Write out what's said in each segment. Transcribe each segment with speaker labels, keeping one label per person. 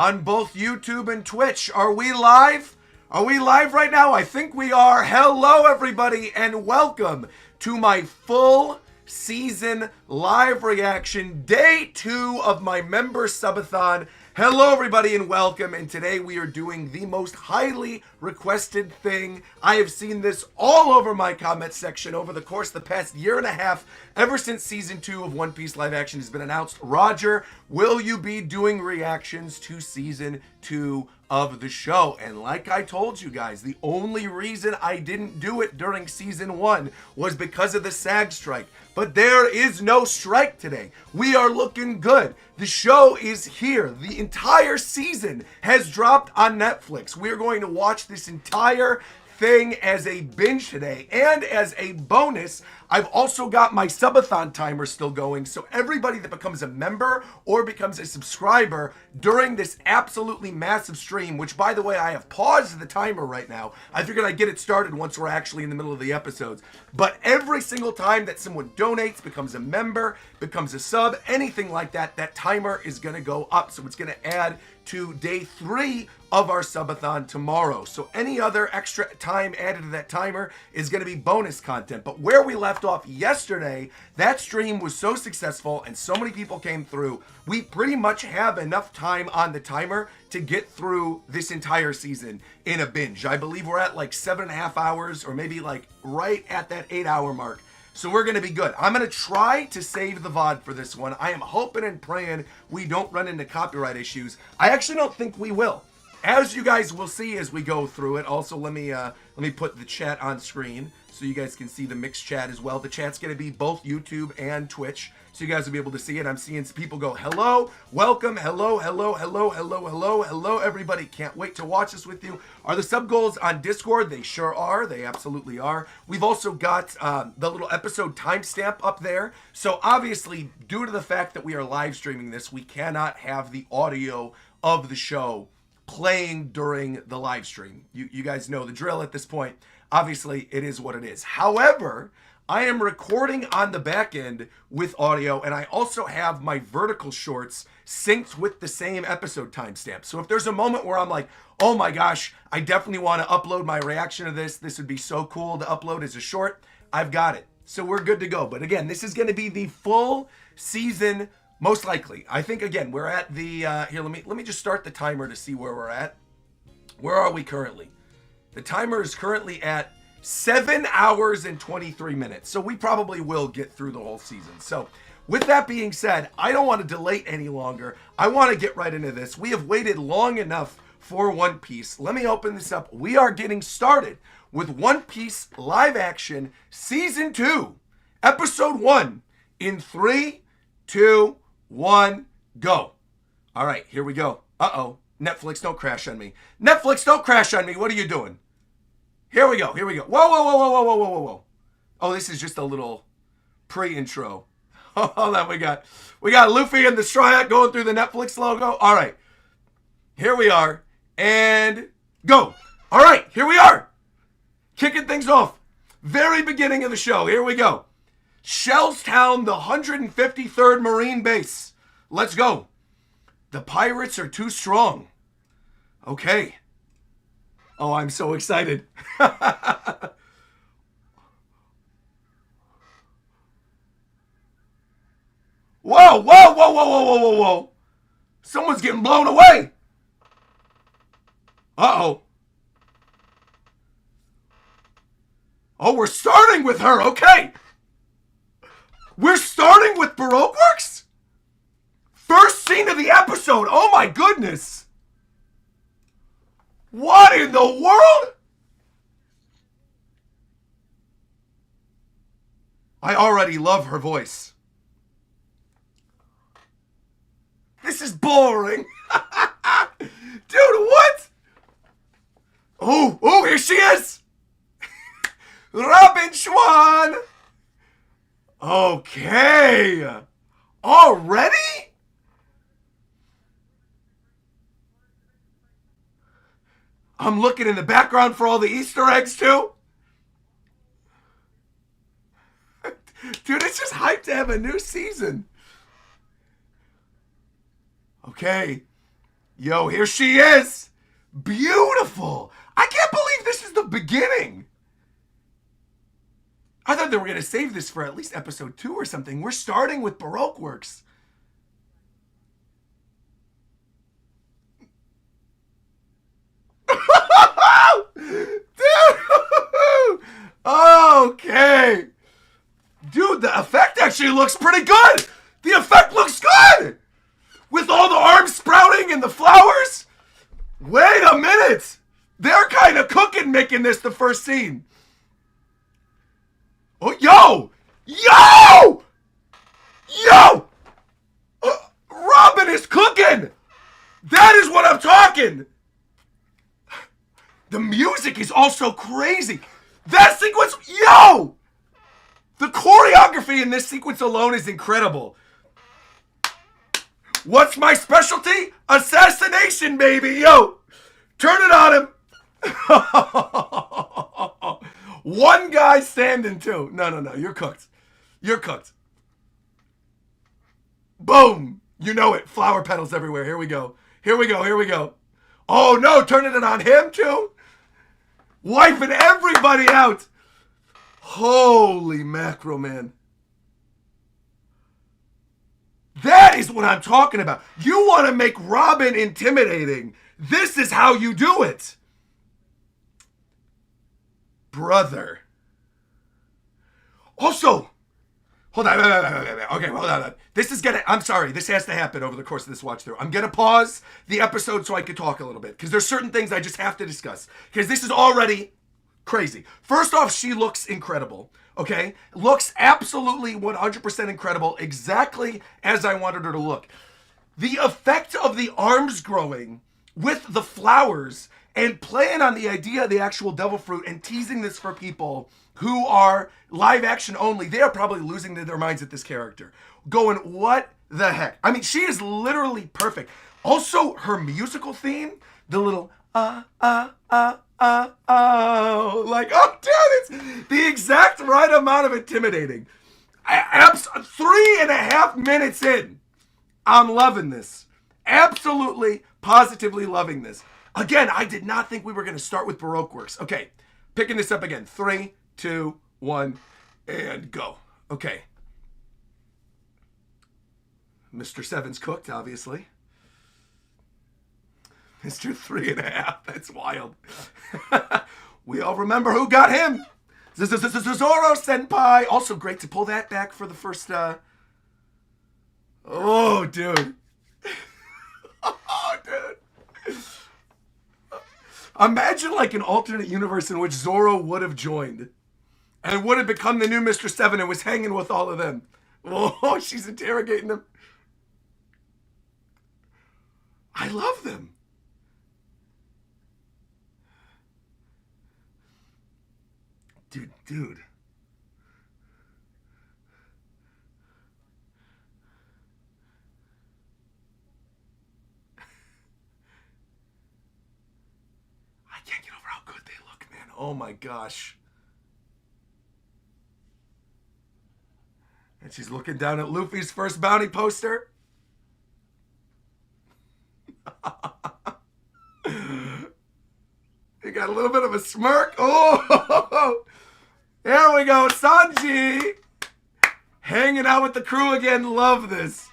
Speaker 1: on both YouTube and Twitch. Are we live? Are we live right now? I think we are. Hello, everybody, and welcome to my full season live reaction, day 2 of my member subathon. Hello, everybody, and welcome. And today we are doing the most highly requested thing. I have seen this all over my comment section over the course of the past year and a half, ever since season 2 of One Piece live action has been announced. Roger, will you be doing reactions to season 2 of the show? And like I told you guys, the only reason I didn't do it during season 1 was because of the SAG strike. But there is no strike today. We are looking good. The show is here. The entire season has dropped on Netflix. We are going to watch this entire thing as a binge today, and as a bonus, I've also got my subathon timer still going, so everybody that becomes a member or becomes a subscriber during this absolutely massive stream, which by the way, I have paused the timer right now. I figured I'd get it started once we're actually in the middle of the episodes, but every single time that someone donates, becomes a member, becomes a sub, anything like that, that timer is gonna go up, so it's gonna add to day 3 of our subathon tomorrow. So any other extra time added to that timer is going to be bonus content. But where we left off yesterday, that stream was so successful and so many people came through, we pretty much have enough time on the timer to get through this entire season in a binge. I believe we're at like 7.5 hours, or maybe like right at that 8-hour mark. So we're going to be good. I'm going to try to save the VOD for this one. I am hoping and praying we don't run into copyright issues. I actually don't think we will, as you guys will see as we go through it. Also, let me put the chat on screen so you guys can see the mixed chat as well. The chat's going to be both YouTube and Twitch, so you guys will be able to see it. I'm seeing some people go, hello, welcome, hello, hello, hello, hello, hello, hello, everybody. Can't wait to watch this with you. Are the sub goals on Discord? They sure are. They absolutely are. We've also got the little episode timestamp up there. So obviously, due to the fact that we are live streaming this, we cannot have the audio of the show playing during the live stream. You guys know the drill at this point. Obviously, it is what it is. However, I am recording on the back end with audio, and I also have my vertical shorts synced with the same episode timestamp. So if there's a moment where I'm like, oh my gosh, I definitely want to upload my reaction to this, this would be so cool to upload as a short, I've got it. So we're good to go. But again, this is going to be the full season, most likely. I think, again, we're at the, here, let me just start the timer to see where we're at. Where are we currently? The timer is currently at 7 hours and 23 minutes. So we probably will get through the whole season. So with that being said, I don't want to delay any longer. I want to get right into this. We have waited long enough for One Piece. Let me open this up. We are getting started with One Piece live action season 2, episode 1 in 3, 2, 1, go. All right, here we go. Uh-oh. Netflix, don't crash on me. Netflix, don't crash on me. What are you doing? Here we go. Here we go. Whoa, whoa, whoa, whoa, whoa, whoa, whoa, whoa. Oh, this is just a little pre-intro. Hold on, we got Luffy and the Straw Hat going through the Netflix logo. All right. Here we are. And go. All right, here we are. Kicking things off. Very beginning of the show. Here we go. Shellstown, the 153rd Marine Base. Let's go. The pirates are too strong. Okay. Oh, I'm so excited. Whoa, whoa, whoa, whoa, whoa, whoa, whoa, whoa. Someone's getting blown away. Uh-oh. Oh, we're starting with her. Okay. We're starting with Baroque Works? First scene of the episode. Oh my goodness. What in the world? I already love her voice. This is boring. Dude, what? Oh, here she is. Robin Schwan. Okay. Already? I'm looking in the background for all the Easter eggs too. Dude, it's just hyped to have a new season. Okay. Yo, here she is. Beautiful. I can't believe this is the beginning. I thought they were going to save this for at least episode 2 or something. We're starting with Baroque Works. Dude! Okay. Dude, the effect actually looks pretty good. The effect looks good. With all the arms sprouting and the flowers. Wait a minute. They're kind of cooking making this the first scene. Oh, yo! Yo! Yo! Robin is cooking! That is what I'm talking! The music is also crazy. That sequence, yo! The choreography in this sequence alone is incredible. What's my specialty? Assassination, baby, yo! Turn it on him! One guy standing too. No, you're cooked. You're cooked. Boom! You know it. Flower petals everywhere. Here we go. Here we go. Here we go. Oh no, turning it on him too? Wiping everybody out. Holy mackerel, man. That is what I'm talking about. You want to make Robin intimidating. This is how you do it. Brother. Also, hold on. Okay, hold on. This is gonna, I'm sorry, this has to happen over the course of this watch through. I'm gonna pause the episode so I can talk a little bit, because there's certain things I just have to discuss, because this is already crazy. First off, she looks incredible, okay? Looks absolutely 100% incredible, exactly as I wanted her to look. The effect of the arms growing with the flowers and playing on the idea of the actual devil fruit and teasing this for people who are live action only, they are probably losing their minds at this character. Going, what the heck? I mean, she is literally perfect. Also, her musical theme, the little, like, oh, dude, it's the exact right amount of intimidating. 3.5 minutes in, I'm loving this. Absolutely, positively loving this. Again, I did not think we were going to start with Baroque Works. Okay, picking this up again. 3, 2, 1, and go. Okay. Mr. Seven's cooked, obviously. Mr. 3.5, that's wild. We all remember who got him. Zoro Senpai. Also great to pull that back for the first, oh, dude. Oh, dude. Imagine like an alternate universe in which Zoro would have joined and would have become the new Mr. 7 and was hanging with all of them. Oh, she's interrogating them. I love them. Dude. I can't get over how good they look, man. Oh my gosh. And she's looking down at Luffy's first bounty poster. He got a little bit of a smirk. Oh, here we go. Sanji hanging out with the crew again. Love this.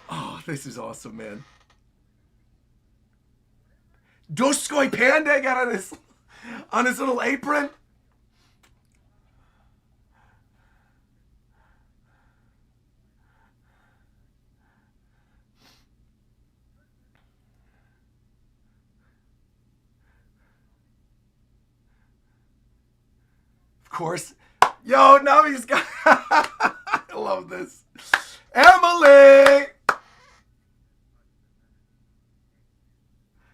Speaker 1: Oh, this is awesome, man. Doskoi Panda got on his little apron. Of course. Yo, now he's got... I love this. Emily!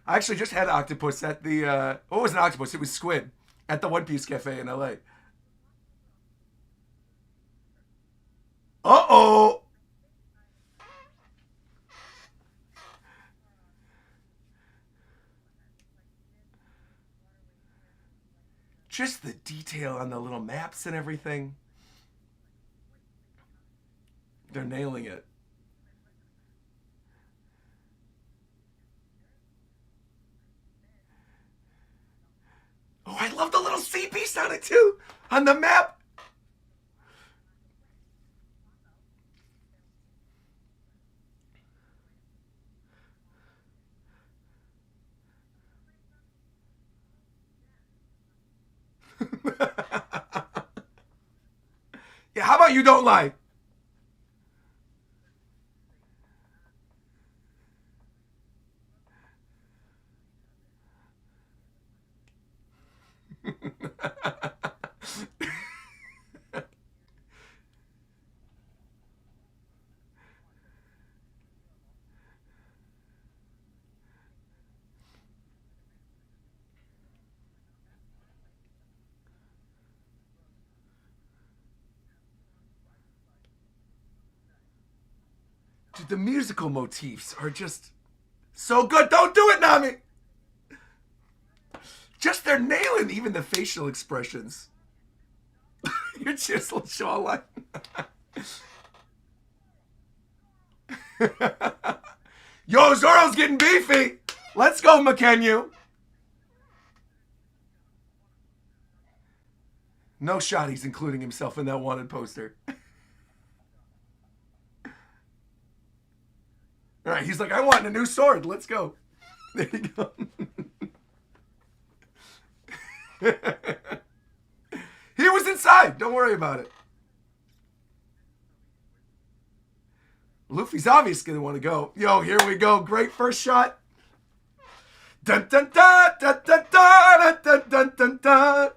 Speaker 1: I actually just had octopus at the, what was an octopus? It was squid at the One Piece Cafe in LA. Uh-oh. Just the detail on the little maps and everything. They're nailing it. Oh, I love the little sea piece on it too, on the map. Yeah, how about you don't lie? Dude, the musical motifs are just so good. Don't do it, Nami. Just they're nailing even the facial expressions. Your chisel jawline. Yo, Zoro's getting beefy. Let's go, Makenyu. No shot he's including himself in that wanted poster. All right, he's like, I want a new sword. Let's go. There you go. He was inside. Don't worry about it. Luffy's obviously going to want to go. Yo, here we go. Great first shot. Dun dun dun dun dun dun dun dun dun dun.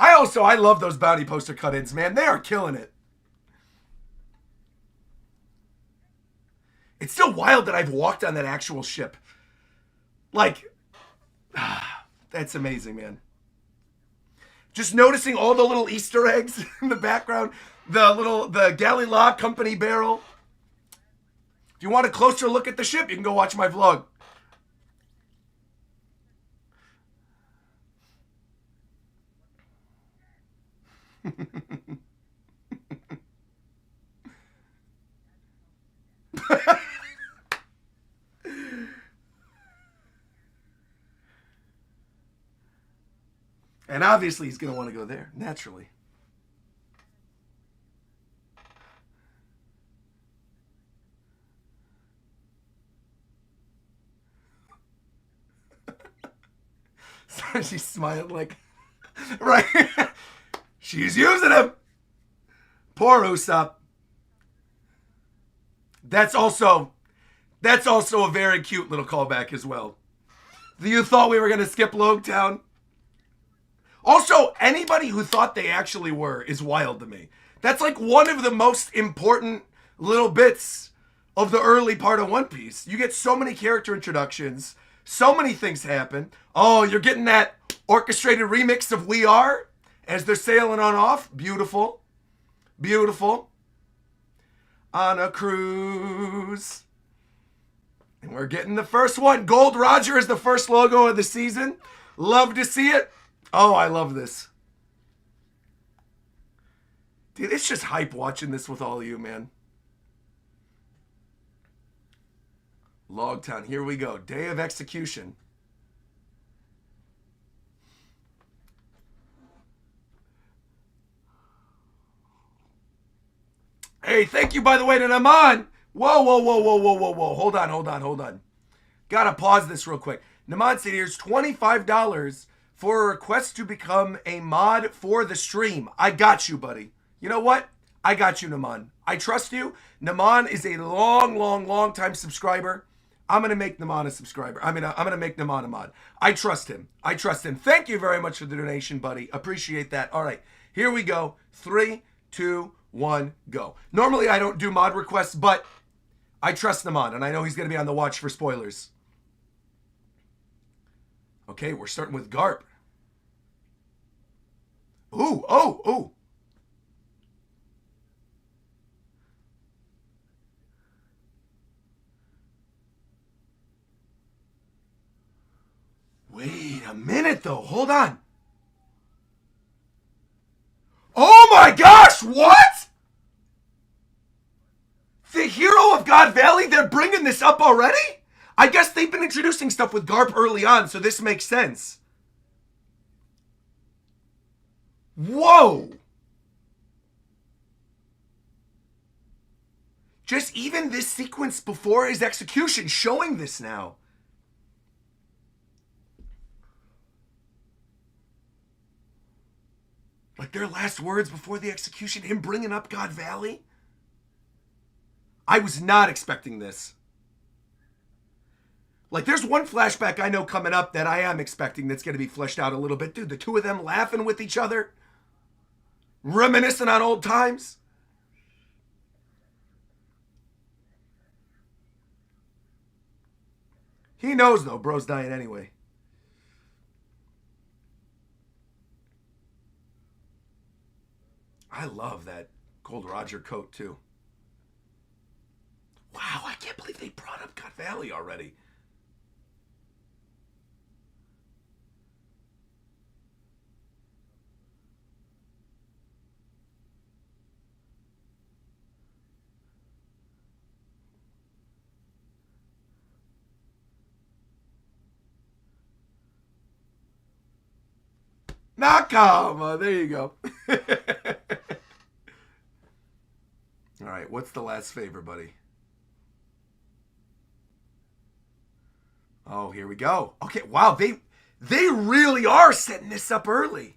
Speaker 1: I love those bounty poster cut-ins, man. They are killing it. It's still wild that I've walked on that actual ship. Like, that's amazing, man. Just noticing all the little Easter eggs in the background. The Galley Law Company barrel. If you want a closer look at the ship, you can go watch my vlog. And obviously he's going to want to go there, naturally. So she smiled like, right. She's using him. Poor Usopp. That's also a very cute little callback as well. You thought we were going to skip Logtown? Also, anybody who thought they actually were is wild to me. That's like one of the most important little bits of the early part of One Piece. You get so many character introductions. So many things happen. Oh, you're getting that orchestrated remix of We Are as they're sailing on off. Beautiful. Beautiful. On a cruise. And we're getting the first one. Gold Roger is the first logo of the season. Love to see it. Oh, I love this. Dude, it's just hype watching this with all of you, man. Logtown, here we go. Day of execution. Hey, thank you, by the way, to Naman. Whoa, whoa, whoa, whoa, whoa, whoa, whoa. Hold on. Gotta pause this real quick. Naman said here's $25 for a request to become a mod for the stream. I got you, buddy. You know what? I got you, Naman. I trust you. Naman is a long time subscriber. I'm going to make Naman a subscriber. I'm going to make Naman a mod. I trust him. Thank you very much for the donation, buddy. Appreciate that. All right, here we go. 3, 2, 1, go. Normally, I don't do mod requests, but I trust Naman, and I know he's going to be on the watch for spoilers. Okay, we're starting with Garp. Ooh. Wait a minute, though. Hold on. my gosh, what? The hero of God Valley, they're bringing this up already? I guess they've been introducing stuff with Garp early on, so this makes sense. Whoa! Just even this sequence before his execution showing this now. Like their last words before the execution, him bringing up God Valley? I was not expecting this. Like, there's one flashback I know coming up that I am expecting that's going to be fleshed out a little bit. Dude, the two of them laughing with each other. Reminiscing on old times. He knows, though. Bro's dying anyway. I love that Gold Roger coat, too. Wow, I can't believe they brought up God Valley already. Nakama, there you go. All right, what's the last favor, buddy? Oh, here we go. Okay, wow, they really are setting this up early.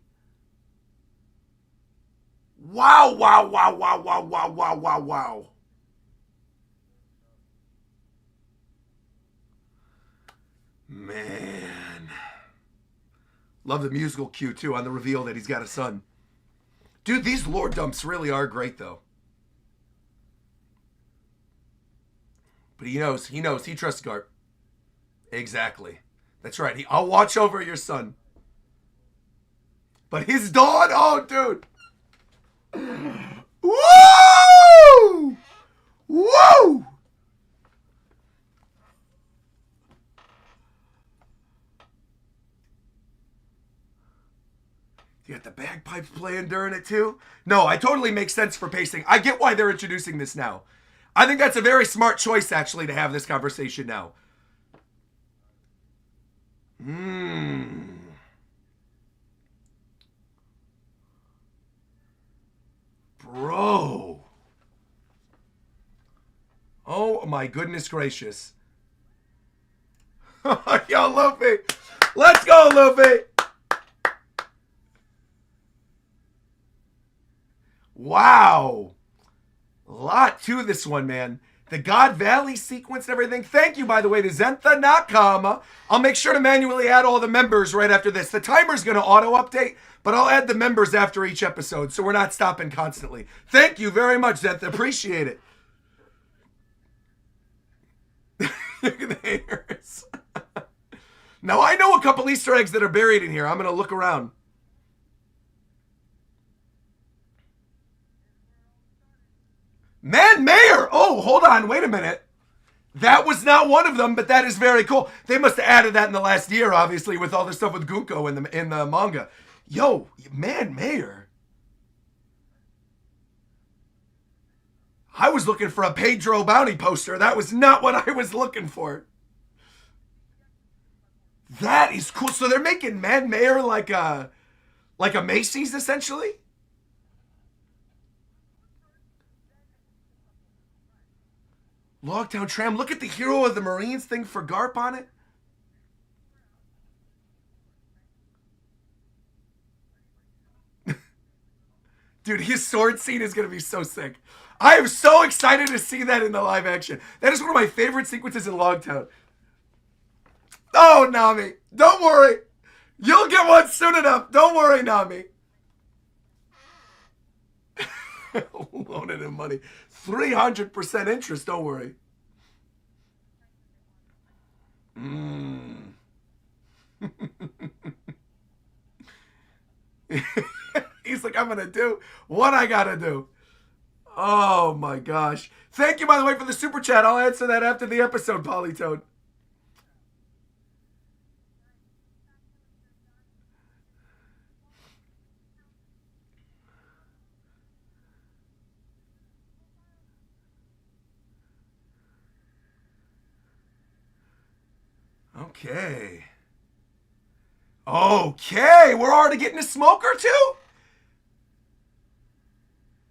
Speaker 1: Wow, wow, wow, wow, wow, wow, wow, wow, wow. Man. Love the musical cue, too, on the reveal that he's got a son. Dude, these lore dumps really are great, though. But he knows, he trusts Garp. Exactly. That's right. I'll watch over your son. But his dawn, oh, dude. Woo! Woo! You got the bagpipes playing during it, too? No, it totally makes sense for pacing. I get why they're introducing this now. I think that's a very smart choice, actually, to have this conversation now. Bro. Oh, my goodness gracious. Yo, Luffy. Let's go, Luffy. Wow. A lot to this one, man. The God Valley sequence and everything. Thank you, by the way, to Zentha Nakama. I'll make sure to manually add all the members right after this. The timer's going to auto-update, but I'll add the members after each episode, so we're not stopping constantly. Thank you very much, Zentha. Appreciate it. Look at the haters. Now, I know a couple Easter eggs that are buried in here. I'm going to look around. Man Mayor! Oh, hold on. Wait a minute. That was not one of them, but that is very cool. They must have added that in the last year, obviously, with all the stuff with Gunko in the manga. Yo, Man Mayor. I was looking for a Pedro bounty poster. That was not what I was looking for. That is cool. So they're making Man Mayor like a Macy's, essentially? Logtown Tram. Look at the Hero of the Marines thing for Garp on it. Dude, his sword scene is going to be so sick. I am so excited to see that in the live action. That is one of my favorite sequences in Logtown. Oh, Nami. Don't worry. You'll get one soon enough. Don't worry, Nami. Loaning him money. 300% interest. Don't worry. He's like, I'm going to do what I got to do. Oh, my gosh. Thank you, by the way, for the super chat. I'll answer that after the episode, Polytoad. Okay. Okay, we're already getting a smoker too?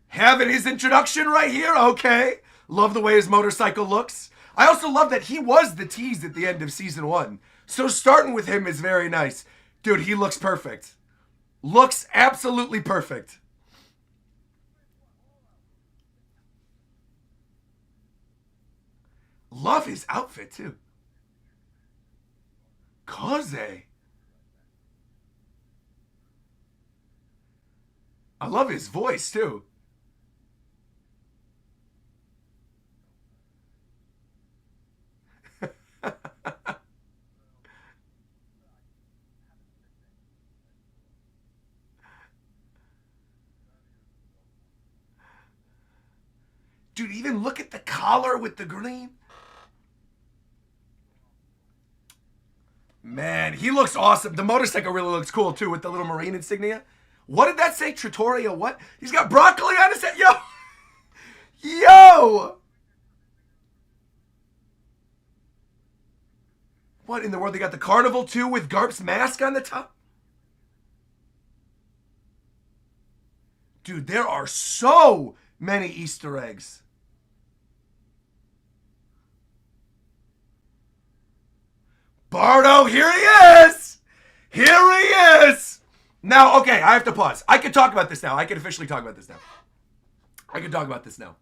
Speaker 1: Having his introduction right here? Okay. Love the way his motorcycle looks. I also love that he was the tease at the end of season 1. So starting with him is very nice. Dude, he looks perfect. Looks absolutely perfect. Love his outfit too. Kaze. I love his voice too. Dude, even look at the collar with the green. Man, he looks awesome. The motorcycle really looks cool too with the little marine insignia. What did that say? Trattoria what? He's got broccoli on his head. Yo! Yo! What in the world? They got the carnival too with Garp's mask on the top? Dude, there are so many Easter eggs. Bardo, here he is! Here he is! Now, okay, I have to pause. I can talk about this now. I can officially talk about this now. I can talk about this now.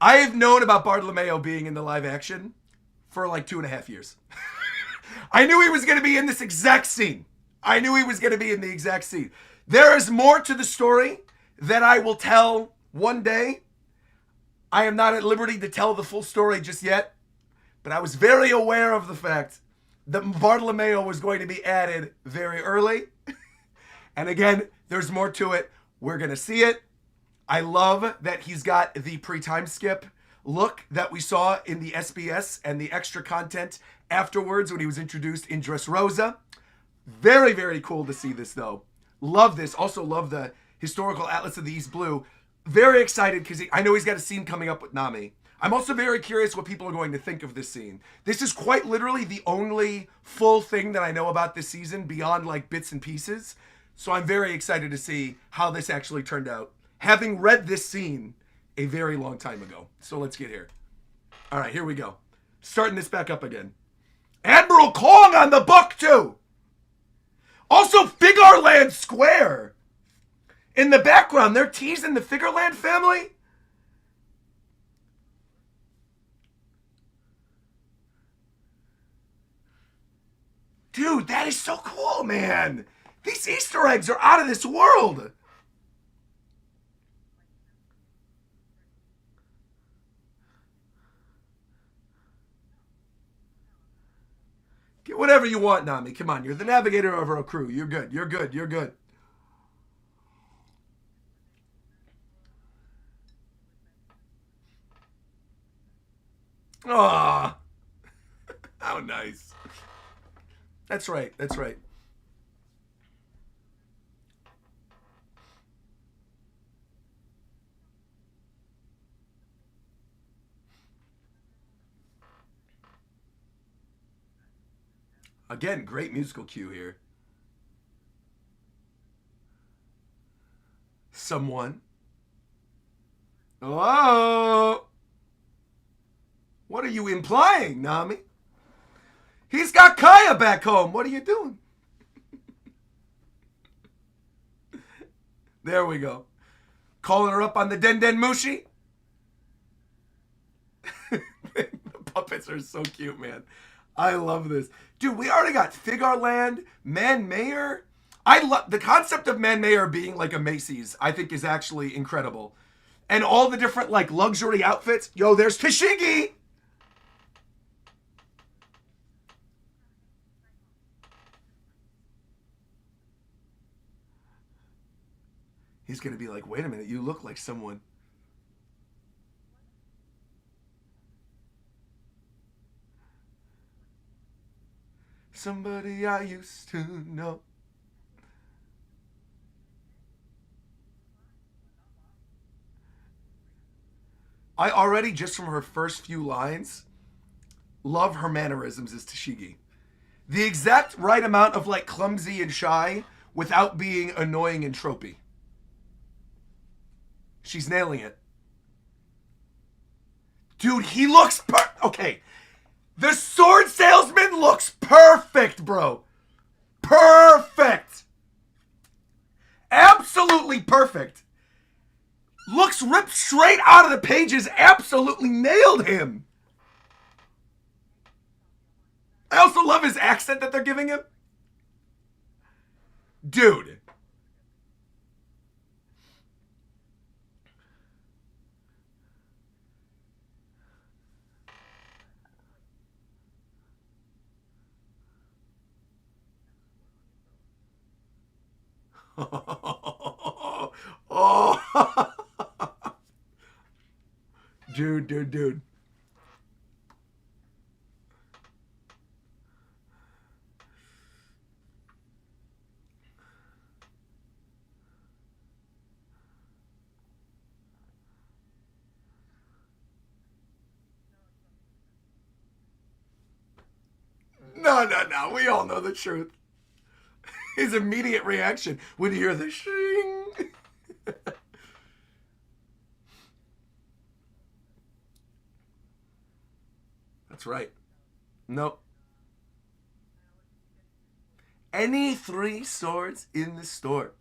Speaker 1: I have known about Bartolomeo being in the live action for like 2.5 years. I knew he was going to be in this exact scene. I knew he was going to be in the exact scene. There is more to the story that I will tell one day. I am not at liberty to tell the full story just yet, but I was very aware of the fact that Bartolomeo was going to be added very early. And again, there's more to it. We're going to see it. I love that he's got the pre-time skip look that we saw in the SBS and the extra content afterwards when he was introduced in Dressrosa. Very, very cool to see this, though. Love this. Also love the historical Atlas of the East Blue. Very excited because I know he's got a scene coming up with Nami. I'm also very curious what people are going to think of this scene. This is quite literally the only full thing that I know about this season beyond like bits and pieces. So I'm very excited to see how this actually turned out, having read this scene a very long time ago. So let's get here. All right, here we go. Starting this back up again. Admiral Kong on the book too. Also Figureland Square. In the background, they're teasing the Figureland family. Dude, that is so cool, man. These Easter eggs are out of this world. Get whatever you want, Nami. Come on, you're the navigator of our crew. You're good. You're good. You're good. Aw. How nice. That's right. That's right. Again, great musical cue here. Someone. Oh. What are you implying, Nami? He's got Kaya back home. What are you doing? There we go. Calling her up on the Den Den Mushi. The puppets are so cute, man. I love this. Dude, we already got Figureland, Man Mayor. I love the concept of Man Mayor being like a Macy's, I think is actually incredible. And all the different like luxury outfits. Yo, there's Tashigi. He's going to be like, wait a minute, you look like someone. Somebody I used to know. I already, just from her first few lines, love her mannerisms as Tashigi. The exact right amount of like clumsy and shy without being annoying and tropey. She's nailing it. Dude, he looks okay. The sword salesman looks perfect, bro. Perfect. Absolutely perfect. Looks ripped straight out of the pages. Absolutely nailed him. I also love his accent that they're giving him. Dude. Oh. Dude. No. We all know the truth. His immediate reaction when you hear the shing. That's right. Nope. Any 3 swords in the store.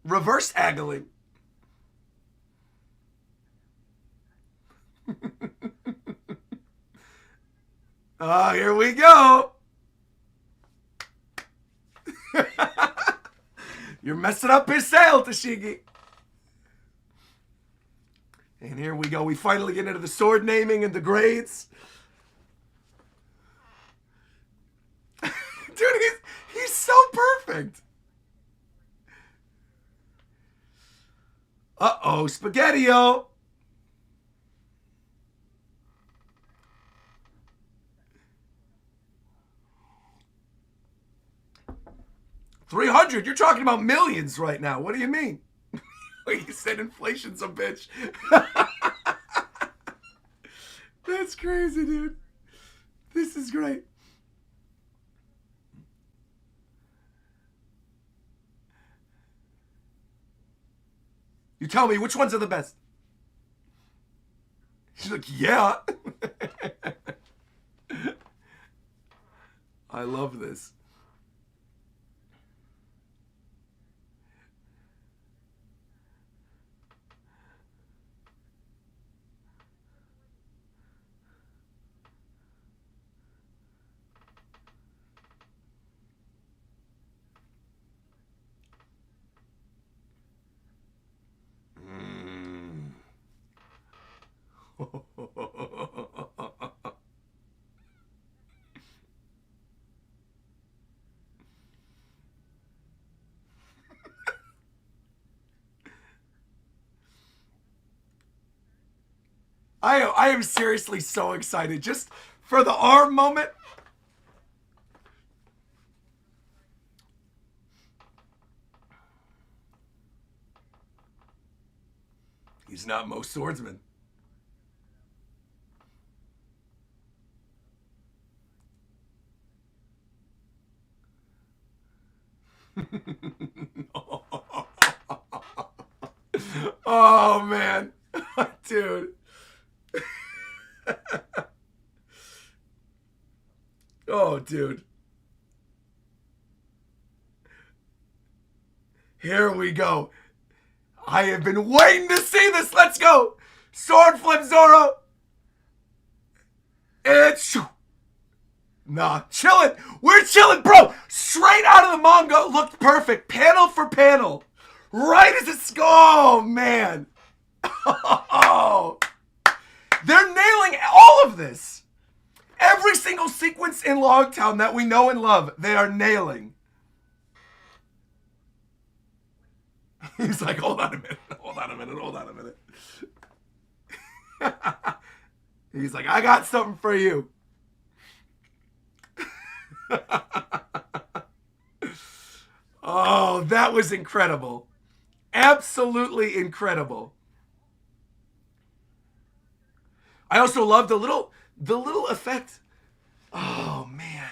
Speaker 1: Reverse haggling. Oh, here we go. You're messing up his sale, Tashigi. And here we go. We finally get into the sword naming and the grades. Dude, he's so perfect. Uh-oh, Spaghetti-O. $300. You're talking about millions right now. What do you mean? You said inflation's a bitch. That's crazy, dude. This is great. You tell me, which ones are the best? She's like, yeah. I love this. I am seriously so excited just for the arm moment. He's not most swordsmen. Oh man. Dude. Oh, dude. Here we go. I have been waiting to see this. Let's go. Sword flip Zoro. It's... Nah, chilling. We're chilling, bro. Straight out of the manga. Looked perfect. Panel for panel. Right as it's... Oh, man. Oh. They're nailing all of this. Every single sequence in Logtown that we know and love, they are nailing. He's like, hold on a minute. He's like, I got something for you. Oh, that was incredible. Absolutely incredible. I also love the little effect. Oh man.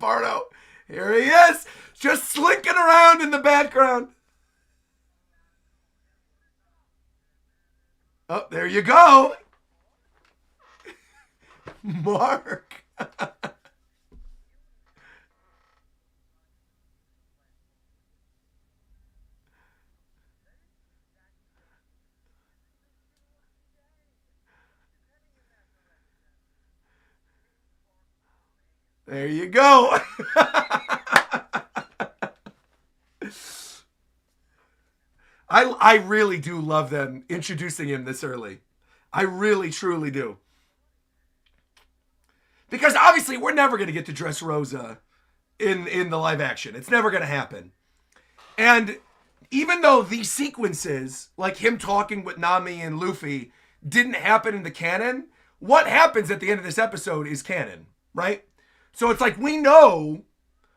Speaker 1: Bardo. Here he is, just slinking around in the background. Oh, there you go. Mark. There you go. I really do love them introducing him this early. I really, truly do. Because obviously we're never going to get to Dressrosa in the live action. It's never going to happen. And even though these sequences, like him talking with Nami and Luffy, didn't happen in the canon, what happens at the end of this episode is canon, right? So it's like we know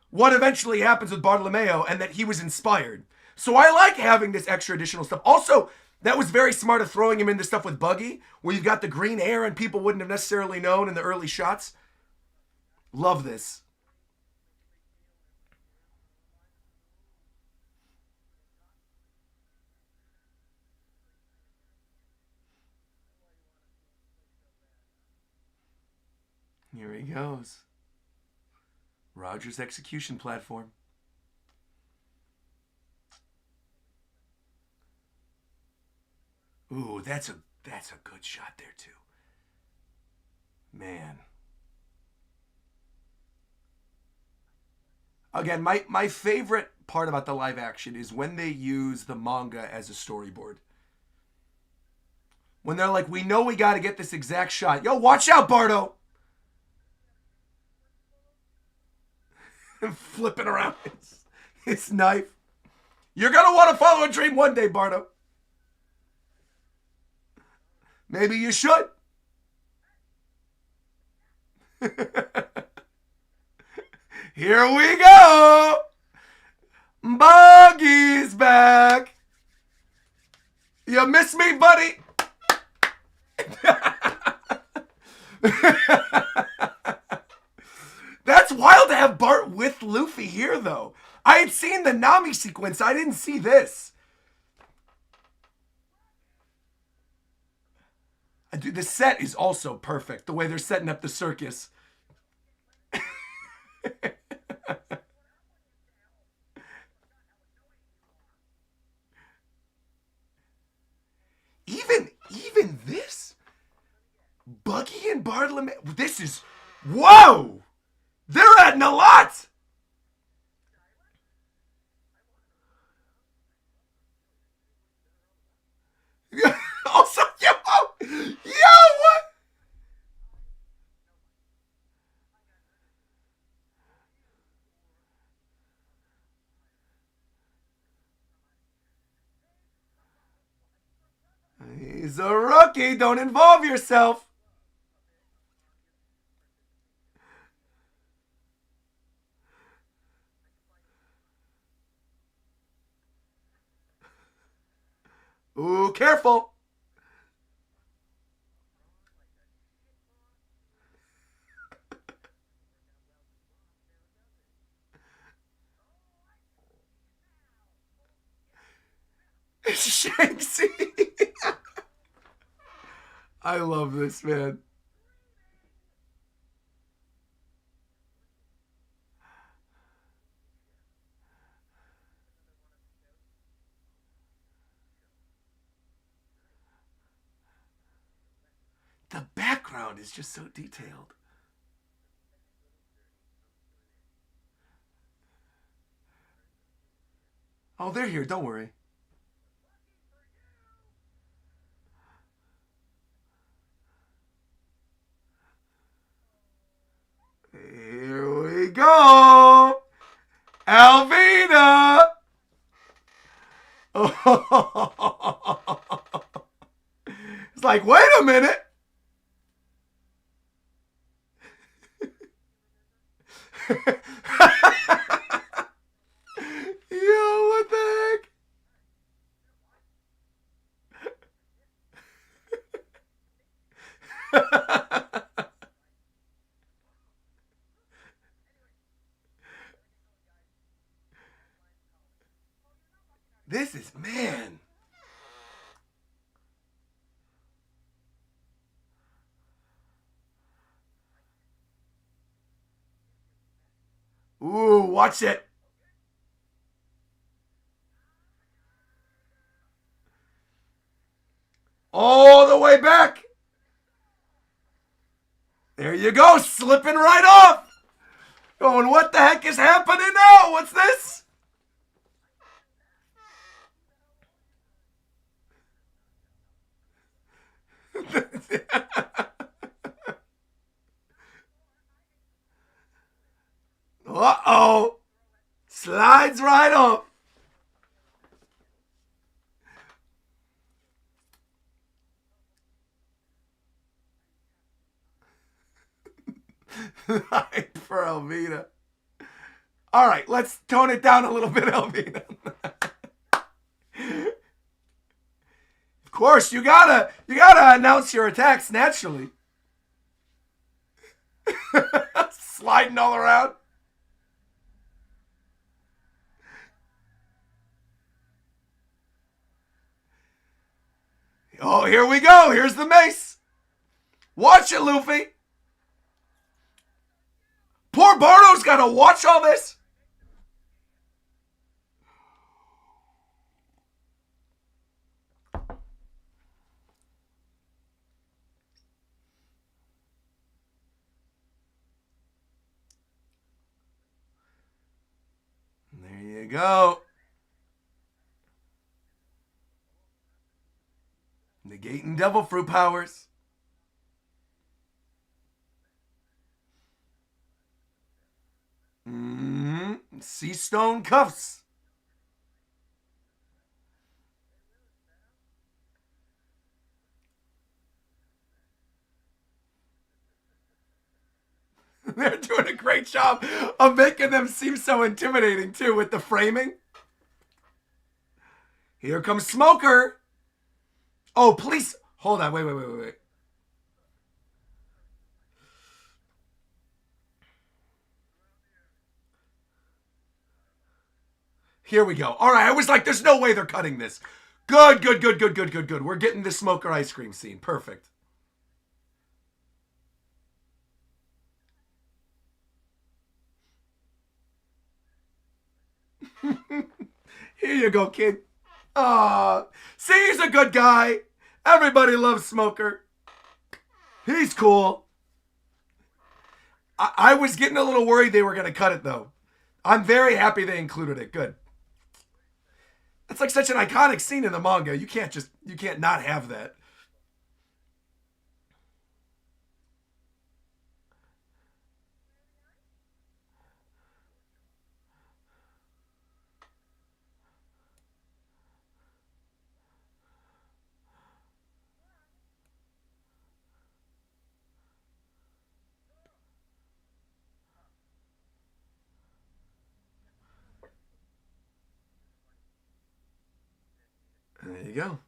Speaker 1: what eventually happens with Bartolomeo and that he was inspired. So I like having this extra additional stuff. Also, that was very smart of throwing him into stuff with Buggy, where you've got the green hair and people wouldn't have necessarily known in the early shots. Love this. Here he goes. Roger's execution platform. Ooh, that's a good shot there too. Man. Again, my favorite part about the live action is when they use the manga as a storyboard. When they're like, we know we got to get this exact shot. Yo, watch out, Bardo. Flipping around his knife. You're going to want to follow a dream one day, Bardo. Maybe you should. Here we go. Buggy's back. You miss me, buddy? That's wild to have Bart with Luffy here, though. I had seen the Nami sequence. I didn't see this. Dude, the set is also perfect. The way they're setting up the circus. Even this? Buggy and Bartolomeo. This is... Whoa! They're adding a lot! Also, yo, what? He's a rookie. Don't involve yourself. Ooh, careful. Shanksy. I love this, man. The background is just so detailed. Oh, they're here. Don't worry. Here we go. Alvina. It's like, wait a minute. Yo, what the heck? This is, man. Ooh, watch it. All the way back. There you go, slipping right off. Going, what the heck is happening now? What's this? Uh-oh. Slides right off. Hype for Elvina. All right, let's tone it down a little bit, Elvina. Of course, you gotta announce your attacks naturally. Sliding all around. Oh, here we go. Here's the mace. Watch it, Luffy. Poor Bardo's got to watch all this. There you go. Negating devil fruit powers. Sea stone cuffs. They're doing a great job of making them seem so intimidating, too, with the framing. Here comes Smoker. Oh, please. Hold on. Wait. Here we go. All right. I was like, there's no way they're cutting this. Good. We're getting the Smoker ice cream scene. Perfect. Here you go, kid. See, he's a good guy. Everybody loves Smoker. He's cool. I was getting a little worried they were going to cut it, though. I'm very happy they included it. Good. It's like such an iconic scene in the manga. You can't not have that. There you go.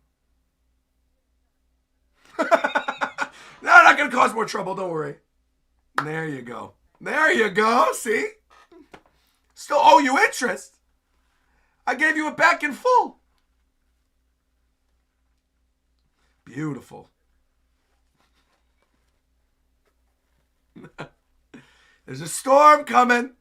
Speaker 1: No, not going to cause more trouble. Don't worry. There you go. There you go. See? Still owe you interest. I gave you it back in full. Beautiful. There's a storm coming.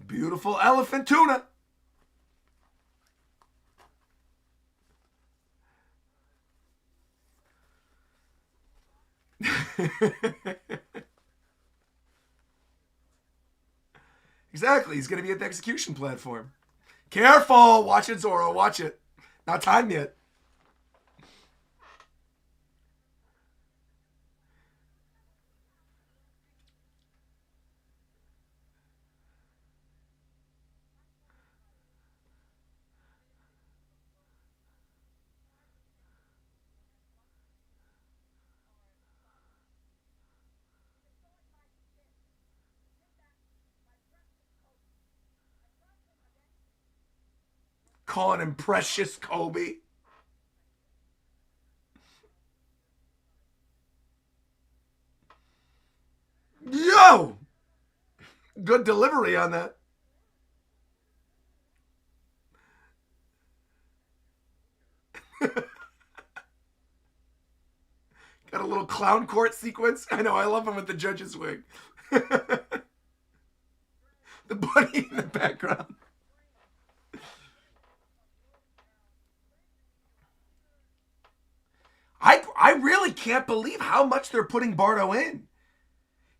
Speaker 1: Beautiful elephant tuna. Exactly. He's going to be at the execution platform. Careful. Watch it, Zoro. Watch it. Not time yet. Calling him Precious Kobe. Whoa! Good delivery on that. Got a little clown court sequence. I know, I love him with the judge's wig. The bunny in the background. I really can't believe how much they're putting Bardo in.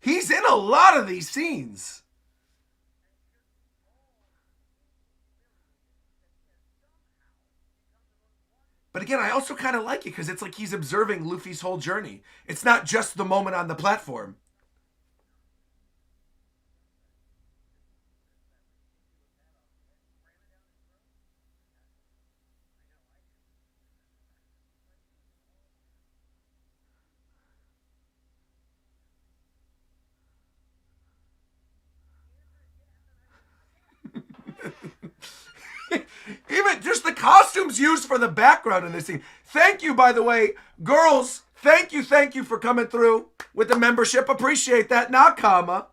Speaker 1: He's in a lot of these scenes. But again, I also kind of like it because it's like he's observing Luffy's whole journey. It's not just the moment on the platform. Even just the costumes used for the background in this scene. Thank you, by the way, girls. Thank you for coming through with the membership. Appreciate that. Nakama.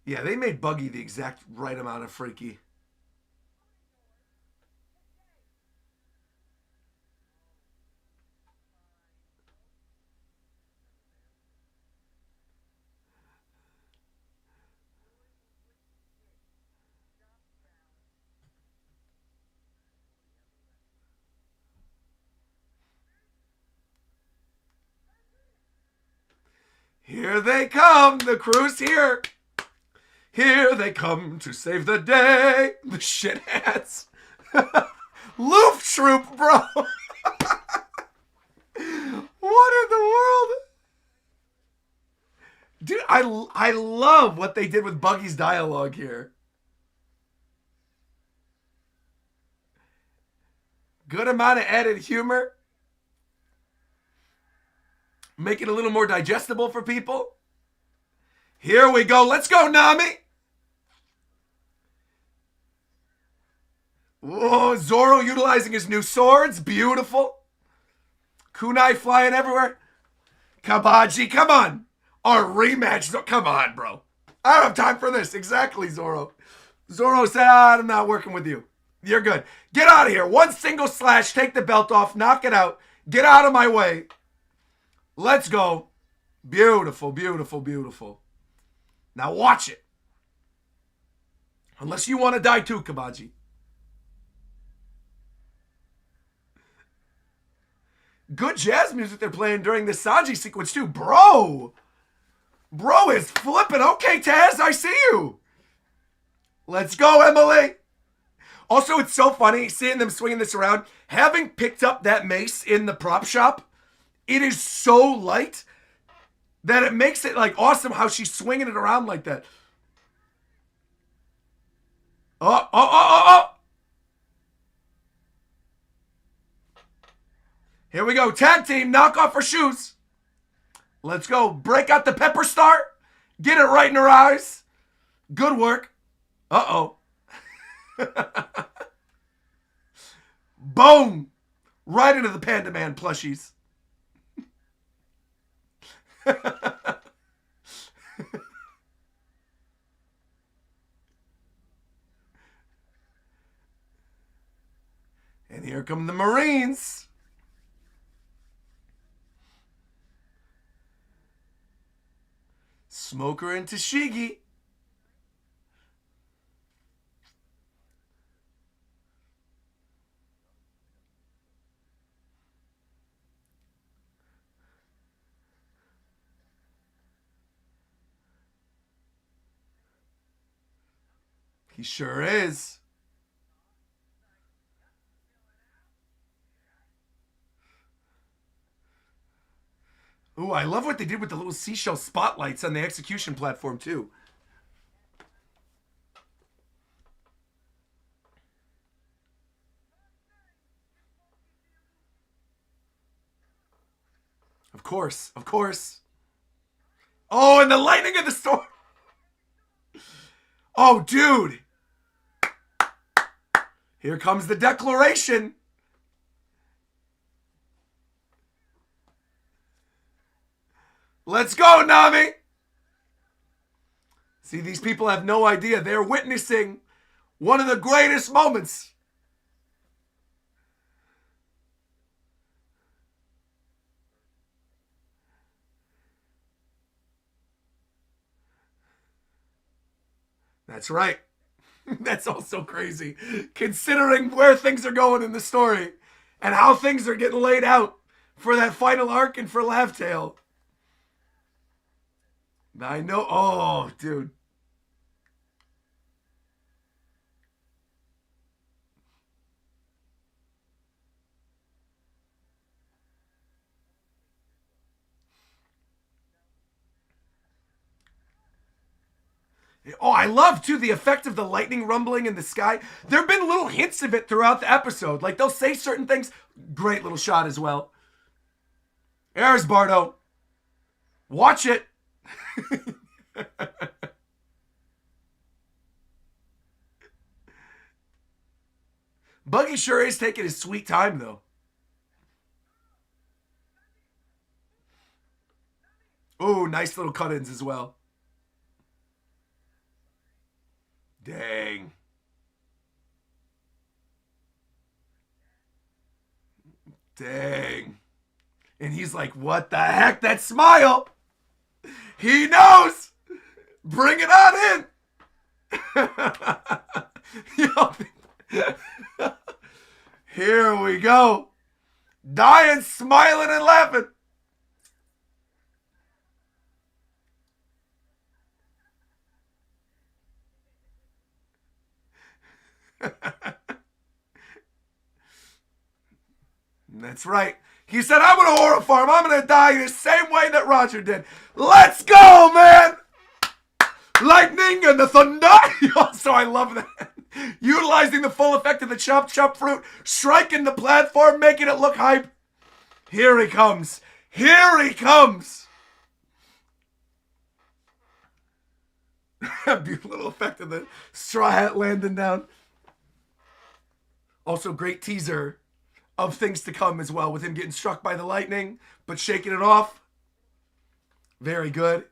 Speaker 1: Yeah, they made Buggy the exact right amount of freaky. Here they come. The crew's here. Here they come to save the day. The shit hats. Loof Troop, bro. What in the world? Dude, I love what they did with Buggy's dialogue here. Good amount of added humor. Make it a little more digestible for people. Here we go. Let's go, Nami. Whoa, Zoro utilizing his new swords. Beautiful. Kunai flying everywhere. Kabaji, come on. Our rematch. Come on, bro. I don't have time for this. Exactly, Zoro. Zoro said, I'm not working with you. You're good. Get out of here. One single slash. Take the belt off. Knock it out. Get out of my way. Let's go. Beautiful, beautiful, beautiful. Now watch it. Unless you want to die too, Kabaji. Good jazz music they're playing during the Sanji sequence too. Bro is flipping. Okay, Taz, I see you. Let's go, Emily. Also, it's so funny seeing them swinging this around. Having picked up that mace in the prop shop, it is so light that it makes it like awesome how she's swinging it around like that. Oh. Here we go. Tag team, knock off her shoes. Let's go. Break out the pepper star. Get it right in her eyes. Good work. Uh-oh. Boom. Right into the Panda Man plushies. And here come the Marines. Smoker and Tashigi. He sure is. Ooh, I love what they did with the little seashell spotlights on the execution platform, too. Of course. Oh, and the lightning of the storm. Oh, dude. Here comes the declaration. Let's go, Nami. See, these people have no idea. They're witnessing one of the greatest moments. That's right. That's also crazy, considering where things are going in the story and how things are getting laid out for that final arc and for Laugh Tale. I know. Oh, dude. Oh, I love, too, the effect of the lightning rumbling in the sky. There have been little hints of it throughout the episode. Like, they'll say certain things. Great little shot as well. There's Bardo. Watch it. Buggy sure is taking his sweet time, though. Ooh, nice little cut-ins as well. Dang. Dang. And he's like, what the heck? That smile. He knows. Bring it on in. Here we go. Dying, smiling, and laughing. That's right. He said, I'm going to horror farm. I'm going to die the same way that Roger did. Let's go, man. Lightning and the thunder. Also, I love that. Utilizing the full effect of the chop chop fruit, striking the platform, making it look hype. Here he comes. Here he comes. Beautiful little effect of the straw hat landing down. Also, great teaser of things to come as well, with him getting struck by the lightning, but shaking it off. Very good.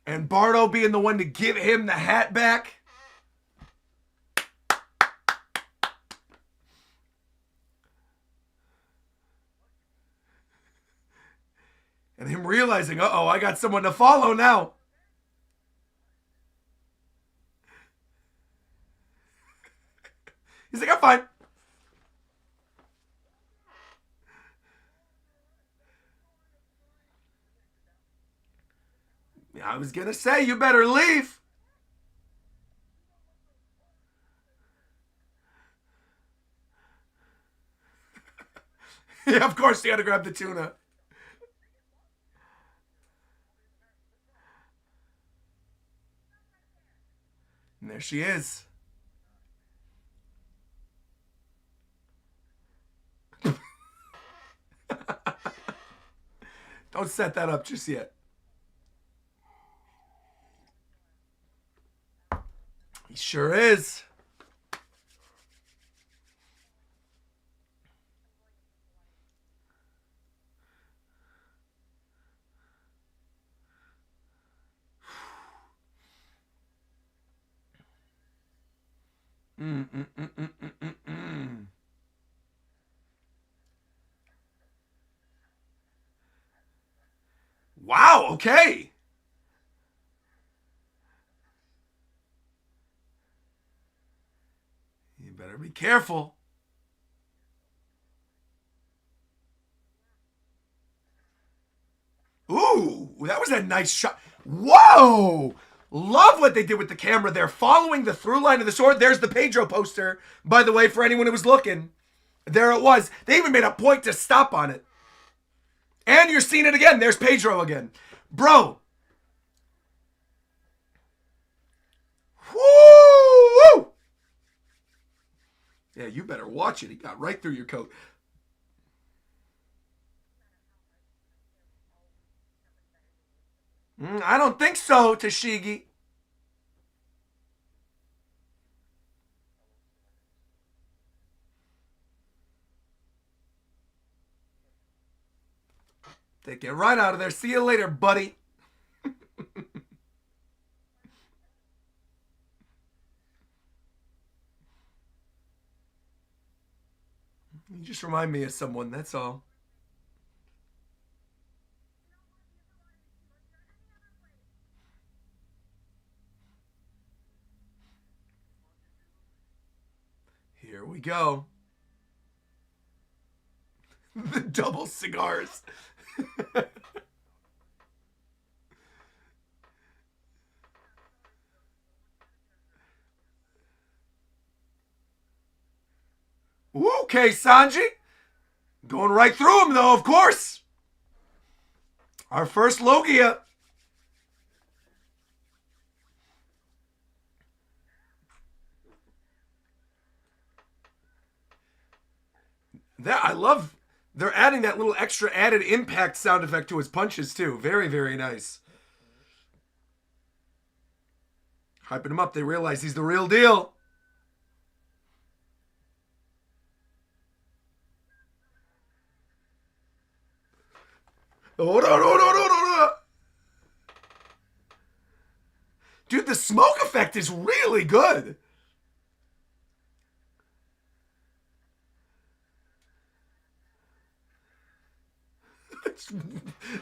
Speaker 1: And Bardo being the one to give him the hat back. And him realizing, uh-oh, I got someone to follow now. He's like, I'm fine. I was going to say, you better leave. Yeah, of course you had to grab the tuna. And there she is. Don't set that up just yet. He sure is. Wow, okay. You better be careful. Ooh, that was a nice shot. Whoa! Love what they did with the camera there, following the through line of the sword. There's the Pedro poster, by the way, for anyone who was looking. There it was. They even made a point to stop on it. And you're seeing it again. There's Pedro again. Bro. Woo! Yeah, you better watch it. He got right through your coat. I don't think so, Tashigi. Take it right out of there. See you later, buddy. You just remind me of someone, that's all. Here we go. The double cigars. Okay, Sanji. Going right through him, though, of course. Our first Logia. I love they're adding that little extra added impact sound effect to his punches, too. Very, very nice. Hyping him up. They realize he's the real deal. Oh, no. Dude, the smoke effect is really good.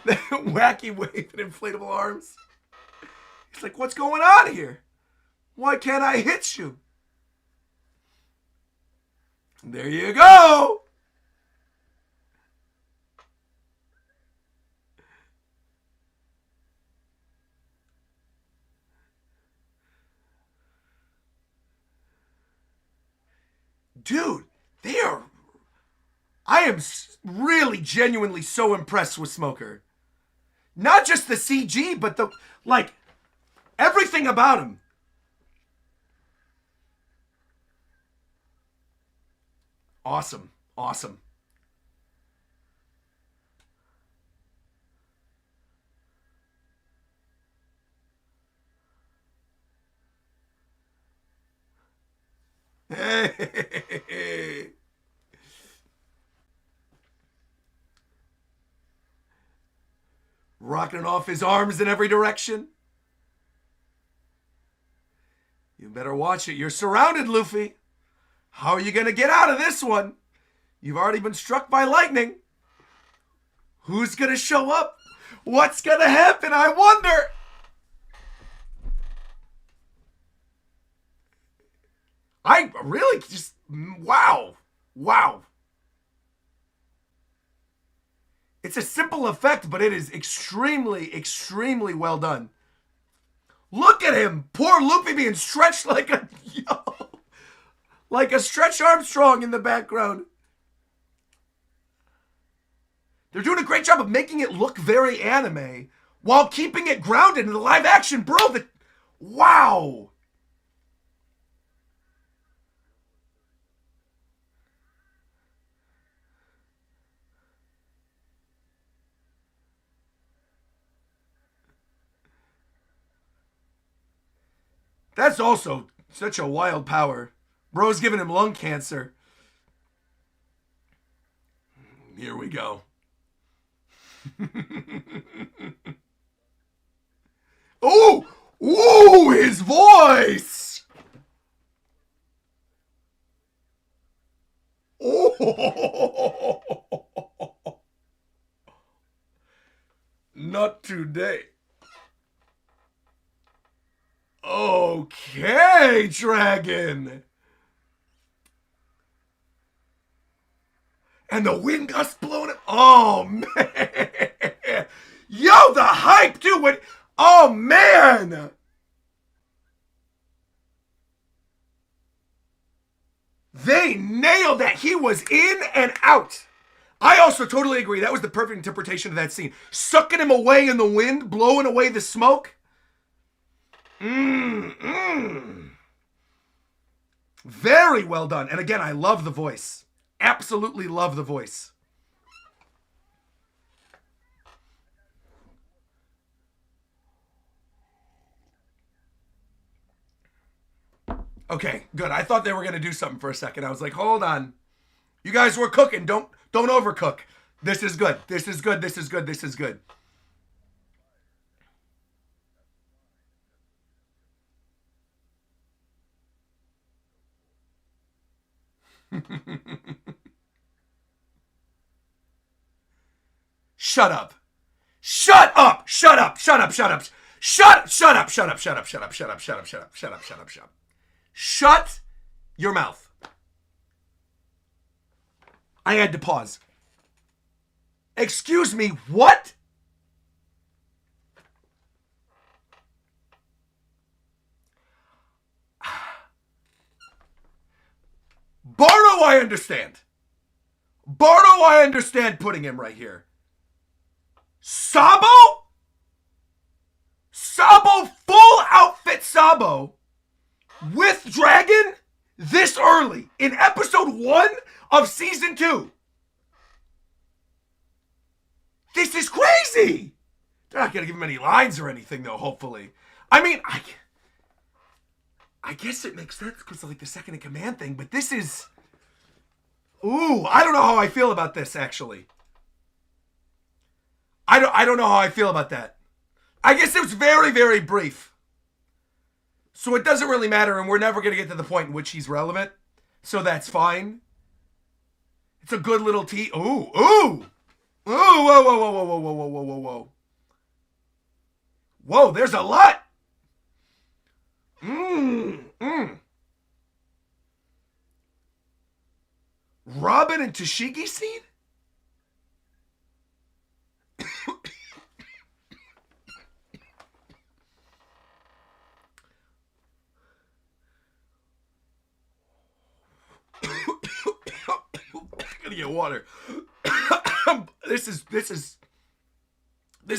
Speaker 1: That wacky wave and inflatable arms. He's like, what's going on here? Why can't I hit you? There you go. Dude, they are... I am really genuinely so impressed with Smoker. Not just the CG, but the, like, everything about him. Awesome. Awesome. Hey. Rocking off his arms in every direction. You better watch it. You're surrounded, Luffy. How are you going to get out of this one? You've already been struck by lightning. Who's going to show up? What's going to happen? I wonder. I really just... Wow. Wow. It's a simple effect, but it is extremely, extremely well done. Look at him. Poor Luffy being stretched like a... like a Stretch Armstrong in the background. They're doing a great job of making it look very anime while keeping it grounded in the live action. Bro, wow. That's also such a wild power. Bro's giving him lung cancer. Here we go. Oh! Ooh, his voice! Oh! Not today. Okay, Dragon. And the wind gust blowing it. Oh, man. Yo, the hype, dude. When, oh, man. They nailed that. He was in and out. I also totally agree. That was the perfect interpretation of that scene. Sucking him away in the wind, blowing away the smoke. Very well done. And again, I love the voice. Absolutely love the voice. Okay, good. I thought they were going to do something for a second. I was like, hold on. You guys were cooking. Don't overcook. This is good. This is good. This is good. This is good. Shut up. Shut up. Shut up. Shut up. Shut up. Shut up. Shut up. Shut up. Shut up. Shut up. Shut up. Shut up. Shut up. Shut up. Shut up. Shut your mouth. I had to pause. Excuse me, what? Bardo, I understand. Bardo, I understand putting him right here. Sabo? Sabo, full outfit Sabo with Dragon this early in episode 1 of season 2. This is crazy. They're not going to give him any lines or anything, though, hopefully. I mean, I guess it makes sense because of like the second in command thing, but this is... Ooh, I don't know how I feel about this, actually. I don't know how I feel about that. I guess it was very, very brief. So it doesn't really matter, and we're never going to get to the point in which he's relevant. So that's fine. It's a good little Ooh, ooh! Ooh, whoa, whoa, whoa, whoa, whoa, whoa, whoa, whoa, whoa. Whoa, there's a lot! Robin and Tashigi scene? I gotta get water. This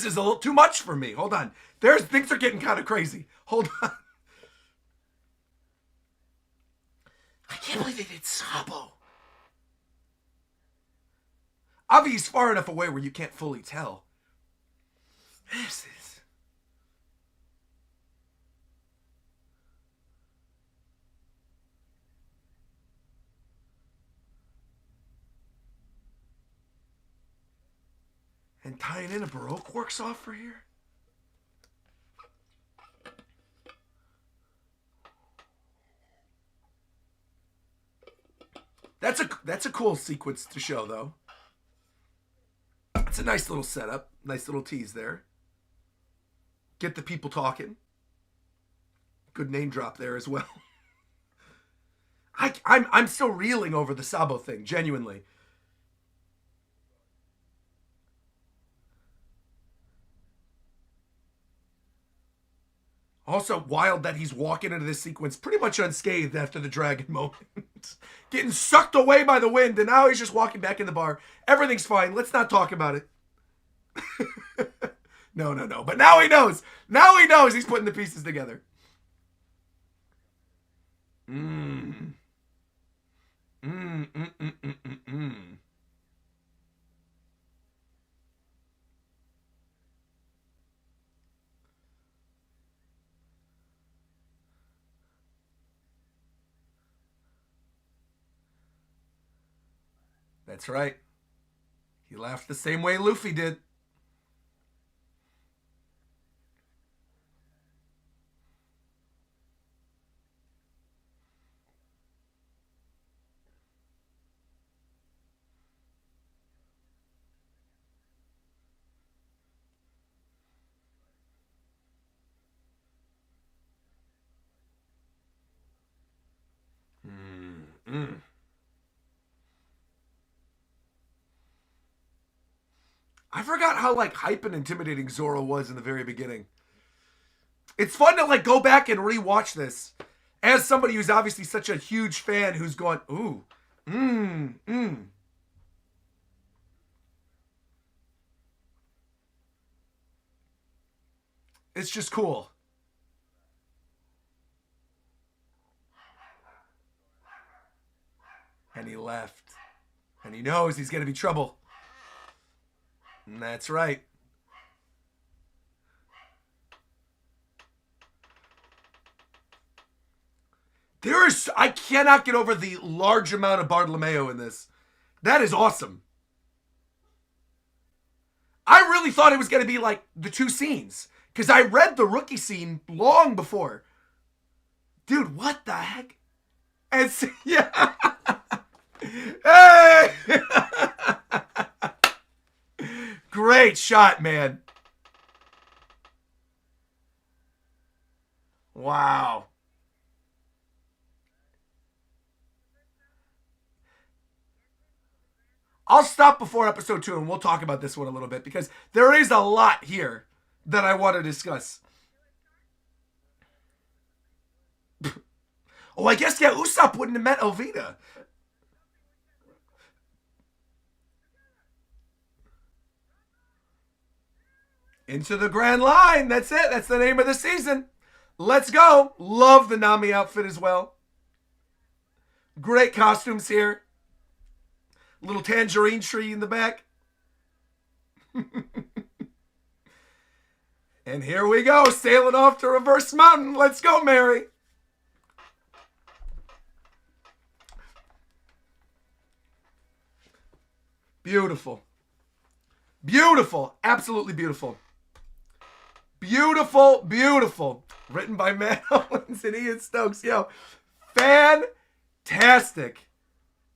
Speaker 1: is a little too much for me. Hold on. Things are getting kind of crazy. Hold on. I can't believe they did Sabo. Avi's far enough away where you can't fully tell. This is... And tying in a Baroque works off for here? That's a cool sequence to show, though. It's a nice little setup. Nice little tease there. Get the people talking. Good name drop there as well. I'm still reeling over the Sabo thing, genuinely. Also wild that he's walking into this sequence pretty much unscathed after the dragon moment. Getting sucked away by the wind, and now he's just walking back in the bar. Everything's fine. Let's not talk about it. No. But now he knows. Now he knows he's putting the pieces together. That's right. He laughed the same way Luffy did. I forgot how like hype and intimidating Zoro was in the very beginning. It's fun to like go back and rewatch this as somebody who's obviously such a huge fan who's going, ooh, It's just cool. And he left. And he knows he's going to be trouble. And that's right. I cannot get over the large amount of Bartolomeo in this. That is awesome. really thought it was going to be like the two scenes. Because I read the rookie scene long before. Dude, what the heck? And yeah. Hey! Great shot, man. Wow. I'll stop before episode 2 and we'll talk about this one a little bit because there is a lot here that I want to discuss. Oh, I guess, yeah, Usopp wouldn't have met Elvita. Into the Grand Line. That's it. That's the name of the season. Let's go. Love the Nami outfit as well. Great costumes here. Little tangerine tree in the back. And here we go, sailing off to Reverse Mountain. Let's go, Mary. Beautiful. Beautiful. Absolutely beautiful. Beautiful, beautiful. Written by Matt Owens and Ian Stokes. Yo, fantastic.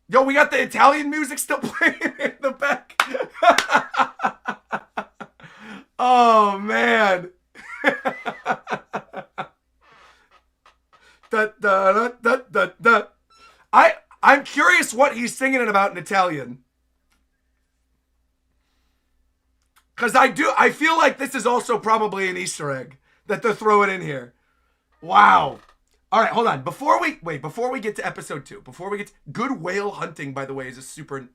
Speaker 1: Yo, we got the Italian music still playing in the back. Oh, man. Da, da, da, da, da. I'm curious what he's singing it about in Italian. Because I feel like this is also probably an Easter egg that they're throwing in here. Wow. All right, hold on. Before we get to episode 2, Good Whale Hunting, by the way, is a super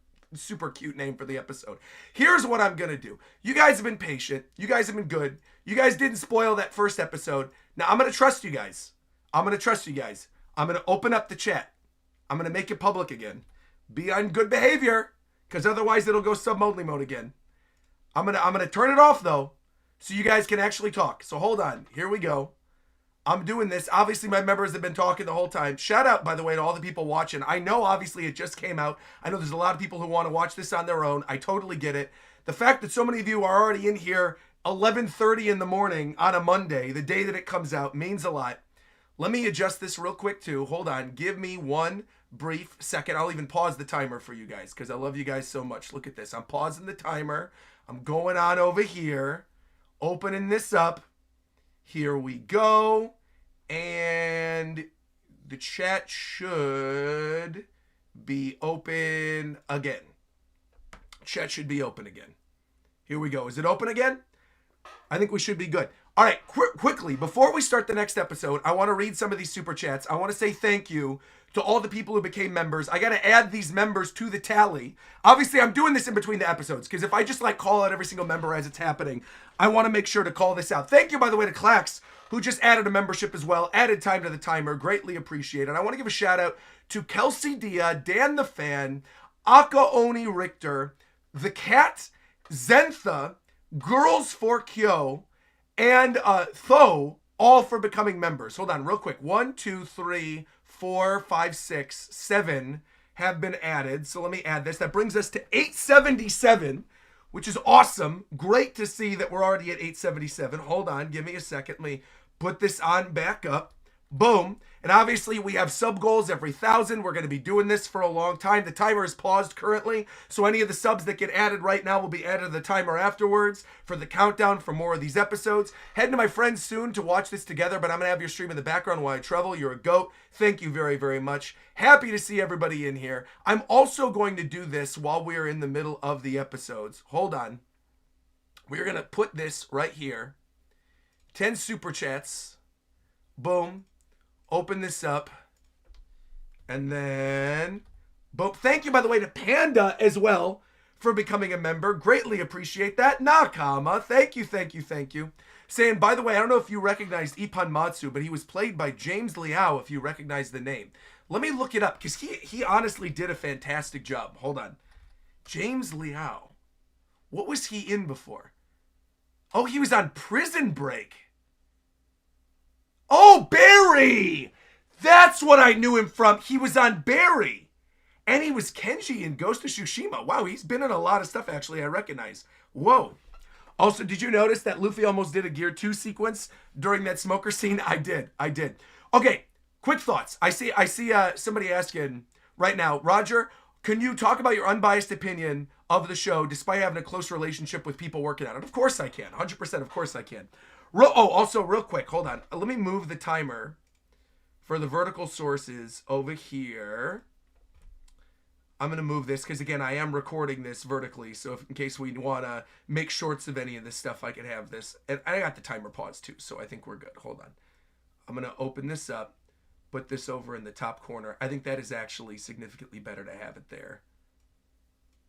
Speaker 1: cute name for the episode. Here's what I'm going to do. You guys have been patient. You guys have been good. You guys didn't spoil that first episode. Now, I'm going to trust you guys. I'm going to open up the chat. I'm going to make it public again. Be on good behavior, because otherwise it'll go sub-only mode again. I'm gonna turn it off, though, so you guys can actually talk. So hold on. Here we go. I'm doing this. Obviously, my members have been talking the whole time. Shout out, by the way, to all the people watching. I know, obviously, it just came out. I know there's a lot of people who want to watch this on their own. I totally get it. The fact that so many of you are already in here 11:30 in the morning on a Monday, the day that it comes out, means a lot. Let me adjust this real quick, too. Hold on. Give me one brief second. I'll even pause the timer for you guys because I love you guys so much. Look at this. I'm pausing the timer. I'm going on over here, opening this up. Here we go. And the chat should be open again. Chat should be open again. Here we go. Is it open again? I think we should be good. All right, quickly, before we start the next episode, I want to read some of these super chats. I want to say thank you to all the people who became members. I got to add these members to the tally. Obviously, I'm doing this in between the episodes because if I just call out every single member as it's happening, I want to make sure to call this out. Thank you, by the way, to Clax, who just added a membership as well, added time to the timer. Greatly appreciated. I want to give a shout out to Kelsey Dia, Dan the Fan, Akaoni Richter, The Cat, Zentha, Girls for Kyo, and Tho, all for becoming members. Hold on real quick. 1, 2, 3, 4, 5, 6, 7 have been added. So let me add this. That brings us to 877, which is awesome. Great to see that we're already at 877. Hold on. Give me a second. Let me put this on back up. Boom. And obviously we have sub goals every 1,000. We're going to be doing this for a long time. The timer is paused currently, so any of the subs that get added right now will be added to the timer afterwards for the countdown for more of these episodes. Heading to my friends soon to watch this together, but I'm going to have your stream in the background while I travel. You're a goat. Thank you very, very much. Happy to see everybody in here. I'm also going to do this while we're in the middle of the episodes. Hold on. We're going to put this right here. 10 super chats. Boom. Open this up. And then, boom. Thank you, by the way, to Panda as well for becoming a member. Greatly appreciate that. Nakama. Thank you, thank you, thank you. Saying, by the way, I don't know if you recognized Ipan Matsu, but he was played by James Liao, if you recognize the name. Let me look it up, because he honestly did a fantastic job. Hold on. James Liao. What was he in before? Oh, he was on Prison Break. Oh, Barry! That's what I knew him from. He was on Barry. And he was Kenji in Ghost of Tsushima. Wow, he's been in a lot of stuff, actually, I recognize. Whoa. Also, did you notice that Luffy almost did a Gear 2 sequence during that smoker scene? I did. Okay, quick thoughts. I see somebody asking right now, Roger, can you talk about your unbiased opinion of the show despite having a close relationship with people working on it? Of course I can. 100% of course I can. Also, real quick, hold on. Let me move the timer for the vertical sources over here. I'm going to move this because, again, I am recording this vertically. So in case we want to make shorts of any of this stuff, I can have this. And I got the timer paused too, so I think we're good. Hold on. I'm going to open this up, put this over in the top corner. I think that is actually significantly better to have it there.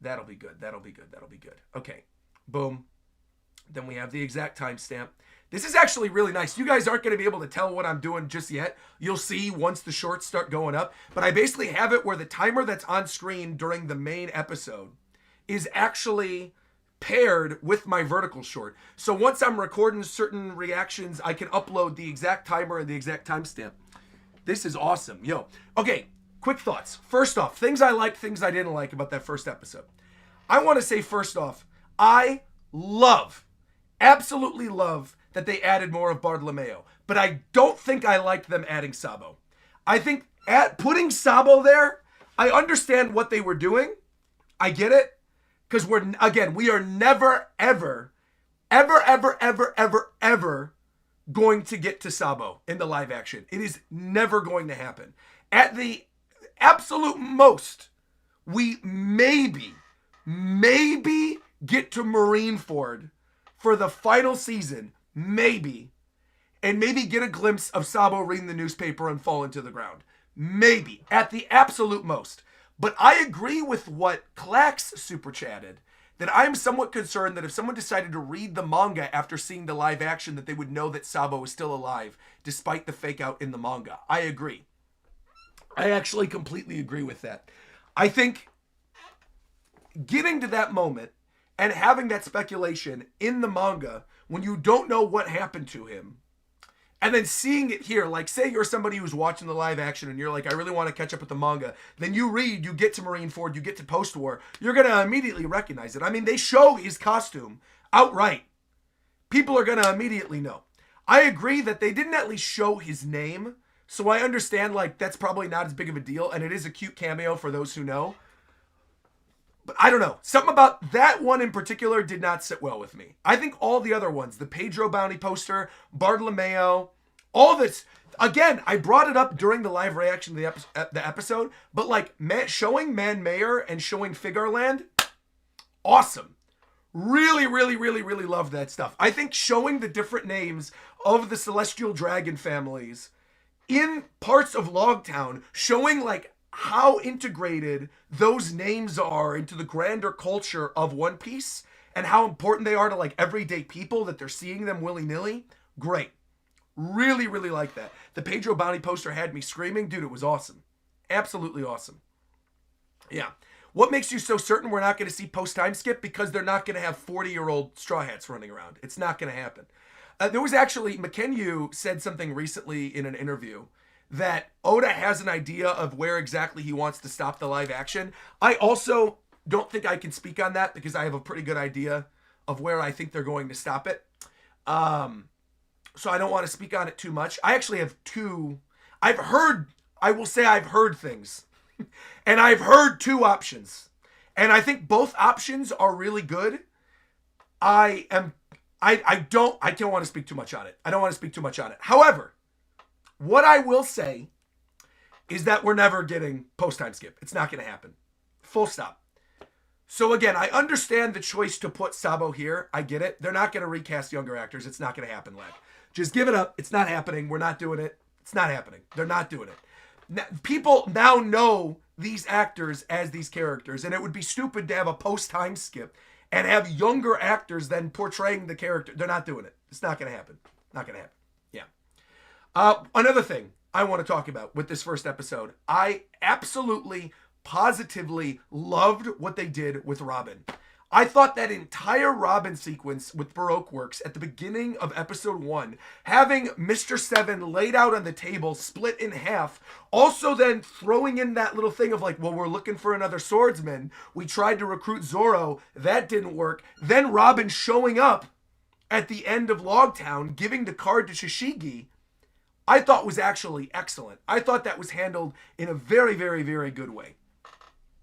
Speaker 1: That'll be good. Okay. Boom. Then we have the exact timestamp. This is actually really nice. You guys aren't going to be able to tell what I'm doing just yet. You'll see once the shorts start going up. But I basically have it where the timer that's on screen during the main episode is actually paired with my vertical short. So once I'm recording certain reactions, I can upload the exact timer and the exact timestamp. This is awesome. Yo. Okay, quick thoughts. First off, things I liked, things I didn't like about that first episode. I want to say first off, I absolutely love that they added more of Bartolomeo. But I don't think I liked them adding Sabo. I think putting Sabo there, I understand what they were doing. I get it. Because we are never, ever going to get to Sabo in the live action. It is never going to happen. At the absolute most, we maybe get to Marineford for the final season, maybe, and maybe get a glimpse of Sabo reading the newspaper and falling to the ground. Maybe, at the absolute most. But I agree with what Clax super chatted, that I'm somewhat concerned that if someone decided to read the manga after seeing the live action, that they would know that Sabo is still alive, despite the fake out in the manga. I agree. I actually completely agree with that. I think getting to that moment and having that speculation in the manga when you don't know what happened to him, and then seeing it here, like say you're somebody who's watching the live action and you're like, I really want to catch up with the manga. Then you read, you get to Marineford, you get to post-war, you're going to immediately recognize it. I mean, they show his costume outright. People are going to immediately know. I agree that they didn't at least show his name, so I understand like that's probably not as big of a deal, and it is a cute cameo for those who know. But I don't know. Something about that one in particular did not sit well with me. I think all the other ones, the Pedro bounty poster, Bartolomeo, all this, again, I brought it up during the live reaction to the episode, but like showing Man Mayor and showing Figarland, awesome. Really love that stuff. I think showing the different names of the Celestial Dragon families in parts of Logtown, showing like how integrated those names are into the grander culture of One Piece and how important they are to like everyday people, that they're seeing them willy-nilly. Great. Really like that. The Pedro bounty poster had me screaming. Dude, it was awesome. Absolutely awesome. Yeah. What makes you so certain we're not going to see post-time skip? Because they're not going to have 40-year-old Straw Hats running around. It's not going to happen. There was actually, McKenyu said something recently in an interview that Oda has an idea of where exactly he wants to stop the live action. I also don't think I can speak on that because I have a pretty good idea of where I think they're going to stop it. So I don't want to speak on it too much. I actually have two. I've heard things. And I've heard two options. And I think both options are really good. I don't want to speak too much on it. However, what I will say is that we're never getting post-time skip. It's not going to happen. Full stop. So again, I understand the choice to put Sabo here. I get it. They're not going to recast younger actors. It's not going to happen, lad. Just give it up. It's not happening. We're not doing it. It's not happening. They're not doing it. Now, people now know these actors as these characters, and it would be stupid to have a post-time skip and have younger actors then portraying the character. They're not doing it. It's not going to happen. Not going to happen. Yeah. Another thing I want to talk about with this first episode, I absolutely, positively loved what they did with Robin. I thought that entire Robin sequence with Baroque Works at the beginning of episode 1, having Mr. Seven laid out on the table, split in half, also then throwing in that little thing of like, well, we're looking for another swordsman. We tried to recruit Zoro. That didn't work. Then Robin showing up at the end of Logtown, giving the card to Shishigi, I thought was actually excellent. I thought that was handled in a very, very, very good way.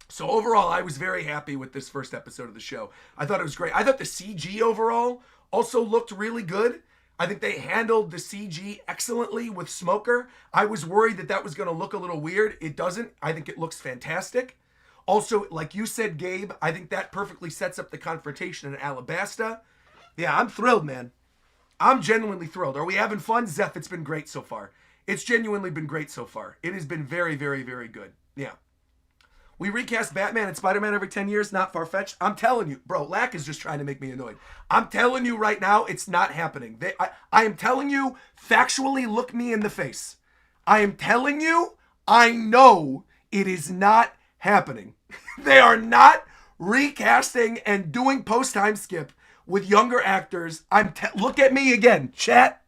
Speaker 1: So overall, I was very happy with this first episode of the show. I thought it was great. I thought the CG overall also looked really good. I think they handled the CG excellently with Smoker. I was worried that that was going to look a little weird. It doesn't. I think it looks fantastic. Also, like you said, Gabe, I think that perfectly sets up the confrontation in Alabasta. Yeah, I'm thrilled, man. I'm genuinely thrilled. Are we having fun? Zeph, it's been great so far. It's genuinely been great so far. It has been very, very, very good. Yeah. We recast Batman and Spider-Man every 10 years, not far-fetched. I'm telling you, bro, Lack is just trying to make me annoyed. I'm telling you right now, it's not happening. I am telling you, factually, look me in the face. I am telling you, I know it is not happening. They are not recasting and doing post-time skip with younger actors. Look at me again, chat.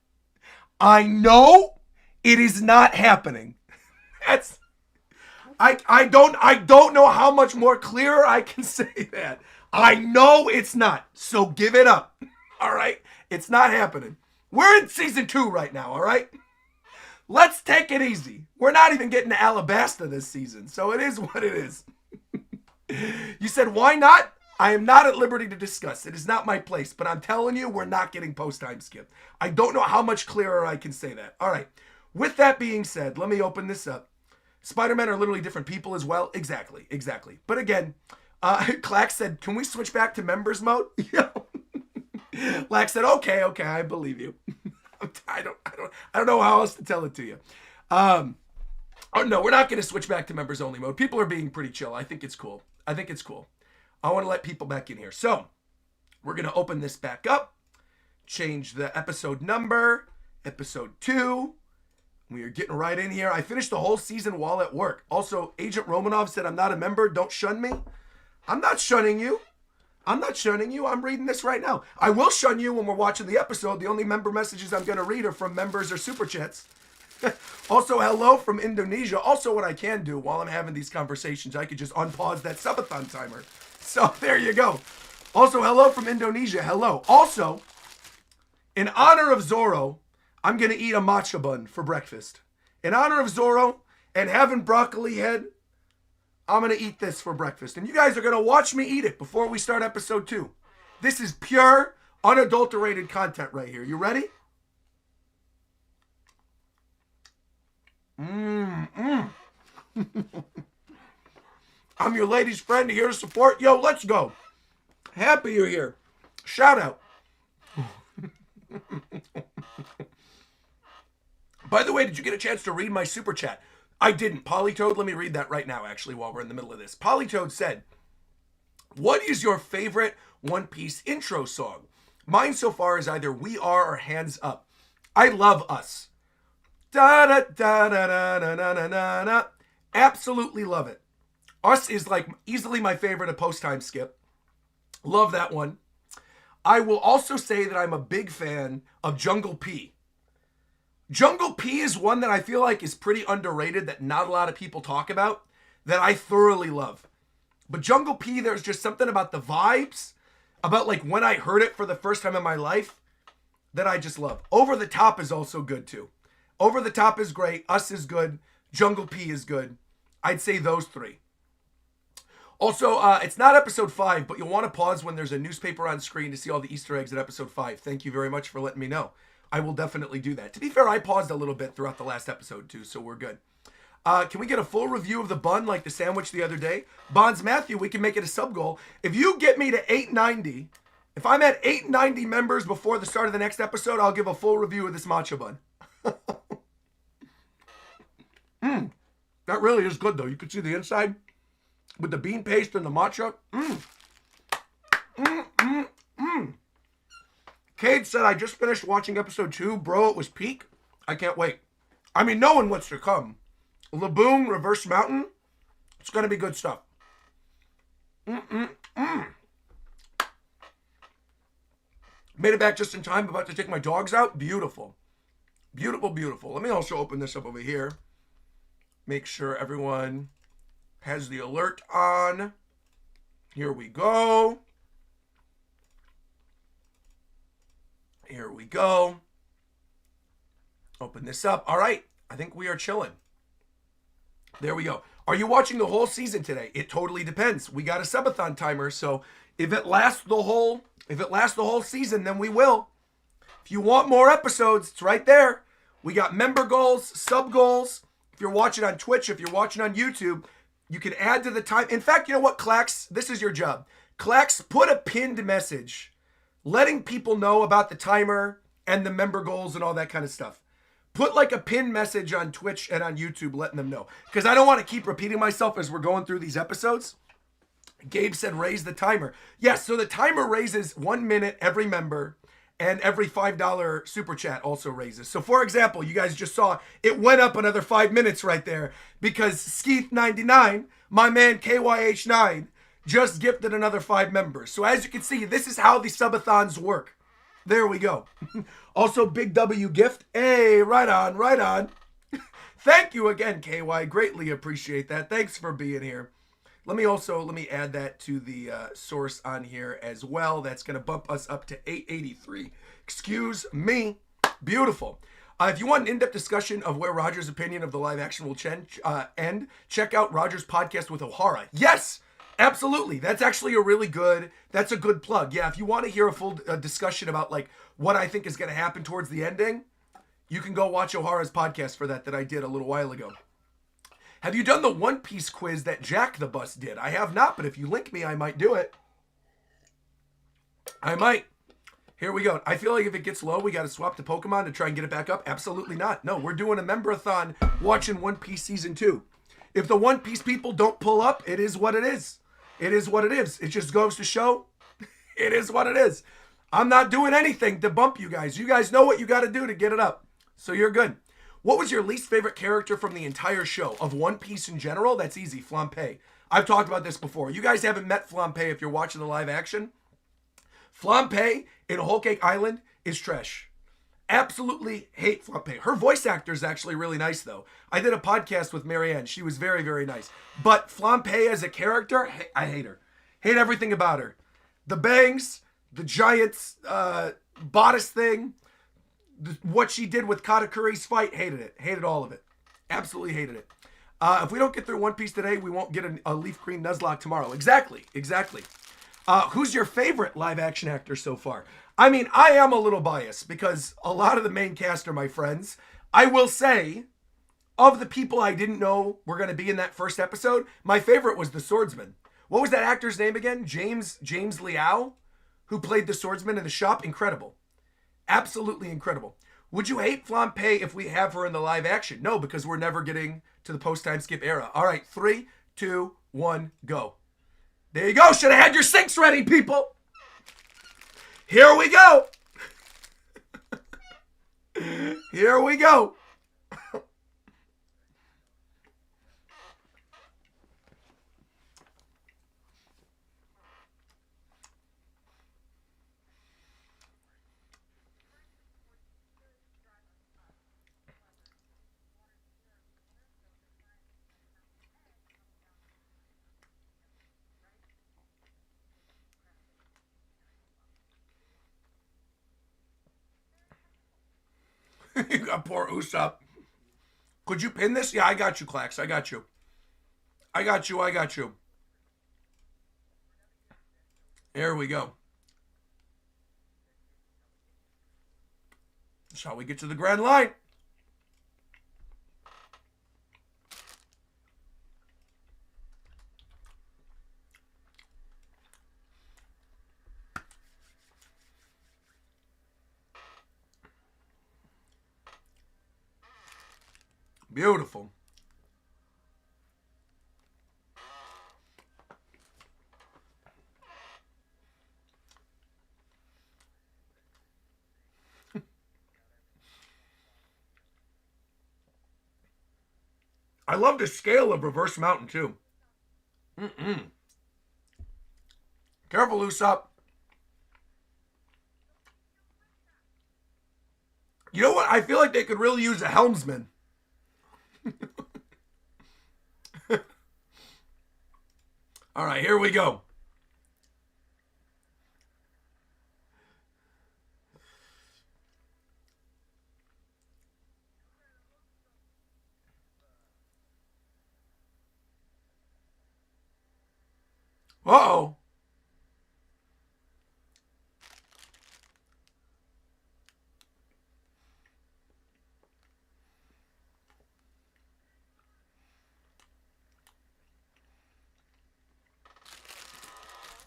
Speaker 1: I know it is not happening. That's... I don't know how much more clearer I can say that. I know it's not. So give it up. All right? It's not happening. We're in season 2 right now, all right? Let's take it easy. We're not even getting to Alabasta this season, so it is what it is. You said, why not? I am not at liberty to discuss. It is not my place, but I'm telling you, we're not getting post-time skip. I don't know how much clearer I can say that. All right. With that being said, let me open this up. Spider-Man are literally different people as well. Exactly. But again, Clack said, can we switch back to members mode? Lack said, okay, I believe you. I don't know how else to tell it to you. Oh no, we're not going to switch back to members only mode. People are being pretty chill. I think it's cool. I want to let people back in here. So we're going to open this back up, change the episode number, episode 2. We are getting right in here. I finished the whole season while at work. Also, Agent Romanov said, I'm not a member. Don't shun me. I'm not shunning you. I'm reading this right now. I will shun you when we're watching the episode. The only member messages I'm going to read are from members or super chats. Also, hello from Indonesia. Also, what I can do while I'm having these conversations, I could just unpause that subathon timer. So there you go. Also, hello from Indonesia. Hello. Also, in honor of Zorro, I'm going to eat a matcha bun for breakfast. In honor of Zorro and having broccoli head, I'm going to eat this for breakfast. And you guys are going to watch me eat it before we start episode 2. This is pure, unadulterated content right here. You ready? I'm your ladies' friend here to support. Yo, let's go. Happy you're here. Shout out. By the way, did you get a chance to read my super chat? I didn't. Polytoad, let me read that right now, actually, while we're in the middle of this. Polytoad said, what is your favorite One Piece intro song? Mine so far is either We Are or Hands Up. I love Us. Da da da da da da da da da. Absolutely love it. Us is like easily my favorite of post-time skip. Love that one. I will also say that I'm a big fan of Jungle P. Jungle P is one that I feel like is pretty underrated that not a lot of people talk about that I thoroughly love. But Jungle P, there's just something about the vibes, about like when I heard it for the first time in my life that I just love. Over the Top is also good too. Over the Top is great. Us is good. Jungle P is good. I'd say those 3. Also, it's not episode 5, but you'll want to pause when there's a newspaper on screen to see all the Easter eggs at episode 5. Thank you very much for letting me know. I will definitely do that. To be fair, I paused a little bit throughout the last episode too, so we're good. Can we get a full review of the bun like the sandwich the other day? Bonds Matthew, we can make it a sub goal. If you get me to 890, if I'm at 890 members before the start of the next episode, I'll give a full review of this matcha bun. That really is good though. You can see the inside with the bean paste and the matcha. Cade said, I just finished watching episode 2. Bro, it was peak. I can't wait. I mean, knowing what's to come. Laboon, Reverse Mountain. It's going to be good stuff. Made it back just in time. About to take my dogs out. Beautiful. Beautiful, beautiful. Let me also open this up over here. Make sure everyone has the alert on. Here we go. Here we go. Open this up. All right. I think we are chilling. There we go. Are you watching the whole season today? It totally depends. We got a subathon timer, so if it lasts the whole season, then we will. If you want more episodes, it's right there. We got member goals, sub goals. If you're watching on Twitch, if you're watching on YouTube, you can add to the time. In fact, you know what, Clax? This is your job. Clax, put a pinned message letting people know about the timer and the member goals and all that kind of stuff. Put like a pinned message on Twitch and on YouTube letting them know. Because I don't want to keep repeating myself as we're going through these episodes. Gabe said raise the timer. Yes, so the timer raises 1 minute every member, and every $5 super chat also raises. So for example, you guys just saw it went up another 5 minutes right there because Skeeth99, my man KYH9, just gifted another 5 members. So as you can see, this is how the subathons work. There we go. Also, Big W gift. Hey, right on, right on. Thank you again, KY. Greatly appreciate that. Thanks for being here. Let me add that to the source on here as well. That's going to bump us up to 883. Excuse me. Beautiful. If you want an in-depth discussion of where Roger's opinion of the live action will end, check out Roger's podcast with O'Hara. Yes, absolutely. That's actually that's a good plug. Yeah, if you want to hear a full discussion about like what I think is going to happen towards the ending, you can go watch O'Hara's podcast for that I did a little while ago. Have you done the One Piece quiz that Jack the Bus did? I have not, but if you link me, I might do it. I might. Here we go. I feel like if it gets low, we got to swap to Pokemon to try and get it back up. Absolutely not. No, we're doing a member-a-thon watching One Piece Season 2. If the One Piece people don't pull up, it is what it is. It is what it is. It just goes to show it is what it is. I'm not doing anything to bump you guys. You guys know what you got to do to get it up. So you're good. What was your least favorite character from the entire show? Of One Piece in general? That's easy. Flampe. I've talked about this before. You guys haven't met Flampe if you're watching the live action. Flampe in Whole Cake Island is trash. Absolutely hate Flampe. Her voice actor is actually really nice, though. I did a podcast with Marianne. She was very, very nice. But Flampe as a character, I hate her. Hate everything about her. The bangs, the giant's bodice thing, what she did with Katakuri's fight, hated it. Hated all of it. Absolutely hated it. If we don't get through One Piece today, we won't get a Leaf Green Nuzlocke tomorrow. Exactly. Who's your favorite live action actor so far? I mean, I am a little biased because a lot of the main cast are my friends. I will say, of the people I didn't know were going to be in that first episode, my favorite was the swordsman. What was that actor's name again? James Liao, who played the swordsman in The Shop. Incredible. Absolutely incredible. Would you hate Flampe if we have her in the live action? No, because we're never getting to the post-time skip era. All right, 3, 2, 1, go. There you go. Should have had your sinks ready, people. Here we go. Here we go. You got poor Usopp. Could you pin this? Yeah, I got you, Clax. I got you. There we go. That's how we get to the grand line. Beautiful. I love the scale of Reverse Mountain, too. Careful, Usopp. You know what? I feel like they could really use a helmsman. All right, here we go. Uh-oh.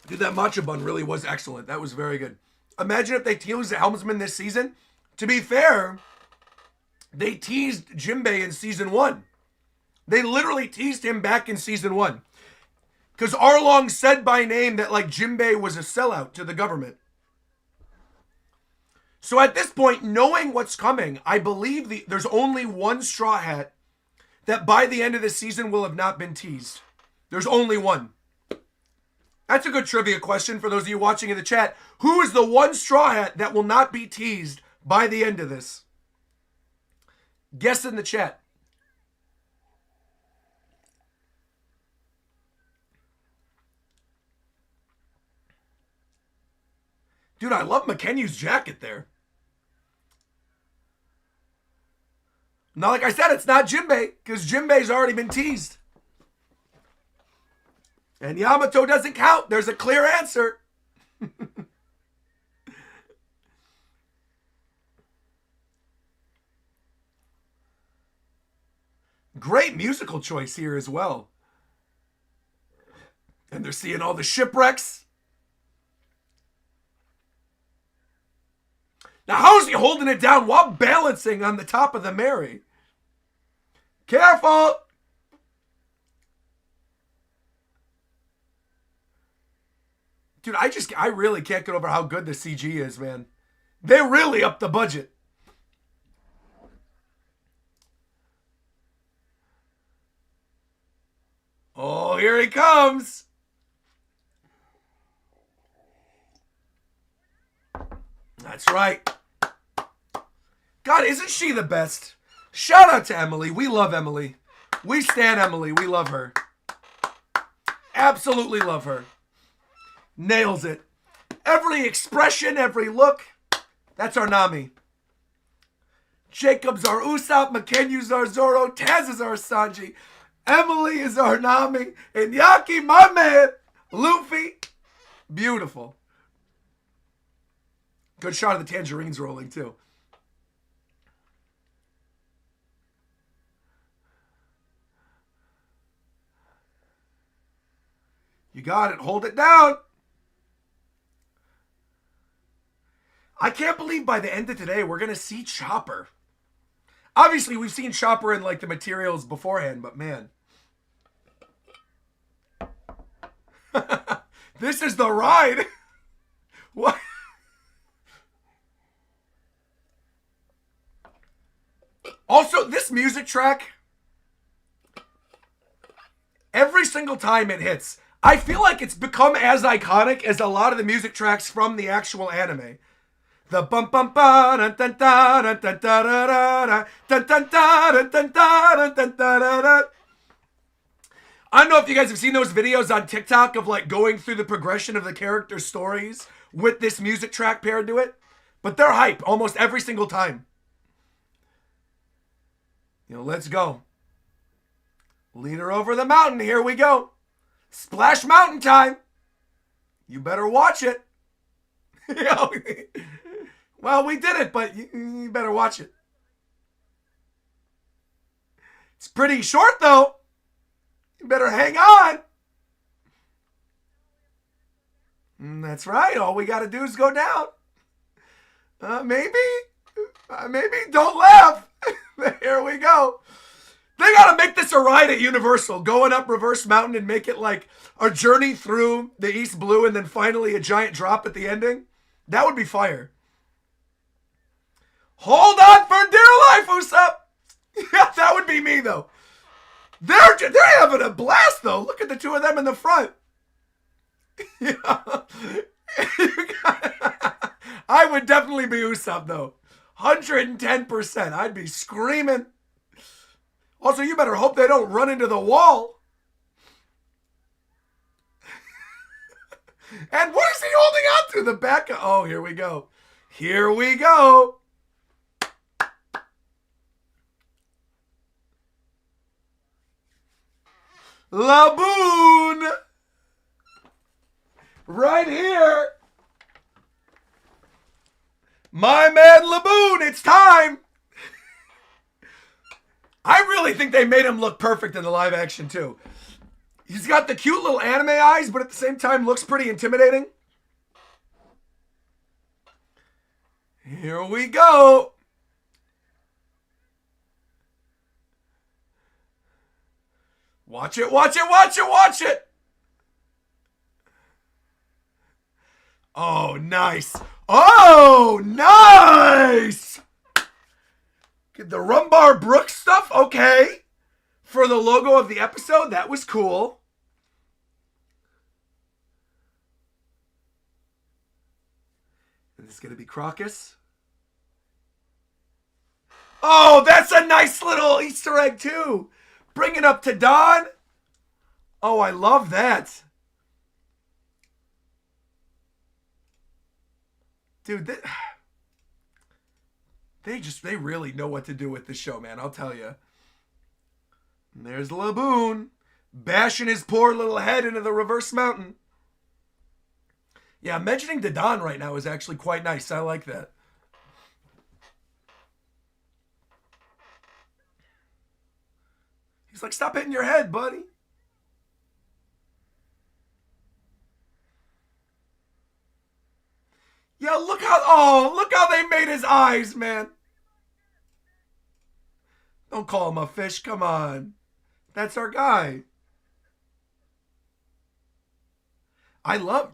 Speaker 1: Dude, that matcha bun really was excellent. That was very good. Imagine if they teased the helmsman this season. To be fair, they teased Jinbei in season 1. They literally teased him back in season 1. Because Arlong said by name that like Jinbei was a sellout to the government. So at this point, knowing what's coming, I believe there's only one Straw Hat that by the end of the season will have not been teased. There's only one. That's a good trivia question for those of you watching in the chat. Who is the one Straw Hat that will not be teased by the end of this? Guess in the chat. Dude, I love McKenyu's jacket there. Now, like I said, it's not Jinbei, because Jinbei's already been teased. And Yamato doesn't count. There's a clear answer. Great musical choice here as well. And they're seeing all the shipwrecks. Now, how is he holding it down while balancing on the top of the Mary? Careful! Dude, I really can't get over how good the CG is, man. They really upped the budget. Oh, here he comes. That's right. God, isn't she the best? Shout out to Emily. We love Emily. We stan Emily. We love her. Absolutely love her. Nails it. Every expression, every look. That's our Nami. Jacob's our Usopp. McKenyu's our Zoro. Taz is our Sanji. Emily is our Nami. And Yaki, my man. Luffy. Beautiful. Good shot of the tangerines rolling, too. You got it. Hold it down. I can't believe by the end of today we're going to see Chopper. Obviously, we've seen Chopper in like the materials beforehand, but man. This is the ride. What? Also, this music track, every single time it hits, I feel like it's become as iconic as a lot of the music tracks from the actual anime. The bum bum ba dun dun da dun dun da da da dun dun da dun dun da dun dun da da da. I don't know if you guys have seen those videos on TikTok of like going through the progression of the character stories with this music track paired to it, but they're hype almost every single time. You know, let's go. Lead her over the mountain. Here we go. Splash Mountain time. You better watch it. Well, we did it, but you better watch it. It's pretty short, though. You better hang on. That's right. All we got to do is go down. Maybe don't laugh. Here we go. They got to make this a ride at Universal. Going up Reverse Mountain and make it like a journey through the East Blue and then finally a giant drop at the ending. That would be fire. Hold on for dear life, Usopp. Yeah, that would be me, though. They're having a blast, though. Look at the two of them in the front. Yeah. I would definitely be Usopp, though. 110%. I'd be screaming. Also, you better hope they don't run into the wall. And what is he holding on to? The back of... Oh, here we go. Here we go. Laboon. right here. My man Laboon, it's time. I really think they made him look perfect in the live action too. He's got the cute little anime eyes, but at the same time looks pretty intimidating. Here we go. Watch it, watch it, watch it, watch it. Oh, nice. Oh, nice. The Rumbar Brooks stuff, okay. For the logo of the episode, that was cool. And this is going to be Crocus. Oh, that's a nice little Easter egg, too. Bring it up to Dawn. Oh, I love that. Dude, they really know what to do with this show, man. I'll tell you. And there's Laboon bashing his poor little head into the reverse mountain. Yeah, mentioning Dadan right now is actually quite nice. I like that. He's like, stop hitting your head, buddy. Yeah, look how they made his eyes, man. Don't call him a fish. Come on. That's our guy. I love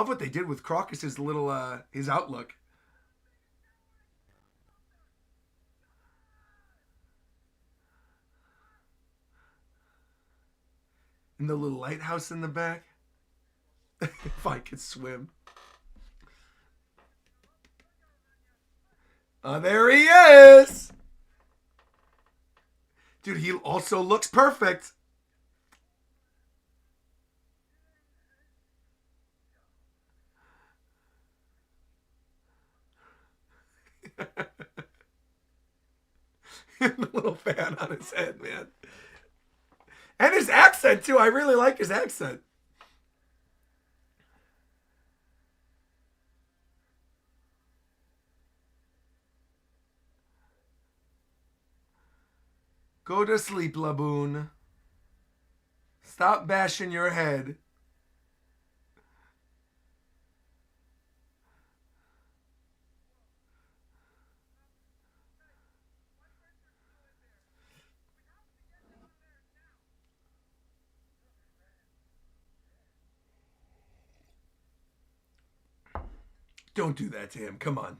Speaker 1: what they did with Crocus's little, his outlook. And the little lighthouse in the back. If I could swim. There he is. Dude, he also looks perfect. The little fan on his head, man. And his accent, too. I really like his accent. Go to sleep, Laboon. Stop bashing your head. Don't do that to him. Come on.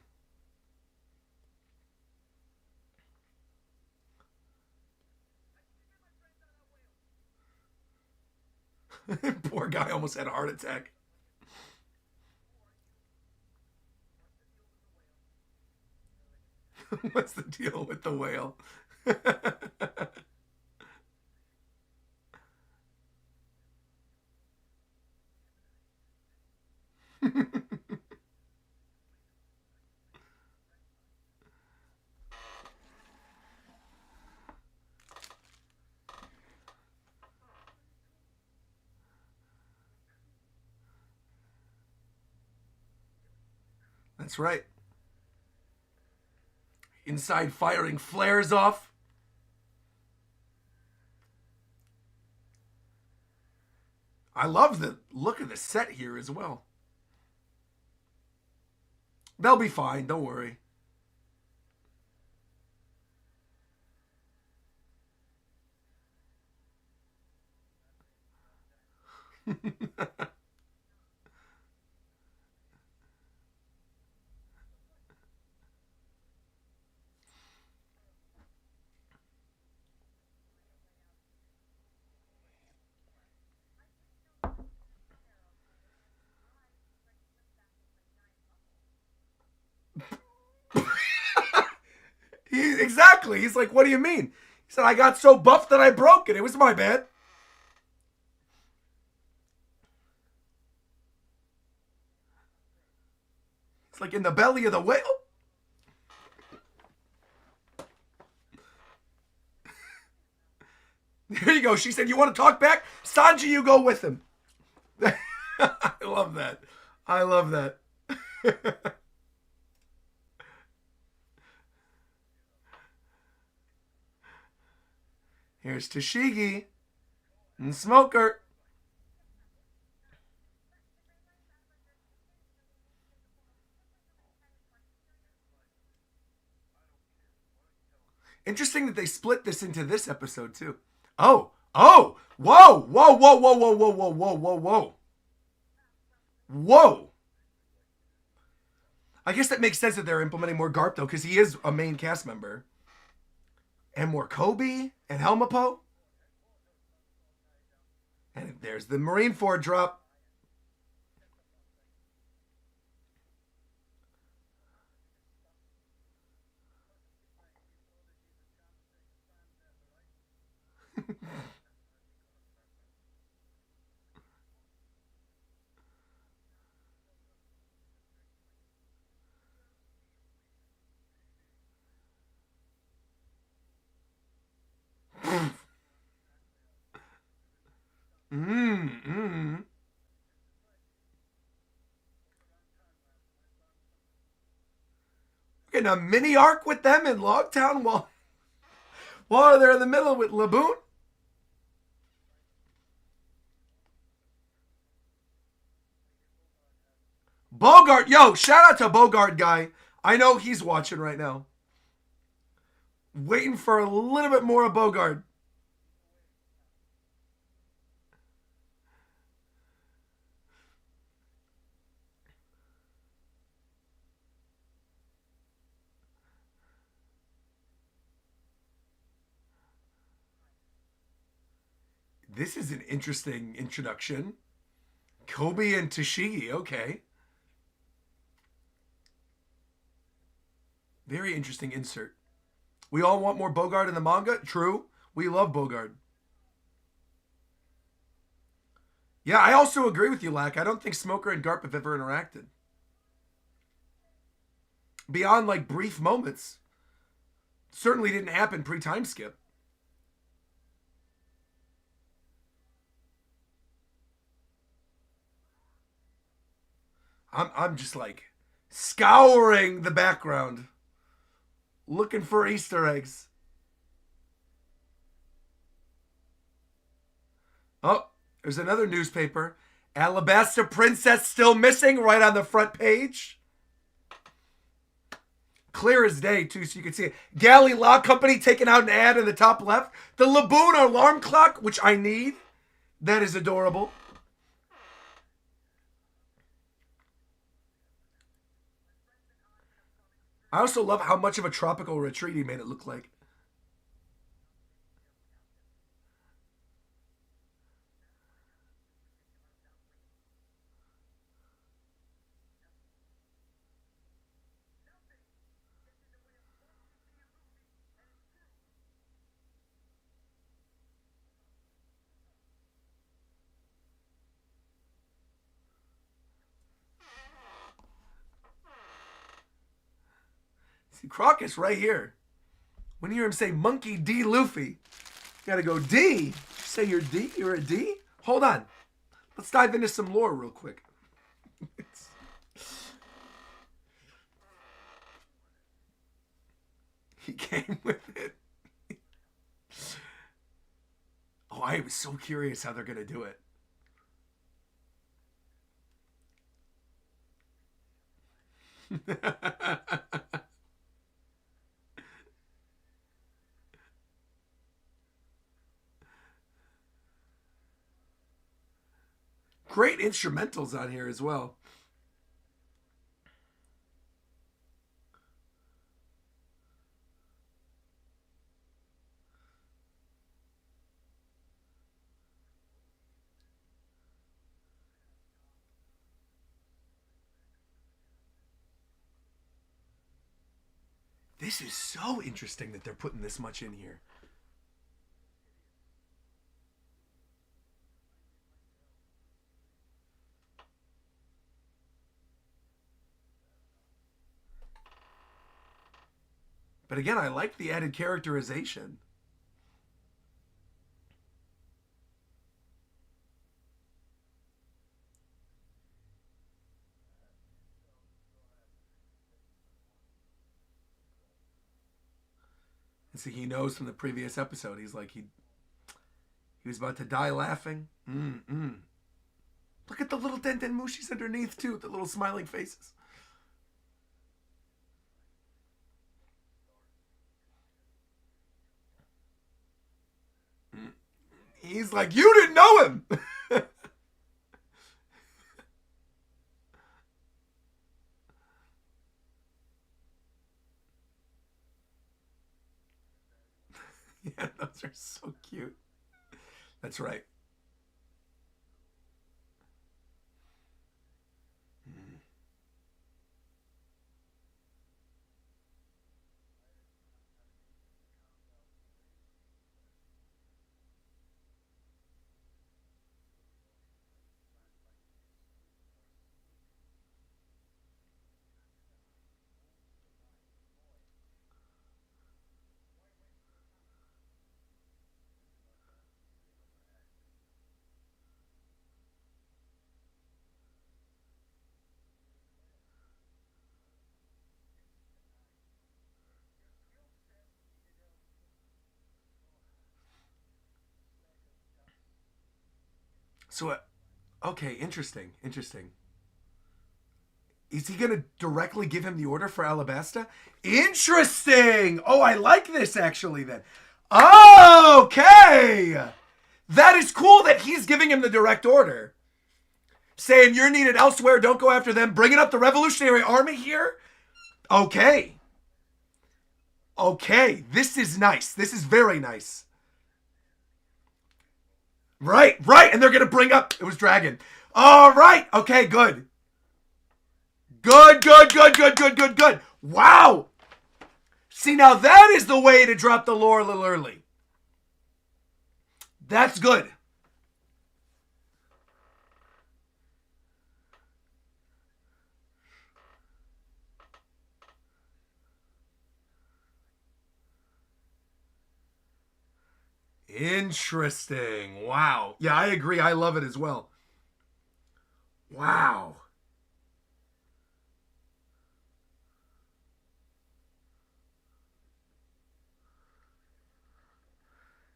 Speaker 1: Poor guy almost had a heart attack. What's the deal with the whale? That's right. Inside firing flares off. I love the look of the set here as well. They'll be fine, don't worry. Exactly. He's like, what do you mean? He said, I got so buff that I broke it. It was my bad. It's like in the belly of the whale. There you go. She said, you want to talk back? Sanji, you go with him. I love that. I love that. Here's Tashigi and Smoker. Interesting that they split this into this episode too. Oh, oh, whoa, whoa, whoa, whoa, whoa, whoa, whoa, whoa, whoa, whoa, whoa. I guess that makes sense that they're implementing more Garp though, because he is a main cast member. And more Kobe and Helmapo. And there's the Marineford drop. Getting a mini arc with them in Logtown while they're in the middle with Laboon. Bogart, yo, shout out to Bogart guy. I know he's watching right now. Waiting for a little bit more of Bogart. This is an interesting introduction. Kobe and Tashigi, okay. Very interesting insert. We all want more Bogart in the manga? True. We love Bogart. Yeah, I also agree with you, Lack. I don't think Smoker and Garp have ever interacted. Beyond like brief moments. Certainly didn't happen pre-time skip. I'm just like scouring the background, looking for Easter eggs. Oh, there's another newspaper. Alabaster Princess still missing right on the front page. Clear as day, too, so you can see it. Galley Law Company taking out an ad in the top left. The Laboon alarm clock, which I need. That is adorable. I also love how much of a tropical retreat he made it look like. See, Crocus right here. When you hear him say Monkey D. Luffy, you gotta go D. Say you're D? You're a D? Hold on. Let's dive into some lore real quick. He came with it. Oh, I was so curious how they're gonna do it. Great instrumentals on here as well. This is so interesting that they're putting this much in here. But again, I like the added characterization. See, he knows from the previous episode. He's like he was about to die laughing. Look at the little Denten Mushis underneath too, the little smiling faces. He's like, you didn't know him. Yeah, those are so cute. That's right. So, okay, interesting, interesting. Is he going to directly give him the order for Alabasta? Interesting. Oh, I like this actually then. Okay. That is cool that he's giving him the direct order. Saying you're needed elsewhere, don't go after them. Bringing up the Revolutionary Army here. Okay. Okay. This is nice. This is very nice. Right, right. And they're going to bring up, it was Dragon. All right. Okay, good. Good, good, good, good, good, good, good. Wow. See, now that is the way to drop the lore a little early. That's good. Interesting. Wow. Yeah, I agree. I love it as well. Wow.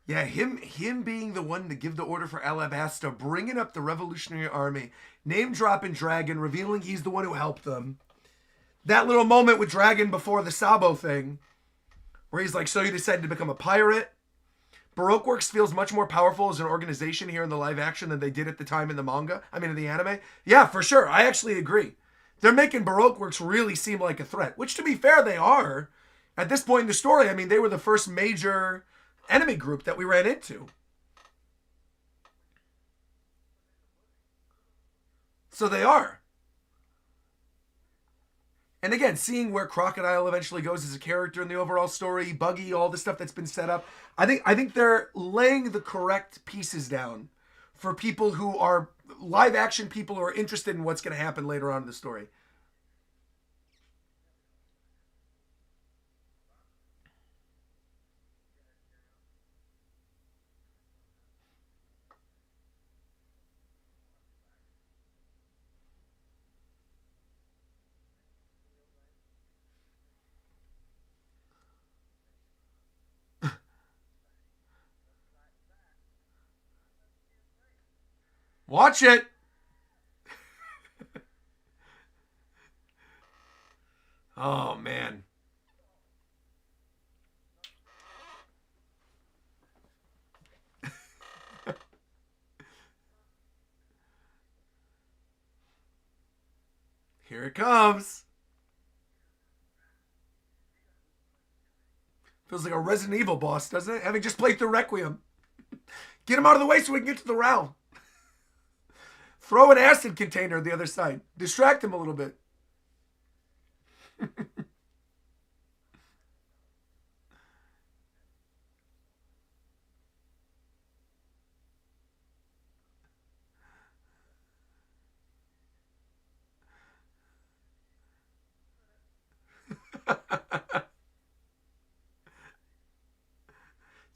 Speaker 1: Yeah, him being the one to give the order for Alabasta, bringing up the Revolutionary Army, name dropping Dragon, revealing he's the one who helped them. That little moment with Dragon before the Sabo thing, where he's like, so you decided to become a pirate? Baroque Works feels much more powerful as an organization here in the live action than they did at the time in the manga. I mean, in the anime. Yeah, for sure. I actually agree. They're making Baroque Works really seem like a threat, which to be fair, they are. At this point in the story, I mean, they were the first major enemy group that we ran into. So they are. And again, seeing where Crocodile eventually goes as a character in the overall story, Buggy, all the stuff that's been set up, I think they're laying the correct pieces down for people who are live action people who are interested in what's going to happen later on in the story. Watch it. Oh man. Here it comes. Feels like a Resident Evil boss, doesn't it? Having just played through Requiem. Get him out of the way so we can get to the Ral. Throw an acid container on the other side. Distract him a little bit.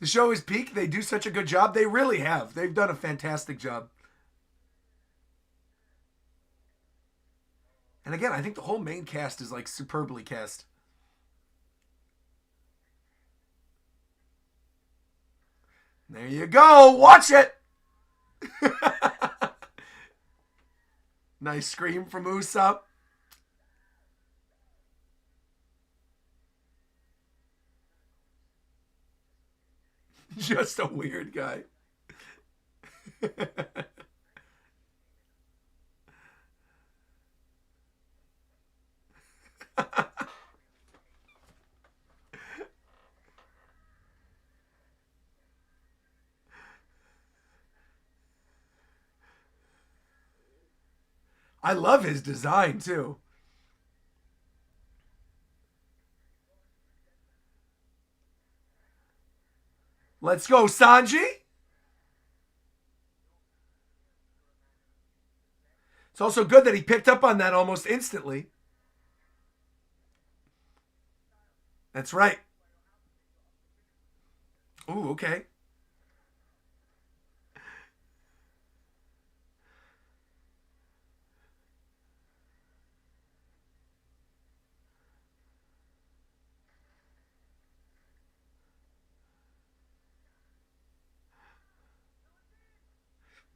Speaker 1: The show is peak. They do such a good job. They really have. They've done a fantastic job. And again, I think the whole main cast is like superbly cast. There you go. Watch it. Nice scream from Usopp. Just a weird guy. I love his design too. Let's go, Sanji. It's also good that he picked up on that almost instantly. That's right. Ooh, okay.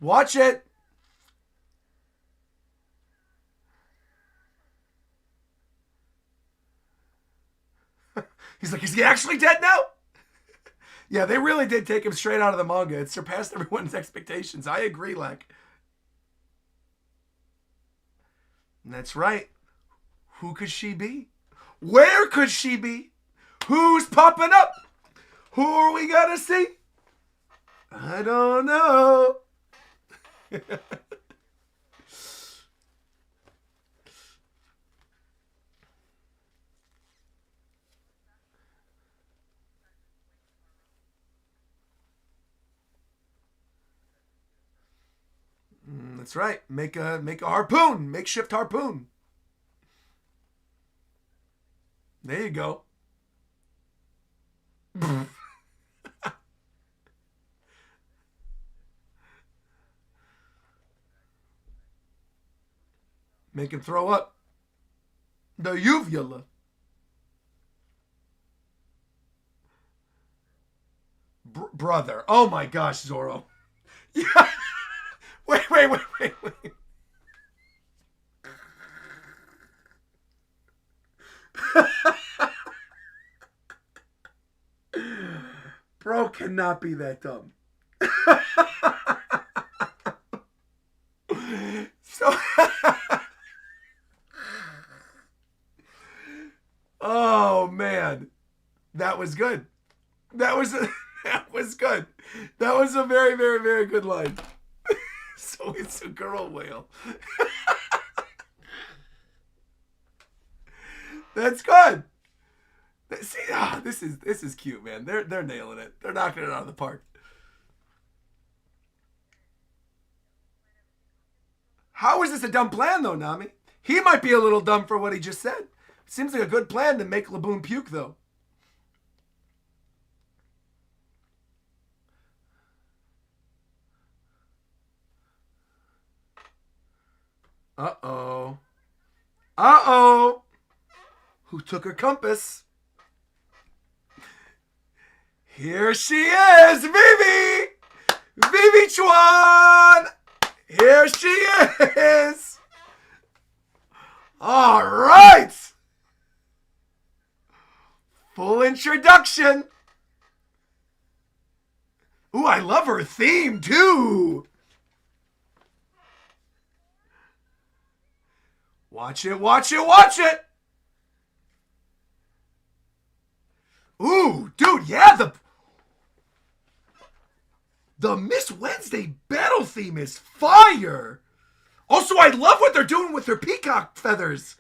Speaker 1: Watch it. He's like, is he actually dead now? Yeah, they really did take him straight out of the manga. It surpassed everyone's expectations. I agree, Lek. That's right. Who could she be? Where could she be? Who's popping up? Who are we gonna see? I don't know. That's right. Make a harpoon. Makeshift harpoon. There you go. Make him throw up. The uvula. Brother. Oh my gosh, Zoro. Yeah. Wait. Bro cannot be that dumb. So, oh man, that was good. That was good. That was a very, very, very good line. So it's a girl whale. That's good. See, this is cute, man. They're nailing it. They're knocking it out of the park. How is this a dumb plan, though, Nami? He might be a little dumb for what he just said. Seems like a good plan to make Laboon puke, though. Uh-oh. Uh-oh. Who took her compass? Here she is, Vivi! Vivi Chuan! Here she is! All right! Full introduction. Ooh, I love her theme, too. Watch it, watch it, watch it! Ooh, dude, yeah, the Miss Wednesday battle theme is fire! Also, I love what they're doing with their peacock feathers.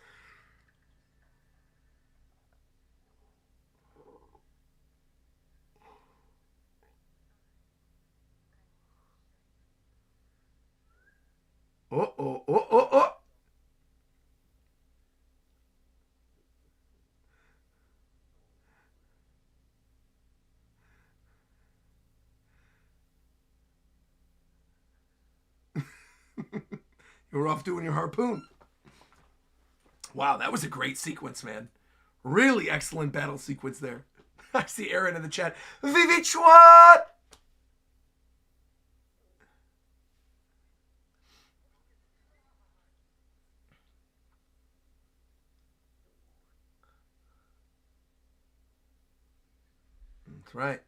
Speaker 1: Oh. You're off doing your harpoon. Wow, that was a great sequence, man. Really excellent battle sequence there. I see Aaron in the chat. Vivi Chwat! That's right.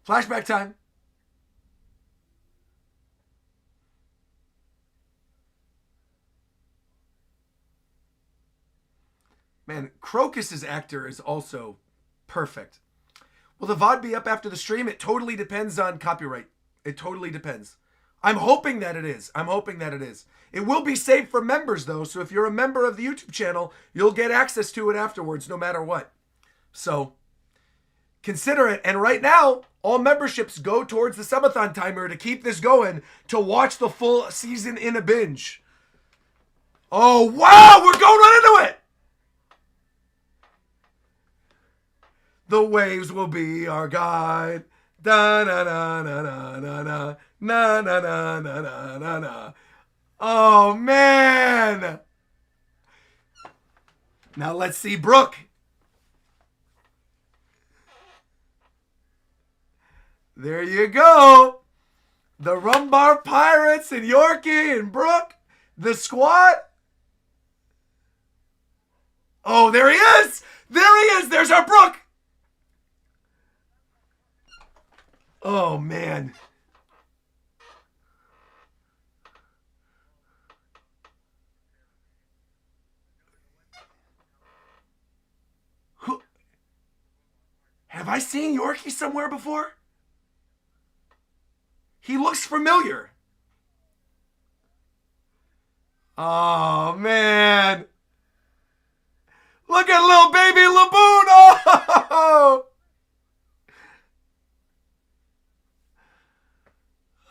Speaker 1: Flashback time. Man, Crocus's actor is also perfect. Will the VOD be up after the stream? It totally depends on copyright. It totally depends. I'm hoping that it is. I'm hoping that it is. It will be saved for members, though, so if you're a member of the YouTube channel, you'll get access to it afterwards, no matter what. So, consider it. And right now, all memberships go towards the subathon timer to keep this going, to watch the full season in a binge. Oh, wow! We're going right into it! The waves will be our guide. Da na na na na na na na na na na na na na. Oh man! Now let's see Brooke. There you go. The Rumbar Pirates and Yorkie and Brooke. The squad. Oh, there he is! There he is! There's our Brooke! Oh, man. Who? Have I seen Yorkie somewhere before? He looks familiar. Oh, man. Look at little baby Laboon. Oh!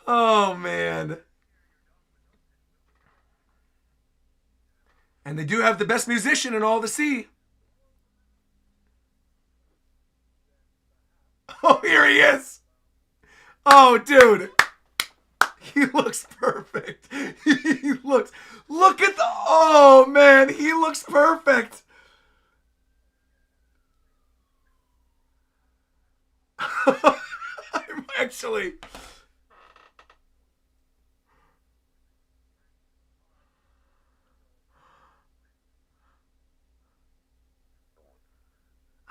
Speaker 1: Oh, man. And they do have the best musician in all the sea. Oh, here he is. Oh, dude. He looks perfect. He looks... Look at the... Oh, man. He looks perfect. I'm actually...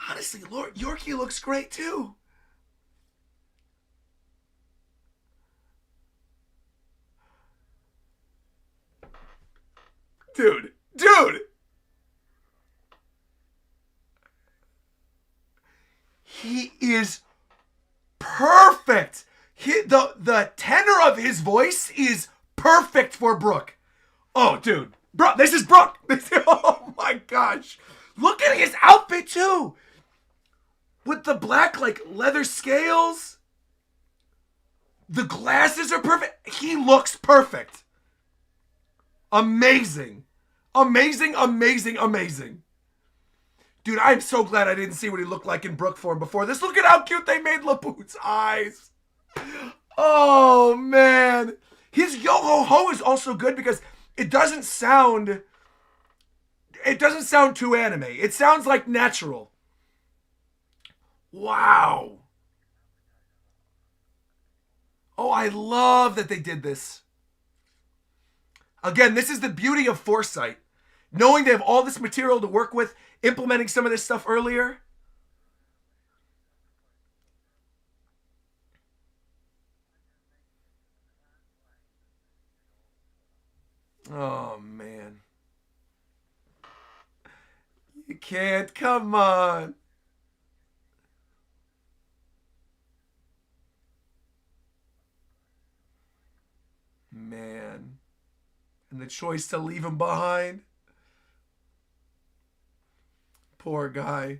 Speaker 1: Honestly, Lord, Yorkie looks great too. Dude. He is perfect. The tenor of his voice is perfect for Brooke. Oh, dude. Bro, this is Brooke. Oh my gosh. Look at his outfit too. With the black, like, leather scales. The glasses are perfect. He looks perfect. Amazing. Amazing. Dude, I'm so glad I didn't see what he looked like in Brooke form before this. Look at how cute they made Laboon's eyes. Oh, man. His yo-ho-ho is also good because it doesn't sound too anime. It sounds like natural. Wow. Oh, I love that they did this. Again, this is the beauty of foresight. Knowing they have all this material to work with, implementing some of this stuff earlier. Oh, man. You can't, come on. Man. And the choice to leave him behind. Poor guy.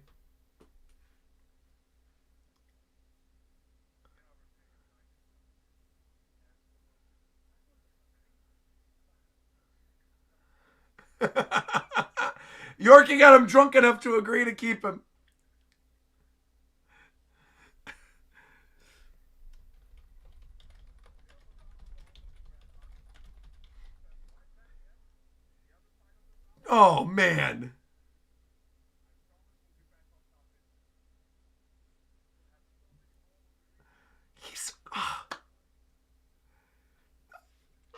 Speaker 1: Yorkie got him drunk enough to agree to keep him. Oh, man. He's... Oh.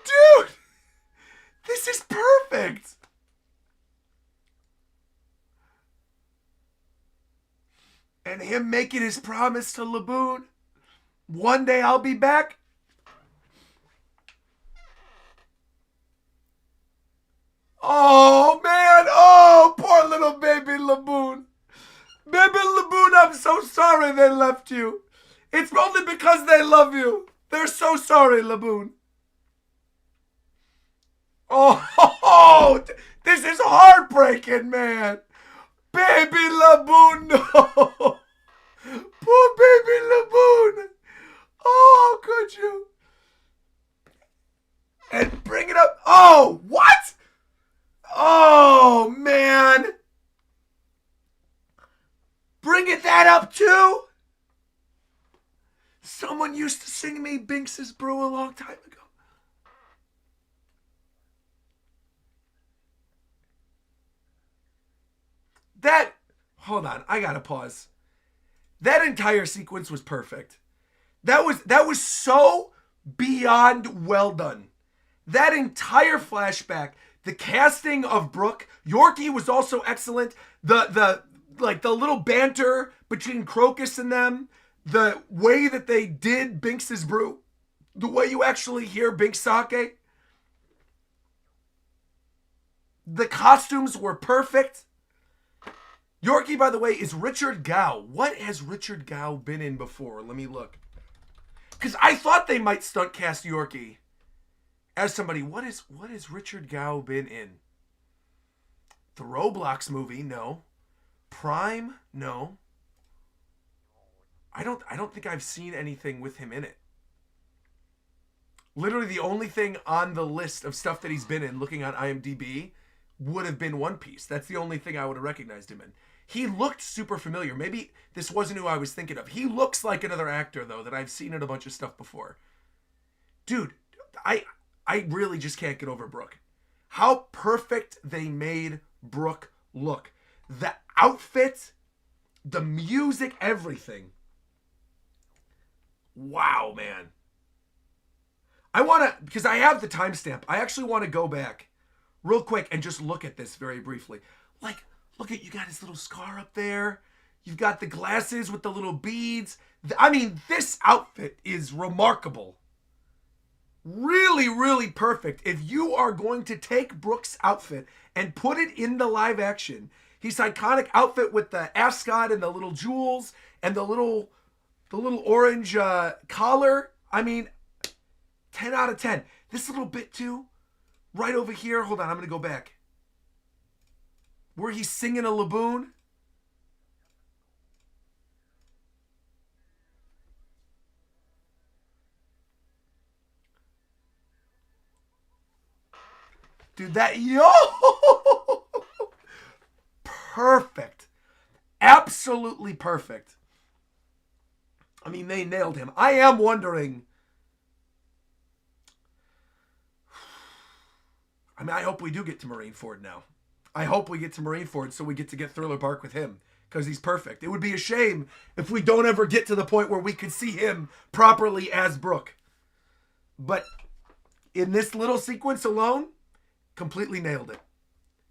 Speaker 1: Dude! This is perfect! And him making his promise to Laboon. One day I'll be back. Oh, man. Oh, poor little baby Laboon. Baby Laboon, I'm so sorry they left you. It's only because they love you. They're so sorry, Laboon. Oh, this is heartbreaking, man. Baby Laboon, no. Poor baby Laboon. Oh, could you? And bring it up. Oh, what? Oh, man. Bring it that up, too? Someone used to sing me Binks's Brew a long time ago. That, hold on, I gotta pause. That entire sequence was perfect. That was so beyond well done. That entire flashback, the casting of Brooke, Yorkie was also excellent. The little banter between Crocus and them, the way that they did Binks's Brew, the way you actually hear Binks sake. The costumes were perfect. Yorkie, by the way, is Richard Gow. What has Richard Gow been in before? Let me look. Because I thought they might stunt cast Yorkie as somebody. What has Richard Gow been in? The Roblox movie, no. Prime, no. I don't think I've seen anything with him in it. Literally the only thing on the list of stuff that he's been in, looking on IMDb, would have been One Piece. That's the only thing I would have recognized him in. He looked super familiar. Maybe this wasn't who I was thinking of. He looks like another actor, though, that I've seen in a bunch of stuff before. Dude, I really just can't get over Brooke. How perfect they made Brooke look. The outfit, the music, everything. Wow, man. I want to, because I have the timestamp, I actually want to go back real quick and just look at this very briefly. Like, look at, you got his little scar up there. You've got the glasses with the little beads. I mean, this outfit is remarkable. Really, really perfect. If you are going to take Brooke's outfit and put it in the live action, his iconic outfit with the ascot and the little jewels and the little orange collar. I mean, 10 out of 10. This little bit too, right over here. Hold on, I'm going to go back. Where he's singing a Laboon. Dude, that, yo! Perfect. Absolutely perfect. I mean, they nailed him. I am wondering. I mean, I hope we do get to Marineford now. I hope we get to Marineford so we get to get Thriller Bark with him, because he's perfect. It would be a shame if we don't ever get to the point where we could see him properly as Brooke. But in this little sequence alone, completely nailed it.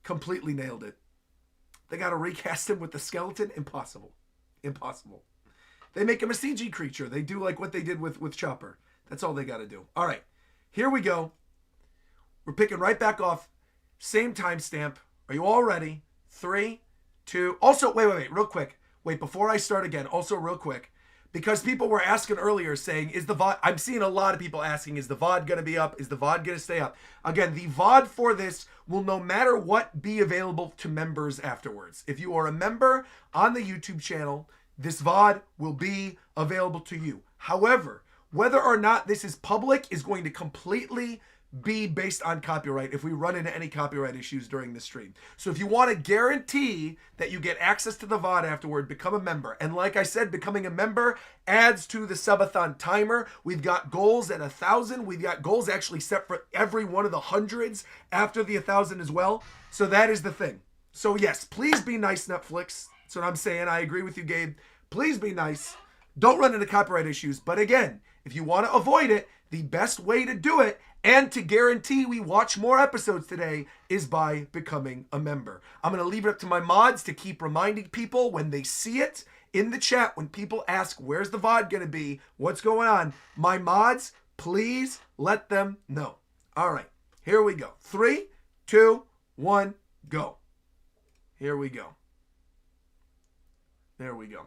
Speaker 1: Completely nailed it. They got to recast him with the skeleton? Impossible. Impossible. They make him a CG creature. They do like what they did with Chopper. That's all they got to do. All right. Here we go. We're picking right back off. Same timestamp. Are you all ready? 3, 2. Also, wait. Real quick. Wait, before I start again. Also, real quick. Because people were asking earlier saying, is the VOD... I'm seeing a lot of people asking, is the VOD going to be up? Is the VOD going to stay up? Again, the VOD for this will, no matter what, be available to members afterwards. If you are a member on the YouTube channel, this VOD will be available to you. However, whether or not this is public is going to completely be based on copyright if we run into any copyright issues during the stream. So if you want to guarantee that you get access to the VOD afterward, become a member. And like I said, becoming a member adds to the subathon timer. We've got goals at 1,000. We've got goals actually set for every one of the hundreds after the 1,000 as well. So that is the thing. So yes, please be nice, Netflix. That's what I'm saying. I agree with you, Gabe. Please be nice. Don't run into copyright issues. But again, if you want to avoid it, the best way to do it and to guarantee we watch more episodes today is by becoming a member. I'm going to leave it up to my mods to keep reminding people when they see it in the chat, when people ask, where's the VOD going to be? What's going on? My mods, please let them know. All right, here we go. 3, 2, 1, go. Here we go. There we go.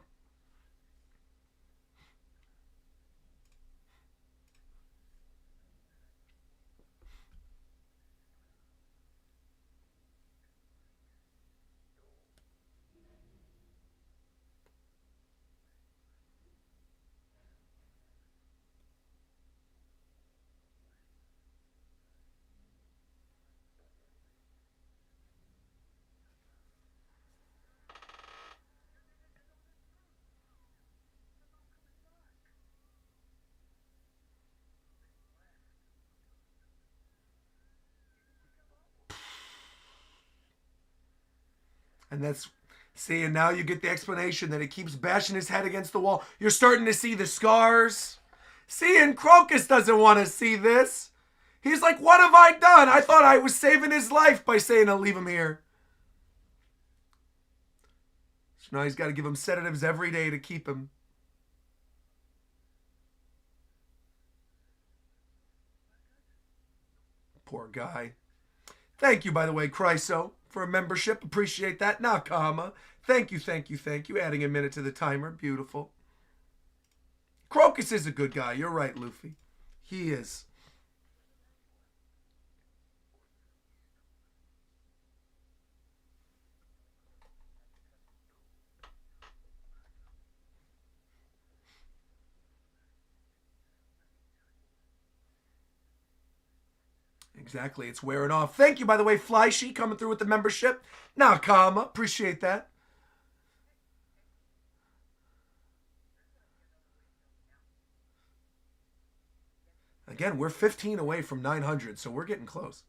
Speaker 1: And that's, see, and now you get the explanation that he keeps bashing his head against the wall. You're starting to see the scars. See, and Crocus doesn't want to see this. He's like, what have I done? I thought I was saving his life by saying I'll leave him here. So now he's got to give him sedatives every day to keep him. Poor guy. Thank you, by the way, Chryso, for a membership. Appreciate that. Nakama. Thank you, thank you, thank you. Adding a minute to the timer. Beautiful. Crocus is a good guy. You're right, Luffy. He is. Exactly. It's wearing off. Thank you, by the way, Flyshy, coming through with the membership. Nakama. Appreciate that. Again, we're 15 away from 900, so we're getting close.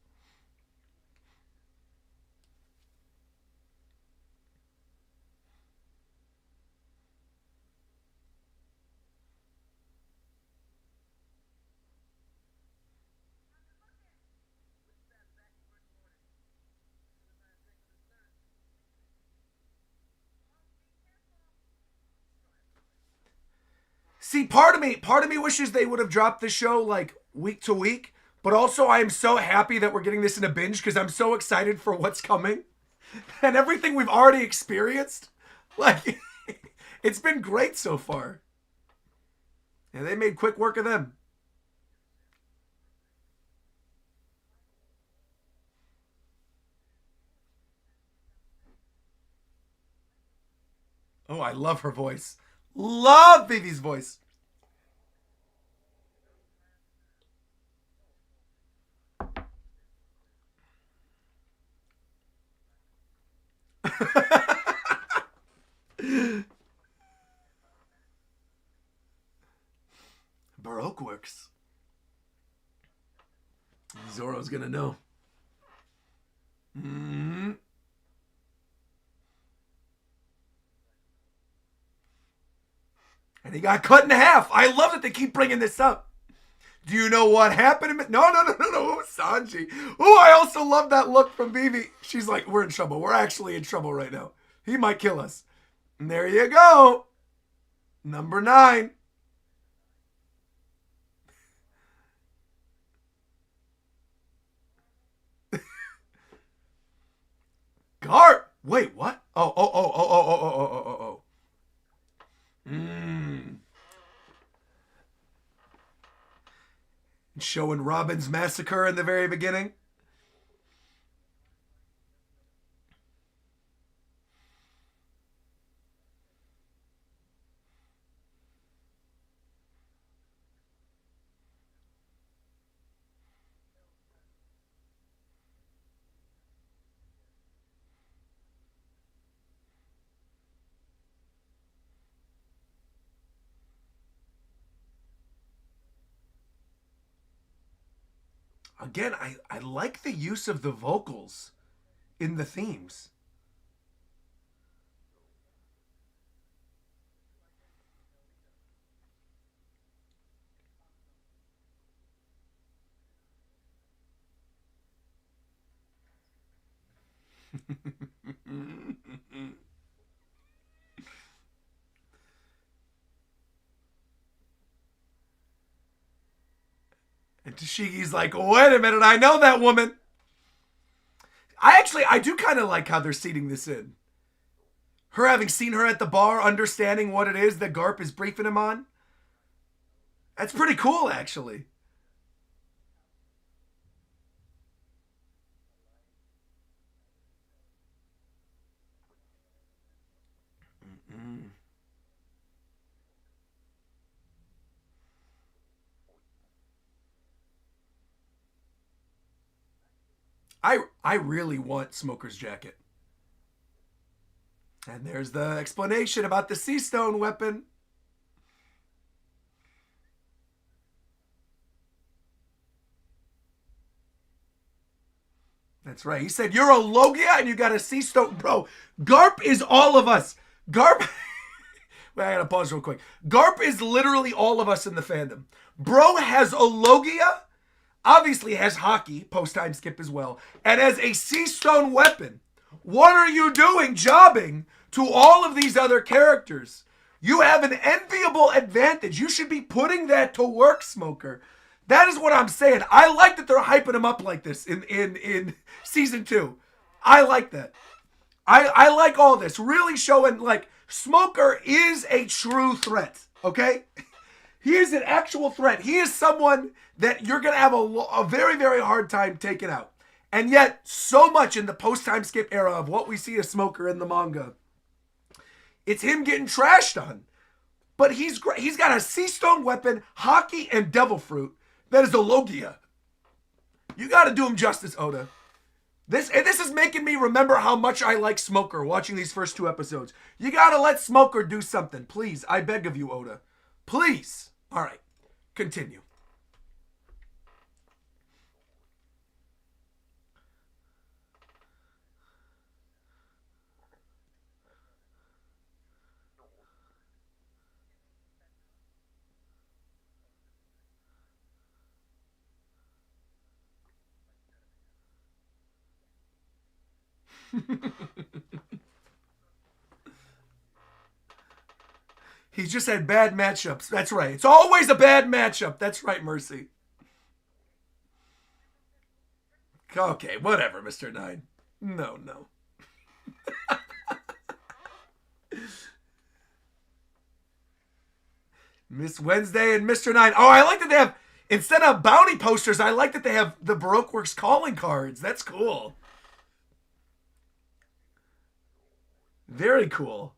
Speaker 1: See, part of me wishes they would have dropped the show like week to week, but also I am so happy that we're getting this in a binge because I'm so excited for what's coming and everything we've already experienced. Like, it's been great so far. And they made quick work of them. Oh, I love her voice. Love Vivi's voice. Baroque works. Zoro's gonna know. Mm-hmm. And he got cut in half. I love that they keep bringing this up. Do you know what happened? No. It was Sanji. Oh, I also love that look from Vivi. She's like, we're in trouble. We're actually in trouble right now. He might kill us. And there you go. Number 9. Gar. Wait, what? Oh. Showing Robin's massacre in the very beginning. Again, I like the use of the vocals in the themes. And Tashigi's like, wait a minute, I know that woman. I do kind of like how they're seeding this in. Her having seen her at the bar, understanding what it is that Garp is briefing him on. That's pretty cool, actually. Mm-mm. I really want Smoker's jacket. And there's the explanation about the sea stone weapon. That's right. He said, you're a Logia and you got a sea stone. Bro, Garp is all of us. Garp. Wait, I gotta pause real quick. Garp is literally all of us in the fandom. Bro has a Logia, obviously has hockey, post-time skip as well, and as a sea stone weapon. What are you doing jobbing to all of these other characters? You have an enviable advantage. You should be putting that to work, Smoker. That is what I'm saying. I like that they're hyping him up like this in season 2. I like that. I like all this. Really showing, like, Smoker is a true threat, okay? He is an actual threat. He is someone that you're going to have a very, very hard time taking out. And yet, so much in the post-time skip era of what we see as Smoker in the manga, it's him getting trashed on. But he's great. He's got a sea stone weapon, hockey, and devil fruit. That is a Logia. You got to do him justice, Oda. This is making me remember how much I like Smoker watching these first 2 episodes. You got to let Smoker do something. Please, I beg of you, Oda. Please. All right, continue. He's just had bad matchups. That's right. It's always a bad matchup. That's right, Mercy. Okay, whatever, Mr. Nine. No, no. Miss Wednesday and Mr. Nine. Oh, I like that they have, instead of bounty posters, I like that they have the Baroque Works calling cards. That's cool. Very cool.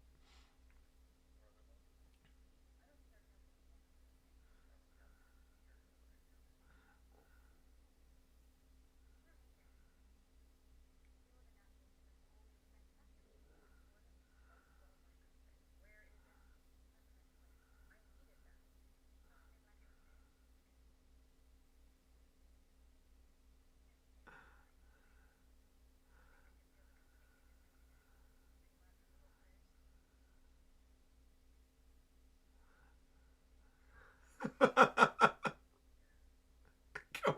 Speaker 1: Come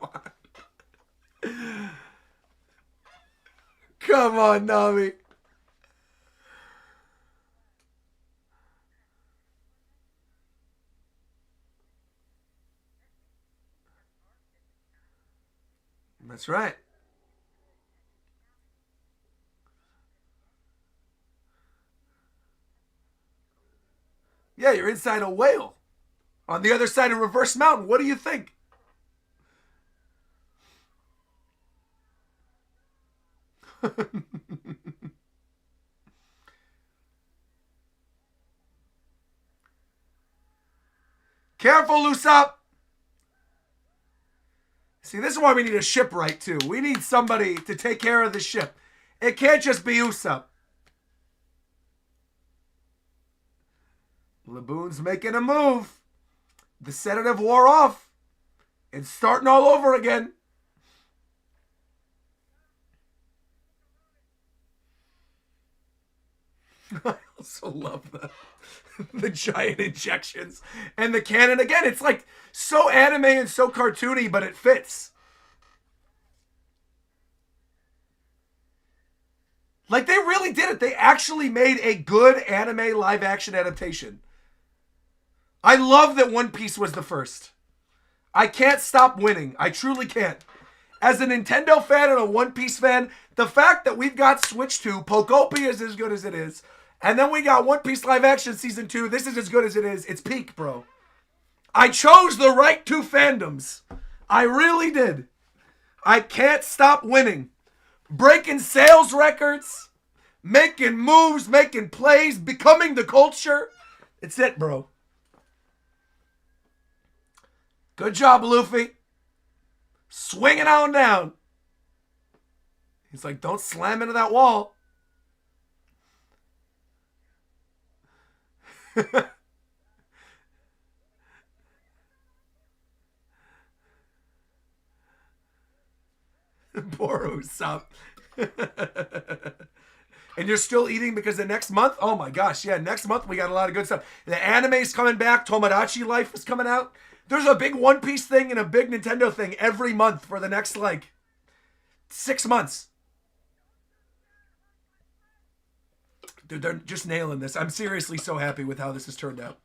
Speaker 1: on. Come on, Nami. That's right. Yeah, you're inside a whale. On the other side of Reverse Mountain. What do you think? Careful, Usopp. See, this is why we need a shipwright, too. We need somebody to take care of the ship. It can't just be Usopp. Laboon's making a move. The sedative wore off. It's starting all over again. also love the giant injections and the cannon. Again, it's like so anime and so cartoony, but it fits. Like, they really did it. They actually made a good anime live action adaptation. I love that One Piece was the first. I can't stop winning. I truly can't. As a Nintendo fan and a One Piece fan, the fact that we've got Switch 2, Pokopia is as good as it is, and then we got One Piece live action season 2, this is as good as it is. It's peak, bro. I chose the right two fandoms. I really did. I can't stop winning. Breaking sales records, making moves, making plays, becoming the culture. It's it, bro. Good job, Luffy. Swinging on down. He's like, don't slam into that wall. Poor Usopp. And you're still eating because the next month? Oh my gosh, yeah, next month we got a lot of good stuff. The anime's coming back. Tomodachi Life is coming out. There's a big One Piece thing and a big Nintendo thing every month for the next, 6 months. Dude, they're just nailing this. I'm seriously so happy with how this has turned out.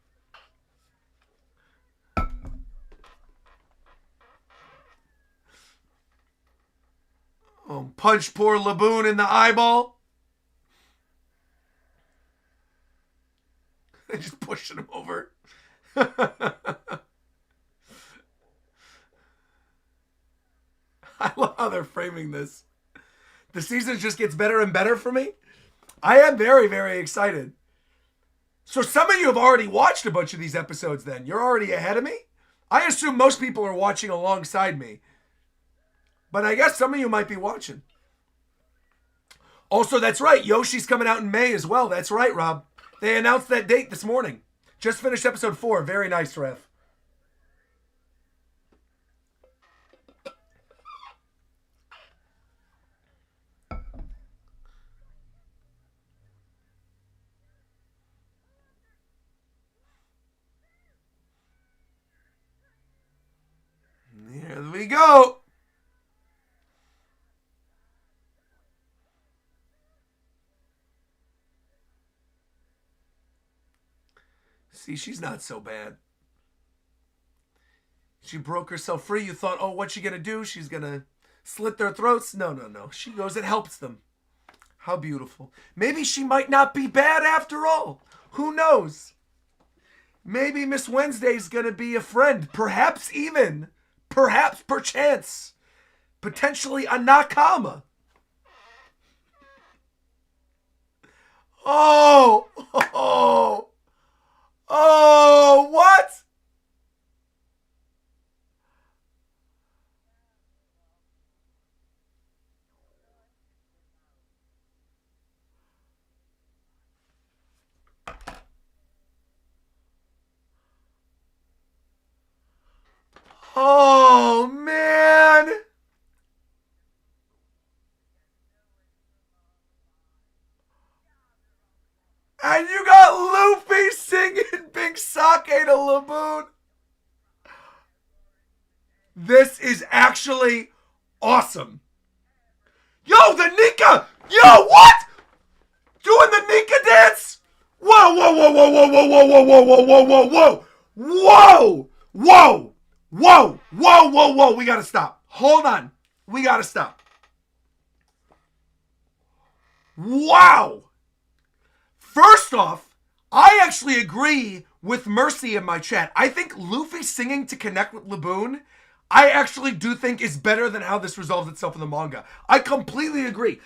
Speaker 1: Oh, punch poor Laboon in the eyeball. They just pushing him over. I love how they're framing this. The season just gets better and better for me. I am very, very excited. So some of you have already watched a bunch of these episodes then. You're already ahead of me? I assume most people are watching alongside me. But I guess some of you might be watching. Also, that's right. Yoshi's coming out in May as well. That's right, Rob. They announced that date this morning. Just finished episode 4. Very nice, Rev. Here we go. See, she's not so bad. She broke herself free. You thought, oh, what's she going to do? She's going to slit their throats? No, no, no. She goes and helps them. How beautiful. Maybe she might not be bad after all. Who knows? Maybe Miss Wednesday's going to be a friend. Perhaps even. Perhaps, perchance. Potentially a Nakama. Oh, oh, oh, what? Oh, man. And you got Luffy singing Big Sake to Laboon. This is actually awesome. Yo, the Nika! Yo, what? Doing the Nika dance? Whoa, whoa, whoa, whoa, whoa, whoa, whoa, whoa, whoa, whoa, whoa, whoa, whoa, whoa, whoa, whoa, whoa, whoa. We gotta stop. Hold on. We gotta stop. Wow. First off, I actually agree with Mercy in my chat. I think Luffy singing to connect with Laboon, I actually do think is better than how this resolves itself in the manga. I completely agree.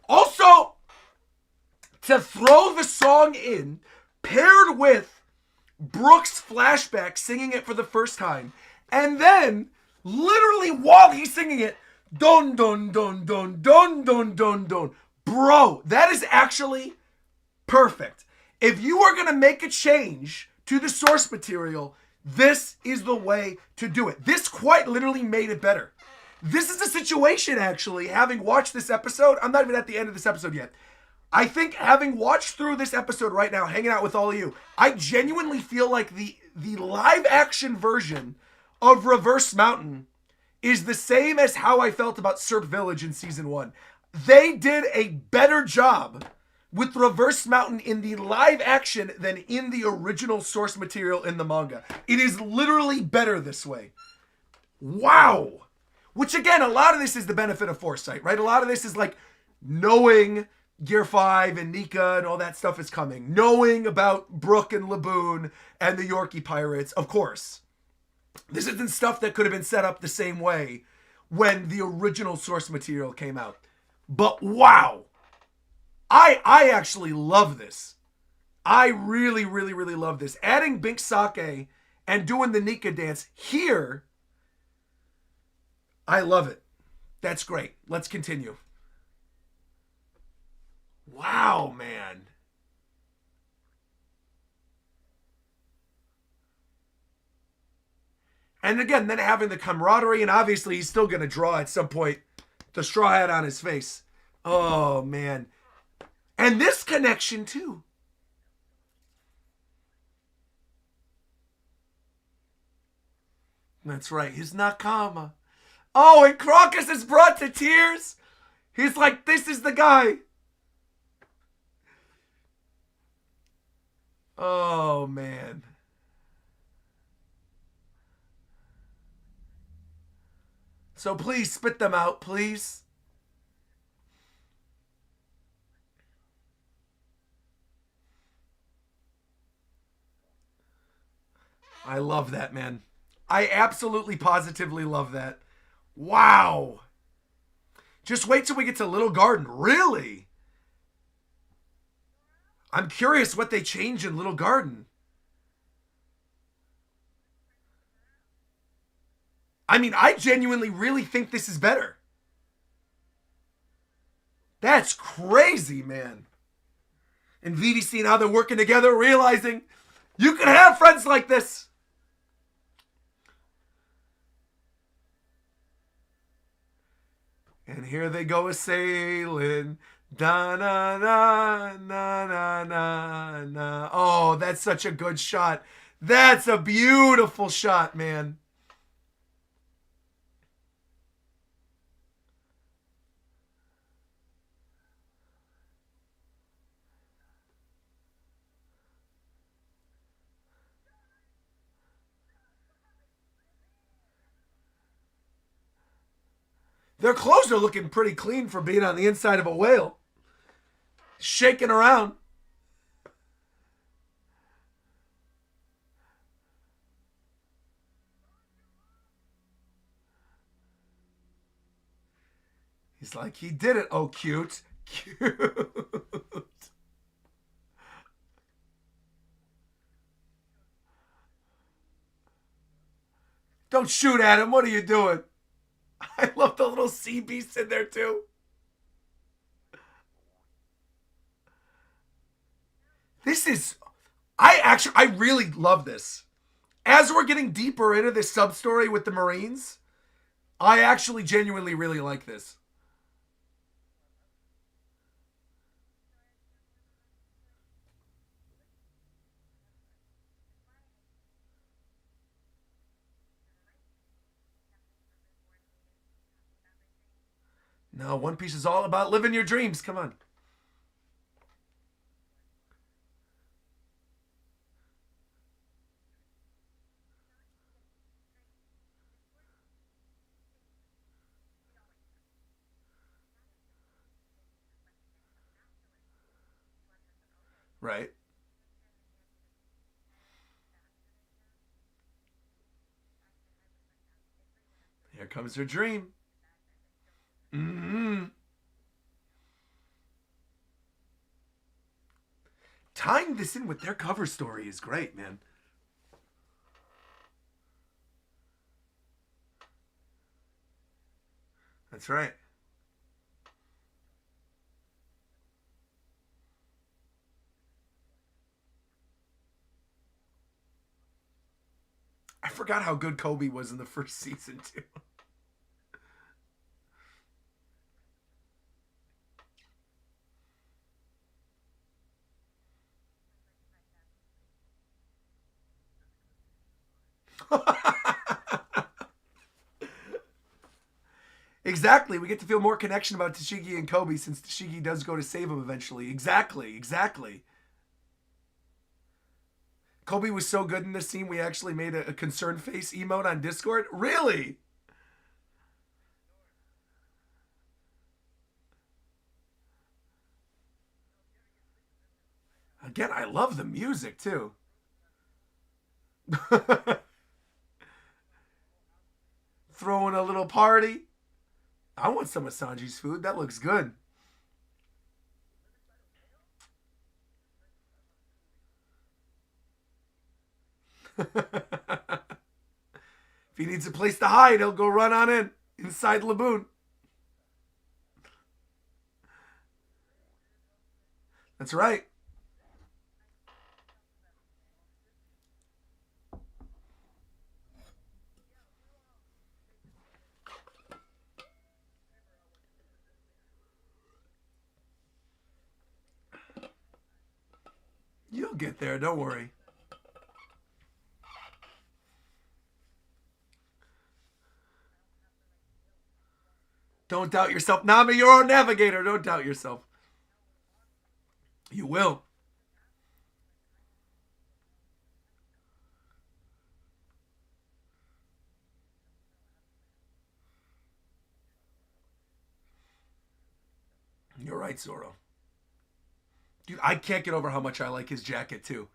Speaker 1: Also, to throw the song in, paired with Brooks' flashback singing it for the first time, and then, literally while he's singing it, don don don don don don don don. Bro, that is actually perfect. If you are going to make a change to the source material, this is the way to do it. This quite literally made it better. This is a situation, actually, having watched this episode, I'm not even at the end of this episode yet. I think having watched through this episode right now, hanging out with all of you, I genuinely feel like the live action version of Reverse Mountain is the same as how I felt about Serp Village in season 1. They did a better job with Reverse Mountain in the live action than in the original source material in the manga. It is literally better this way. Wow. Which again, a lot of this is the benefit of foresight, right? A lot of this is like knowing Gear 5 and Nika and all that stuff is coming. Knowing about Brook and Laboon and the Yorkie pirates, of course. This isn't stuff that could have been set up the same way when the original source material came out. But wow. I actually love this. I really, really, really love this. Adding Bink Sake and doing the Nika dance here, I love it. That's great. Let's continue. Wow, man. And again, then having the camaraderie, and obviously he's still going to draw at some point the straw hat on his face. Oh, man. And this connection, too. That's right, his Nakama. Oh, and Crocus is brought to tears. He's like, this is the guy. Oh, man. So please spit them out, please. I love that, man. I absolutely positively love that. Wow. Just wait till we get to Little Garden. Really? I'm curious what they change in Little Garden. I mean, I genuinely really think this is better. That's crazy, man. And Vivi seeing how they're working together, realizing you can have friends like this. And here they go a-sailing. Da-na-na-na-na-na. Oh, that's such a good shot. That's a beautiful shot, man. Their clothes are looking pretty clean for being on the inside of a whale. Shaking around. He's like, he did it. Oh, cute. Cute. Don't shoot at him. What are you doing? I love the little sea beast in there too. This is, I really love this. As we're getting deeper into this sub story with the Marines, I actually genuinely really like this. No, One Piece is all about living your dreams. Come on. Right. Here comes her dream. Mm-hmm. Tying this in with their cover story is great, man. That's right. I forgot how good Kobe was in the first season, too. Exactly. We get to feel more connection about Tashigi and Kobe since Tashigi does go to save him eventually. Exactly. Exactly. Kobe was so good in this scene, we actually made a concerned face emote on Discord. Really? Again, I love the music too. Throwing a little party. I want some of Sanji's food. That looks good. If he needs a place to hide, he'll go run on in inside Laboon. That's right. You'll get there. Don't worry. Don't doubt yourself. Nami, you're our navigator. Don't doubt yourself. You will. You're right, Zoro. Dude, I can't get over how much I like his jacket, too.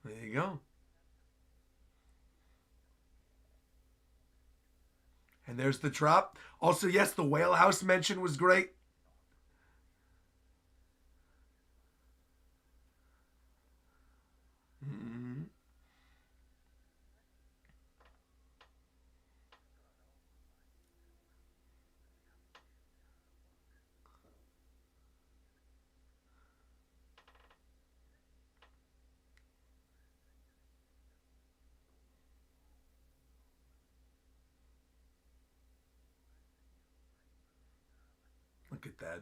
Speaker 1: There you go. And there's the drop. Also, yes, the whale house mention was great. Mm-hmm. Look at that.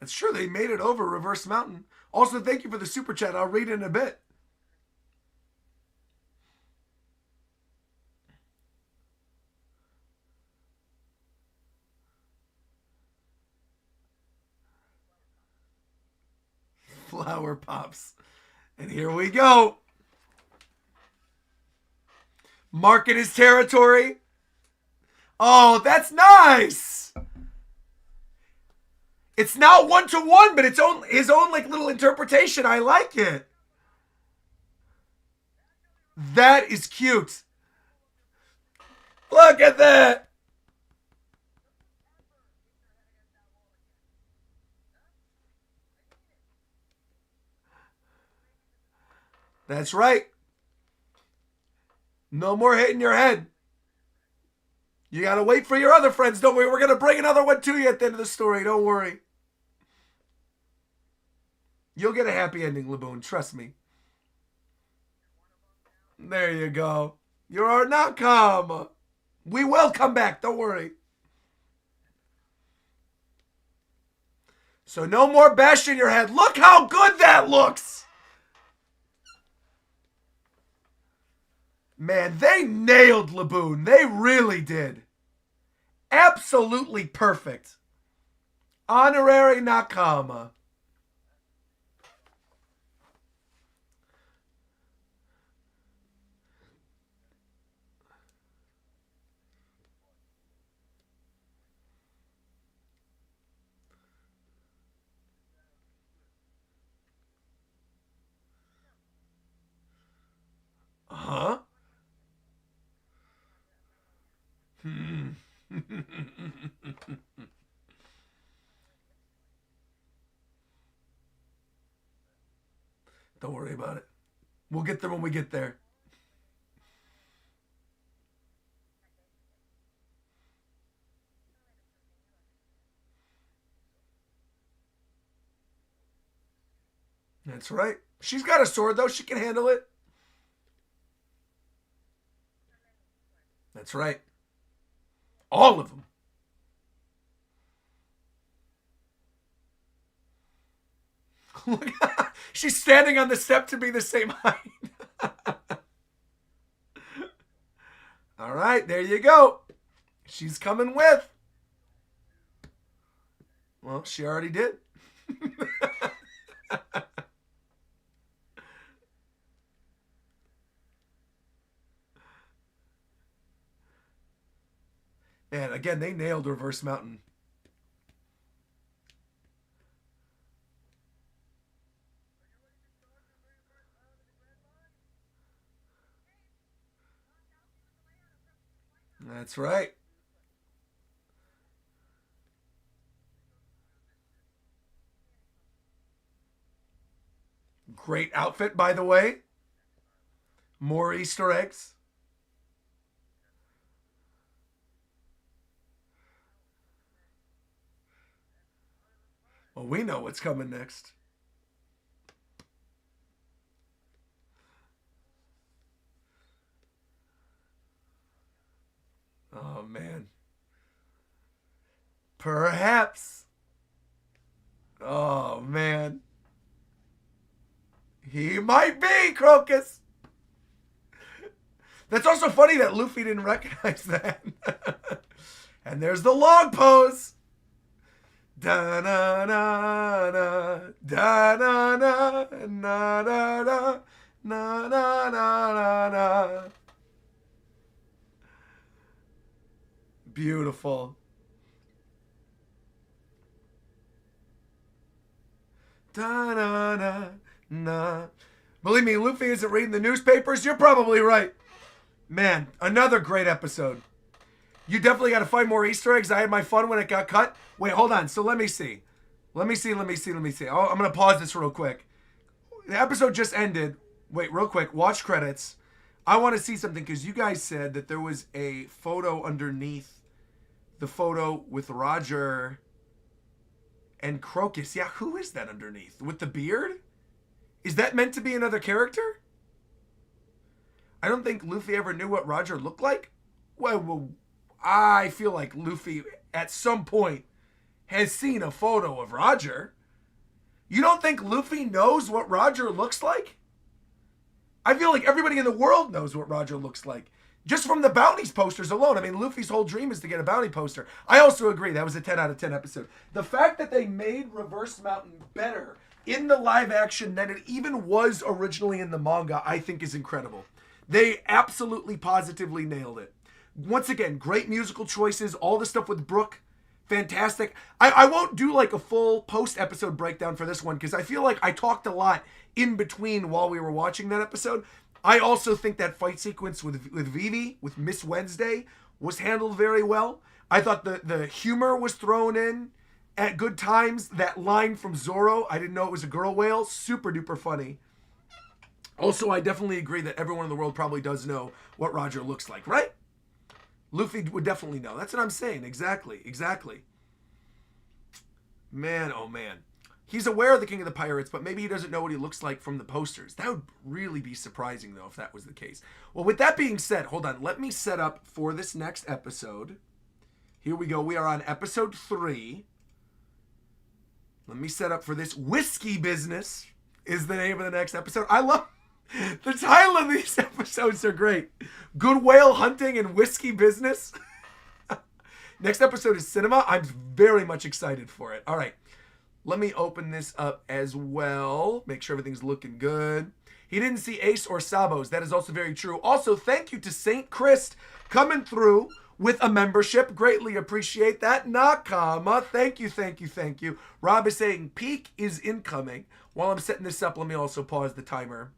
Speaker 1: That's true. They made it over Reverse Mountain. Also, thank you for the super chat. I'll read it in a bit. Flower pops. And here we go. Marking his territory. Oh, that's nice. It's not 1-to-1, but it's his own like little interpretation. I like it. That is cute. Look at that. That's right. No more hitting your head. You gotta wait for your other friends. Don't worry. We're gonna bring another one to you at the end of the story. Don't worry. You'll get a happy ending, Laboon. Trust me. There you go. You're our Nakama. We will come back. Don't worry. So no more bashing your head. Look how good that looks. Man, they nailed Laboon. They really did. Absolutely perfect. Honorary Nakama. Huh? Don't worry about it. We'll get there when we get there. That's right. She's got a sword, though. She can handle it. That's right. All of them. Look, she's standing on the step to be the same height. All right, there you go. She's coming with. Well, she already did. And again, they nailed Reverse Mountain. That's right. Great outfit, by the way. More Easter eggs. Well, we know what's coming next. Oh, man. Perhaps. Oh, man. He might be, Crocus. That's also funny that Luffy didn't recognize that. And there's the log pose. Da na na na da na na na na na na na na na. Beautiful. Da na na na. Believe me, Luffy isn't reading the newspapers. You're probably right. Man, another great episode. You definitely got to find more Easter eggs. I had my fun when it got cut. Wait, hold on. So let me see. Let me see. Oh, I'm going to pause this real quick. The episode just ended. Wait, real quick. Watch credits. I want to see something because you guys said that there was a photo underneath the photo with Roger and Crocus. Yeah, who is that underneath? With the beard? Is that meant to be another character? I don't think Luffy ever knew what Roger looked like. Well, I feel like Luffy at some point has seen a photo of Roger. You don't think Luffy knows what Roger looks like? I feel like everybody in the world knows what Roger looks like. Just from the bounties posters alone. I mean, Luffy's whole dream is to get a bounty poster. I also agree. That was a 10 out of 10 episode. The fact that they made Reverse Mountain better in the live action than it even was originally in the manga, I think is incredible. They absolutely positively nailed it. Once again, great musical choices. All the stuff with Brooke, fantastic. I won't do like a full post-episode breakdown for this one because I feel like I talked a lot in between while we were watching that episode. I also think that fight sequence with Vivi, with Miss Wednesday, was handled very well. I thought the humor was thrown in at good times. That line from Zoro, I didn't know it was a girl whale, super duper funny. Also, I definitely agree that everyone in the world probably does know what Roger looks like, right? Luffy would definitely know. That's what I'm saying. Exactly. Man, oh man. He's aware of the King of the Pirates, but maybe he doesn't know what he looks like from the posters. That would really be surprising, though, if that was the case. Well, with that being said, hold on. Let me set up for this next episode. Here we go. We are on episode 3. Let me set up for this. Whiskey Business is the name of the next episode. I love the title of these episodes are great. Good whale hunting and whiskey business. Next episode is cinema. I'm very much excited for it. All right. Let me open this up as well. Make sure everything's looking good. He didn't see Ace or Sabos. That is also very true. Also, thank you to St. Christ coming through with a membership. Greatly appreciate that. Nakama, thank you. Rob is saying peak is incoming. While I'm setting this up, let me also pause the timer.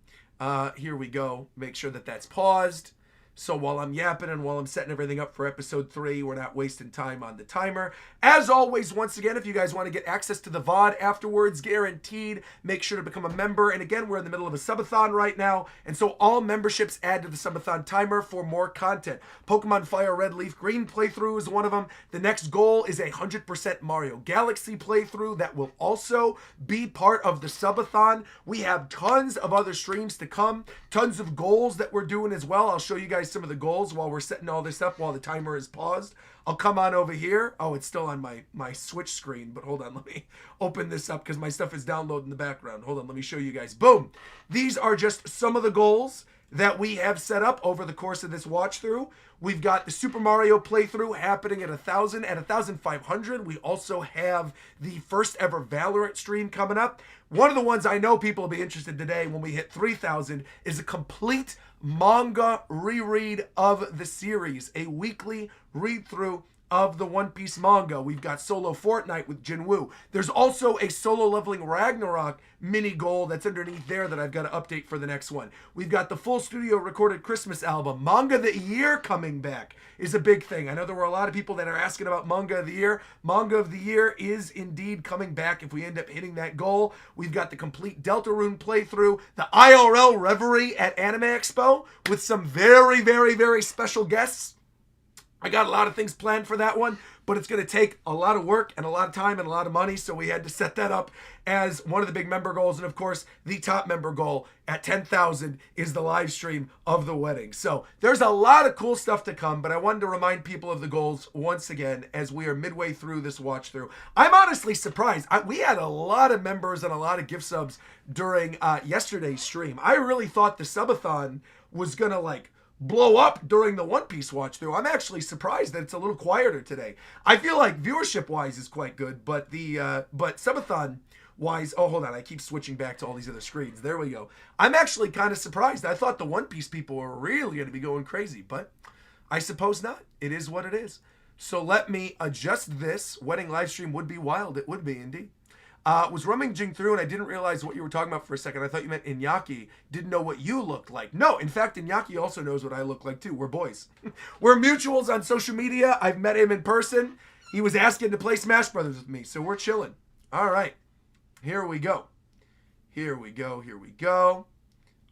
Speaker 1: Here we go. Make sure that that's paused. So while I'm yapping and while I'm setting everything up for episode 3, we're not wasting time on the timer. As always, once again, if you guys want to get access to the VOD afterwards, guaranteed, make sure to become a member. And again, we're in the middle of a subathon right now, and so all memberships add to the subathon timer for more content. Pokemon Fire Red Leaf Green playthrough is one of them. The next goal is a 100% Mario Galaxy playthrough that will also be part of the subathon. We have tons of other streams to come, tons of goals that we're doing as well. I'll show you guys some of the goals while we're setting all this up while the timer is paused. I'll come on over here. Oh, it's still on my Switch screen, but hold on, let me open this up because my stuff is downloading in the background. Hold on, let me show you guys. Boom. These are just some of the goals that we have set up over the course of this watch through. We've got the Super Mario playthrough happening at 1,000. At 1,500, we also have the first ever Valorant stream coming up. One of the ones I know people will be interested today when we hit 3,000 is a complete manga reread of the series, a weekly read-through of the One Piece manga. We've got solo Fortnite with Jinwoo. There's also a solo leveling Ragnarok mini goal that's underneath there that I've got to update for the next one. We've got the full studio recorded Christmas album. Manga of the Year coming back is a big thing. I know there were a lot of people that are asking about Manga of the Year. Manga of the Year is indeed coming back if we end up hitting that goal. We've got the complete Deltarune playthrough, the IRL Reverie at Anime Expo with some very, very, very special guests. I got a lot of things planned for that one, but it's going to take a lot of work and a lot of time and a lot of money, so we had to set that up as one of the big member goals. And of course, the top member goal at 10,000 is the live stream of the wedding. So there's a lot of cool stuff to come, but I wanted to remind people of the goals once again as we are midway through this watch through. I'm honestly surprised. We had a lot of members and a lot of gift subs during yesterday's stream. I really thought the subathon was going to blow up during the One Piece watch through. I'm actually surprised that it's a little quieter today. I feel like viewership wise is quite good, but but subathon wise, oh hold on, I keep switching back to all these other screens. There we go. I'm actually kind of surprised. I thought the One Piece people were really going to be going crazy, but I suppose not. It is what it is. So let me adjust this. Wedding live stream would be wild. It would be indeed. Was rummaging through and I didn't realize what you were talking about for a second. I thought you meant Iñaki didn't know what you looked like. No, in fact, Iñaki also knows what I look like too. We're boys. We're mutuals on social media. I've met him in person. He was asking to play Smash Brothers with me, so we're chilling. All right, here we go. Here we go. Here we go.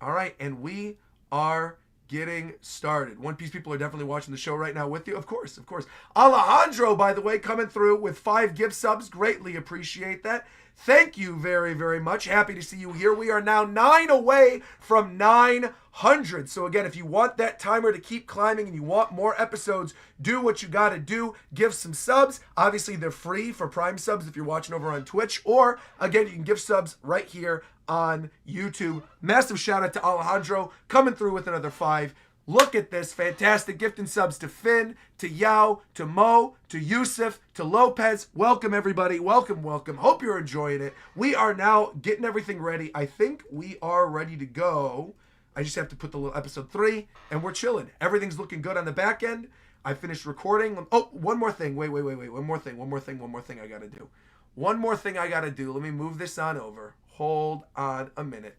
Speaker 1: All right, and we are getting started. One Piece people are definitely watching the show right now with you. Of course, of course. Alejandro, by the way, coming through with 5 gift subs. Greatly appreciate that. Thank you very, very much. Happy to see you here. We are now 9 away from 900. So again, if you want that timer to keep climbing and you want more episodes, do what you got to do. Give some subs. Obviously, they're free for Prime subs if you're watching over on Twitch. Or, again, you can give subs right here on YouTube. Massive shout out to Alejandro coming through with another 5. Look at this. Fantastic gift and subs to Finn, to Yao, to Mo, to Yusuf, to Lopez. Welcome, everybody. Welcome, welcome. Hope you're enjoying it. We are now getting everything ready. I think we are ready to go. I just have to put the little episode 3, and we're chilling. Everything's looking good on the back end. I finished recording. Oh, one more thing. Wait. One more thing I got to do. One more thing I got to do. Let me move this on over. Hold on a minute.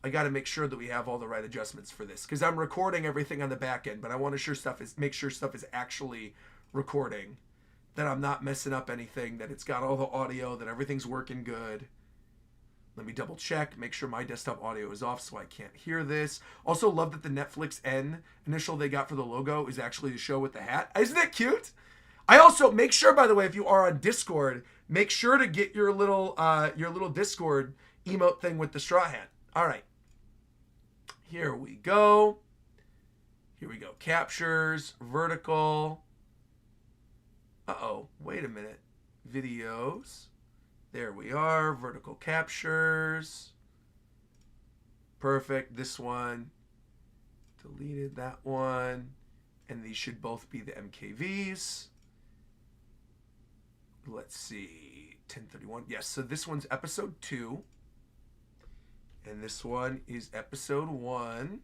Speaker 1: I got to make sure that we have all the right adjustments for this because I'm recording everything on the back end, but I want to make sure stuff is actually recording, that I'm not messing up anything, that it's got all the audio, that everything's working good. Let me double check, make sure my desktop audio is off so I can't hear this. Also love that the Netflix N initial they got for the logo is actually the show with the hat. Isn't that cute? I also make sure, by the way, if you are on Discord, make sure to get your little Discord emote thing with the straw hat. All right. Here we go. Here we go. Captures, vertical. Uh-oh, wait a minute. Videos. There we are. Vertical captures. Perfect. This one. Deleted that one. And these should both be the MKVs. Let's see. 1031. Yes, so this one's episode 2. And this one is episode 1.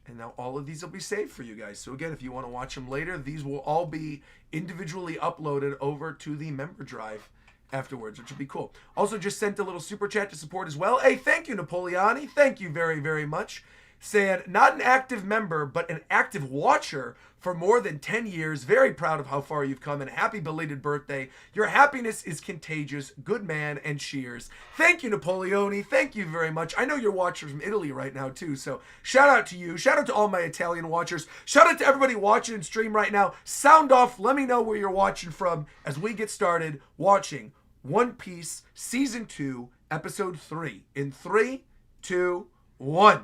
Speaker 1: And now all of these will be saved for you guys. So again, if you want to watch them later, these will all be individually uploaded over to the member drive afterwards, which would be cool. Also just sent a little super chat to support as well. Hey, thank you, Napoleoni. Thank you very, very much. saying, not an active member, but an active watcher for more than 10 years. Very proud of how far you've come, and happy belated birthday. Your happiness is contagious. Good man, and cheers. Thank you, Napoleone. Thank you very much. I know you're watching from Italy right now, too, so shout out to you. Shout out to all my Italian watchers. Shout out to everybody watching and stream right now. Sound off. Let me know where you're watching from as we get started watching One Piece Season 2, Episode 3. In 3, 2, 1.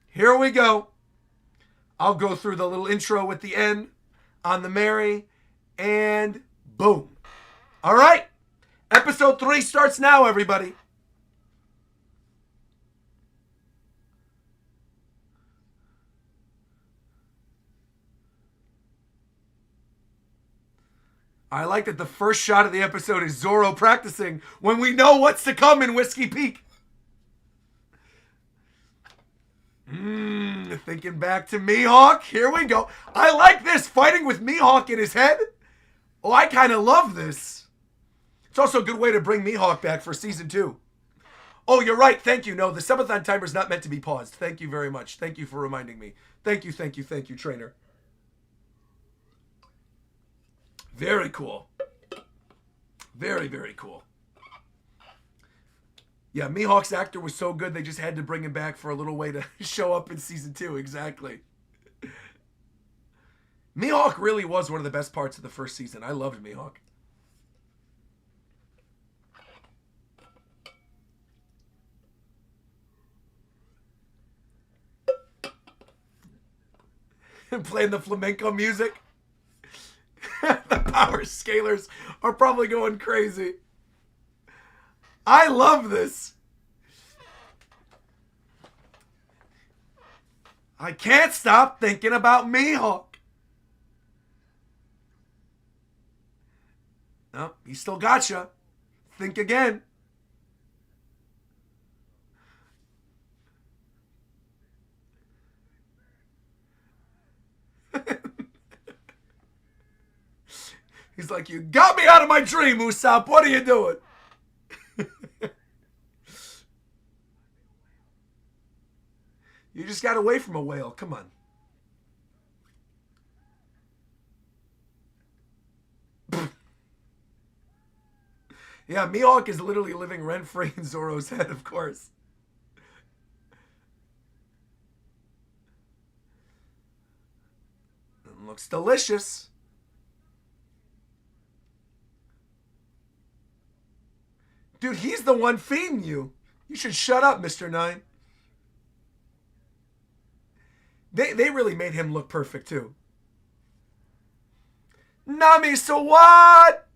Speaker 1: Here we go. I'll go through the little intro at the end on the Mary, and boom. All right. Episode 3 starts now, everybody. I like that the first shot of the episode is Zoro practicing when we know what's to come in Whiskey Peak. Thinking back to Mihawk. Here we go. I like this. Fighting with Mihawk in his head. Oh, I kind of love this. It's also a good way to bring Mihawk back for Season 2. Oh, you're right. Thank you. No, the subathon timer is not meant to be paused. Thank you very much. Thank you for reminding me. Thank you, trainer. Very cool. Very, very cool. Yeah, Mihawk's actor was so good, they just had to bring him back for a little way to show up in Season 2. Exactly. Mihawk really was one of the best parts of the first season. I loved Mihawk. And playing the flamenco music. The power scalers are probably going crazy. I love this. I can't stop thinking about Mihawk. No, he still gotcha. Think again. He's like, you got me out of my dream, Usopp. What are you doing? You just got away from a whale. Come on. Yeah, Mihawk is literally living rent-free in Zoro's head, of course. It looks delicious. Dude, he's the one feeding you. You should shut up, Mr. Nine. They really made him look perfect, too. Nami, so what?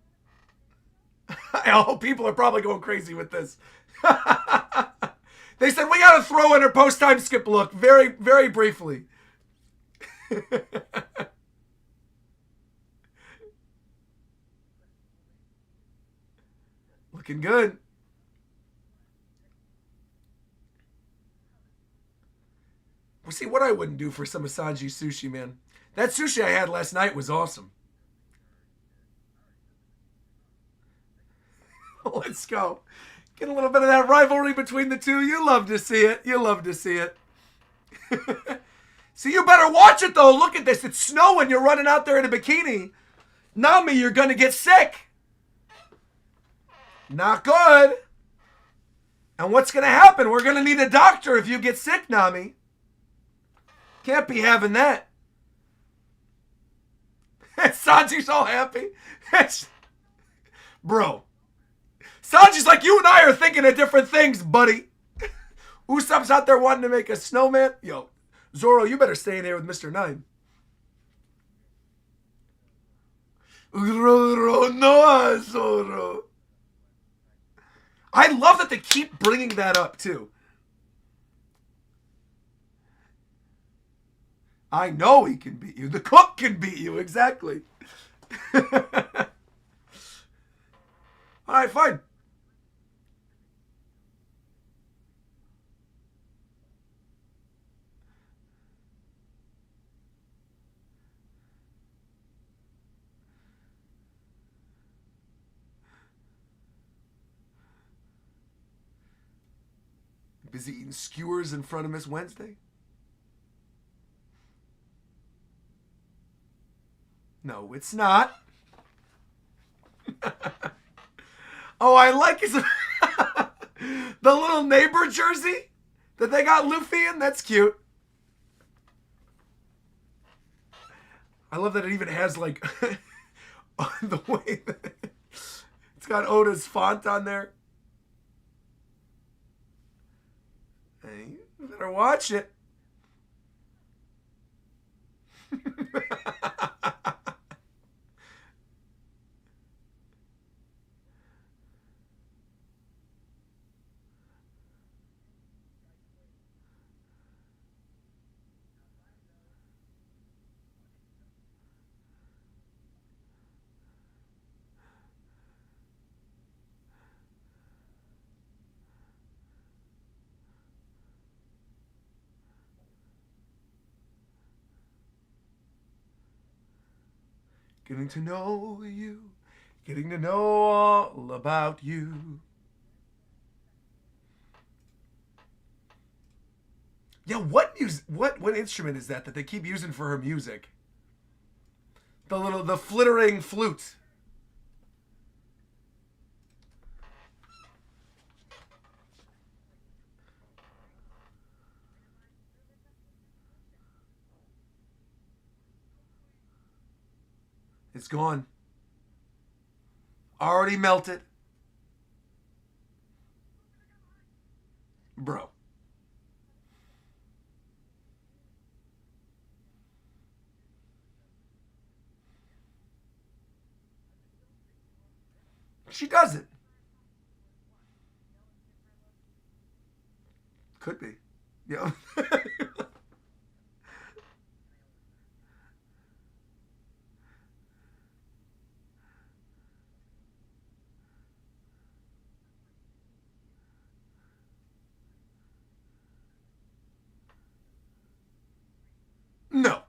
Speaker 1: Oh, people are probably going crazy with this. They said, we got to throw in her post-time skip look very, very briefly. Looking good. Well, see, what I wouldn't do for some Asanji sushi, man. That sushi I had last night was awesome. Let's go. Get a little bit of that rivalry between the two. You love to see it. You love to see it. See, you better watch it, though. Look at this. It's snowing. You're running out there in a bikini. Nami, you're going to get sick. Not good. And what's going to happen? We're going to need a doctor if you get sick, Nami. Can't be having that. Sanji's all happy. Bro. Sanji's like, you and I are thinking of different things, buddy. Usopp's out there wanting to make a snowman. Yo, Zoro, you better stay in here with Mr. Nine. No, Zoro. I love that they keep bringing that up, too. I know he can beat you. The cook can beat you, exactly. All right, fine. Busy eating skewers in front of Miss Wednesday? No, it's not. Oh, I like his the little neighbor jersey that they got Luffy in. That's cute. I love that it even has like the way that it's got Oda's font on there. Hey, you better watch it. Getting to know you, getting to know all about you. Yeah, what instrument is that they keep using for her music? The flittering flute. It's gone. Already melted. Bro. She doesn't. Could be. Yeah. No.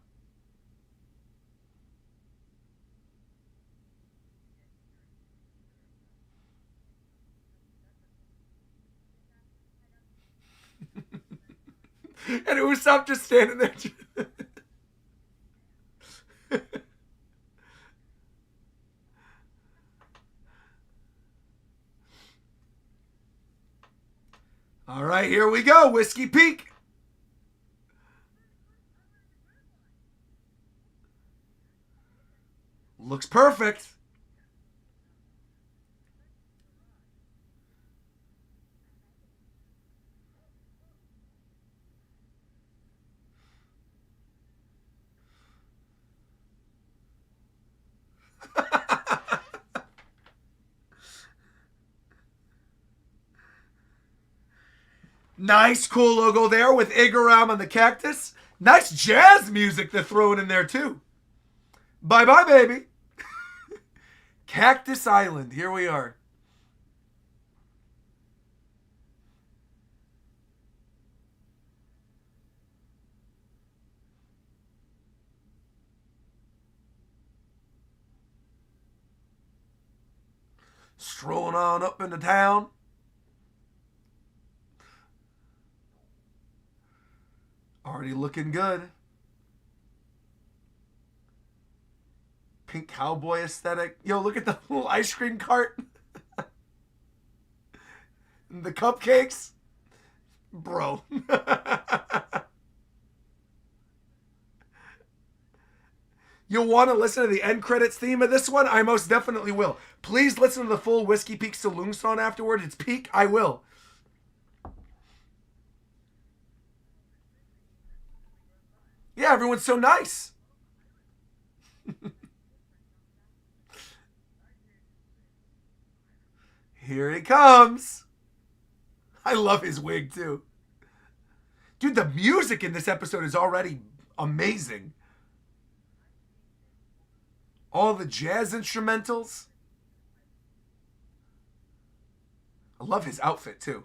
Speaker 1: And Usopp just standing there. All right, here we go. Whiskey Peak. Looks perfect. Nice, cool logo there with Igaram on the cactus. Nice jazz music they're throwing in there, too. Bye bye, baby. Cactus Island. Here we are. Strolling on up into town. Already looking good. Pink cowboy aesthetic. Yo, look at the little ice cream cart. The cupcakes. Bro. You'll want to listen to the end credits theme of this one? I most definitely will. Please listen to the full Whiskey Peak Saloon song afterward. It's peak. I will. Yeah, everyone's so nice. Here he comes. I love his wig too. Dude, the music in this episode is already amazing. All the jazz instrumentals. I love his outfit too.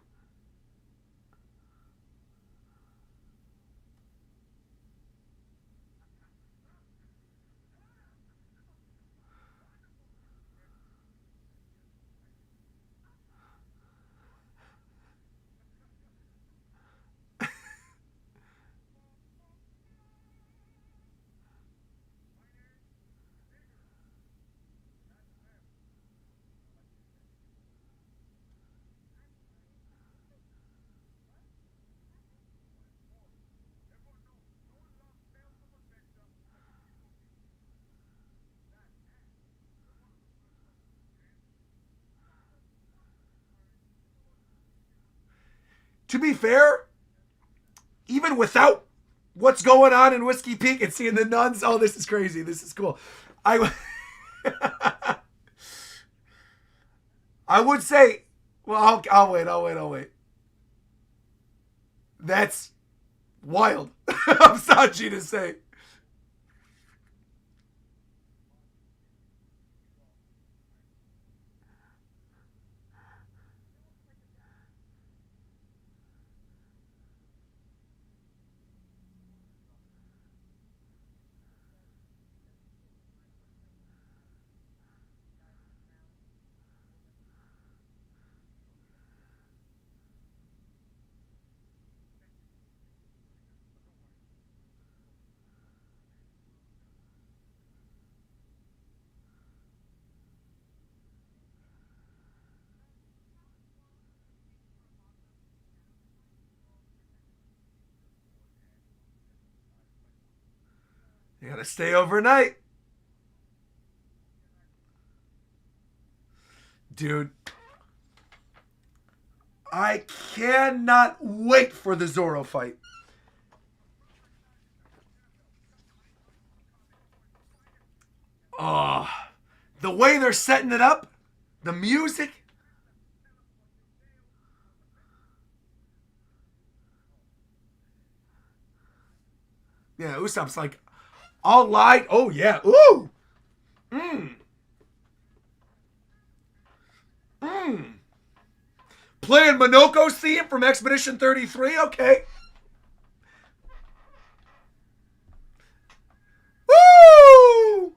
Speaker 1: To be fair, even without what's going on in Whiskey Peak and seeing the nuns, oh, this is crazy. This is cool. I would say, well, I'll wait. That's wild. I'm Sanji to say. You gotta stay overnight. Dude, I cannot wait for the Zoro fight. Oh, the way they're setting it up, the music. Yeah, Usopp's like, all light. Oh, yeah. Ooh. Mmm. Mmm. Playing Minoko's theme from Expedition 33. Okay. Woo!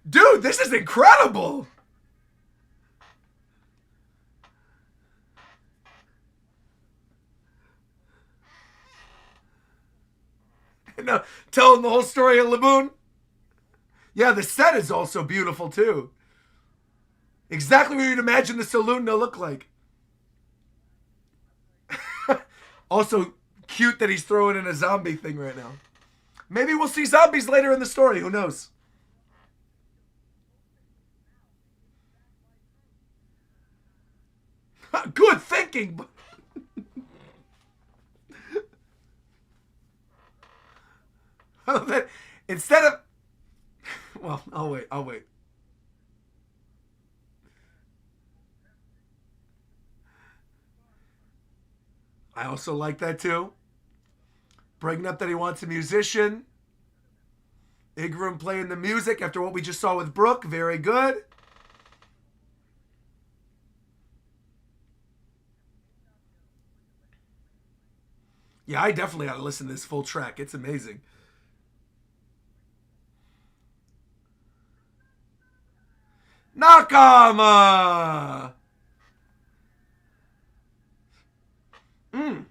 Speaker 1: Dude, this is incredible. No, telling the whole story of Laboon. Yeah, the set is also beautiful too. Exactly what you'd imagine the saloon to look like. Also, cute that he's throwing in a zombie thing right now. Maybe we'll see zombies later in the story. Who knows? Good thinking. Instead of... Well, I'll wait. I also like that too. Bringing up that he wants a musician. Igrum playing the music after what we just saw with Brooke. Very good. Yeah, I definitely got to listen to this full track. It's amazing. Nakama! Mm.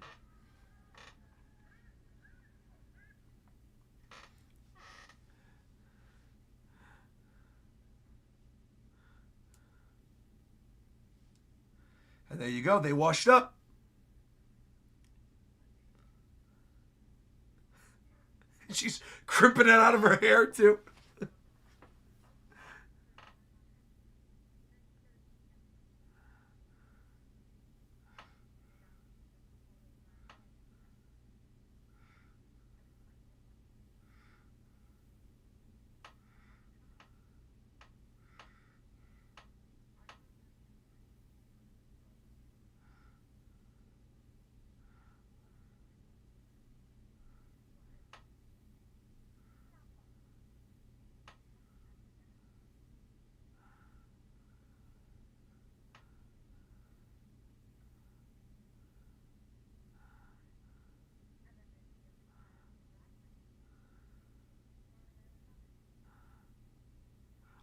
Speaker 1: And there you go. They washed up. She's crimping it out of her hair, too.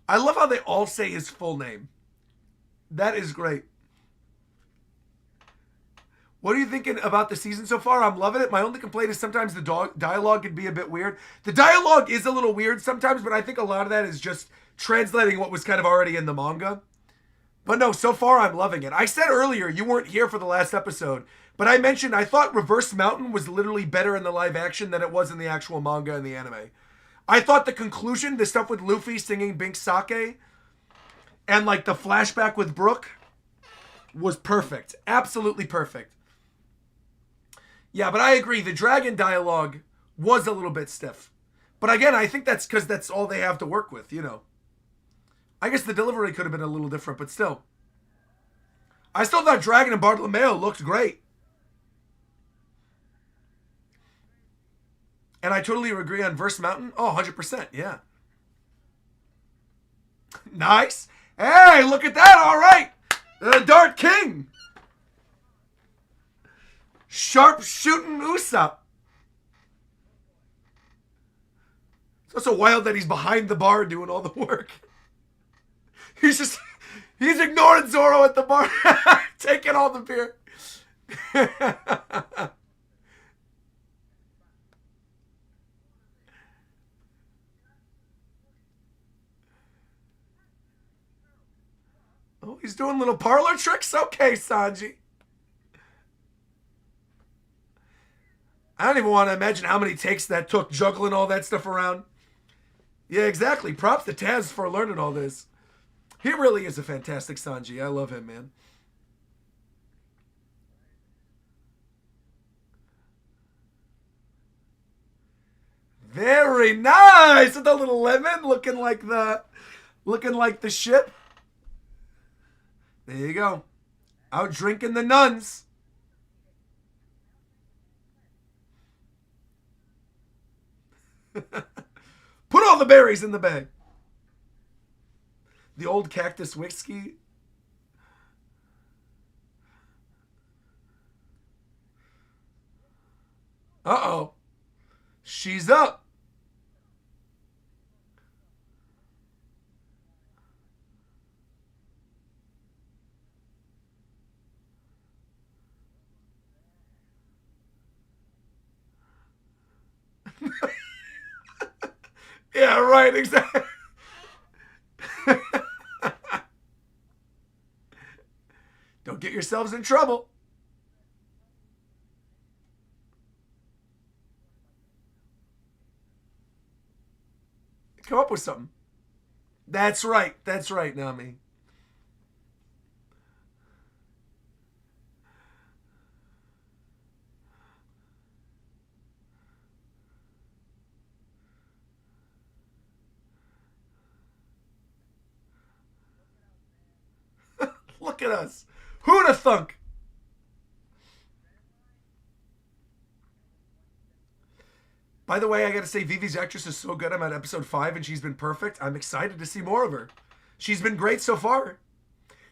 Speaker 1: I love how they all say his full name. That is great. What are you thinking about the season so far? I'm loving it. My only complaint is sometimes the dialogue can be a bit weird. The dialogue is a little weird sometimes, but I think a lot of that is just translating what was kind of already in the manga. But no, so far I'm loving it. I said earlier, you weren't here for the last episode, but I mentioned I thought Reverse Mountain was literally better in the live action than it was in the actual manga and the anime. I thought the conclusion, the stuff with Luffy singing Bink Sake, And like the flashback with Brooke was perfect. Absolutely perfect. Yeah, but I agree. The dragon dialogue was a little bit stiff. But again, I think that's because that's all they have to work with, you know. I guess the delivery could have been a little different, but still. I still thought Dragon and Bartolomeo looked great. And I totally agree on Verse Mountain. Oh, 100%, yeah. Nice. Hey, look at that. All right. The Dart King. Sharp shooting Usopp. It's also wild that he's behind the bar doing all the work. He's ignoring Zoro at the bar, taking all the beer. Oh, he's doing little parlor tricks? Okay, Sanji. I don't even want to imagine how many takes that took juggling all that stuff around. Yeah, exactly. Props to Taz for learning all this. He really is a fantastic Sanji. I love him, man. Very nice. With the little lemon looking like the ship. There you go. Out drinking the nuns. Put all the berries in the bag. The old cactus whiskey. Uh-oh. She's up. Yeah, right, exactly. Don't get yourselves in trouble. Come up with something. That's right. That's right, Nami. Look at us. Who'da thunk? By the way, I gotta say, Vivi's actress is so good. I'm at episode 5 and she's been perfect. I'm excited to see more of her. She's been great so far.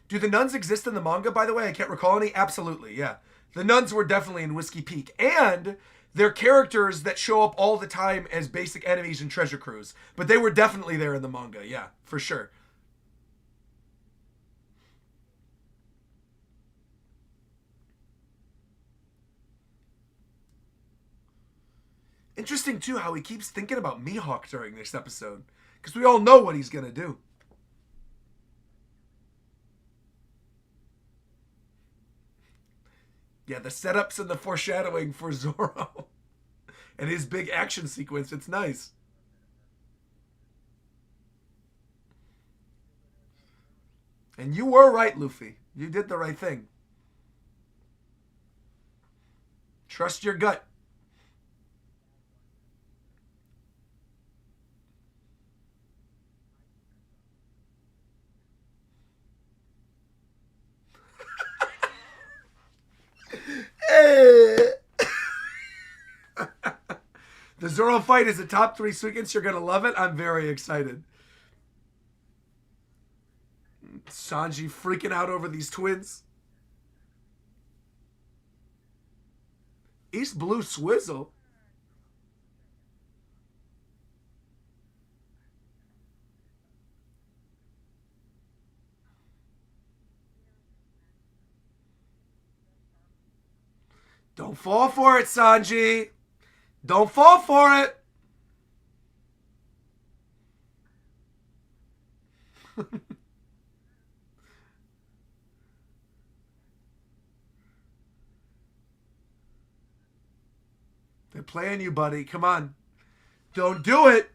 Speaker 1: Do the nuns exist in the manga, by the way? I can't recall any. Absolutely, yeah. The nuns were definitely in Whiskey Peak. And they're characters that show up all the time as basic enemies in Treasure Cruise. But they were definitely there in the manga, yeah, for sure. Interesting, too, how he keeps thinking about Mihawk during this episode. Because we all know what he's going to do. Yeah, the setups and the foreshadowing for Zoro. And his big action sequence, it's nice. And you were right, Luffy. You did the right thing. Trust your gut. The Zoro fight is a top 3 sequence. You're going to love it. I'm very excited. Sanji freaking out over these twins. East Blue Swizzle. Don't fall for it, Sanji. Don't fall for it. They're playing you, buddy. Come on. Don't do it.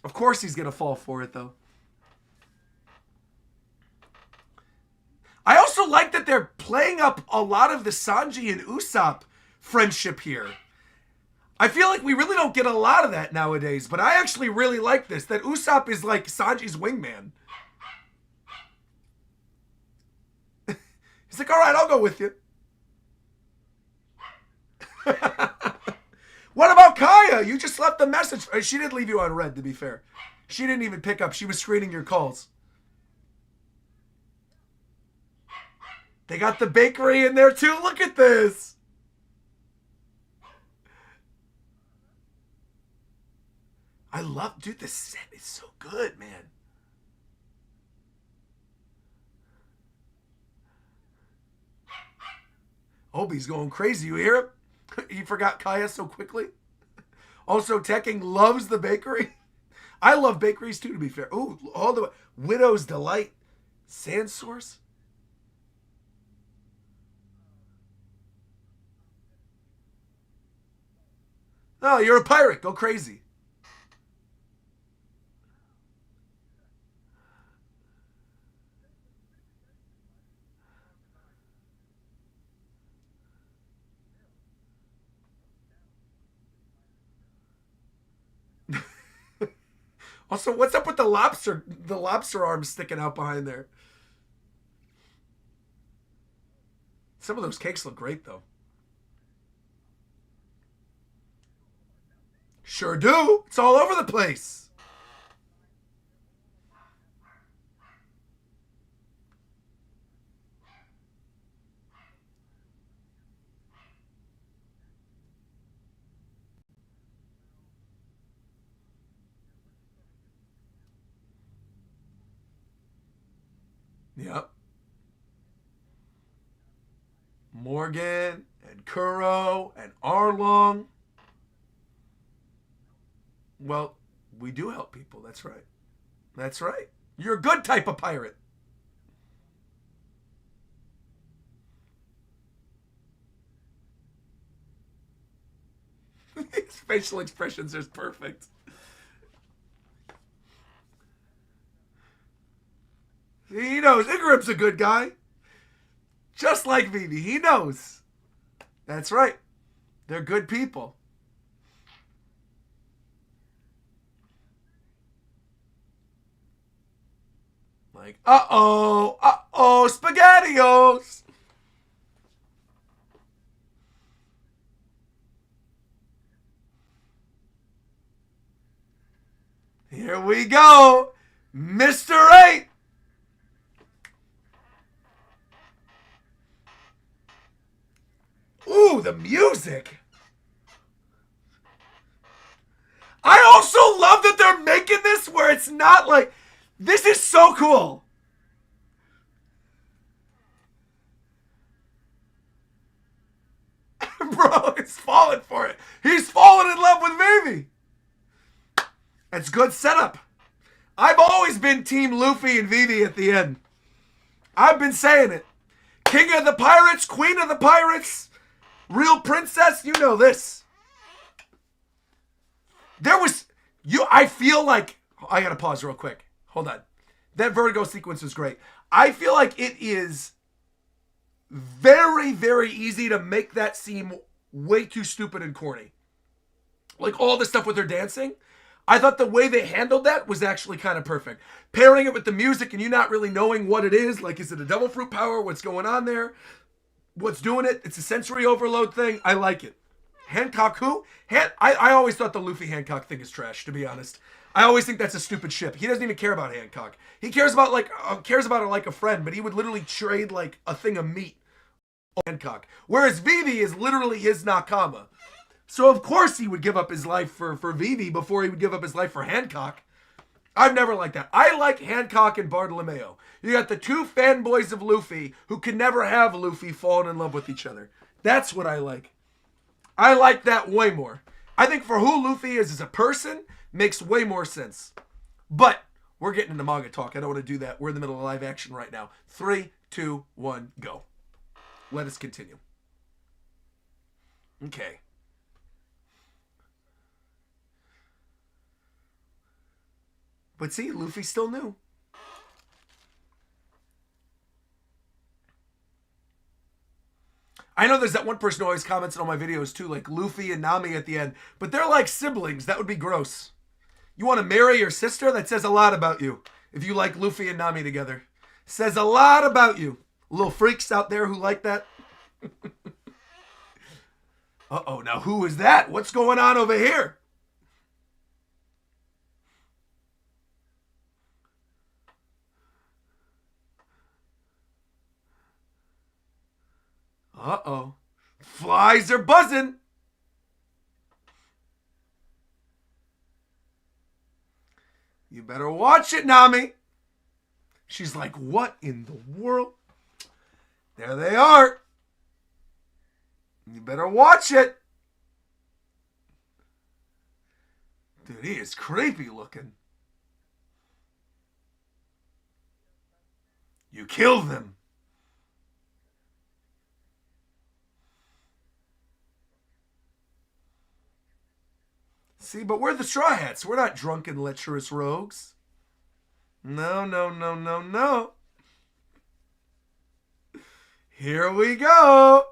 Speaker 1: Of course he's going to fall for it, though. also like that they're playing up a lot of the Sanji and Usopp friendship here. I feel like we really don't get a lot of that nowadays, but I actually really like this, that Usopp is like Sanji's wingman. He's like, all right, I'll go with you. What about Kaya? You just left the message. She did leave you on red, to be fair. She didn't even pick up. She was screening your calls. They got the bakery in there too. Look at this. I love, dude, the set is so good, man. Obi's going crazy. You hear him? He forgot Kaya so quickly. Also, Tekking loves the bakery. I love bakeries too, to be fair. Ooh, all the Widow's Delight. Sand Source. Oh, you're a pirate. Go crazy. Also, what's up with the lobster? The lobster arms sticking out behind there. Some of those cakes look great, though. Sure do. It's all over the place. Yep. Morgan and Kuro and Arlong. Well, we do help people. That's right. That's right. You're a good type of pirate. His facial expressions are perfect. He knows. Ingram's a good guy. Just like Vivi. He knows. That's right. They're good people. Like, uh-oh, SpaghettiOs. Here we go. Mr. 8. Ooh, the music. I also love that they're making this where it's not like, this is so cool. Bro, he's falling for it. He's falling in love with Vivi. That's good setup. I've always been Team Luffy and Vivi at the end. I've been saying it. King of the Pirates, Queen of the Pirates, real princess, you know this. I feel like, I gotta pause real quick. Hold on. That Vertigo sequence was great. I feel like it is very, very easy to make that seem way too stupid and corny. Like all the stuff with her dancing. I thought the way they handled that was actually kind of perfect. Pairing it with the music and you not really knowing what it is. Like, is it a devil fruit power? What's going on there? What's doing it? It's a sensory overload thing. I like it. Hancock who? I always thought the Luffy Hancock thing is trash, to be honest. I always think that's a stupid ship. He doesn't even care about Hancock. He cares about her like a friend, but he would literally trade like a thing of meat on Hancock. Whereas Vivi is literally his Nakama. So of course he would give up his life for Vivi before he would give up his life for Hancock. I've never liked that. I like Hancock and Bartolomeo. You got the two fanboys of Luffy who can never have Luffy falling in love with each other. That's what I like. I like that way more. I think for who Luffy is as a person, makes way more sense. But we're getting into manga talk. I don't want to do that. We're in the middle of live action right now. 3, 2, 1, go. Let us continue. Okay. But see, Luffy still knew. I know there's that one person who always comments on my videos too, like Luffy and Nami at the end, but they're like siblings. That would be gross. You want to marry your sister? That says a lot about you. If you like Luffy and Nami together, says a lot about you. Little freaks out there who like that. Uh-oh, now who is that? What's going on over here? Uh-oh. Flies are buzzing. You better watch it, Nami. She's like, what in the world? There they are. You better watch it. Dude, he is creepy looking. You killed them. See, but we're the Straw Hats. We're not drunken, lecherous rogues. No, no, no, no, no. Here we go.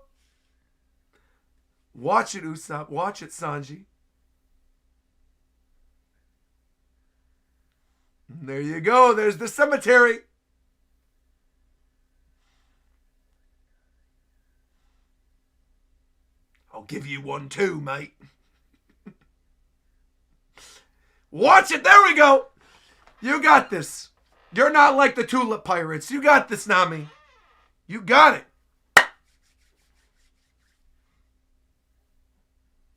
Speaker 1: Watch it, Usopp. Watch it, Sanji. There you go. There's the cemetery. I'll give you one too, mate. Watch it. There we go. You got this. You're not like the Tulip Pirates. You got this, Nami. You got it.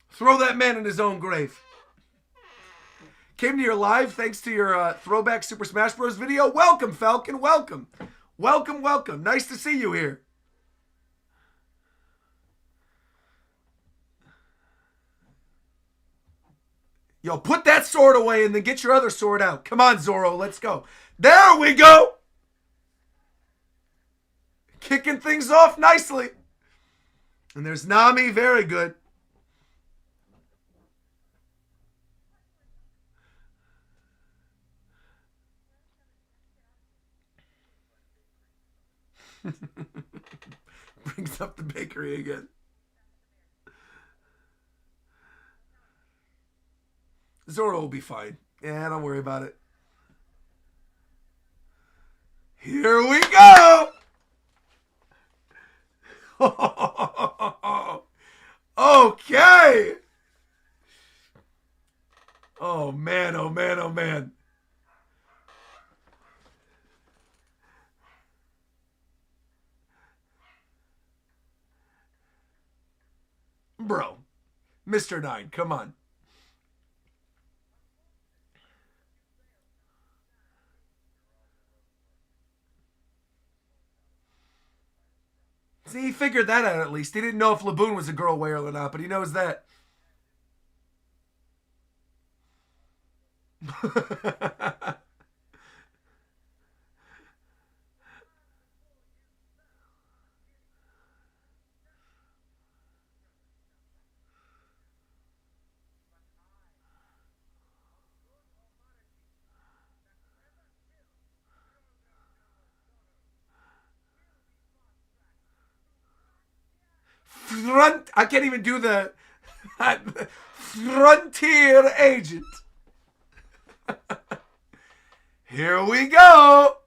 Speaker 1: Throw that man in his own grave. Came to your live thanks to your throwback Super Smash Bros. Video. Welcome, Falcon. Welcome. Welcome, welcome. Nice to see you here. Yo, put that sword away and then get your other sword out. Come on, Zoro. Let's go. There we go. Kicking things off nicely. And there's Nami. Very good. Brings up the bakery again. Zoro will be fine. Yeah, don't worry about it. Here we go! Okay! Oh man, oh man, oh man. Bro, Mr. 9, come on. See, he figured that out at least. He didn't know if Laboon was a girl whale or not, but he knows that. I can't even do the frontier agent. Here we go.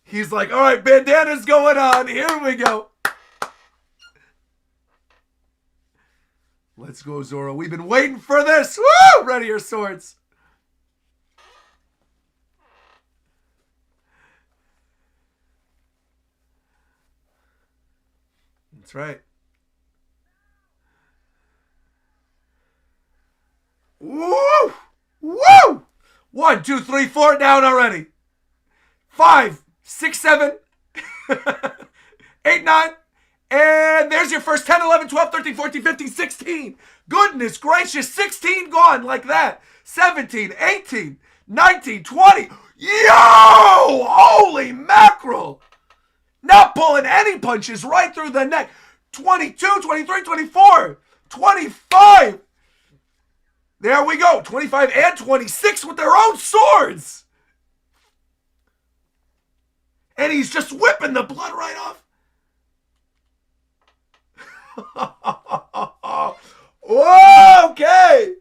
Speaker 1: He's like, all right, bandana's going on. Here we go. Let's go, Zoro. We've been waiting for this. Woo! Ready your swords. That's right. Woo! Woo! 1, 2, 3, 4 down already. 5, 6, 7, 8, 9. And there's your first 10, 11, 12, 13, 14, 15, 16. Goodness gracious, 16 gone like that. 17, 18, 19, 20. Yo! Holy mackerel! Not pulling any punches right through the neck. 22, 23, 24, 25. There we go. 25 and 26 with their own swords. And he's just whipping the blood right off. Okay.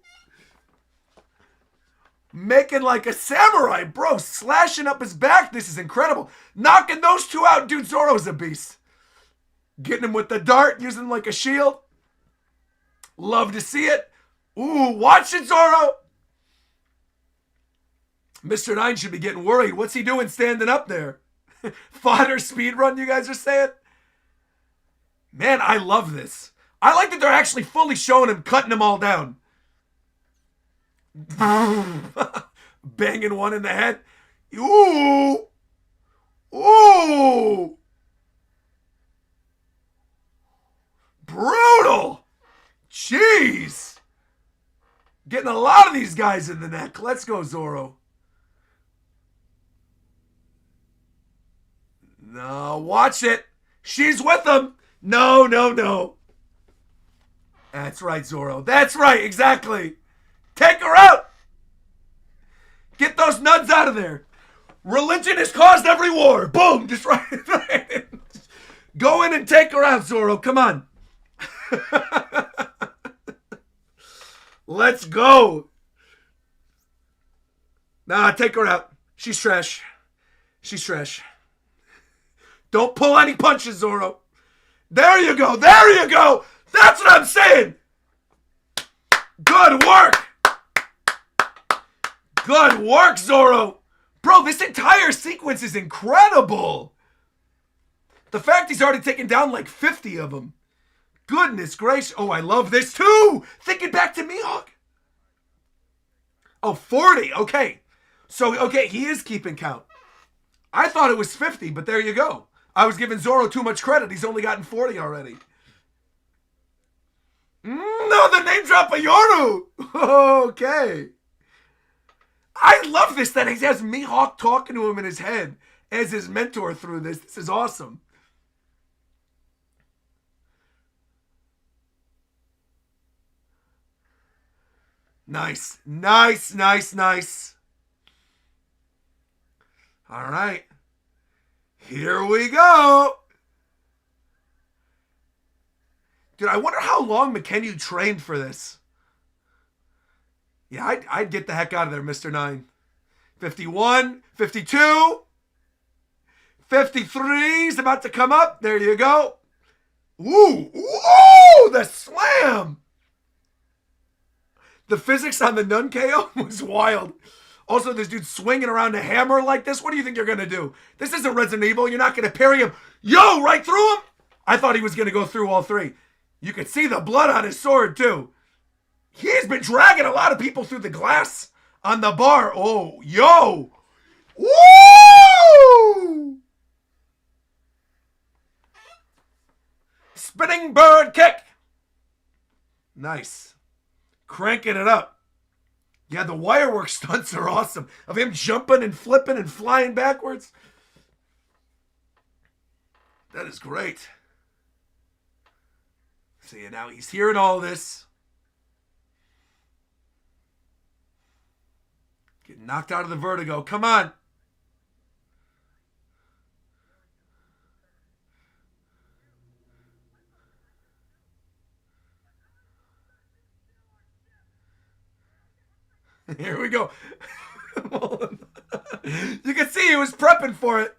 Speaker 1: Making like a samurai, bro. Slashing up his back. This is incredible. Knocking those two out. Dude, Zoro's a beast. Getting him with the dart. Using him like a shield. Love to see it. Ooh, watch it, Zoro. Mr. 9 should be getting worried. What's he doing standing up there? Fodder speed run, you guys are saying? Man, I love this. I like that they're actually fully showing him cutting them all down. Banging one in the head. Ooh. Ooh. Brutal. Jeez. Getting a lot of these guys in the neck. Let's go, Zoro. No, watch it. She's with him. No, no, no. That's right, Zoro. That's right, exactly. Take her out. Get those nuts out of there. Religion has caused every war. Boom. Just right. Go in and take her out, Zoro. Come on. Let's go. Nah, take her out. She's trash. She's trash. Don't pull any punches, Zoro. There you go. There you go. That's what I'm saying. Good work. Good work, Zoro. Bro, this entire sequence is incredible. The fact he's already taken down like 50 of them. Goodness gracious. Oh, I love this too. Thinking back to Mihawk. Oh, 40. Okay. So, okay, he is keeping count. I thought it was 50, but there you go. I was giving Zoro too much credit. He's only gotten 40 already. No, the name drop of Yoru. Okay. I love this that he has Mihawk talking to him in his head as his mentor through this. This is awesome. Nice. Nice, nice, nice. All right. Here we go. Dude, I wonder how long McKenna trained for this. Yeah, I'd get the heck out of there, Mr. 9. 51, 52, 53 is about to come up. There you go. Ooh, ooh, the slam. The physics on the nun KO was wild. Also, this dude swinging around a hammer like this. What do you think you're going to do? This isn't Resident Evil. You're not going to parry him. Yo, right through him? I thought he was going to go through all three. You could see the blood on his sword, too. He's been dragging a lot of people through the glass on the bar. Oh, yo. Woo! Spinning bird kick. Nice. Cranking it up. Yeah, the wirework stunts are awesome. Of him jumping and flipping and flying backwards. That is great. See, now he's hearing all this. Getting knocked out of the vertigo. Come on. Here we go. You can see he was prepping for it.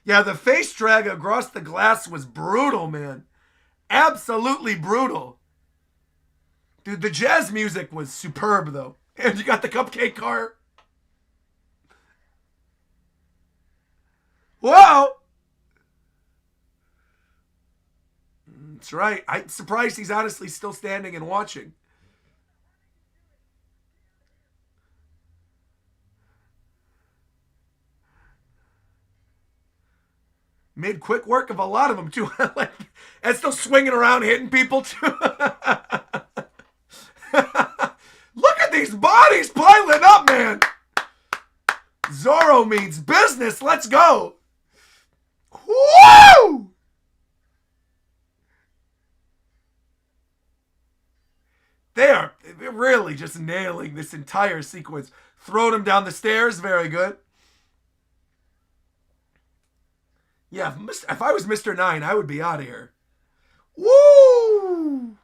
Speaker 1: Yeah, the face drag across the glass was brutal, man. Absolutely brutal. Dude, the jazz music was superb, though. And you got the cupcake car. Whoa! That's right. I'm surprised he's honestly still standing and watching. Made quick work of a lot of them, too. And still swinging around, hitting people, too. Look at these bodies piling up, man. Zoro means business. Let's go. Woo! They're really just nailing this entire sequence. Throwing him down the stairs. Very good. Yeah, if I was Mr. 9, I would be out of here. Woo!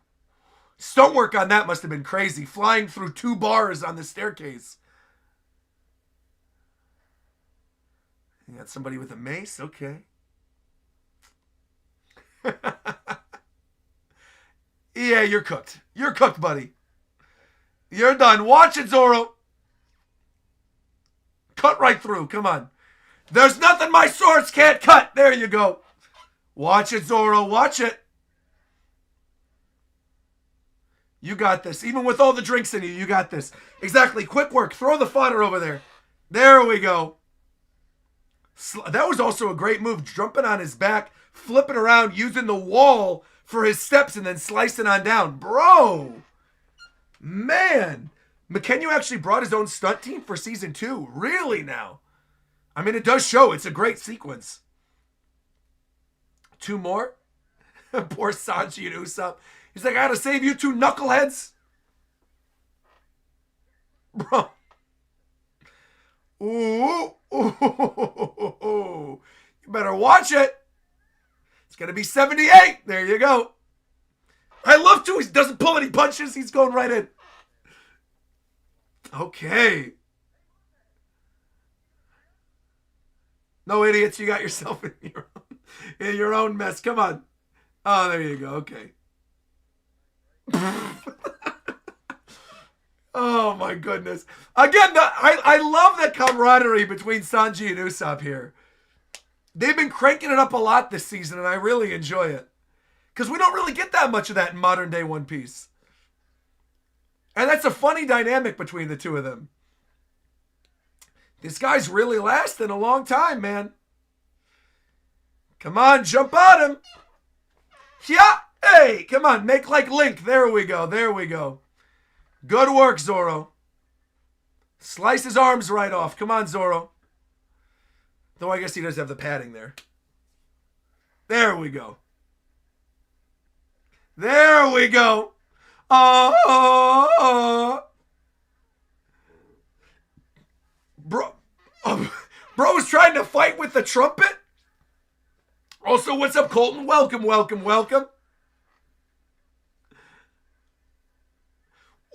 Speaker 1: Stunt work on that must have been crazy. Flying through 2 bars on the staircase. You got somebody with a mace? Okay. Yeah, you're cooked. You're cooked, buddy. You're done. Watch it, Zoro. Cut right through. Come on. There's nothing my swords can't cut. There you go. Watch it, Zoro. Watch it. You got this. Even with all the drinks in you, you got this. Exactly. Quick work. Throw the fodder over there. There we go. That was also a great move. Jumping on his back, flipping around, using the wall for his steps, and then slicing on down. Bro. Man. McKenna actually brought his own stunt team for season 2. Really now? I mean, it does show. It's a great sequence. 2 more. Poor Sanji and Usopp. He's like, I gotta save you 2 knuckleheads. Bro. Ooh. Ooh. You better watch it. It's gonna be 78. There you go. I love to. He doesn't pull any punches. He's going right in. Okay. No, idiots. You got yourself in your own mess. Come on. Oh, there you go. Okay. Oh, my goodness. Again, I love that camaraderie between Sanji and Usopp here. They've been cranking it up a lot this season, and I really enjoy it. Because we don't really get that much of that in modern-day One Piece. And that's a funny dynamic between the two of them. This guy's really lasting a long time, man. Come on, jump on him. Yeah, hey, come on, make like Link. There we go, there we go. Good work, Zoro. Slice his arms right off. Come on, Zoro. Though I guess he does have the padding there. There we go. There we go. Bro was trying to fight with the trumpet. Also, what's up, Colton? Welcome, welcome, welcome.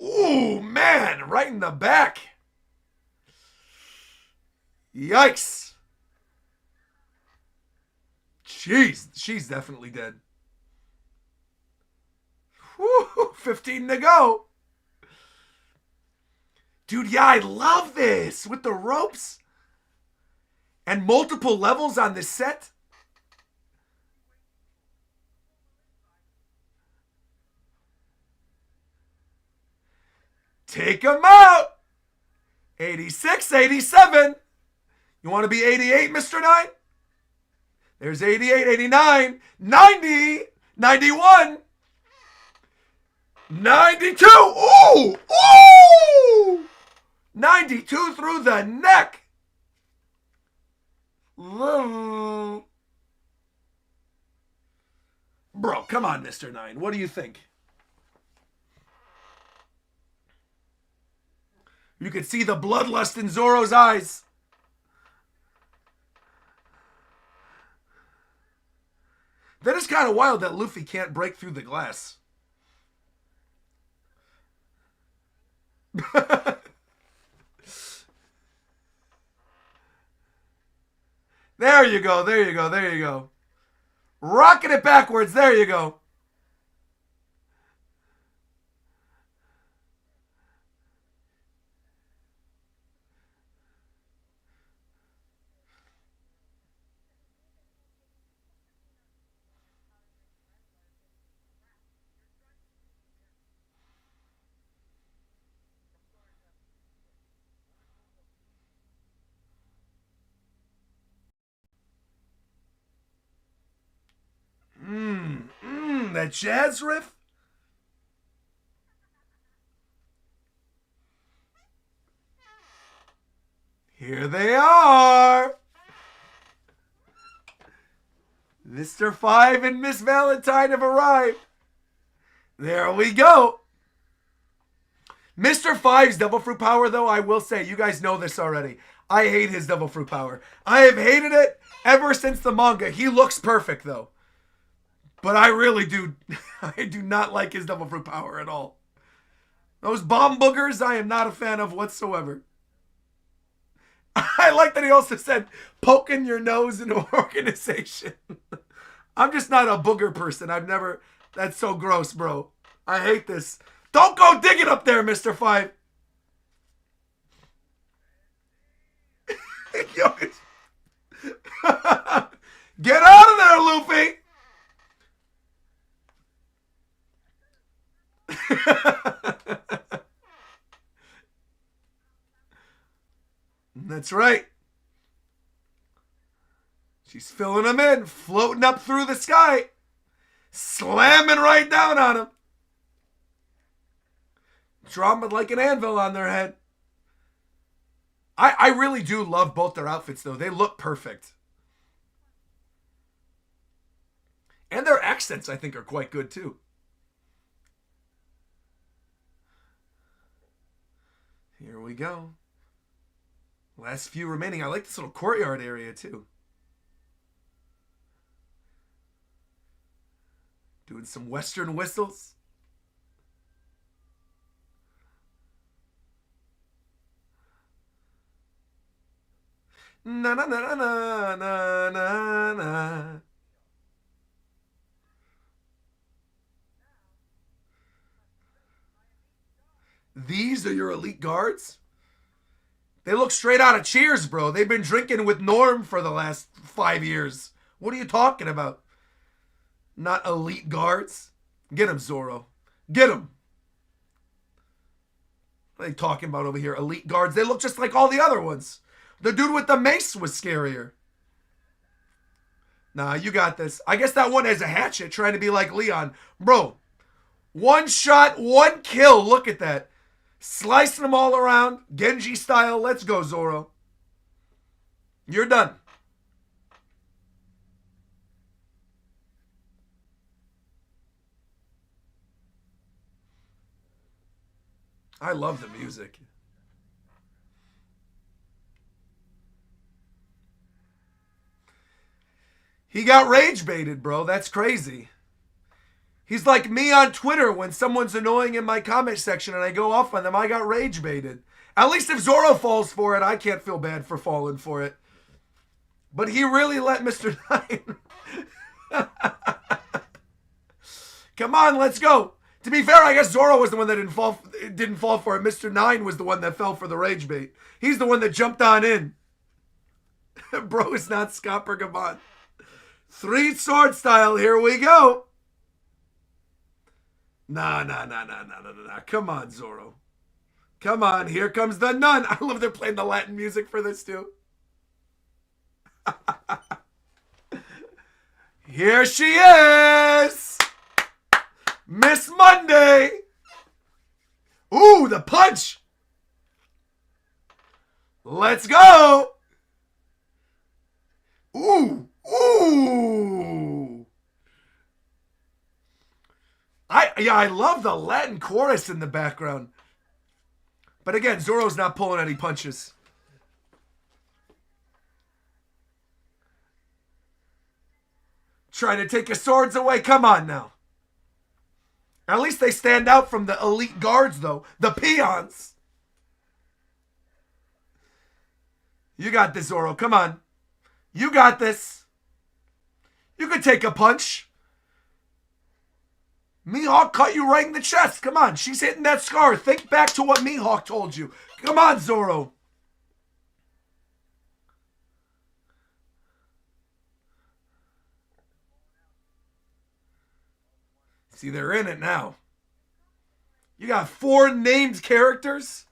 Speaker 1: Ooh, man, right in the back. Yikes. Jeez, she's definitely dead. Woo, 15 to go. Dude, yeah, I love this. With the ropes. And multiple levels on this set. Take him out. 86, 87. You want to be 88, Mr. 9? There's 88, 89, 90, 91, 92. Ooh! Ooh! 92 through the neck. Bro, come on, Mr. 9. What do you think? You could see the bloodlust in Zoro's eyes. That is kind of wild that Luffy can't break through the glass. There you go, there you go, there you go. Rocking it backwards, there you go. That jazz riff. Here they are. Mr. 5 and Miss Valentine have arrived. There we go. Mr. Five's Devil Fruit Power, though, I will say, you guys know this already. I hate his Devil Fruit Power. I have hated it ever since the manga. He looks perfect, though. But I really do, I do not like his Devil Fruit Power at all. Those bomb boogers, I am not a fan of whatsoever. I like that he also said, poking your nose into an organization. I'm just not a booger person. I've never, that's so gross, bro. I hate this. Don't go digging up there, Mr. Five. Get out of there, Luffy. That's right. She's filling them in, floating up through the sky, slamming right down on him. Dropping like an anvil on their head. I really do love both their outfits, though. They look perfect. And their accents, I think, are quite good, too. Here we go. Last few remaining. I like this little courtyard area, too. Doing some Western whistles. Na na na na na na na. These are your elite guards? They look straight out of Cheers, bro. They've been drinking with Norm for the last 5 years. What are you talking about? Not elite guards? Get him, Zoro. Get him. What are they talking about over here? Elite guards. They look just like all the other ones. The dude with the mace was scarier. Nah, you got this. I guess that one has a hatchet trying to be like Leon. Bro, one shot, one kill. Look at that. Slicing them all around. Genji style. Let's go, Zoro. You're done. I love the music. He got rage baited, bro. That's crazy. He's like me on Twitter when someone's annoying in my comment section and I go off on them. I got rage baited. At least if Zoro falls for it, I can't feel bad for falling for it. But he really let Mr. Nine. Come on, let's go. To be fair, I guess Zoro was the one that didn't fall for it. Mr. Nine was the one that fell for the rage bait. He's the one that jumped on in. Bro, it's not Scott Gabon. 3 sword style. Here we go. Nah. Come on, Zoro. Come on. Here comes the nun. I love they're playing the Latin music for this, too. Here she is. Miss Monday. Ooh, the punch. Let's go. Ooh. I love the Latin chorus in the background. But again, Zoro's not pulling any punches. Trying to take his swords away. Come on now. At least they stand out from the elite guards, though. The peons. You got this, Zoro. Come on. You got this. You could take a punch. Mihawk cut you right in the chest. Come on. She's hitting that scar. Think back to what Mihawk told you. Come on, Zoro. See, they're in it now. You got 4 named characters?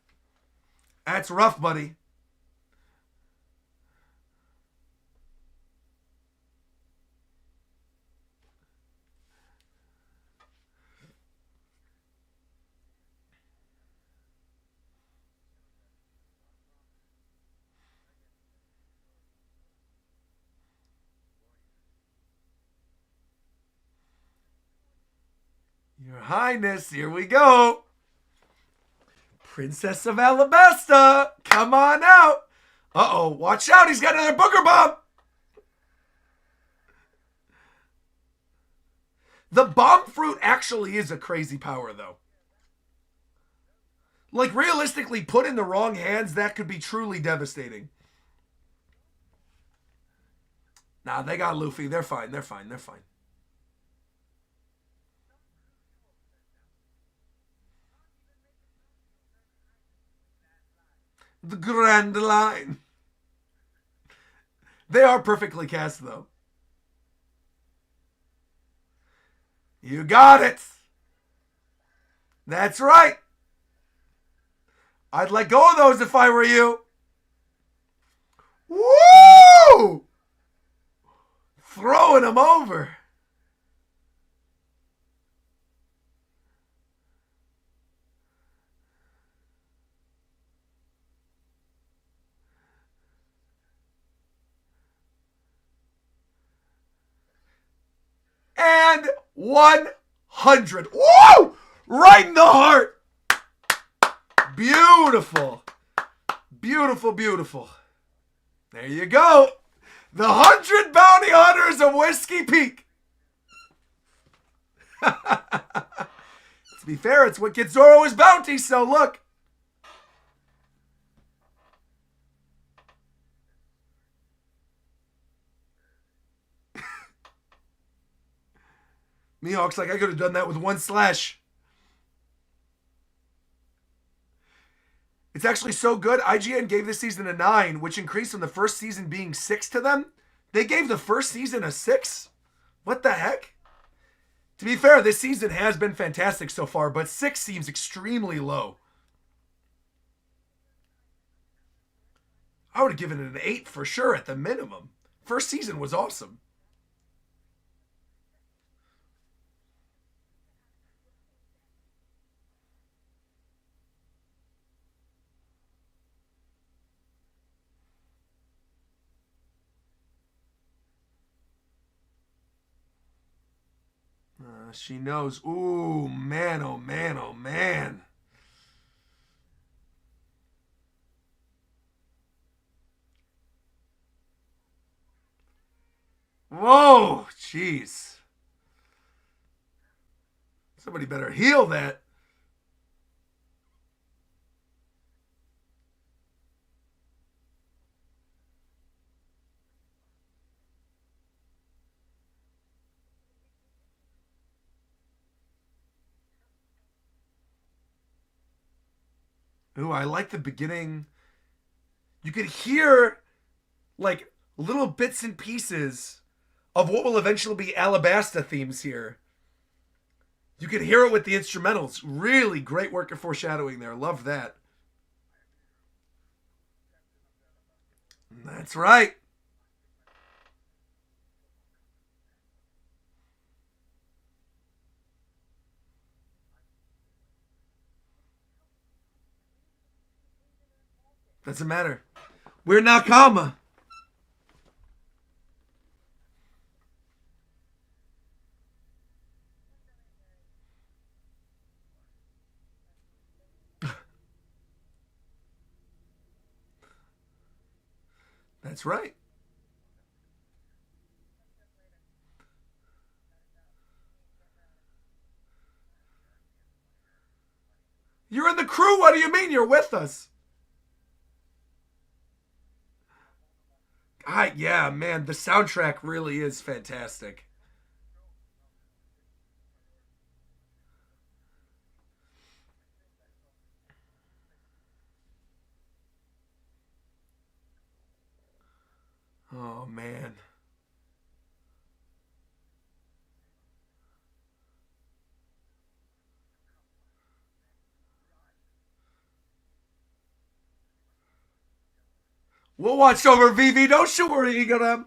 Speaker 1: That's rough, buddy. Your Highness, here we go. Princess of Alabasta, come on out. Uh-oh, watch out, he's got another booger bomb. The bomb fruit actually is a crazy power, though. Like, realistically, put in the wrong hands, that could be truly devastating. Nah, they got Luffy. They're fine. They're fine. They're fine. The Grand Line. They are perfectly cast, though. You got it. That's right. I'd let go of those if I were you. Woo! Throwing them over. And 100. Woo! Right in the heart. Beautiful. Beautiful, beautiful. There you go. The 100 bounty hunters of Whiskey Peak. To be fair, it's what gets Zoro his bounty, so look. Mihawk's like, I could have done that with one slash. It's actually so good. IGN gave this season a 9, which increased from the first season being 6 to them. They gave the first season a 6? What the heck? To be fair, this season has been fantastic so far, but 6 seems extremely low. I would have given it an 8 for sure at the minimum. First season was awesome. She knows. Ooh, man, oh man, oh man. Whoa, jeez. Somebody better heal that. Ooh, I like the beginning. You could hear, like, little bits and pieces of what will eventually be Alabasta themes here. You can hear it with the instrumentals. Really great work of foreshadowing there. Love that. That's right. Doesn't matter. We're Nakama. That's right. You're in the crew. What do you mean you're with us? Yeah, man, the soundtrack really is fantastic. Oh, man. We'll watch over Vivi. Don't you worry, Igaram.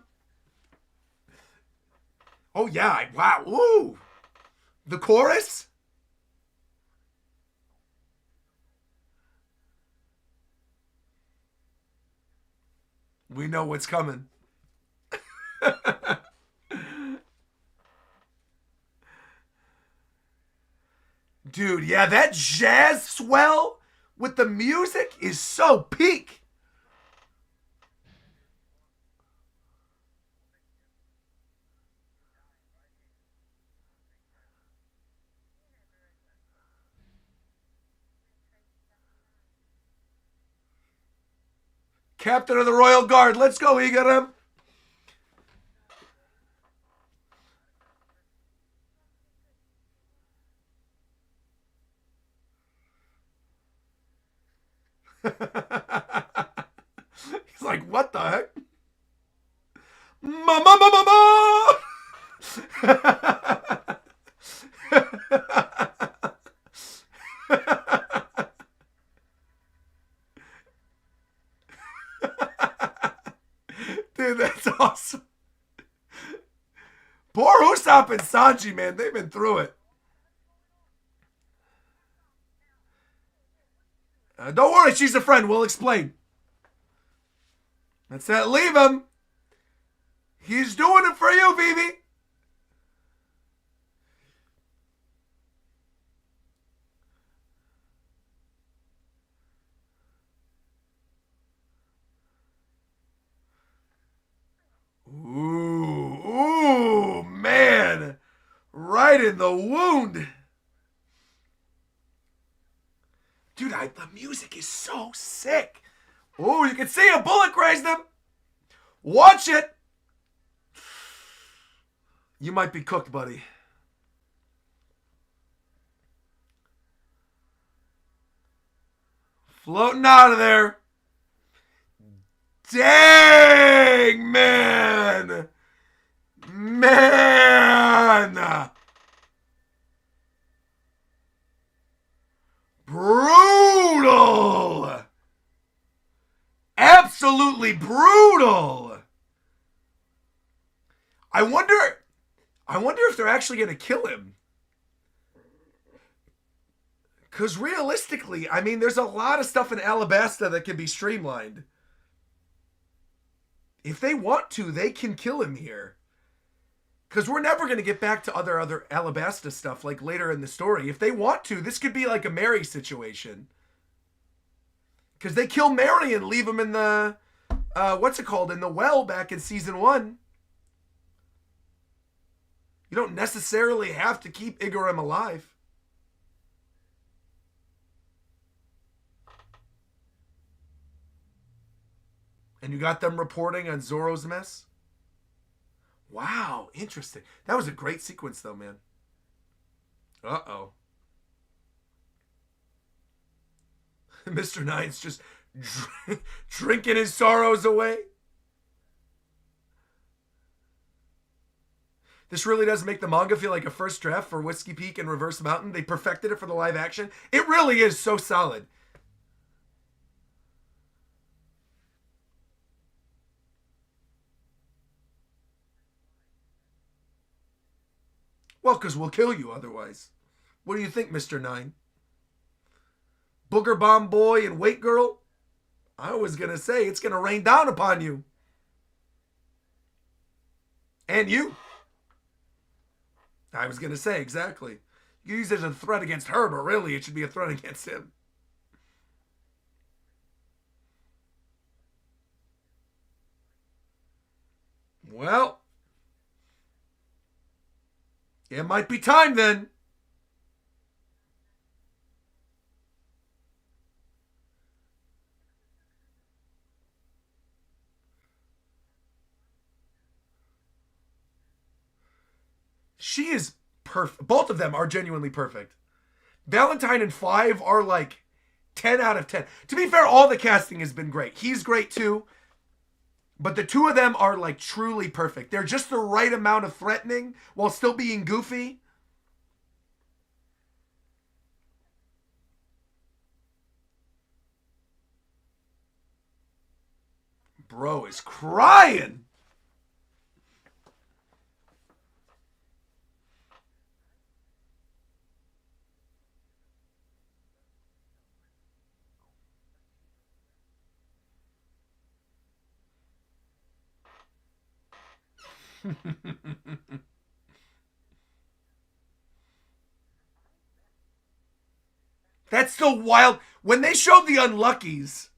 Speaker 1: Oh, yeah. Wow. Ooh. The chorus? We know what's coming. Dude, yeah, that jazz swell with the music is so peak. Captain of the Royal Guard. Let's go, Igaram. He's like, what the heck? Mama, mama, mama. Dude, that's awesome. Poor Usopp and Sanji, man. They've been through it. Don't worry, she's a friend. We'll explain. That's it. Leave him. He's doing it for you, Vivi. Ooh, man. Right in the wound. Dude, the music is so sick. Ooh, you can see a bullet grazed him. Watch it. You might be cooked, buddy. Floating out of there. Dang, man. Man. Brutal. Absolutely brutal. I wonder if they're actually going to kill him. Because realistically, I mean, there's a lot of stuff in Alabasta that can be streamlined. If they want to, they can kill him here. Because we're never going to get back to other Alabasta stuff like later in the story. If they want to, this could be like a Mary situation. Because they kill Mary and leave him in the, what's it called? In the well back in season 1. You don't necessarily have to keep Igaram alive. And you got them reporting on Zoro's mess? Wow, interesting. That was a great sequence though, man. Uh-oh. Mr. Nine's just drinking his sorrows away. This really does make the manga feel like a first draft for Whiskey Peak and Reverse Mountain. They perfected it for the live action. It really is so solid. Well, because we'll kill you otherwise. What do you think, Mr. Nine? Booger Bomb Boy and Weight Girl? I was going to say, it's going to rain down upon you. And you. I was going to say, exactly. You use it as a threat against her, but really it should be a threat against him. Well, it might be time then. She is perfect. Both of them are genuinely perfect. Valentine and Five are like 10 out of 10. To be fair, all the casting has been great. He's great too. But the two of them are like truly perfect. They're just the right amount of threatening while still being goofy. Bro is crying. That's still wild. When they showed the Unluckies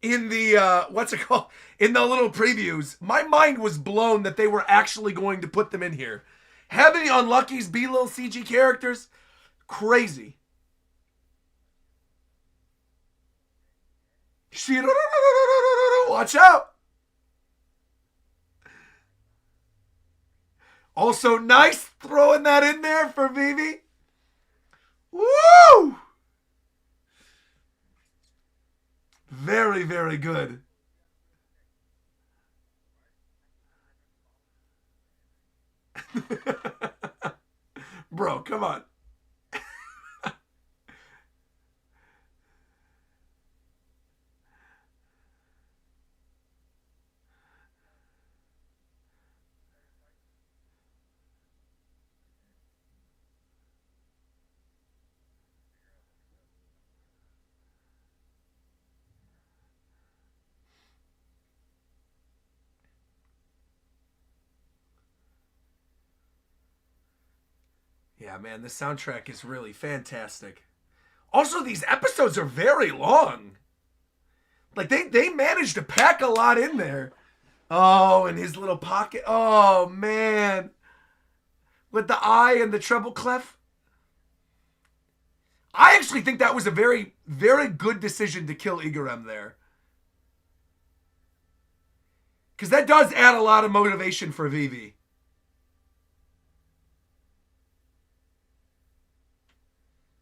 Speaker 1: in the, what's it called? In the little previews, my mind was blown that they were actually going to put them in here. Having the Unluckies be little CG characters, crazy. Watch out. Also, nice throwing that in there for Vivi. Woo! Very, very good. Bro, come on. Yeah, man, the soundtrack is really fantastic. Also, these episodes are very long. Like, they managed to pack a lot in there. Oh, and his little pocket. Oh, man. With the eye and the treble clef. I actually think that was a very, very good decision to kill Igorem there. Because that does add a lot of motivation for Vivi.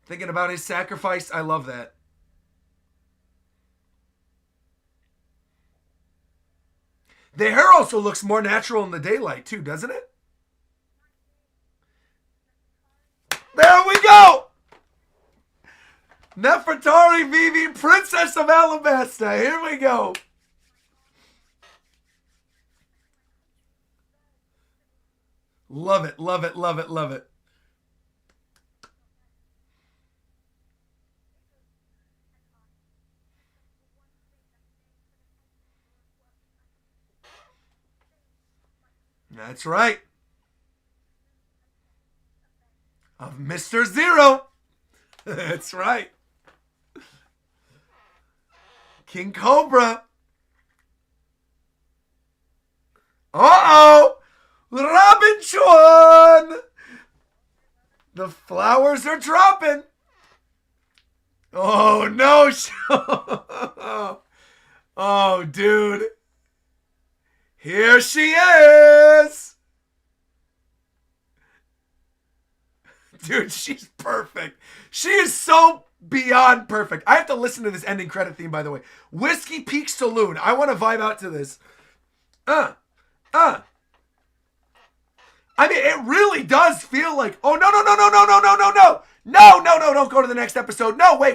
Speaker 1: Thinking about his sacrifice, I love that. The hair also looks more natural in the daylight too, doesn't it? There we go! Nefertari Vivi, Princess of Alabasta. Here we go. Love it, love it, love it, love it. That's right. Of Mr. Zero. That's right. King Cobra. Uh-oh. Robin Chuan. The flowers are dropping. Oh, no. Oh, dude. Here she is. Dude, she's perfect. She is so beyond perfect. I have to listen to this ending credit theme, by the way. Whiskey Peak Saloon. I want to vibe out to this. I mean, it really does feel like, oh, no. No, don't go to the next episode. No, wait.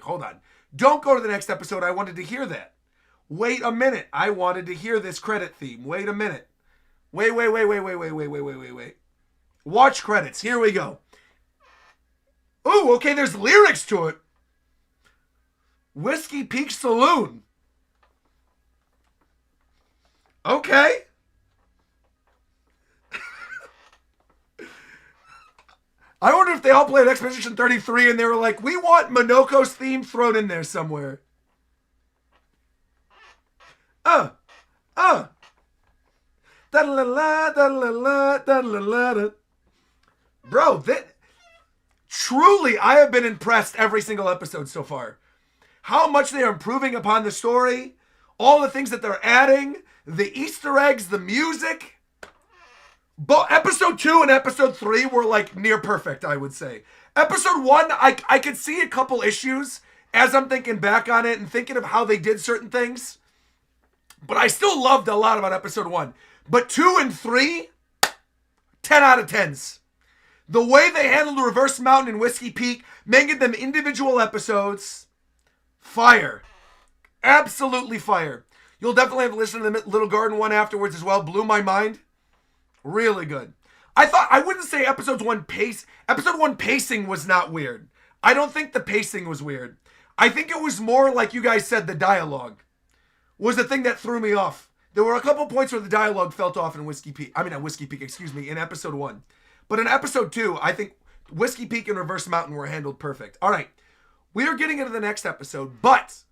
Speaker 1: Hold on. Don't go to the next episode. I wanted to hear that. Wait a minute. I wanted to hear this credit theme. Wait a minute. Wait. Watch credits. Here we go. Ooh, okay, there's lyrics to it. Whiskey Peak Saloon. Okay. I wonder if they all played Expedition 33 and they were like, we want Monoko's theme thrown in there somewhere. Bro, truly, I have been impressed every single episode so far. How much they are improving upon the story, all the things that they're adding, the Easter eggs, the music. But episode 2 and episode 3 were like near perfect, I would say. Episode 1, I could see a couple issues as I'm thinking back on it and thinking of how they did certain things. But I still loved a lot about episode 1. But 2 and 3, 10 out of 10s. The way they handled the Reverse Mountain and Whiskey Peak, making them individual episodes, fire. Absolutely fire. You'll definitely have to listen to the Little Garden one afterwards as well. Blew my mind. Really good. I wouldn't say episode 1 pacing was not weird. I don't think the pacing was weird. I think it was more like you guys said, the dialogue was the thing that threw me off. There were a couple points where the dialogue felt off in in episode 1. But in episode 2, I think Whiskey Peak and Reverse Mountain were handled perfect. All right, we are getting into the next episode, but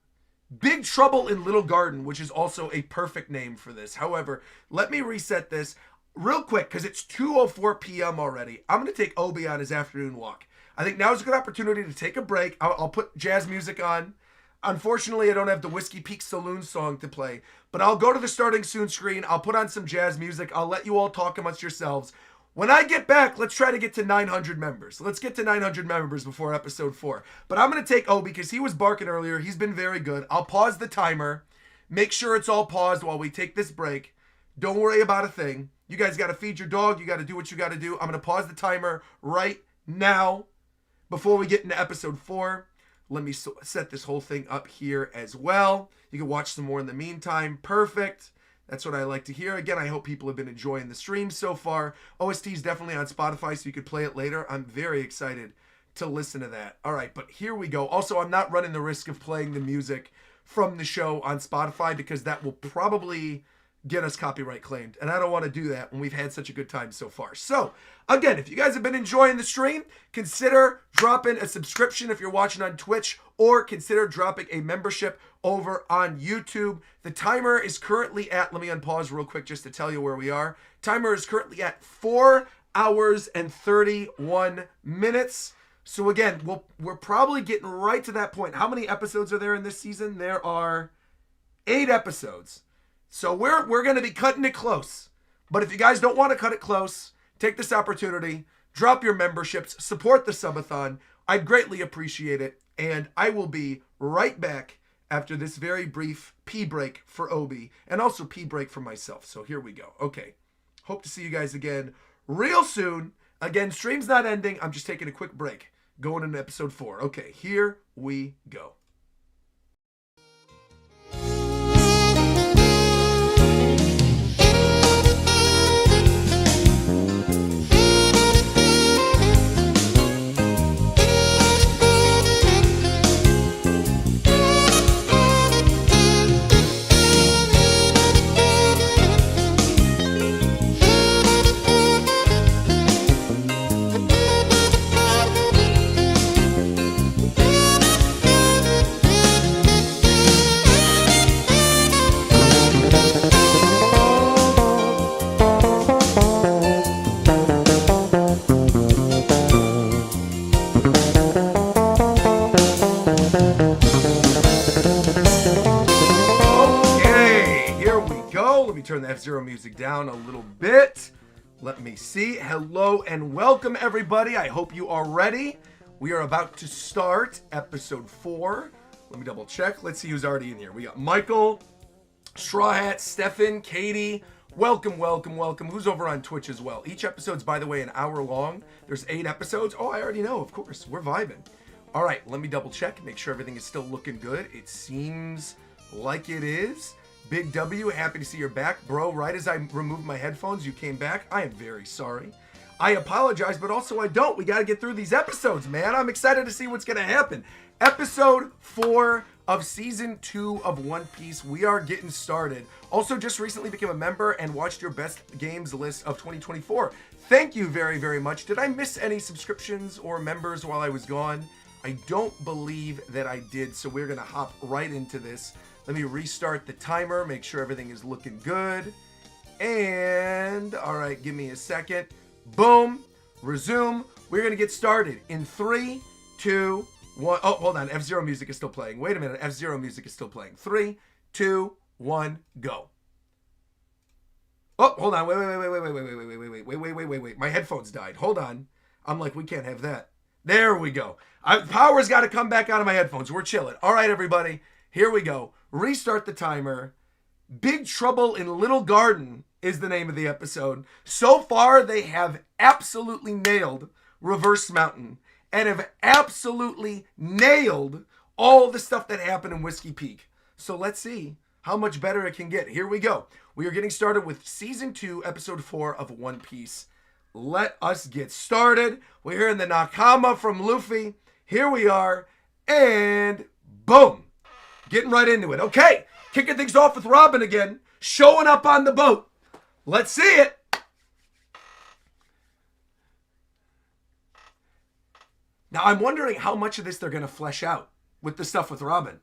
Speaker 1: Big Trouble in Little Garden, which is also a perfect name for this. However, let me reset this real quick because it's 2:04 p.m. already. I'm going to take Obi on his afternoon walk. I think now is a good opportunity to take a break. I'll put jazz music on. Unfortunately, I don't have the Whiskey Peak Saloon song to play, but I'll go to the starting soon screen. I'll put on some jazz music. I'll let you all talk amongst yourselves. When I get back, let's try to get to 900 members. Let's get to 900 members before episode 4. But I'm going to take Obi because he was barking earlier. He's been very good. I'll pause the timer. Make sure it's all paused while we take this break. Don't worry about a thing. You guys got to feed your dog. You got to do what you got to do. I'm going to pause the timer right now before we get into episode 4. Let me set this whole thing up here as well. You can watch some more in the meantime. Perfect. That's what I like to hear. Again, I hope people have been enjoying the stream so far. OST is definitely on Spotify, so you could play it later. I'm very excited to listen to that. All right, but here we go. Also, I'm not running the risk of playing the music from the show on Spotify because that will probably get us copyright claimed. And I don't want to do that when we've had such a good time so far. So, again, if you guys have been enjoying the stream, consider dropping a subscription if you're watching on Twitch, or consider dropping a membership over on YouTube. The timer is currently at, let me unpause real quick just to tell you where we are. Timer is currently at 4 hours and 31 minutes. So again, we're probably getting right to that point. How many episodes are there in this season? There are 8 episodes. So we're going to be cutting it close. But if you guys don't want to cut it close, take this opportunity, drop your memberships, support the subathon. I'd greatly appreciate it. And I will be right back after this very brief pee break for Obi and also pee break for myself. So here we go. Okay. Hope to see you guys again real soon. Again, stream's not ending. I'm just taking a quick break. Going into episode 4. Okay, here we go. Turn the F-Zero music down a little bit. Let me see. Hello and welcome, everybody. I hope you are ready. We are about to start episode 4. Let me double check. Let's see who's already in here. We got Michael, Straw Hat, Stefan, Katie. Welcome, welcome, welcome. Who's over on Twitch as well? Each episode's, by the way, an hour long. There's 8 episodes. Oh, I already know. Of course. We're vibing. All right. Let me double check. Make sure everything is still looking good. It seems like it is. Big W, happy to see you're back. Bro, right as I removed my headphones, you came back. I am very sorry. I apologize, but also I don't. We got to get through these episodes, man. I'm excited to see what's going to happen. Episode 4 of Season 2 of One Piece. We are getting started. Also, just recently became a member and watched your best games list of 2024. Thank you very, very much. Did I miss any subscriptions or members while I was gone? I don't believe that I did, so we're going to hop right into this. Let me restart the timer, make sure everything is looking good. And, all right, give me a second. Boom, resume. We're going to get started in 3, 2, 1. Oh, hold on. F-Zero music is still playing. Wait a minute. F-Zero music is still playing. 3, 2, 1, go. Oh, hold on. Wait. My headphones died. Hold on. I'm like, we can't have that. There we go. Power's got to come back out of my headphones. We're chilling. All right, everybody. Here we go. Restart the timer. Big Trouble in Little Garden is the name of the episode. So far, they have absolutely nailed Reverse Mountain and have absolutely nailed all the stuff that happened in Whiskey Peak. So let's see how much better it can get. Here we go. We are getting started with Season 2, Episode 4 of One Piece. Let us get started. We're hearing the Nakama from Luffy. Here we are. And boom. Getting right into it. Okay, kicking things off with Robin again, showing up on the boat. Let's see it. Now, I'm wondering how much of this they're going to flesh out with the stuff with Robin.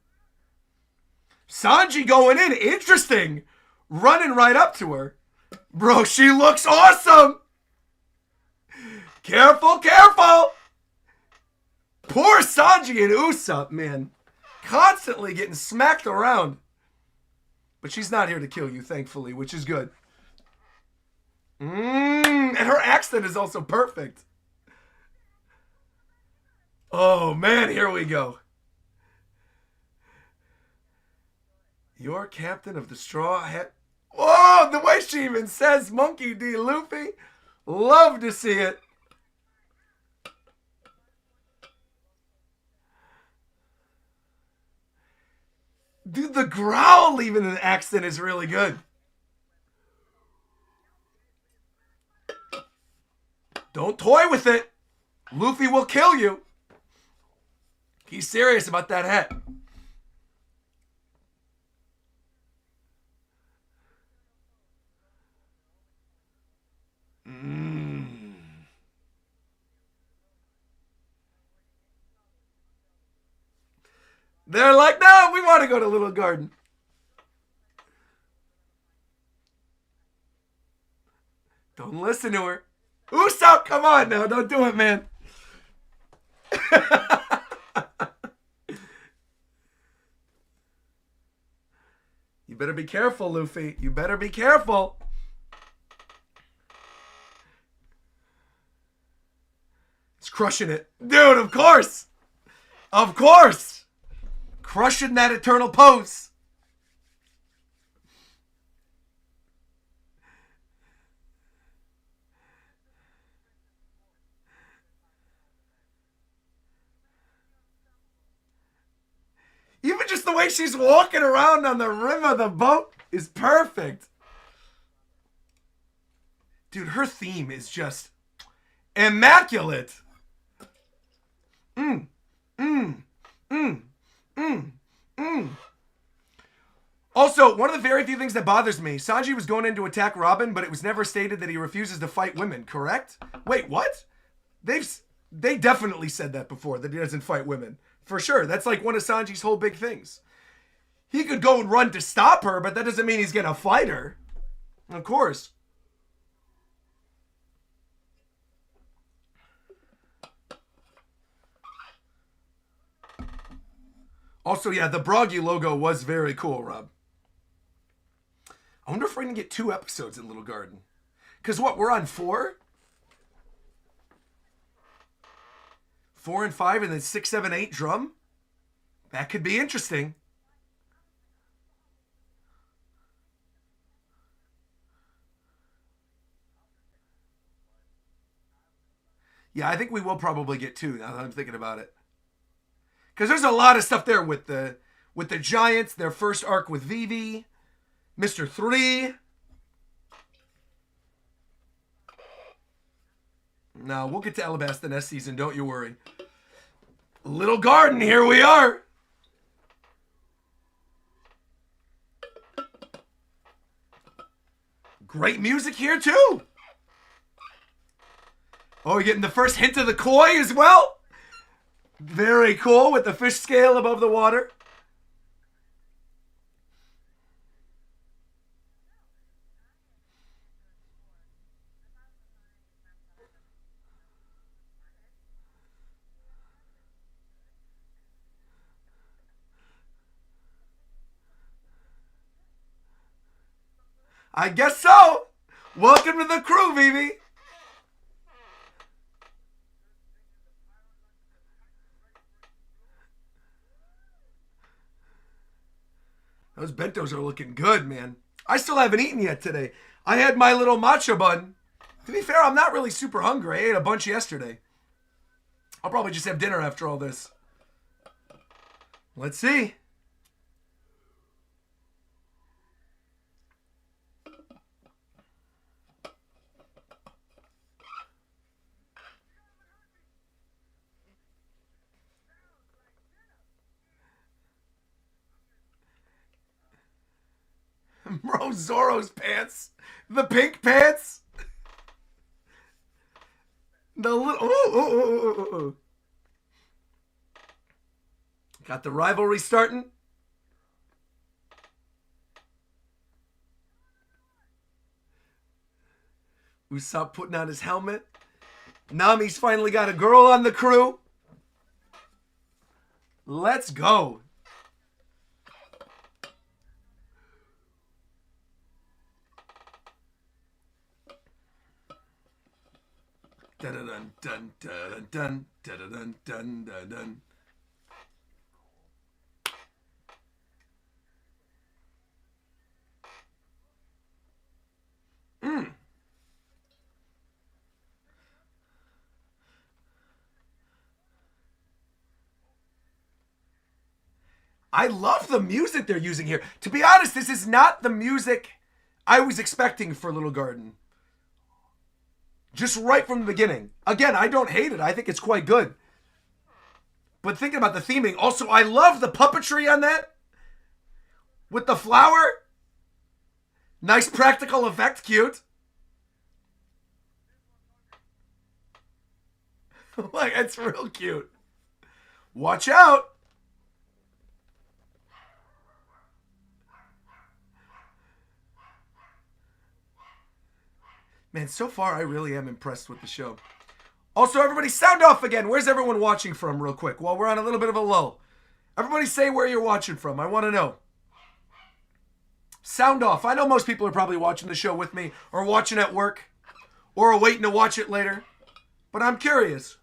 Speaker 1: Sanji going in. Interesting. Running right up to her. Bro, she looks awesome. Careful, careful. Poor Sanji and Usopp, man. Constantly getting smacked around. But she's not here to kill you, thankfully, which is good. And her accent is also perfect. Oh, man, here we go. You're captain of the Straw Hat. Whoa, the way she even says Monkey D. Luffy. Love to see it. Dude, the growl even in the accent is really good. Don't toy with it. Luffy will kill you. He's serious about that hat. They're like, no, we want to go to Little Garden. Don't listen to her. Usopp, come on now. Don't do it, man. You better be careful, Luffy. You better be careful. It's crushing it. Dude, of course. Of course. Crushing that eternal pose. Even just the way she's walking around on the rim of the boat is perfect. Dude, her theme is just immaculate. Also, one of the very few things that bothers me, Sanji was going in to attack Robin, but it was never stated that he refuses to fight women, correct? Wait, what? They definitely said that before, that he doesn't fight women. For sure. That's like one of Sanji's whole big things. He could go and run to stop her, but that doesn't mean he's going to fight her. Of course. Also, yeah, the Broggy logo was very cool, Rob. I wonder if we're going to get 2 episodes in Little Garden. Because what, we're on 4? 4 and 5 and then 6, 7, 8 drum? That could be interesting. Yeah, I think we will probably get 2 now that I'm thinking about it. Because there's a lot of stuff there with the Giants, their first arc with Vivi, Mr. 3. No, we'll get to Alabasta next season, don't you worry. Little Garden, here we are. Great music here, too. Oh, we're getting the first hint of the koi as well. Very cool with the fish scale above the water. I guess so. Welcome to the crew, Vivi. Those bentos are looking good, man. I still haven't eaten yet today. I had my little matcha bun. To be fair, I'm not really super hungry. I ate a bunch yesterday. I'll probably just have dinner after all this. Let's see. Bro, Zoro's pants. The pink pants. The little... Ooh. Got the rivalry starting. Usopp putting on his helmet. Nami's finally got a girl on the crew. Let's go. Dun dun dun dun dun dun dun dun dun dun. I love the music they're using here. To be honest, this is not the music I was expecting for Little Garden. Just right from the beginning. Again, I don't hate it. I think it's quite good. But thinking about the theming, also, I love the puppetry on that. With the flower. Nice practical effect. Cute. Like, it's real cute. Watch out. Man, so far I really am impressed with the show. Also, everybody sound off again. Where's everyone watching from real quick while we're on a little bit of a lull? Everybody say where you're watching from. I want to know. Sound off. I know most people are probably watching the show with me or watching at work or are waiting to watch it later. But I'm curious.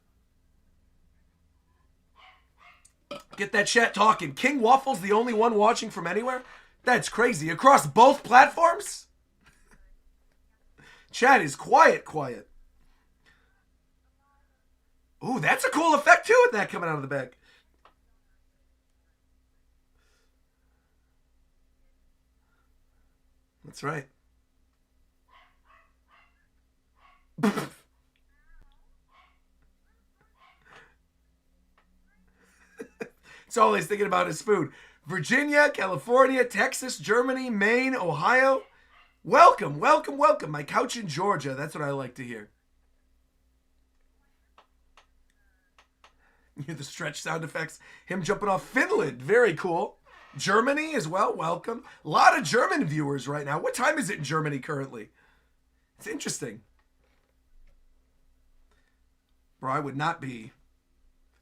Speaker 1: Get that chat talking. King Waffle's the only one watching from anywhere? That's crazy. Across both platforms? Chat is quiet. Ooh, that's a cool effect too with that coming out of the bag. That's right. It's all he's thinking about is food. Virginia, California, Texas, Germany, Maine, Ohio. Welcome. My couch in Georgia. That's what I like to hear. You hear the stretch sound effects. Him jumping off. Finland. Very cool. Germany as well. Welcome. A lot of German viewers right now. What time is it in Germany currently? It's interesting. Bro, I would not be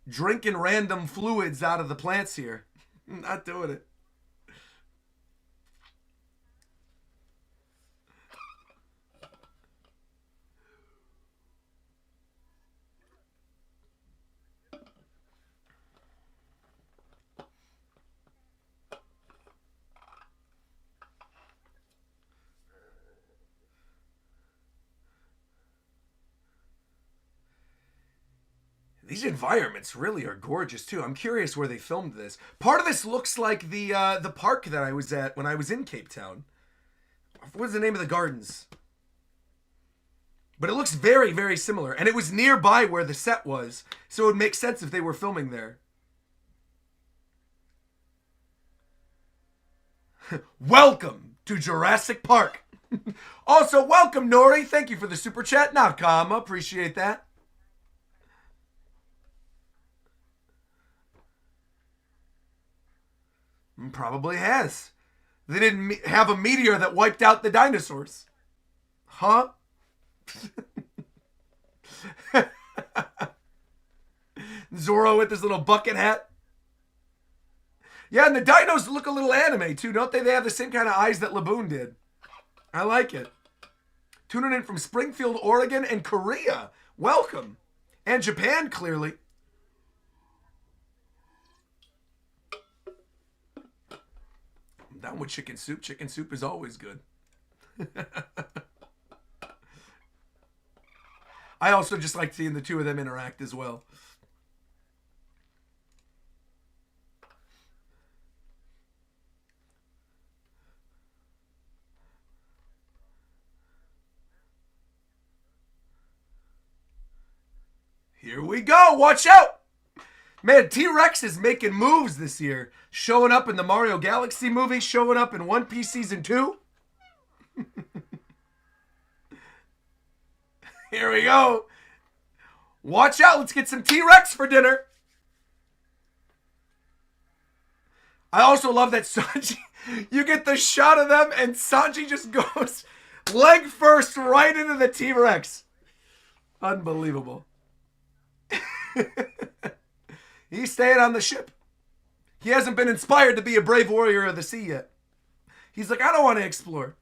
Speaker 1: drinking random fluids out of the plants here. Not doing it. These environments really are gorgeous too. I'm curious where they filmed this. Part of this looks like the park that I was at when I was in Cape Town. What's the name of the gardens? But it looks very, very similar. And it was nearby where the set was. So it would make sense if they were filming there. Welcome to Jurassic Park. Also, welcome, Nori. Thank you for the super chat. Nakama. Appreciate that. Probably has. They didn't have a meteor that wiped out the dinosaurs. Huh? Zorro with his little bucket hat. Yeah, and the dinos look a little anime too, don't they? They have the same kind of eyes that Laboon did. I like it. Tuning in from Springfield, Oregon and Korea. Welcome. And Japan, clearly. Down with chicken soup. Chicken soup is always good. I also just like seeing the two of them interact as well. Here we go. Watch out. Man, T-Rex is making moves this year. Showing up in the Mario Galaxy movie. Showing up in One Piece Season 2. Here we go. Watch out. Let's get some T-Rex for dinner. I also love that Sanji, you get the shot of them and Sanji just goes leg first right into the T-Rex. Unbelievable. He's staying on the ship. He hasn't been inspired to be a brave warrior of the sea yet. He's like, I don't want to explore.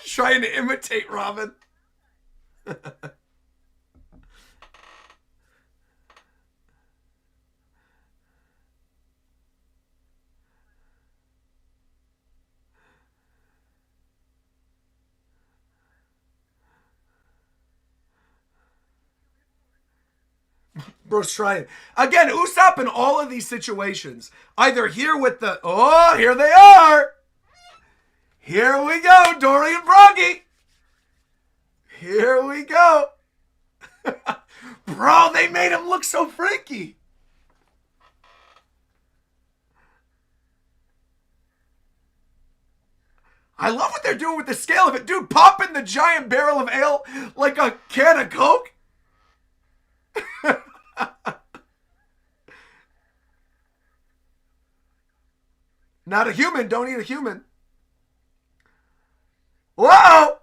Speaker 1: Trying to imitate Robin. Bro's trying. Again, Usopp in all of these situations, either here with the, oh, here they are. Here we go, Dory and Froggy. Here we go. Bro, they made him look so freaky. I love what they're doing with the scale of it. Dude, popping the giant barrel of ale like a can of Coke. Not a human. Don't eat a human. Whoa!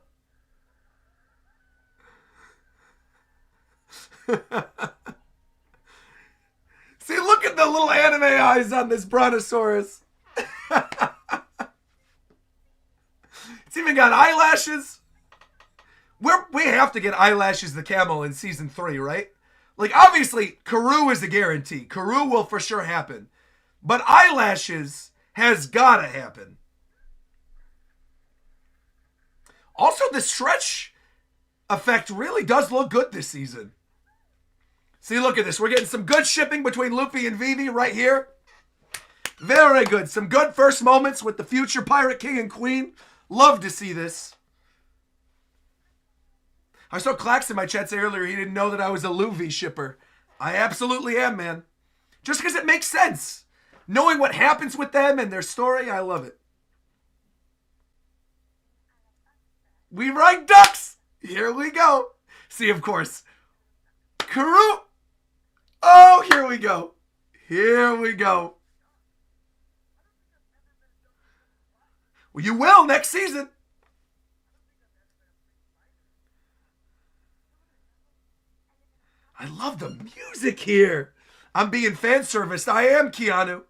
Speaker 1: See, look at the little anime eyes on this brontosaurus. It's even got eyelashes. We have to get eyelashes the camel in season 3, right? Like, obviously, Karoo is a guarantee. Karoo will for sure happen. But eyelashes has gotta happen. Also, the stretch effect really does look good this season. See, look at this. We're getting some good shipping between Luffy and Vivi right here. Very good. Some good first moments with the future Pirate King and Queen. Love to see this. I saw Clax in my chat say earlier he didn't know that I was a Luffy shipper. I absolutely am, man. Just because it makes sense. Knowing what happens with them and their story, I love it. We ride ducks. Here we go. See, of course. Karoo. Oh, here we go. Here we go. Well, you will next season. I love the music here. I'm being fan serviced. I am Keanu.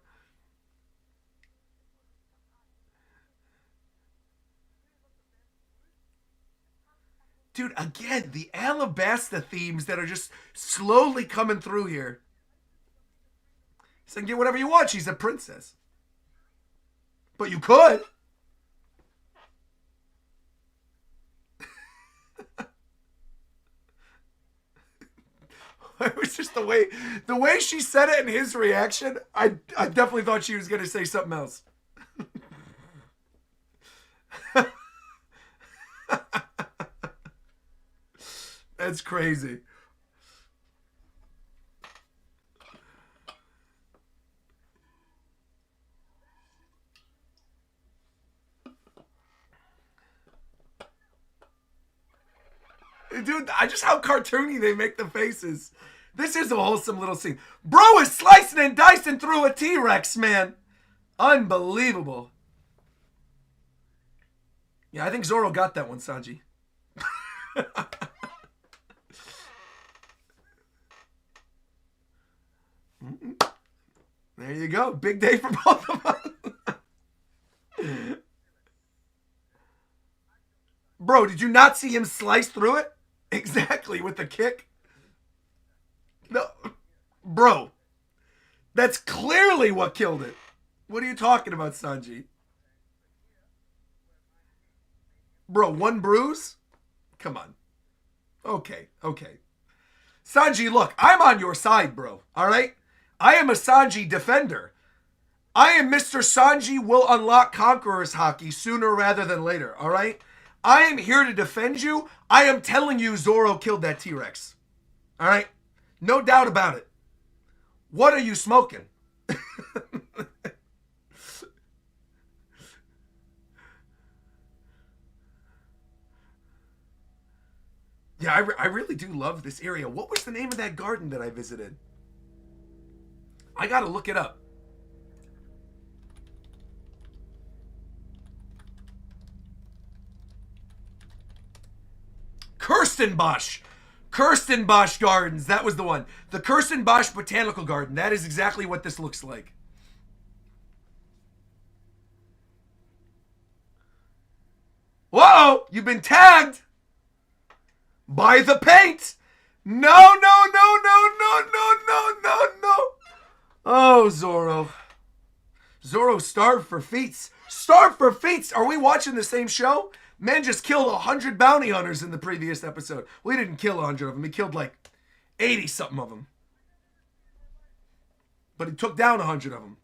Speaker 1: Dude, again, the Alabasta themes that are just slowly coming through here. So get whatever you want. She's a princess. But you could. It was just the way she said it and his reaction. I definitely thought she was going to say something else. That's crazy. Dude, just how cartoony they make the faces. This is a wholesome little scene. Bro is slicing and dicing through a T-Rex, man. Unbelievable. Yeah, I think Zoro got that one, Sanji. There you go. Big day for both of us. Bro, did you not see him slice through it? Exactly, with the kick. No. Bro, that's clearly what killed it. What are you talking about, Sanji? Bro, one bruise? Come on. Okay. Sanji, look, I'm on your side, bro. All right? I am a Sanji defender. I am Mr. Sanji will unlock Conqueror's Haki sooner rather than later, all right? I am here to defend you. I am telling you Zoro killed that T-Rex. All right? No doubt about it. What are you smoking? Yeah, I really do love this area. What was the name of that garden that I visited? I gotta look it up. Kirstenbosch. Kirstenbosch Gardens. That was the one. The Kirstenbosch Botanical Garden. That is exactly what this looks like. Whoa! You've been tagged by the paint. No, no, no, no, no, no, no, no, no. Oh, Zoro. Zoro starved for feats. Starved for feats. Are we watching the same show? Man just killed 100 bounty hunters in the previous episode. We didn't kill 100 of them. He killed like 80-something of them. But he took down 100 of them.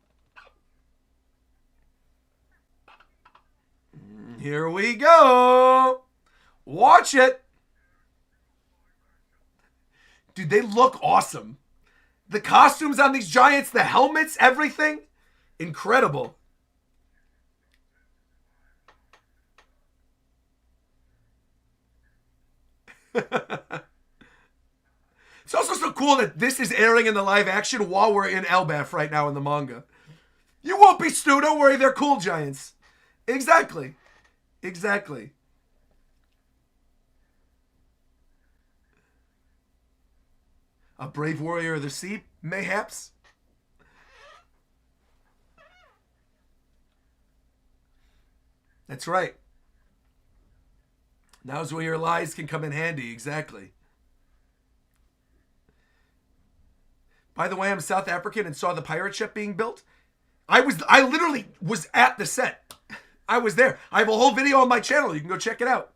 Speaker 1: Here we go. Watch it. Dude, they look awesome. The costumes on these giants, the helmets, everything. Incredible. It's also so cool that this is airing in the live action while we're in Elbaf right now in the manga. You won't be Stu, don't worry, they're cool giants. Exactly. Exactly. A brave warrior of the sea, mayhaps? That's right. Now's where your lies can come in handy, exactly. By the way, I'm South African and saw the pirate ship being built. I literally was at the set. I was there. I have a whole video on my channel. You can go check it out.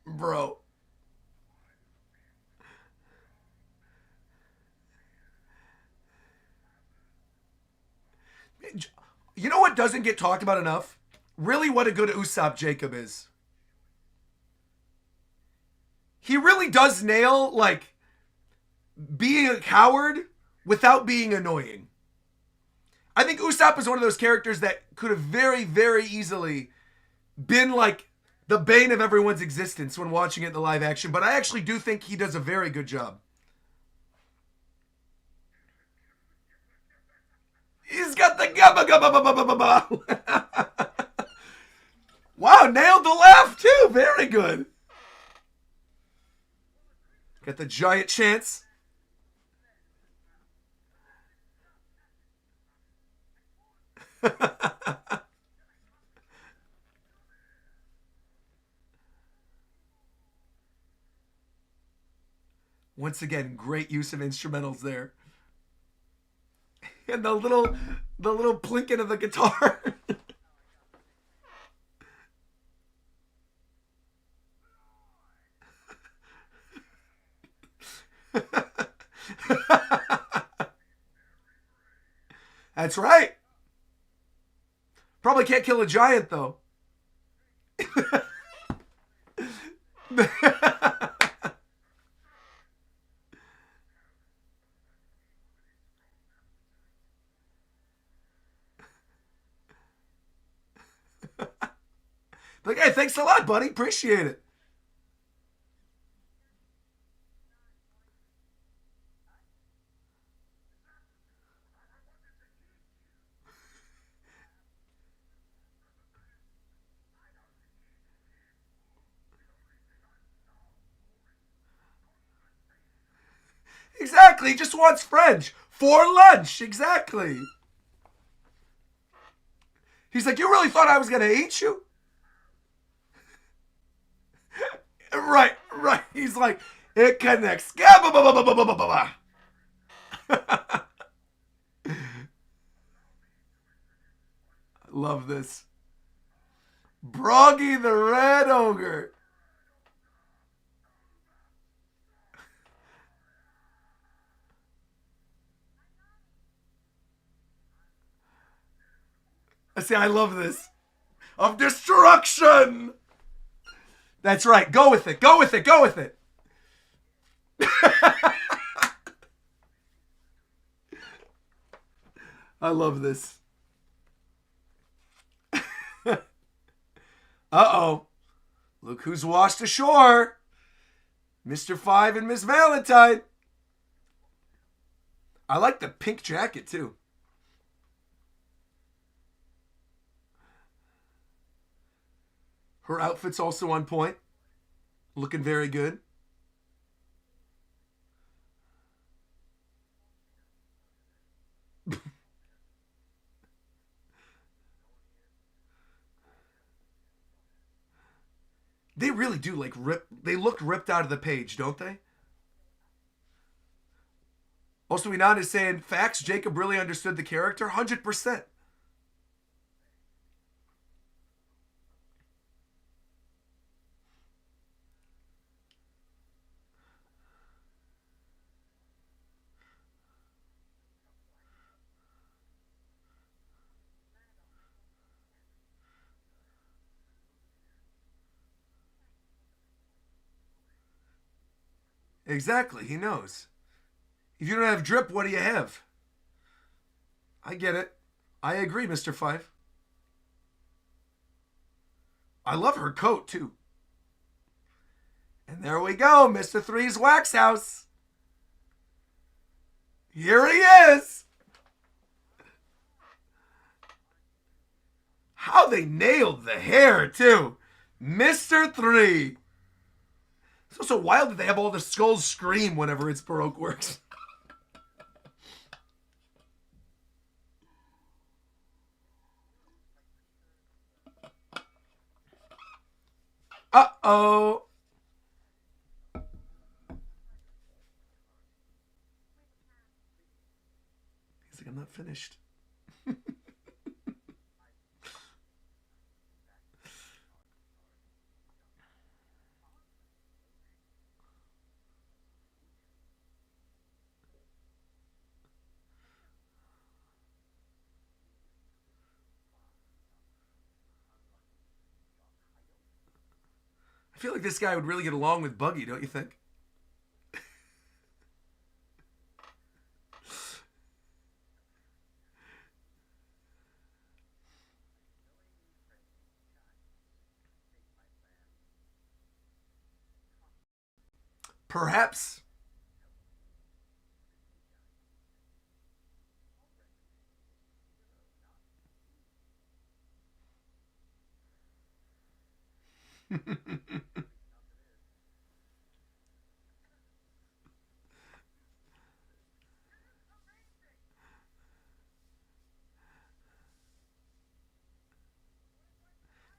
Speaker 1: Bro. You know what doesn't get talked about enough? Really what a good Usopp Jacob is. He really does nail, like, being a coward without being annoying. I think Usopp is one of those characters that could have very, very easily been, like, the bane of everyone's existence when watching it in the live action, but I actually do think he does a very good job. He's got the gubba gubba gubba gubba. Wow, nailed the laugh too. Very good. Got the giant chance. Once again, great use of instrumentals there. And the little plinking of the guitar. That's right. Probably can't kill a giant though. Like, hey, thanks a lot, buddy. Appreciate it. Exactly. He just wants French for lunch. Exactly. He's like, you really thought I was going to eat you? Right, right. He's like, it connects. Love this. Broggy the Red Ogre. See, I love this. Of destruction. That's right. Go with it. Go with it. Go with it. I love this. Uh-oh. Look who's washed ashore. Mr. Five and Miss Valentine. I like the pink jacket, too. Her outfit's also on point. Looking very good. They really do like rip. They look ripped out of the page, don't they? Also, Inan is saying facts. Jacob really understood the character, 100%. Exactly. He knows. If you don't have drip, what do you have? I get it. I agree, Mr. Five. I love her coat, too. And there we go, Mr. Three's wax house. Here he is. How they nailed the hair, too. Mr. Three. It's also wild that they have all the skulls scream whenever it's Baroque works. Uh-oh. He's like, I'm not finished. I feel like this guy would really get along with Buggy, don't you think? Perhaps.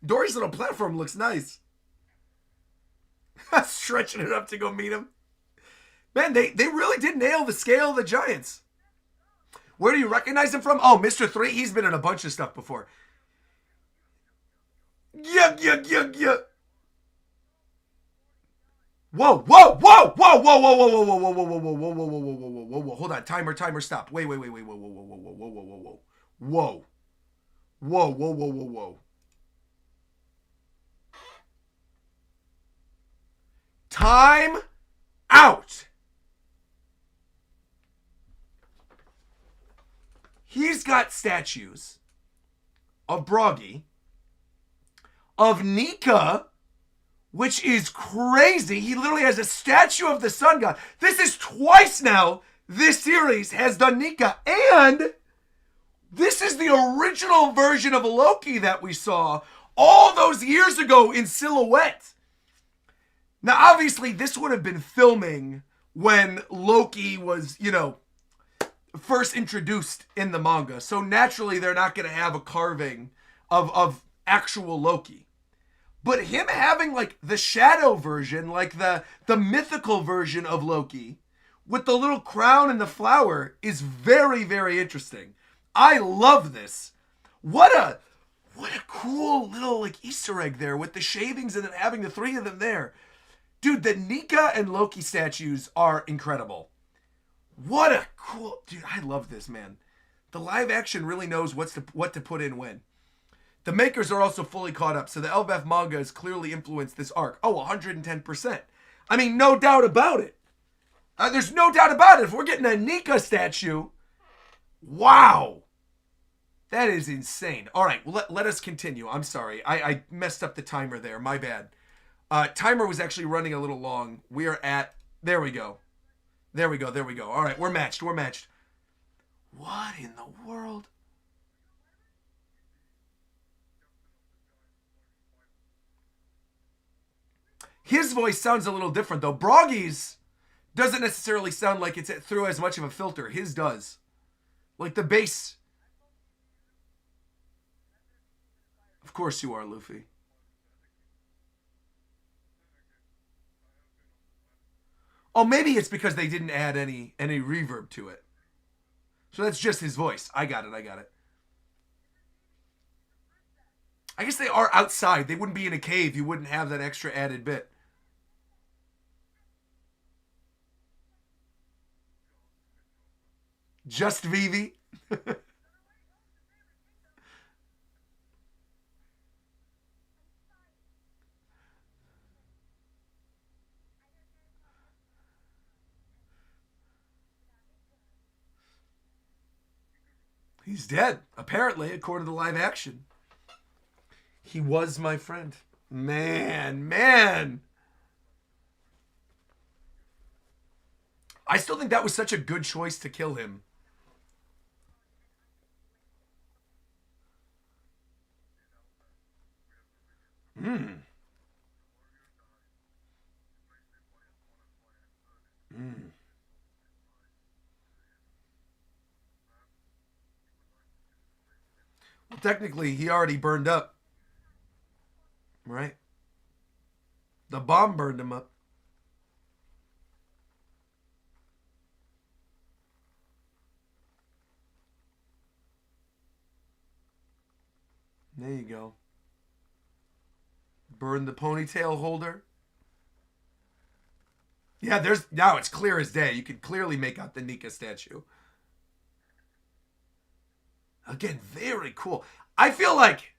Speaker 1: Dory's little platform looks nice. Stretching it up to go meet him. Man, they really did nail the scale of the Giants. Where do you recognize him from? Oh, Mr. Three. He's been in a bunch of stuff before. Yuck, yuck, yuck, yuck. Whoa, whoa, whoa, whoa, whoa, whoa, whoa, whoa, whoa, whoa, whoa, whoa, whoa, whoa, whoa, whoa, whoa, whoa, whoa. Hold on. Timer, stop. Wait, wait, wait, wait, whoa, whoa, whoa, whoa, whoa, whoa, whoa, whoa. Whoa. Whoa, whoa, whoa, whoa, whoa. Time out. He's got statues of Broggy, of Nika, which is crazy. He literally has a statue of the sun god. This is twice now this series has done Nika, and this is the original version of Loki that we saw all those years ago in Silhouette. Now, obviously, this would have been filming when Loki was, first introduced in the manga. So naturally, they're not going to have a carving of actual Loki. But him having like the shadow version, like the mythical version of Loki, with the little crown and the flower, is very, very interesting. I love this. What a cool little like Easter egg there with the shavings and then having the three of them there. Dude, the Nika and Loki statues are incredible. What a cool... Dude, I love this, man. The live action really knows what to put in when. The makers are also fully caught up, so the Elbaf manga has clearly influenced this arc. Oh, 110%. I mean, no doubt about it. There's no doubt about it. If we're getting a Nika statue, wow. That is insane. All right, well, let us continue. I'm sorry. I messed up the timer there. My bad. Timer was actually running a little long. We are at... There we go. There we go. All right, we're matched. What in the world? His voice sounds a little different, though. Broggy's doesn't necessarily sound like it's through as much of a filter. His does. Like the bass. Of course you are, Luffy. Oh, maybe it's because they didn't add any reverb to it. So that's just his voice. I got it. I guess they are outside. They wouldn't be in a cave. You wouldn't have that extra added bit. Just Vivi. He's dead, apparently, according to the live action. He was my friend. Man. I still think that was such a good choice to kill him. Mm. Well, technically, he already burned up. Right? The bomb burned him up. There you go. Burn the ponytail holder. Yeah, now it's clear as day. You can clearly make out the Nika statue. Again, very cool. I feel like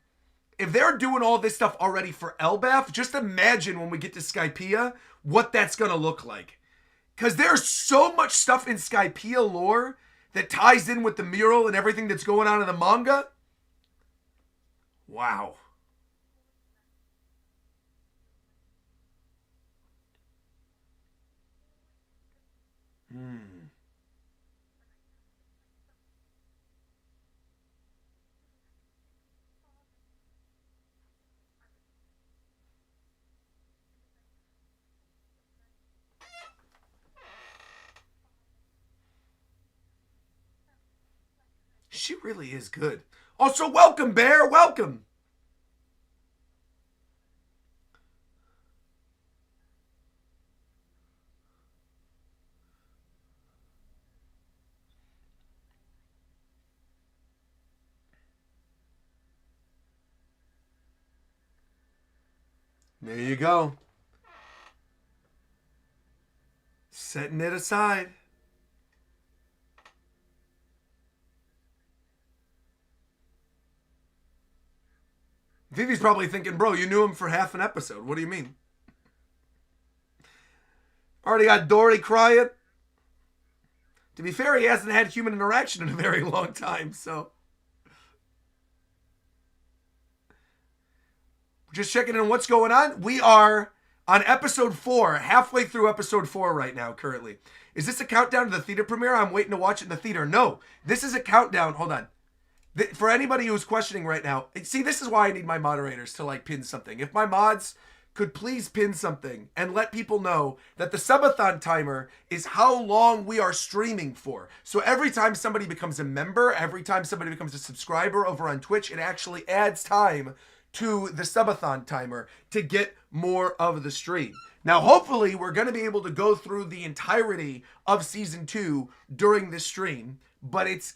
Speaker 1: if they're doing all this stuff already for Elbaf, just imagine when we get to Skypiea what that's going to look like. Because there's so much stuff in Skypiea lore that ties in with the mural and everything that's going on in the manga. Wow. She really is good. Also, welcome, Bear. Welcome. There you go. Setting it aside. Vivi's probably thinking, bro, you knew him for half an episode. What do you mean? Already got Dory crying. To be fair, he hasn't had human interaction in a very long time, so. Just checking in what's going on. We are on episode 4, halfway through episode 4 right now, currently. Is this a countdown to the theater premiere? I'm waiting to watch it in the theater. No, this is a countdown. Hold on. For anybody who's questioning right now, see, this is why I need my moderators to like pin something. If my mods could please pin something and let people know that the subathon timer is how long we are streaming for. So every time somebody becomes a member, every time somebody becomes a subscriber over on Twitch, it actually adds time to the subathon timer to get more of the stream. Now, hopefully, we're going to be able to go through the entirety of season 2 during this stream, but it's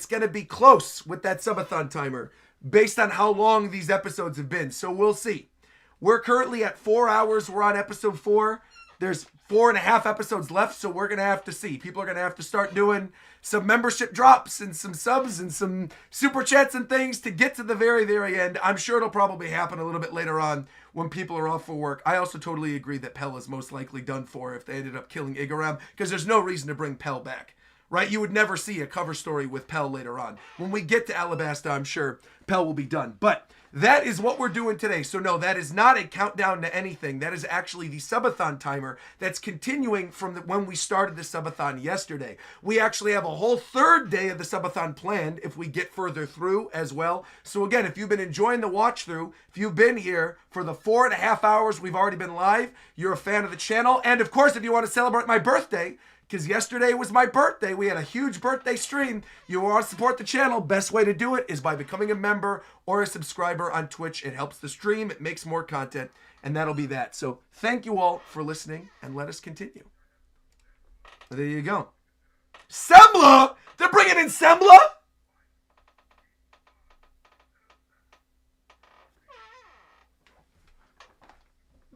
Speaker 1: going to be close with that subathon timer based on how long these episodes have been. So we'll see. We're currently at 4 hours. We're on episode 4. There's 4.5 episodes left, so we're going to have to see. People are going to have to start doing some membership drops and some subs and some super chats and things to get to the very, very end. I'm sure it'll probably happen a little bit later on when people are off for work. I also totally agree that Pell is most likely done for if they ended up killing Igaram, because there's no reason to bring Pell back, right? You would never see a cover story with Pell later on. When we get to Alabasta, I'm sure Pell will be done. But that is what we're doing today. So no, that is not a countdown to anything. That is actually the subathon timer that's continuing from when we started the subathon yesterday. We actually have a whole third day of the subathon planned if we get further through as well. So again, if you've been enjoying the watch through, if you've been here for the 4.5 hours we've already been live, you're a fan of the channel. And of course, if you want to celebrate my birthday, because yesterday was my birthday. We had a huge birthday stream. You want to support the channel, best way to do it is by becoming a member or a subscriber on Twitch. It helps the stream. It makes more content, and that'll be that. So thank you all for listening, and let us continue. There you go. Sembla! They're bringing in Sembla?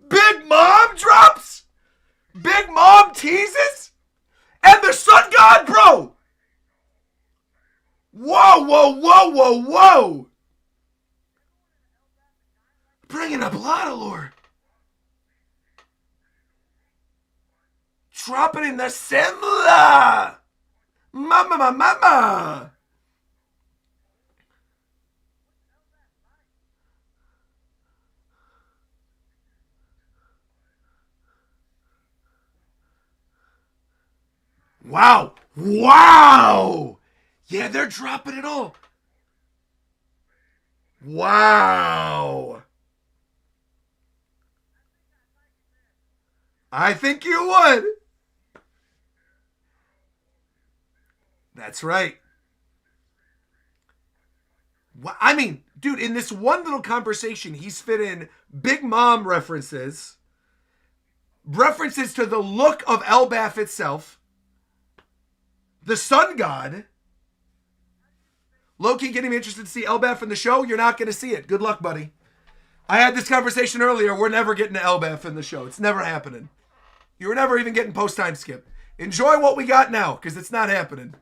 Speaker 1: Big Mom drops? Big Mom teases? And the Sun God, bro! Whoa, whoa, whoa, whoa, whoa! Bringing up a lot of lore. Dropping in the Sembla! Mama, mama! Wow! Wow! Yeah, they're dropping it all. Wow! I think you would. That's right. I mean, dude, in this one little conversation, he's fit in Big Mom references to the look of Elbaf itself, the Sun God. Low-key getting me interested to see Elbaf in the show. You're not going to see it. Good luck, buddy. I had this conversation earlier. We're never getting to Elbaf in the show. It's never happening. You were never even getting post-time skip. Enjoy what we got now, because it's not happening.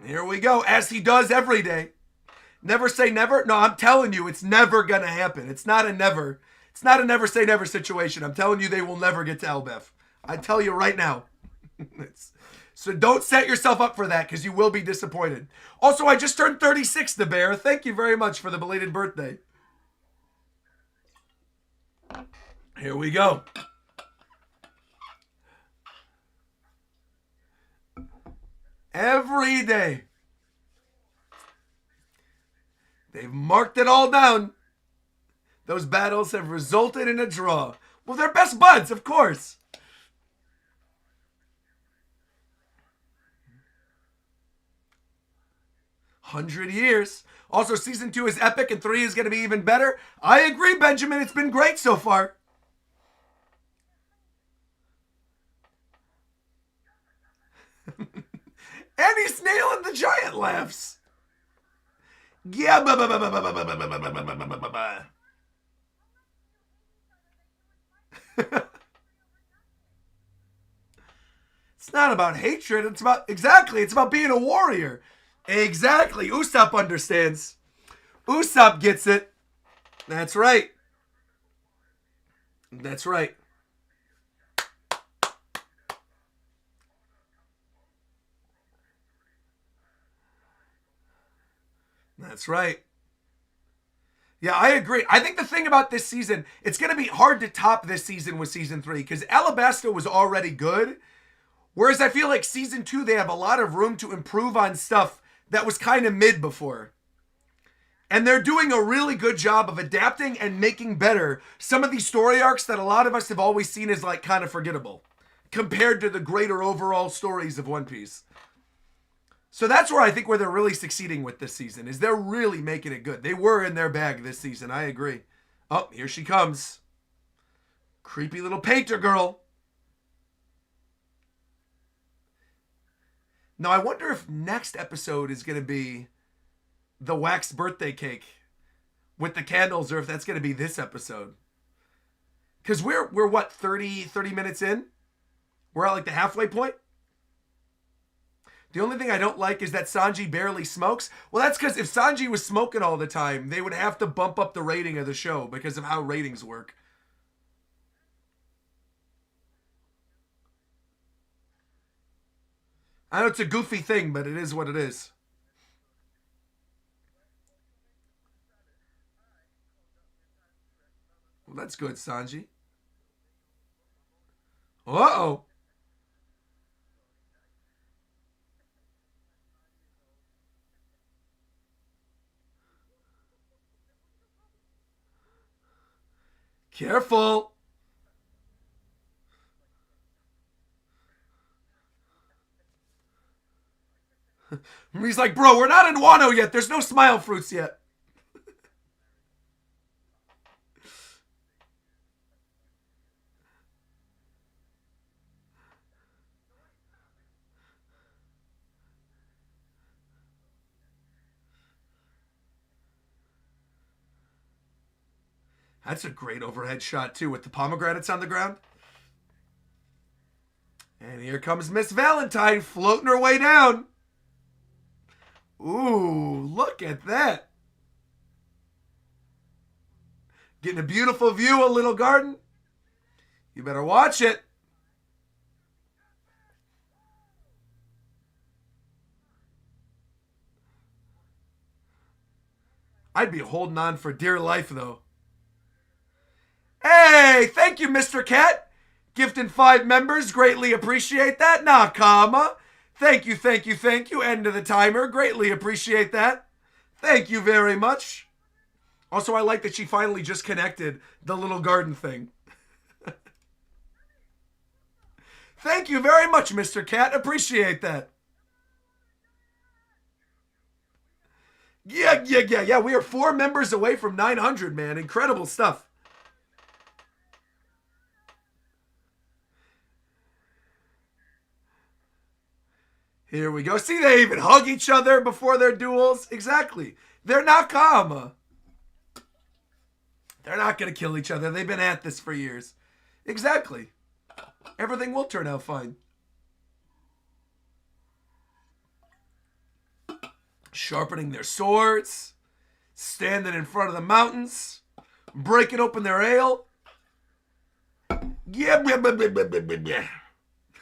Speaker 1: Here we go, as he does every day. Never say never. No, I'm telling you, it's never going to happen. It's not a never. It's not a never say never situation. I'm telling you, they will never get to Elbaf. I tell you right now. So don't set yourself up for that, because you will be disappointed. Also, I just turned 36, the Bear. Thank you very much for the belated birthday. Here we go. Every day. They've marked it all down. Those battles have resulted in a draw. Well, they're best buds, of course. "100 years. Also, season 2 is epic and 3 is going to be even better. I agree, Benjamin. It's been great so far. And he's nailing the giant laughs. Yeah. It's not about hatred. It's about being a warrior. Exactly. Usopp understands. Usopp gets it. That's right. That's right. That's right. Yeah, I agree. I think the thing about this season, it's going to be hard to top this season with season 3, because Alabasta was already good. Whereas I feel like season 2, they have a lot of room to improve on stuff that was kind of mid before. And they're doing a really good job of adapting and making better some of these story arcs that a lot of us have always seen as like kind of forgettable compared to the greater overall stories of One Piece. So that's where I think where they're really succeeding with this season is they're really making it good. They were in their bag this season. I agree. Oh, here she comes. Creepy little painter girl. Now, I wonder if next episode is going to be the wax birthday cake with the candles, or if that's going to be this episode. Because we're what, 30 minutes in? We're at like the halfway point? The only thing I don't like is that Sanji barely smokes. Well, that's because if Sanji was smoking all the time, they would have to bump up the rating of the show because of how ratings work. I know it's a goofy thing, but it is what it is. Well, that's good, Sanji. Uh-oh. Careful. He's like, bro, we're not in Wano yet. There's no smile fruits yet. That's a great overhead shot, too, with the pomegranates on the ground. And here comes Miss Valentine floating her way down. Ooh, look at that. Getting a beautiful view of Little Garden. You better watch it. I'd be holding on for dear life, though. Hey, thank you, Mr. Cat. Gifting 5 members. Greatly appreciate that. Nakama. Thank you, thank you, thank you. End of the timer. Greatly appreciate that. Thank you very much. Also, I like that she finally just connected the little garden thing. Thank you very much, Mr. Cat. Appreciate that. Yeah. We are 4 members away from 900, man. Incredible stuff. Here we go. See, they even hug each other before their duels. Exactly. They're Nakama. They're not going to kill each other. They've been at this for years. Exactly. Everything will turn out fine. Sharpening their swords. Standing in front of the mountains. Breaking open their ale. Yeah.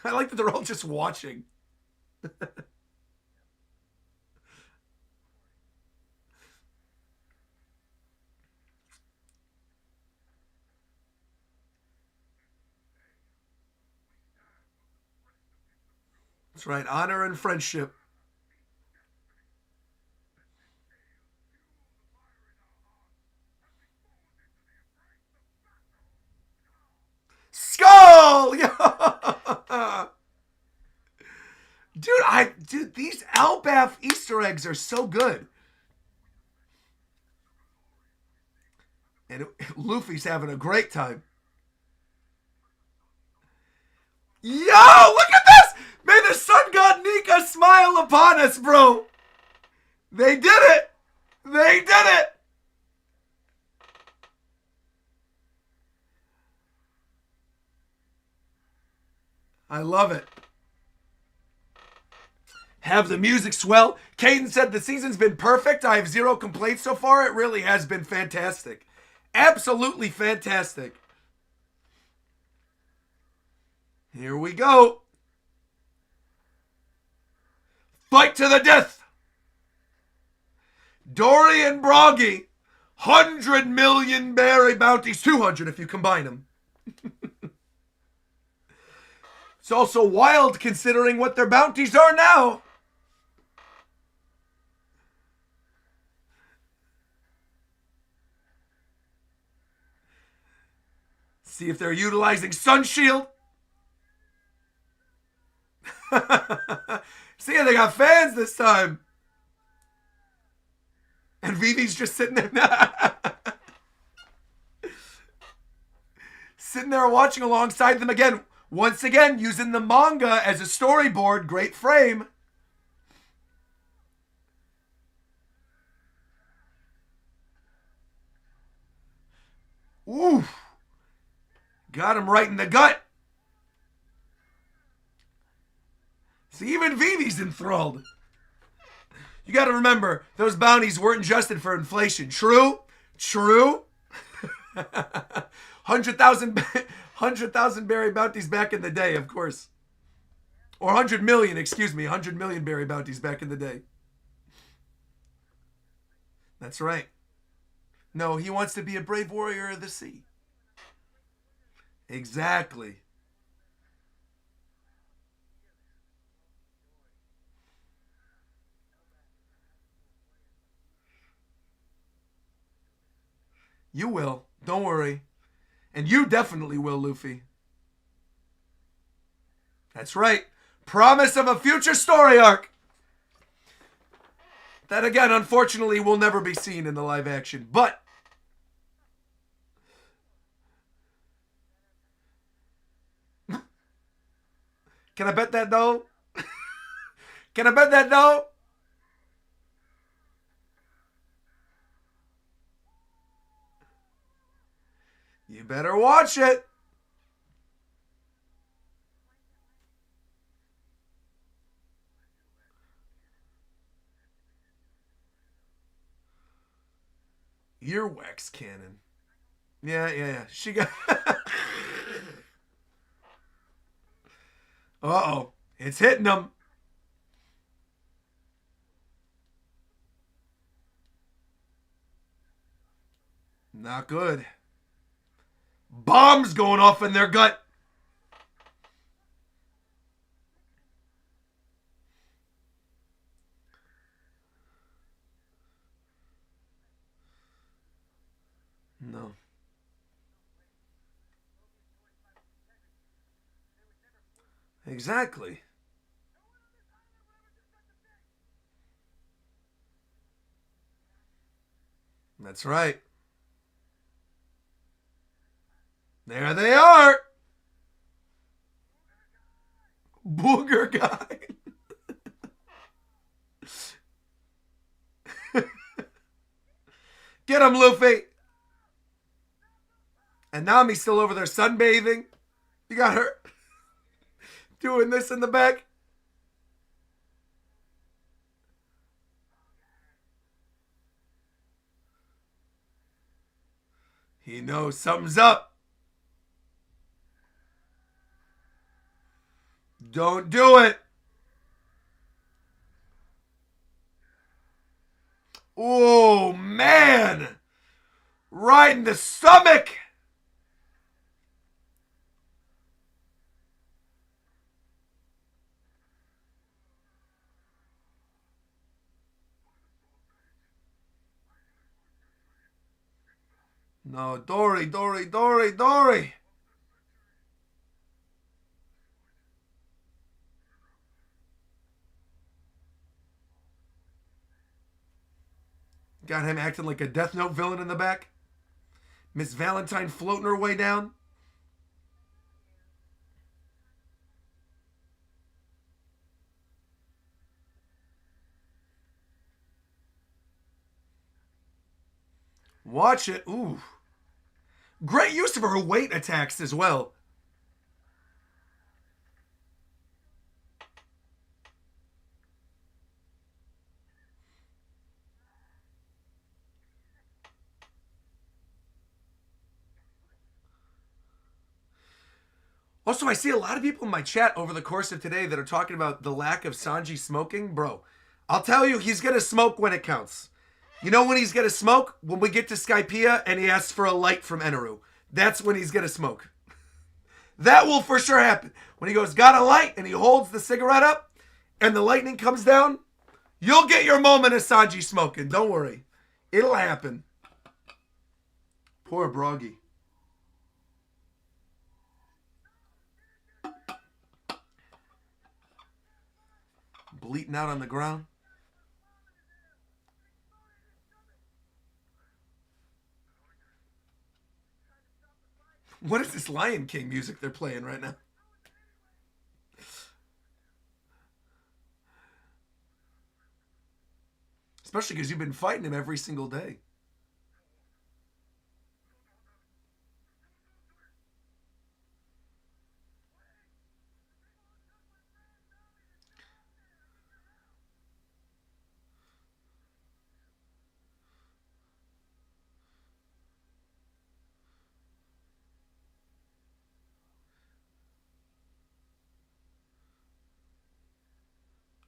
Speaker 1: I like that they're all just watching. That's right. Honor and friendship. Skull! Dude, these Albath Easter eggs are so good. And Luffy's having a great time. Yo, look at this! May the sun god Nika smile upon us, bro. They did it. They did it. I love it. Have the music swell. Caden said the season's been perfect. I have 0 complaints so far. It really has been fantastic. Absolutely fantastic. Here we go. Fight to the death. Dory and Broggy. 100 million berry bounties. 200 if you combine them. It's also wild considering what their bounties are now. See if they're utilizing Sun Shield. See, they got fans this time. And Vivi's just sitting there. Sitting there watching alongside them again. Once again, using the manga as a storyboard. Great frame. Ooh. Got him right in the gut. See, even Vivi's enthralled. You got to remember, those bounties weren't adjusted for inflation. True? True? 100,000 berry bounties back in the day, of course. Or 100 million, excuse me. 100 million berry bounties back in the day. That's right. No, he wants to be a brave warrior of the sea. Exactly. You will. Don't worry. And you definitely will, Luffy. That's right. Promise of a future story arc. That, again, unfortunately, will never be seen in the live action. But can I bet that no? Can I bet that no? You better watch it. Earwax cannon. Yeah. She got... Uh-oh. It's hitting them. Not good. Bombs going off in their gut. No. Exactly. That's right. There they are. Booger guy. Get him, Luffy. And Nami's still over there sunbathing. You got her doing this in the back. He knows something's up. Don't do it. Oh, man. Right in the stomach. No, Dory. Got him acting like a Death Note villain in the back. Miss Valentine floating her way down. Watch it. Ooh. Great use of her weight attacks as well. Also, I see a lot of people in my chat over the course of today that are talking about the lack of Sanji smoking. Bro, I'll tell you, he's going to smoke when it counts. You know when he's going to smoke? When we get to Skypiea and he asks for a light from Eneru. That's when he's going to smoke. That will for sure happen. When he goes, got a light, and he holds the cigarette up, and the lightning comes down, you'll get your moment of Sanji smoking. Don't worry. It'll happen. Poor Broggy. bleating out on the ground. What is this Lion King music they're playing right now? Especially because you've been fighting him every single day.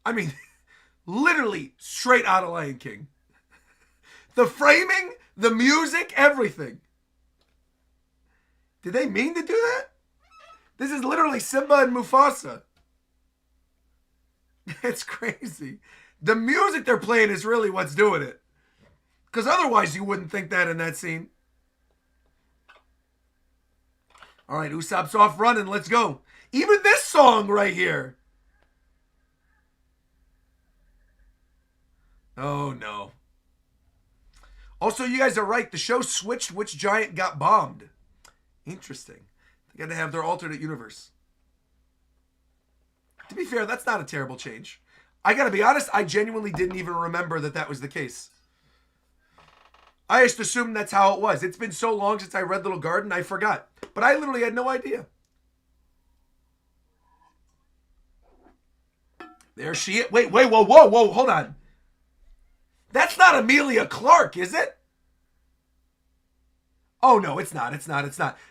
Speaker 1: I mean, literally straight out of Lion King. The framing, the music, everything. Did they mean to do that? This is literally Simba and Mufasa. It's crazy. The music they're playing is really what's doing it. Because otherwise you wouldn't think that in that scene. All right, Usopp's off running. Let's go. Even this song right here. Oh, no. Also, you guys are right. The show switched which giant got bombed. Interesting. They got to have their alternate universe. To be fair, that's not a terrible change. I got to be honest, I genuinely didn't even remember that that was the case. I just assumed that's how it was. It's been so long since I read Little Garden, I forgot. But I literally had no idea. There she is. Wait, whoa, hold on. That's not Emilia Clarke, is it? Oh, no, it's not.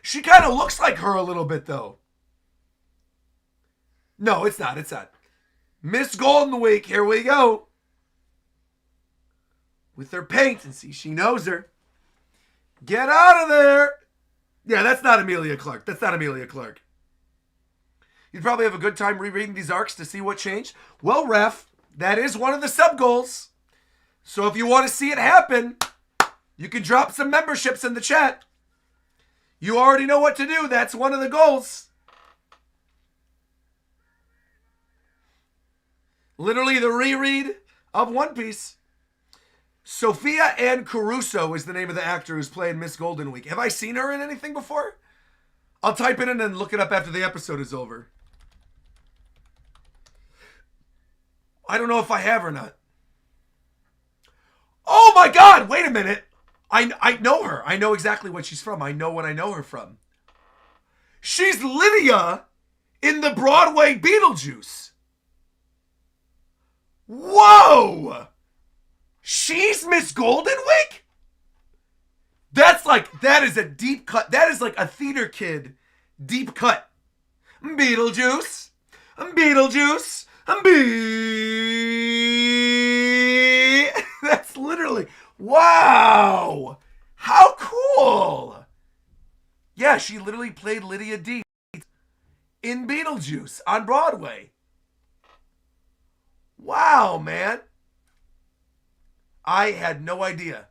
Speaker 1: She kind of looks like her a little bit, though. No, it's not. Miss Golden Week, here we go. With her paint, and see, she knows her. Get out of there. Yeah, that's not Emilia Clarke. You'd probably have a good time rereading these arcs to see what changed. Well, Ref, that is one of the sub-goals. So if you want to see it happen, you can drop some memberships in the chat. You already know what to do. That's one of the goals. Literally the reread of One Piece. Sophia Ann Caruso is the name of the actor who's playing Miss Golden Week. Have I seen her in anything before? I'll type it in and look it up after the episode is over. I don't know if I have or not. Oh my God, wait a minute. I know her. I know exactly what she's from. I know what I know her from. She's Lydia in the Broadway Beetlejuice. Whoa! She's Miss Golden Week? That is a deep cut. That is like a theater kid deep cut. Beetlejuice. That's literally, wow. How cool. Yeah, she literally played Lydia D in Beetlejuice on Broadway. Wow, man. I had no idea.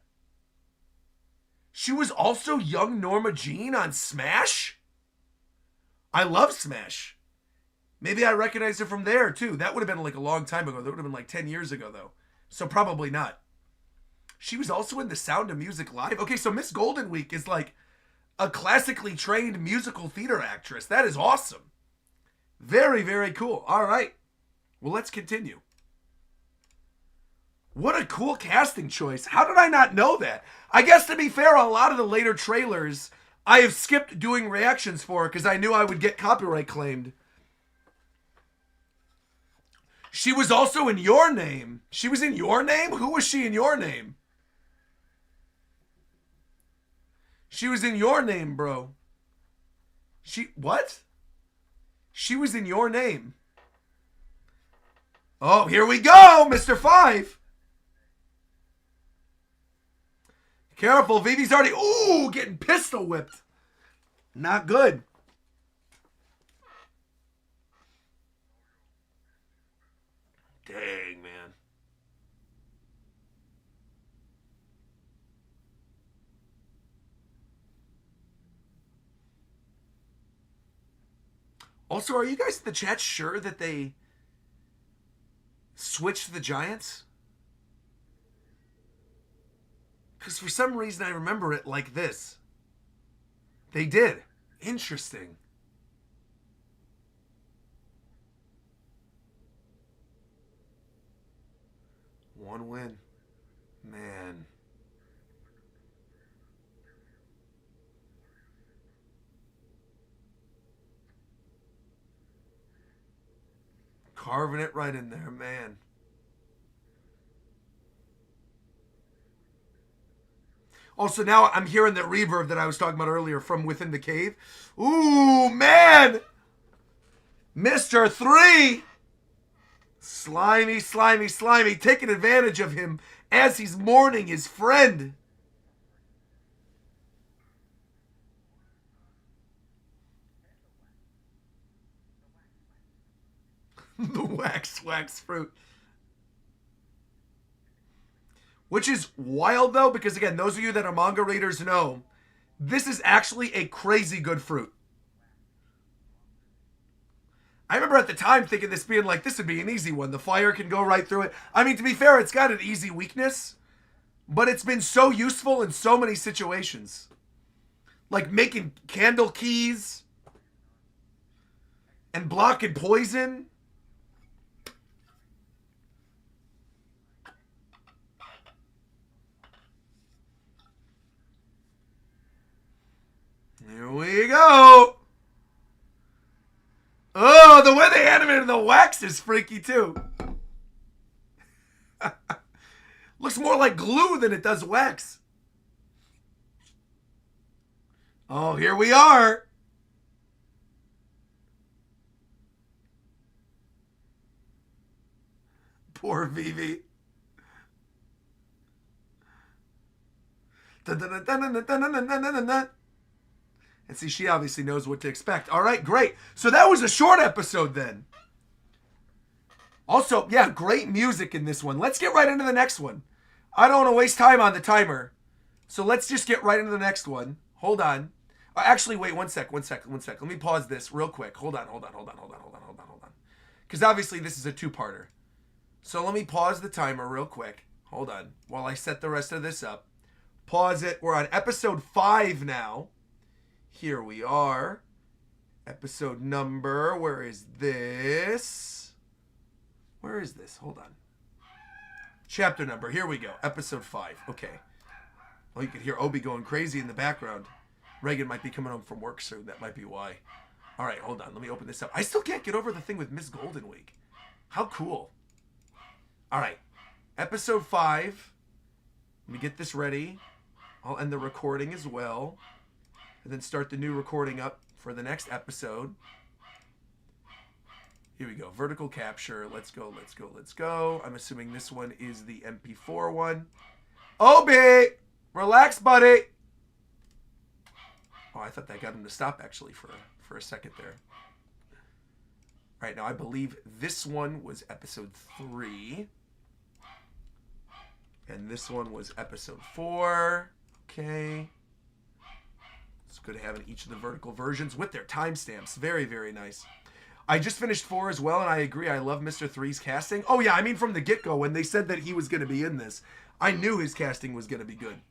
Speaker 1: She was also young Norma Jean on Smash? I love Smash. Maybe I recognized her from there, too. That would have been like a long time ago. That would have been like 10 years ago, though. So probably not. She was also in The Sound of Music Live. Okay, so Miss Golden Week is like a classically trained musical theater actress. That is awesome. Very, very cool. All right. Well, let's continue. What a cool casting choice. How did I not know that? I guess, to be fair, a lot of the later trailers I have skipped doing reactions for because I knew I would get copyright claimed. She was also in Your Name. She was in Your Name? Who was she in Your Name? She was in Your Name, bro. What? She was in Your Name. Oh, here we go, Mr. 5. Careful, Vivi's already, getting pistol whipped. Not good. Dang, man. Also, are you guys in the chat sure that they Switch to the Giants? Because for some reason I remember it like this. They did. Interesting. One win. Man. Carving it right in there, man. Also, now I'm hearing that reverb that I was talking about earlier from within the cave. Ooh, man! Mr. 3! Slimy, slimy, slimy. Taking advantage of him as he's mourning his friend. The wax fruit. Which is wild, though, because, again, those of you that are manga readers know, this is actually a crazy good fruit. I remember at the time thinking this being like, this would be an easy one. The fire can go right through it. I mean, to be fair, it's got an easy weakness, but it's been so useful in so many situations. Like making candle keys and blocking poison. Here we go. Oh, the way they animated the wax is freaky too. Looks more like glue than it does wax. Oh, here we are. Poor Vivi. And see, she obviously knows what to expect. All right, great. So that was a short episode then. Also, yeah, great music in this one. Let's get right into the next one. I don't want to waste time on the timer. So let's just get right into the next one. Hold on. Actually, wait, one sec. Let me pause this real quick. Hold on. Because obviously this is a two-parter. So let me pause the timer real quick. Hold on. While I set the rest of this up. Pause it. We're on episode 5 now. Here we are. Episode number. Where is this? Hold on. Chapter number. Here we go. Episode 5. Okay. Oh, you can hear Obi going crazy in the background. Reagan might be coming home from work soon. That might be why. All right, hold on. Let me open this up. I still can't get over the thing with Miss Golden Week. How cool. All right. Episode 5. Let me get this ready. I'll end the recording as well. And then start the new recording up for the next episode. Here we go. Vertical capture. Let's go. I'm assuming this one is the MP4 one. Obi! Relax, buddy! Oh, I thought that got him to stop, actually, for a second there. All right, now I believe this one was episode 3. And this one was episode 4. Okay. It's good having each of the vertical versions with their timestamps. Very, very nice. I just finished 4 as well, and I agree. I love Mr. 3's casting. Oh, yeah, I mean from the get-go, when they said that he was going to be in this, I knew his casting was going to be good.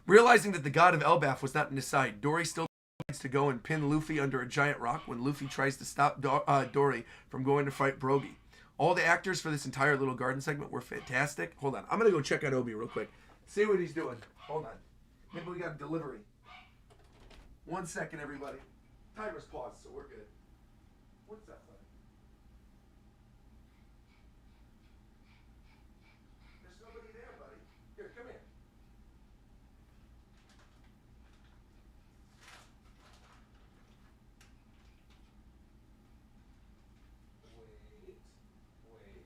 Speaker 1: Realizing that the god of Elbaf was not in his side, Dory still decides to go and pin Luffy under a giant rock when Luffy tries to stop Dory from going to fight Brogy. All the actors for this entire little garden segment were fantastic. Hold on. I'm going to go check out Obi real quick. See what he's doing. Hold on. Maybe we got a delivery. 1 second, everybody. Timer's paused, so we're good. What's that, buddy? There's nobody there, buddy. Here, come here. Wait.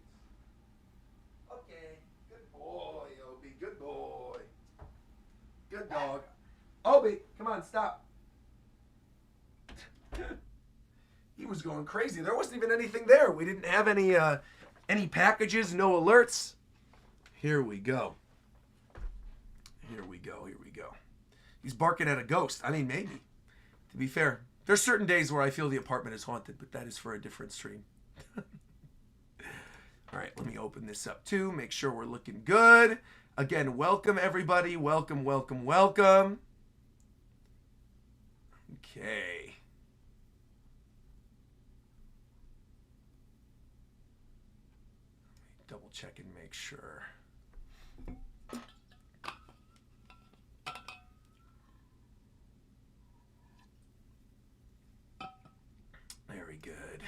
Speaker 1: Okay. Good boy, Obi. Good boy. Good dog. Obi, come on, stop. He was going crazy. There wasn't even anything there. We didn't have any packages, no alerts. Here we go. He's barking at a ghost. I mean, maybe. To be fair, there's certain days where I feel the apartment is haunted, but that is for a different stream. All right, let me open this up too. Make sure we're looking good. Again, welcome everybody. Welcome, welcome, welcome. Okay. Double check and make sure. Very good.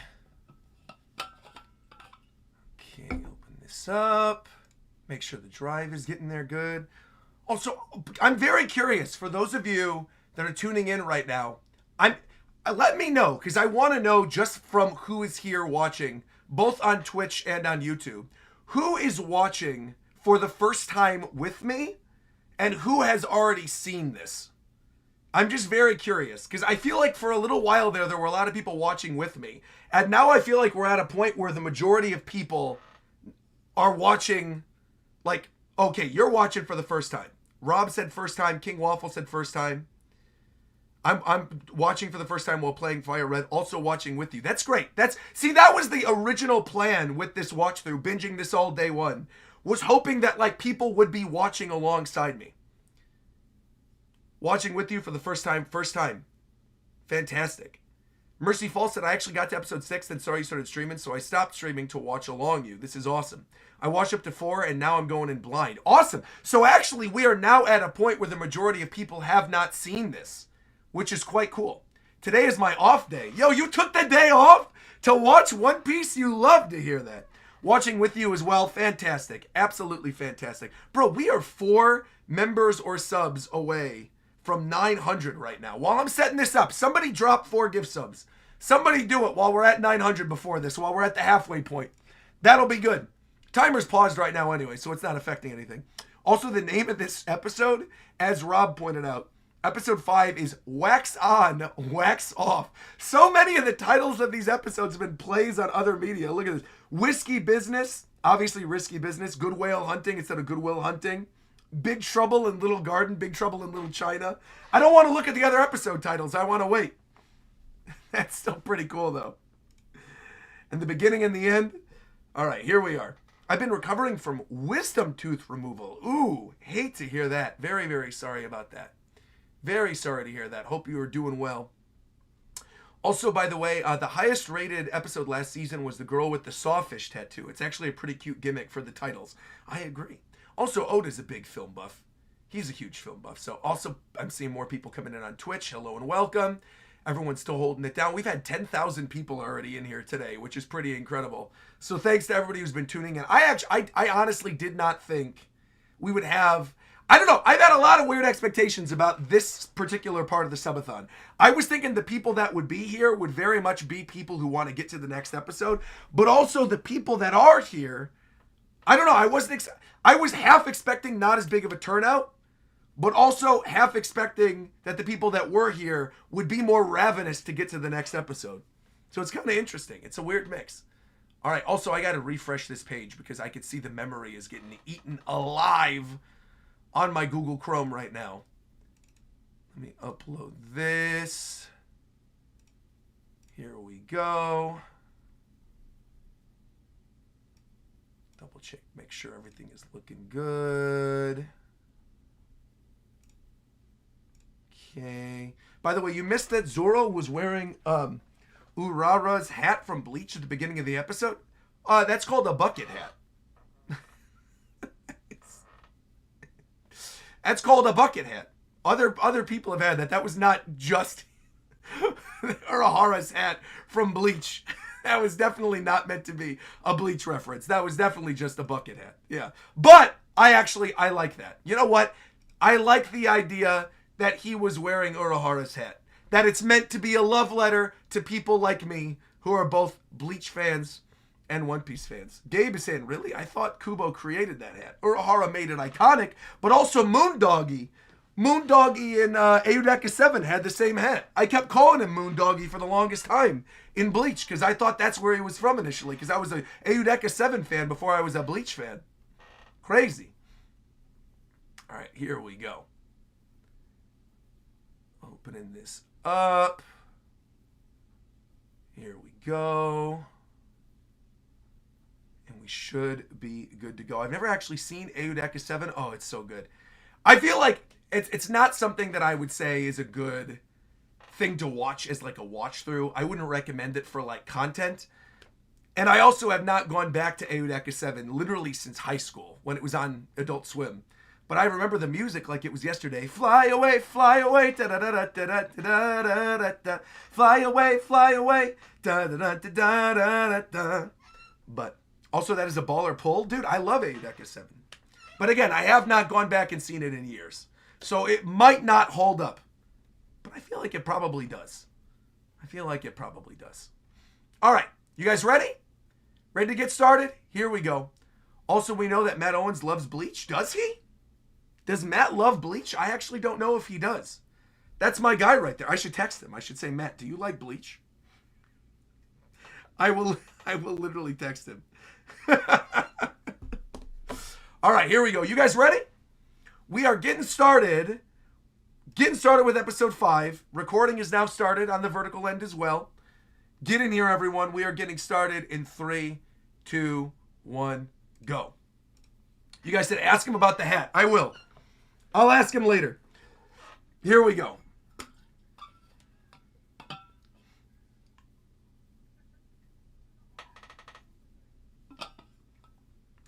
Speaker 1: Okay, open this up. Make sure the drive is getting there good. Also, I'm very curious for those of you that are tuning in right now. Let me know, because I want to know just from who is here watching, both on Twitch and on YouTube, who is watching for the first time with me and who has already seen this. I'm just very curious, because I feel like for a little while there were a lot of people watching with me. And now I feel like we're at a point where the majority of people are watching, like, okay, you're watching for the first time. Rob said first time. King Waffle said first time. I'm watching for the first time while playing Fire Red, also watching with you. That's great. See, that was the original plan with this watch through, binging this all day one, was hoping that like people would be watching alongside me. Watching with you for the first time. Fantastic. Mercy Falls said, I actually got to episode 6 and sorry you started streaming, so I stopped streaming to watch along you. This is awesome. I watched up to 4 and now I'm going in blind. Awesome. So actually we are now at a point where the majority of people have not seen this, which is quite cool. Today is my off day. Yo, you took the day off to watch One Piece? You love to hear that. Watching with you as well. Fantastic. Absolutely fantastic. Bro, we are 4 members or subs away from 900 right now. While I'm setting this up, somebody drop 4 gift subs. Somebody do it while we're at 900 before this, while we're at the halfway point. That'll be good. Timer's paused right now anyway, so it's not affecting anything. Also, the name of this episode, as Rob pointed out, episode 5 is Wax On, Wax Off. So many of the titles of these episodes have been plays on other media. Look at this. Whiskey Business, obviously Risky Business. Good Whale Hunting instead of Good Will Hunting. Big Trouble in Little Garden, Big Trouble in Little China. I don't want to look at the other episode titles. I want to wait. That's still pretty cool, though. And the beginning and the end. All right, here we are. I've been recovering from wisdom tooth removal. Ooh, hate to hear that. Very, very sorry about that. Very sorry to hear that. Hope you are doing well. Also, by the way, the highest rated episode last season was the girl with the sawfish tattoo. It's actually a pretty cute gimmick for the titles. I agree. Also, Oda's a big film buff. He's a huge film buff. So also, I'm seeing more people coming in on Twitch. Hello and welcome. Everyone's still holding it down. We've had 10,000 people already in here today, which is pretty incredible. So thanks to everybody who's been tuning in. I honestly did not think we would have... I don't know. I've had a lot of weird expectations about this particular part of the subathon. I was thinking the people that would be here would very much be people who want to get to the next episode, but also the people that are here... I don't know. I was half expecting not as big of a turnout, but also half expecting that the people that were here would be more ravenous to get to the next episode. So it's kind of interesting. It's a weird mix. All right. Also, I got to refresh this page because I could see the memory is getting eaten alive on my Google Chrome right now. Let me upload this. Here we go. Double check, make sure everything is looking good. Okay. By the way, you missed that Zoro was wearing Urara's hat from Bleach at the beginning of the episode. That's called a bucket hat. That's called a bucket hat. Other people have had that. That was not just Urahara's hat from Bleach. That was definitely not meant to be a Bleach reference. That was definitely just a bucket hat. Yeah. But I like that. You know what? I like the idea that he was wearing Urahara's hat. That it's meant to be a love letter to people like me who are both Bleach fans and One Piece fans. Gabe is saying, really? I thought Kubo created that hat. Urahara made it iconic, but also Moondoggy. Moondoggy in Eudeka 7 had the same hat. I kept calling him Moondoggy for the longest time in Bleach because I thought that's where he was from initially because I was a Eudeka 7 fan before I was a Bleach fan. Crazy. All right, here we go. Opening this up. Here we go. And we We should be good to go. I've never actually seen Eudeka 7. Oh, it's so good. I feel like it's not something that I would say is a good thing to watch as like a watch through. I wouldn't recommend it for like content. And I also have not gone back to Eudeka 7 literally since high school when it was on Adult Swim. But I remember the music like it was yesterday. Fly away, da da da da da da da da da. Fly away, da da da da da da. But also that is a baller pull, dude. I love Eudeka 7. But again, I have not gone back and seen it in years, so it might not hold up. But I feel like it probably does. All right, you guys ready? Ready to get started? Here we go. Also, we know that Matt Owens loves Bleach. Does he? Does Matt love Bleach? I actually don't know if he does. That's my guy right there. I should text him. I should say, Matt, do you like Bleach? I will literally text him. All right, here we go. You guys ready? We are getting started. With episode 5. Recording is now started on the vertical end as well. Get in here, everyone. We are getting started in 3, 2, 1, go. You guys said ask him about the hat. I will. I'll ask him later. Here we go.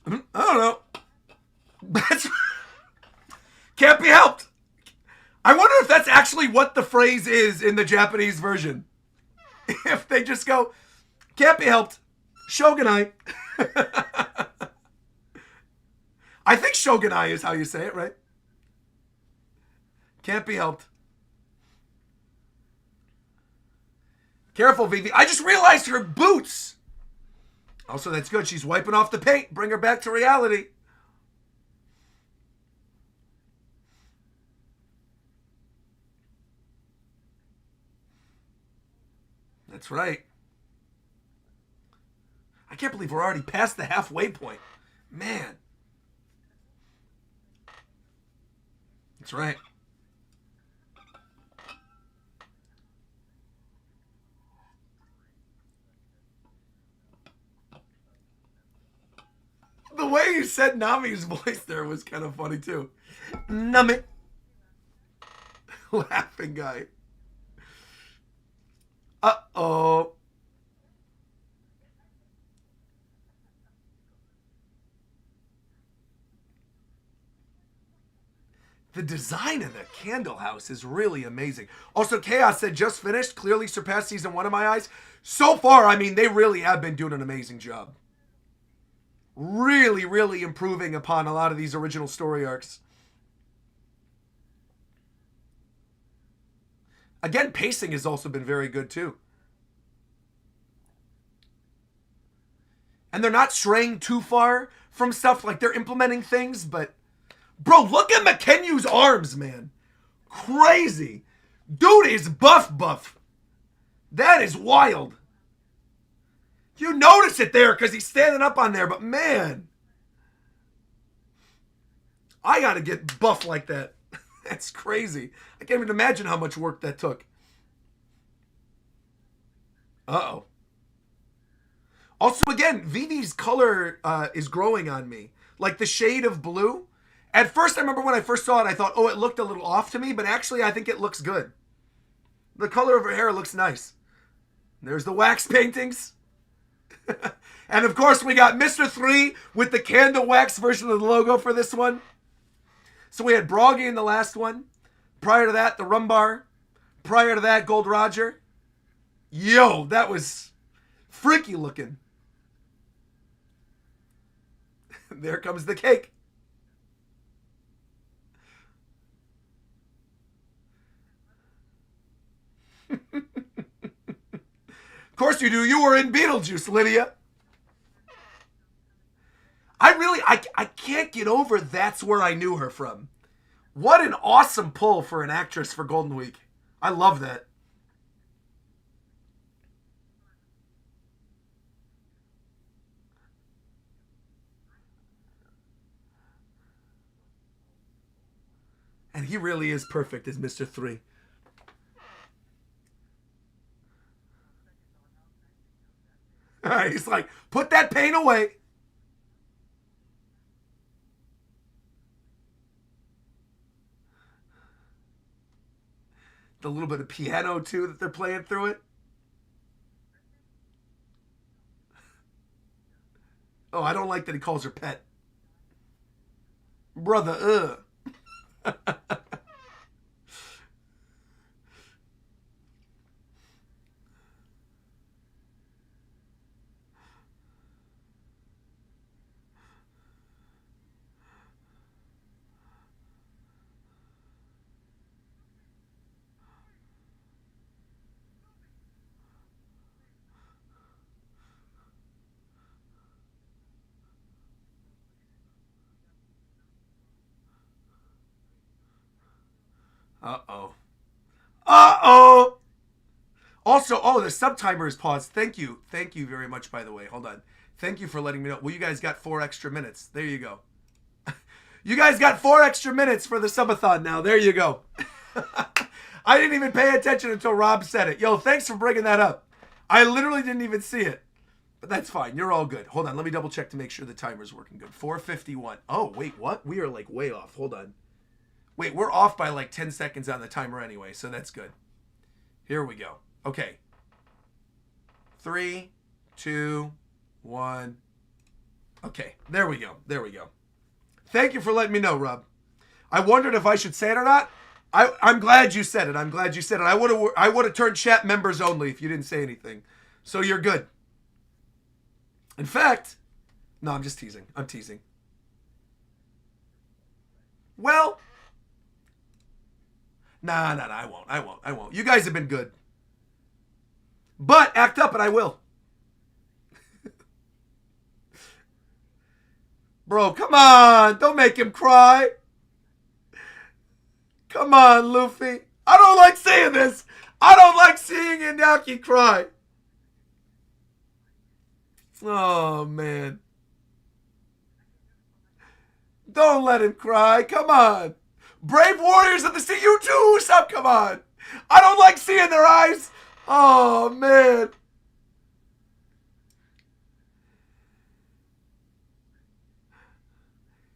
Speaker 1: I don't know. Can't be helped. I wonder if that's actually what the phrase is in the Japanese version. If they just go, can't be helped. Shogunai. I think Shogunai is how you say it, right? Can't be helped. Careful, Vivi. I just realized her boots. Also, that's good. She's wiping off the paint. Bring her back to reality. That's right. I can't believe we're already past the halfway point. Man. That's right. The way you said Nami's voice there was kind of funny too. Nami. Laughing guy. Uh-oh. The design of the candle house is really amazing. Also, Chaos said, just finished, clearly surpassed season 1 in my eyes. So far, I mean, they really have been doing an amazing job. Really, really improving upon a lot of these original story arcs. Again, pacing has also been very good, too. And they're not straying too far from stuff. Like, they're implementing things, but... Bro, look at McKenyu's arms, man. Crazy. Dude is buff. That is wild. You notice it there because he's standing up on there, but man. I gotta get buff like that. That's crazy. I can't even imagine how much work that took. Uh-oh. Also, again, Vivi's color is growing on me. Like the shade of blue. At first, I remember when I first saw it, I thought, oh, it looked a little off to me. But actually, I think it looks good. The color of her hair looks nice. There's the wax paintings. And, of course, we got Mr. 3 with the candle wax version of the logo for this one. So we had Broggy in the last one. Prior to that, the Rumbar. Prior to that, Gold Roger. Yo, that was freaky looking. There comes the cake. Of course you do. You were in Beetlejuice, Lydia. I can't get over that's where I knew her from. What an awesome pull for an actress for Golden Week. I love that. And he really is perfect as Mr. 3. He's like, put that paint away. The little bit of piano, too, that they're playing through it. Oh, I don't like that he calls her pet. Brother, Uh-oh. Uh-oh! Also, oh, the sub timer is paused. Thank you. Thank you very much, by the way. Hold on. Thank you for letting me know. Well, you guys got 4 extra minutes. There you go. You guys got 4 extra minutes for the subathon now. There you go. I didn't even pay attention until Rob said it. Yo, thanks for bringing that up. I literally didn't even see it. But that's fine. You're all good. Hold on. Let me double check to make sure the timer's working good. 4:51. Oh, wait, what? We are like way off. Hold on. Wait, we're off by like 10 seconds on the timer anyway, so that's good. Here we go. Okay. 3, 2, 1. Okay, there we go. There we go. Thank you for letting me know, Rob. I wondered if I should say it or not. I'm glad you said it. I'm glad you said it. I would have turned chat members only if you didn't say anything. So you're good. In fact, no, I'm just teasing. I'm teasing. Well, nah, I won't. You guys have been good. But act up and I will. Bro, come on. Don't make him cry. Come on, Luffy. I don't like seeing this. I don't like seeing Inaki cry. Oh, man. Don't let him cry. Come on. Brave warriors of the sea. You too, Usopp. Come on. I don't like seeing their eyes. Oh, man.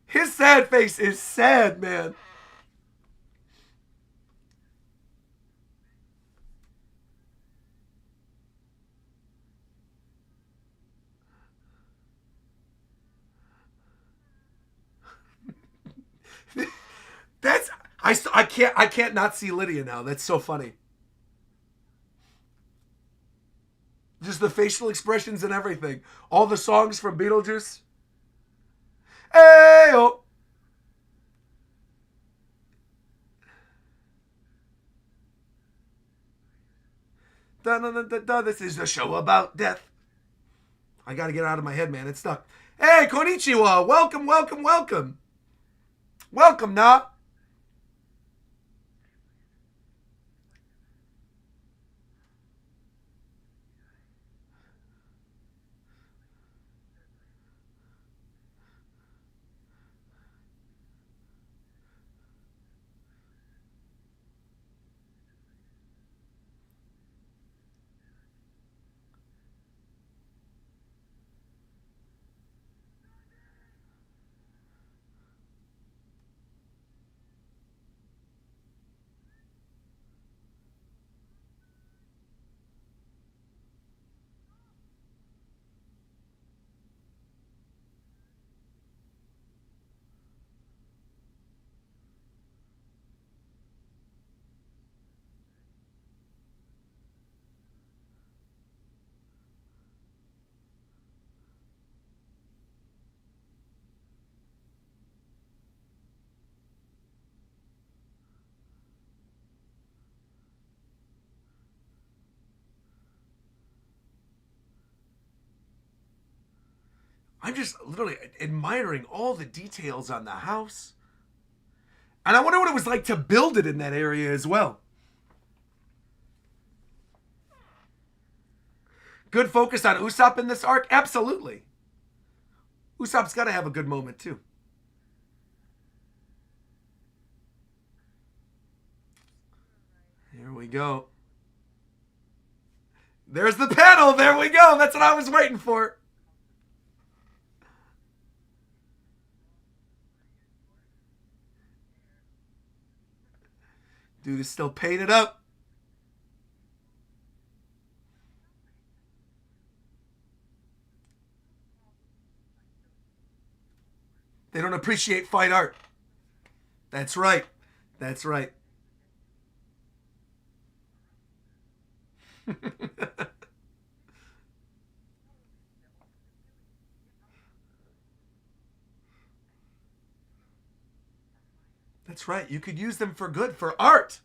Speaker 1: His sad face is sad, man. That's I can't not see Lydia now. That's so funny. Just the facial expressions and everything. All the songs from Beetlejuice. Ayo. Da, da, da, da, da. This is a show about death. I gotta get it out of my head, man. It's stuck. Hey, konnichiwa. Welcome, welcome, welcome. Welcome, Na. I'm just literally admiring all the details on the house. And I wonder what it was like to build it in that area as well. Good focus on Usopp in this arc? Absolutely. Usopp's got to have a good moment too. Here we go. There's the panel. There we go. That's what I was waiting for. Dude is still painted up. They don't appreciate fine art. That's right. That's right. That's right. You could use them for good, for art.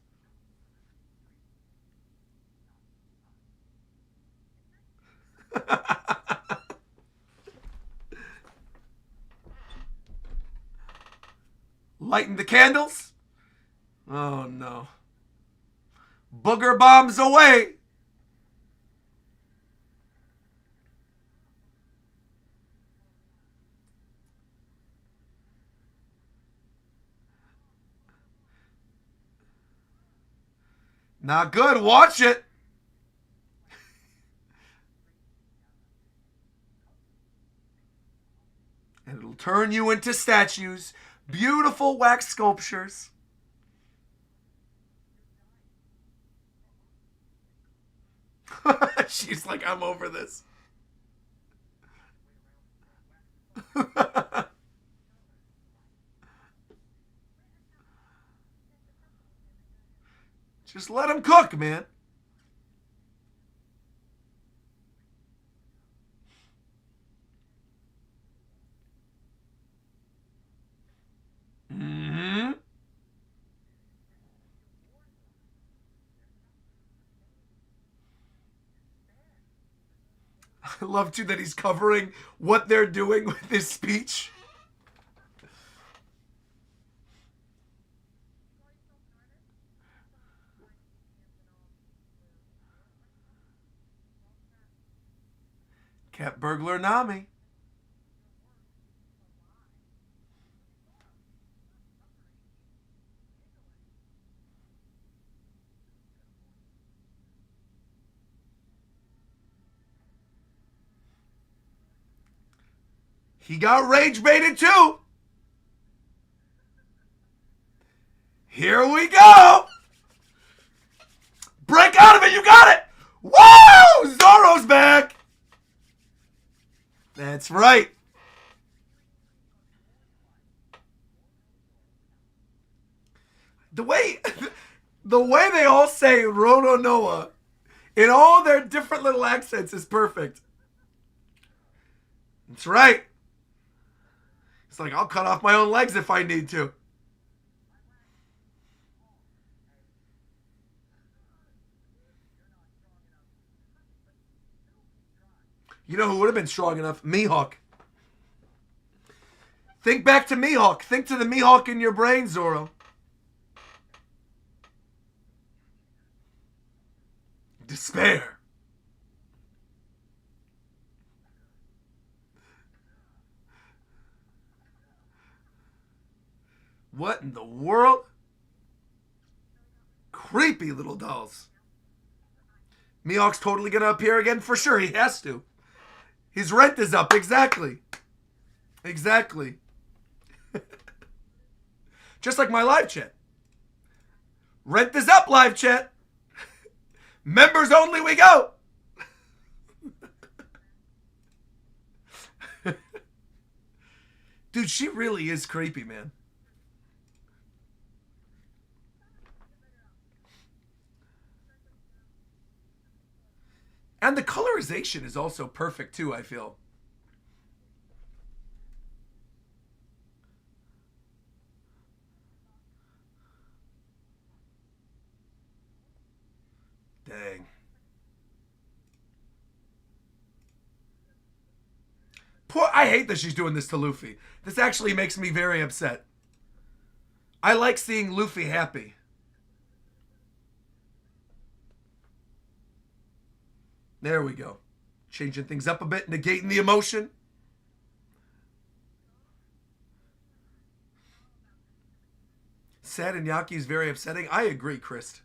Speaker 1: Lighting the candles? Oh, no. Booger bombs away. Not good. Watch it. And it'll turn you into statues. Beautiful wax sculptures. She's like, I'm over this. Just let him cook, man. Mm-hmm. I love, too, that he's covering what they're doing with his speech. Cat burglar Nami. He got rage baited too. Here we go. Break out of it. You got it. Woo! Zoro's back. That's right. The way they all say Rono Noah in all their different little accents is perfect. That's right. It's like, I'll cut off my own legs if I need to. You know who would have been strong enough? Mihawk. Think back to Mihawk. Think to the Mihawk in your brain, Zoro. Despair. What in the world? Creepy little dolls. Mihawk's totally going to appear again for sure. He has to. His rent is up. Exactly. Exactly. Just like my live chat. Rent is up, live chat. Members only we go. Dude, she really is creepy, man. And the colorization is also perfect, too, I feel. Dang. I hate that she's doing this to Luffy. This actually makes me very upset. I like seeing Luffy happy. There we go. Changing things up a bit, negating the emotion. Sad and Yaki is very upsetting. I agree, Chris.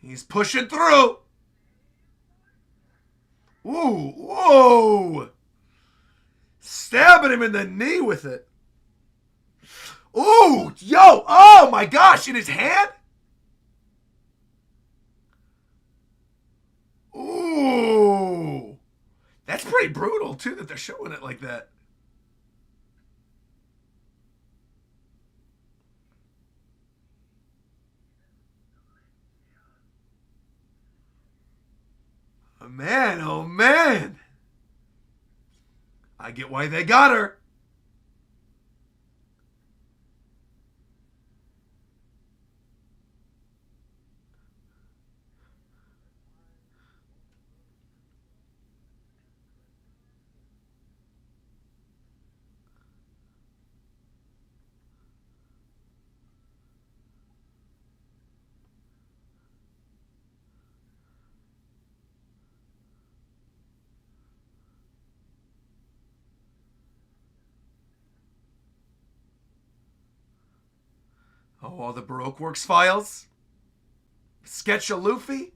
Speaker 1: He's pushing through. Ooh, whoa. Stabbing him in the knee with it. Ooh, yo, oh my gosh, in his hand? Ooh. That's pretty brutal, too, that they're showing it like that. Oh, man, oh, man. I get why they got her. Oh, all the Baroque Works files. Sketch of Luffy.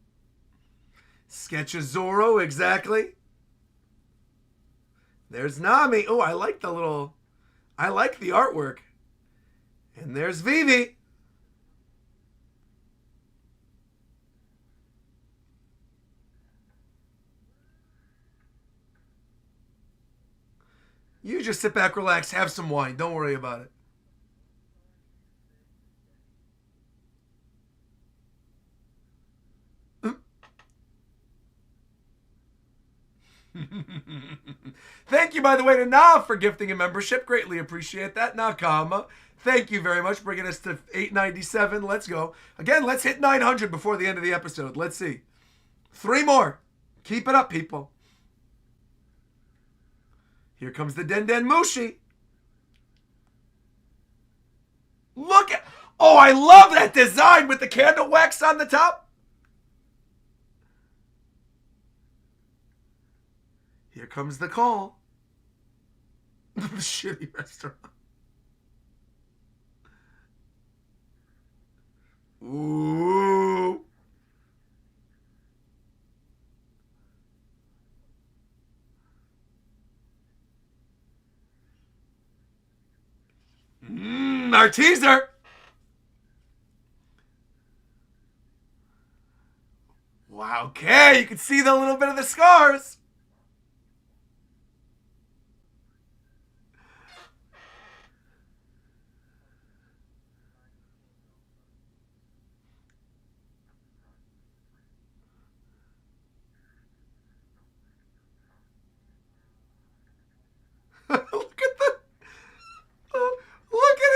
Speaker 1: Sketch of Zoro, exactly. There's Nami. Oh, I like the artwork. And there's Vivi. You just sit back, relax, have some wine. Don't worry about it. Thank you, by the way, to Nav for gifting a membership. Greatly appreciate that. Nakama, thank you very much, bringing us to 897. Let's go. Again, let's hit 900 before the end of the episode. Let's see. 3 more. Keep it up, people. Here comes the Den Den Mushi. Look at... Oh, I love that design with the candle wax on the top. Here comes the call. Shitty restaurant. Ooh. Our teaser. Wow, okay, you can see the little bit of the scars. Look at the... Oh, look at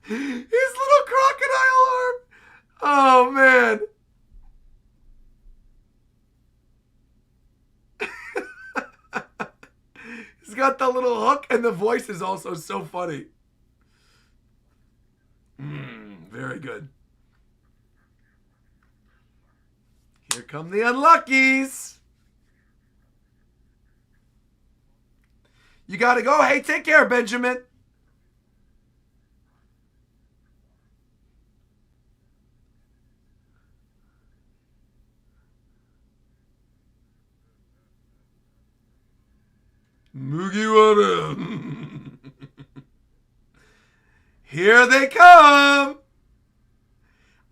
Speaker 1: his little crocodile arm. Oh, man. He's got the little hook, and the voice is also so funny. Very good. Here come the unluckies. You gotta go. Hey, take care, Benjamin. Mugiwara. Here they come.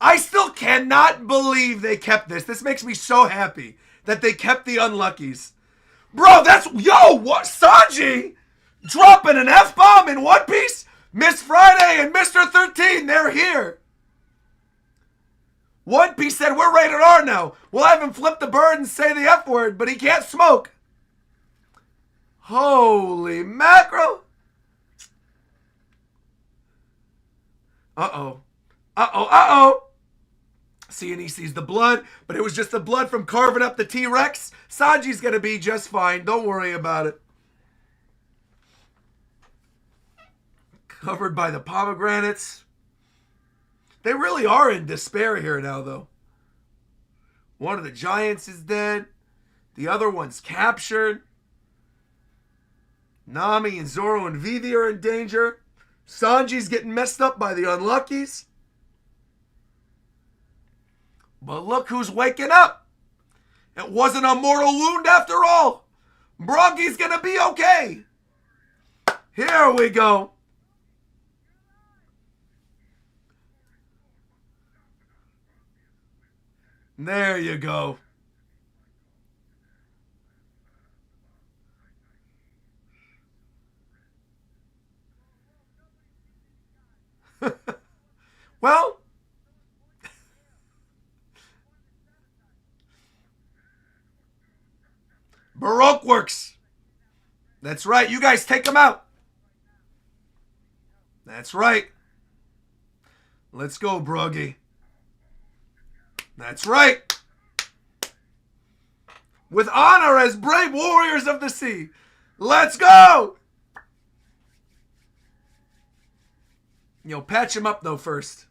Speaker 1: I still cannot believe they kept this. This makes me so happy that they kept the unluckies. Bro, that's... Yo, what? Sanji dropping an F-bomb in One Piece? Miss Friday and Mr. 13, they're here. One Piece said, we're rated R now. We'll have him flip the bird and say the F word, but he can't smoke. Holy mackerel. Uh-oh. Uh-oh, uh-oh. See, and he sees the blood, but it was just the blood from carving up the T-Rex. Sanji's going to be just fine. Don't worry about it. Covered by the pomegranates. They really are in despair here now, though. One of the giants is dead. The other one's captured. Nami and Zoro and Vivi are in danger. Sanji's getting messed up by the unluckies. But look who's waking up. It wasn't a mortal wound after all. Bronchi's gonna be okay. Here we go. There you go. Well, Baroque works. That's right. You guys take them out. That's right. Let's go, Bruggy. That's right. With honor as brave warriors of the sea. Let's go. Yo, patch him up, though, first.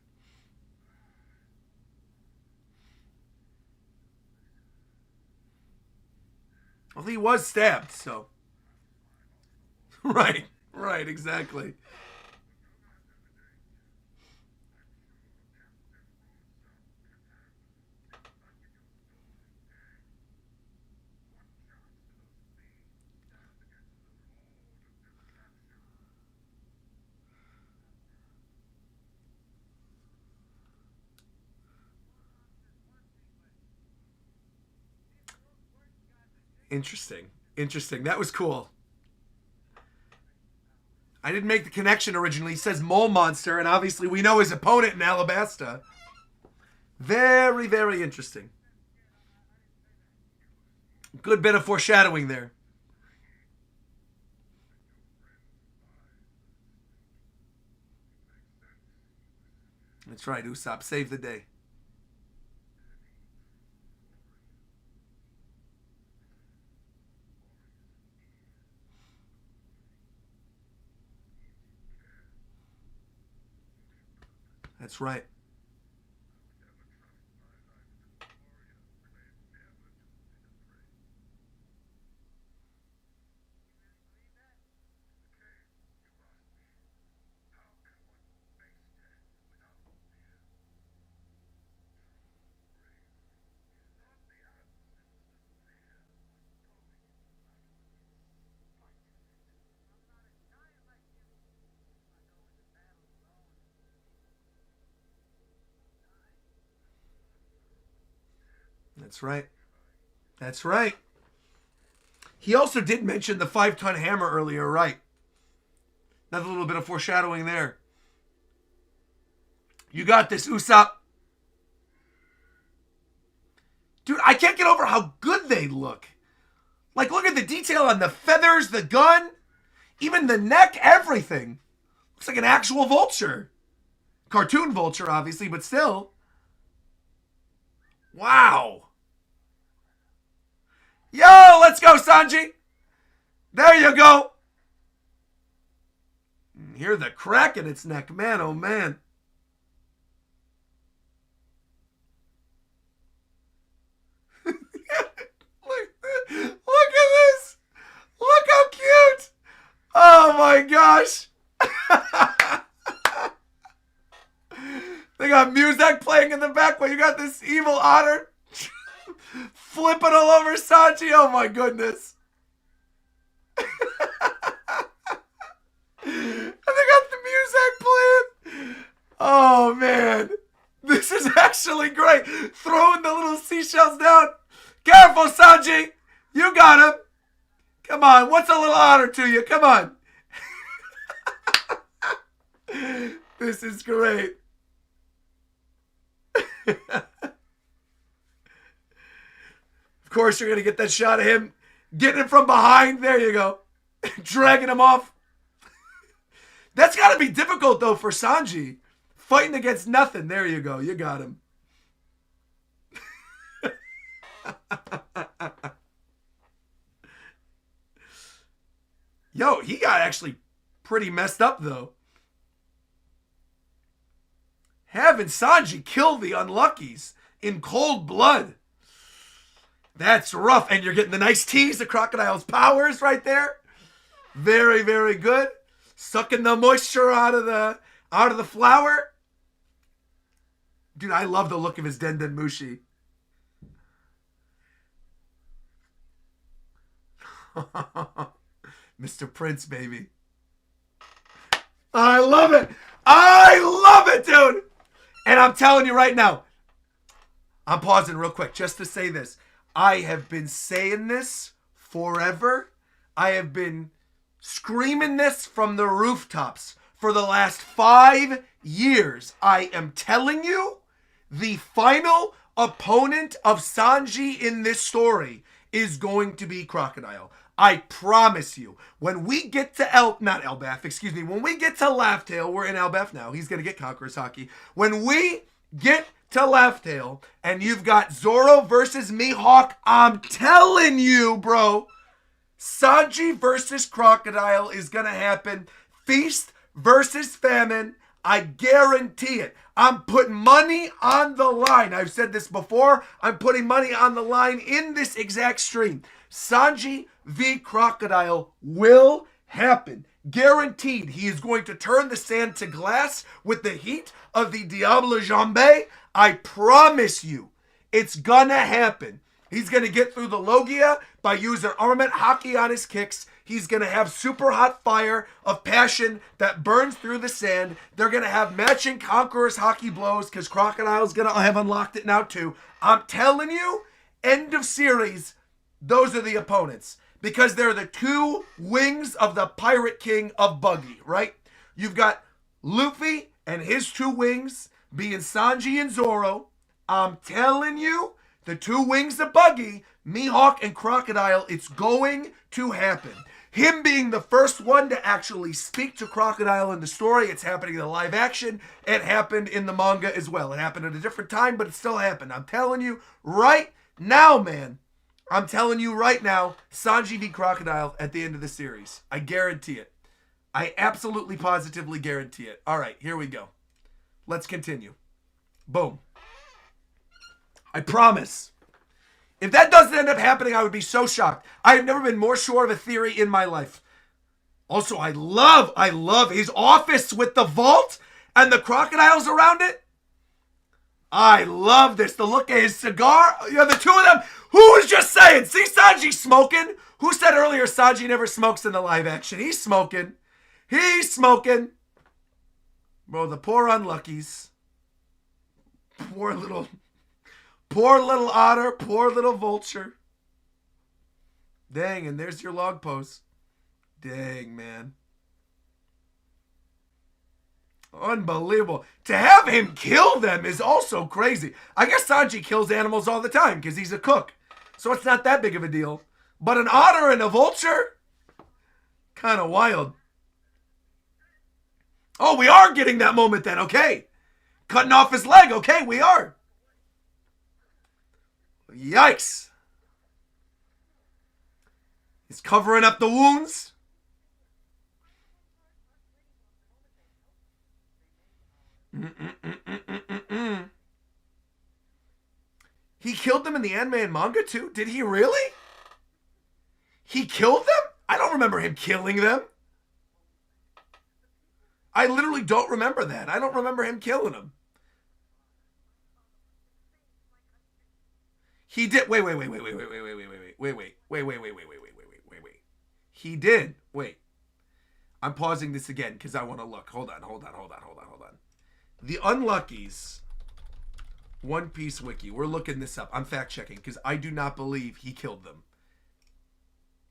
Speaker 1: Well, he was stabbed, so. Right, exactly. Interesting. That was cool. I didn't make the connection originally. He says Mole Monster, and obviously we know his opponent in Alabasta. Very, very interesting. Good bit of foreshadowing there. That's right, Usopp. Save the day. That's right. That's right. That's right. He also did mention the 5-ton hammer earlier, right? Another little bit of foreshadowing there. You got this, Usopp. Dude, I can't get over how good they look. Like, look at the detail on the feathers, the gun, even the neck, everything. Looks like an actual vulture. Cartoon vulture, obviously, but still. Wow. Yo, let's go, Sanji. There you go. Hear the crack in its neck. Man, oh man. Look at this. Look how cute. Oh my gosh. They got music playing in the back while you got this evil otter flipping all over Sanji. Oh my goodness. And they got the music playing. Oh man. This is actually great. Throwing the little seashells down. Careful, Sanji. You got him. Come on. What's a little otter to you? Come on. This is great. Of course, you're going to get that shot of him getting it from behind. There you go. Dragging him off. That's got to be difficult, though, for Sanji. Fighting against nothing. There you go. You got him. Yo, he got actually pretty messed up, though. Having Sanji kill the Unluckies in cold blood. That's rough. And you're getting the nice tease of Crocodile's powers right there. Very, very good. Sucking the moisture out of the flower. Dude, I love the look of his Denden Mushi. Mr. Prince, baby. I love it. I love it, dude. And I'm telling you right now, I'm pausing real quick just to say this. I have been saying this forever. I have been screaming this from the rooftops for the last 5 years. I am telling you, the final opponent of Sanji in this story is going to be Crocodile. I promise you. When we get to when we get to Laugh Tale, we're in Elbaf now. He's going to get Conqueror's Haki. When we get to Laugh Tale and you've got Zoro versus Mihawk, I'm telling you, bro, Sanji versus Crocodile is going to happen. Feast versus famine. I guarantee it. I'm putting money on the line. I've said this before. I'm putting money on the line in this exact stream. Sanji v. Crocodile will happen. Guaranteed. He is going to turn the sand to glass with the heat of the Diable Jambe. I promise you, it's gonna happen. He's gonna get through the Logia by using armament Haki on his kicks. He's gonna have super hot fire of passion that burns through the sand. They're gonna have matching Conqueror's Haki blows because Crocodile's gonna have unlocked it now too. I'm telling you, end of series, those are the opponents. Because they're the two wings of the Pirate King of Buggy, right? You've got Luffy and his two wings being Sanji and Zoro. I'm telling you, the two wings of Buggy, Mihawk and Crocodile, it's going to happen. Him being the first one to actually speak to Crocodile in the story, it's happening in the live action. It happened in the manga as well. It happened at a different time, but it still happened. I'm telling you right now, man. I'm telling you right now, Sanji v. Crocodile at the end of the series. I guarantee it. I absolutely positively guarantee it. All right, here we go. Let's continue. Boom. I promise. If that doesn't end up happening, I would be so shocked. I have never been more sure of a theory in my life. Also, I love his office with the vault and the crocodiles around it. I love this. The look at his cigar. You know, the two of them. Who was just saying? See Sanji smoking? Who said earlier Sanji never smokes in the live action? He's smoking. He's smoking. Bro, the poor unluckies. Poor little otter. Poor little vulture. Dang, and there's your log post. Dang, man. Unbelievable. To have him kill them is also crazy. I guess Sanji kills animals all the time because he's a cook. So it's not that big of a deal. But an otter and a vulture? Kind of wild. Oh, we are getting that moment then. Okay. Cutting off his leg. Okay, we are. Yikes. He's covering up the wounds. He killed them in the anime and manga too? Did he really? He killed them? I don't remember him killing them. I literally don't remember that. I don't remember him killing them. He did. Wait. He did. Wait. I'm pausing this again because I want to look. Hold on. The Unluckies One Piece Wiki. We're looking this up. I'm fact checking because I do not believe he killed them.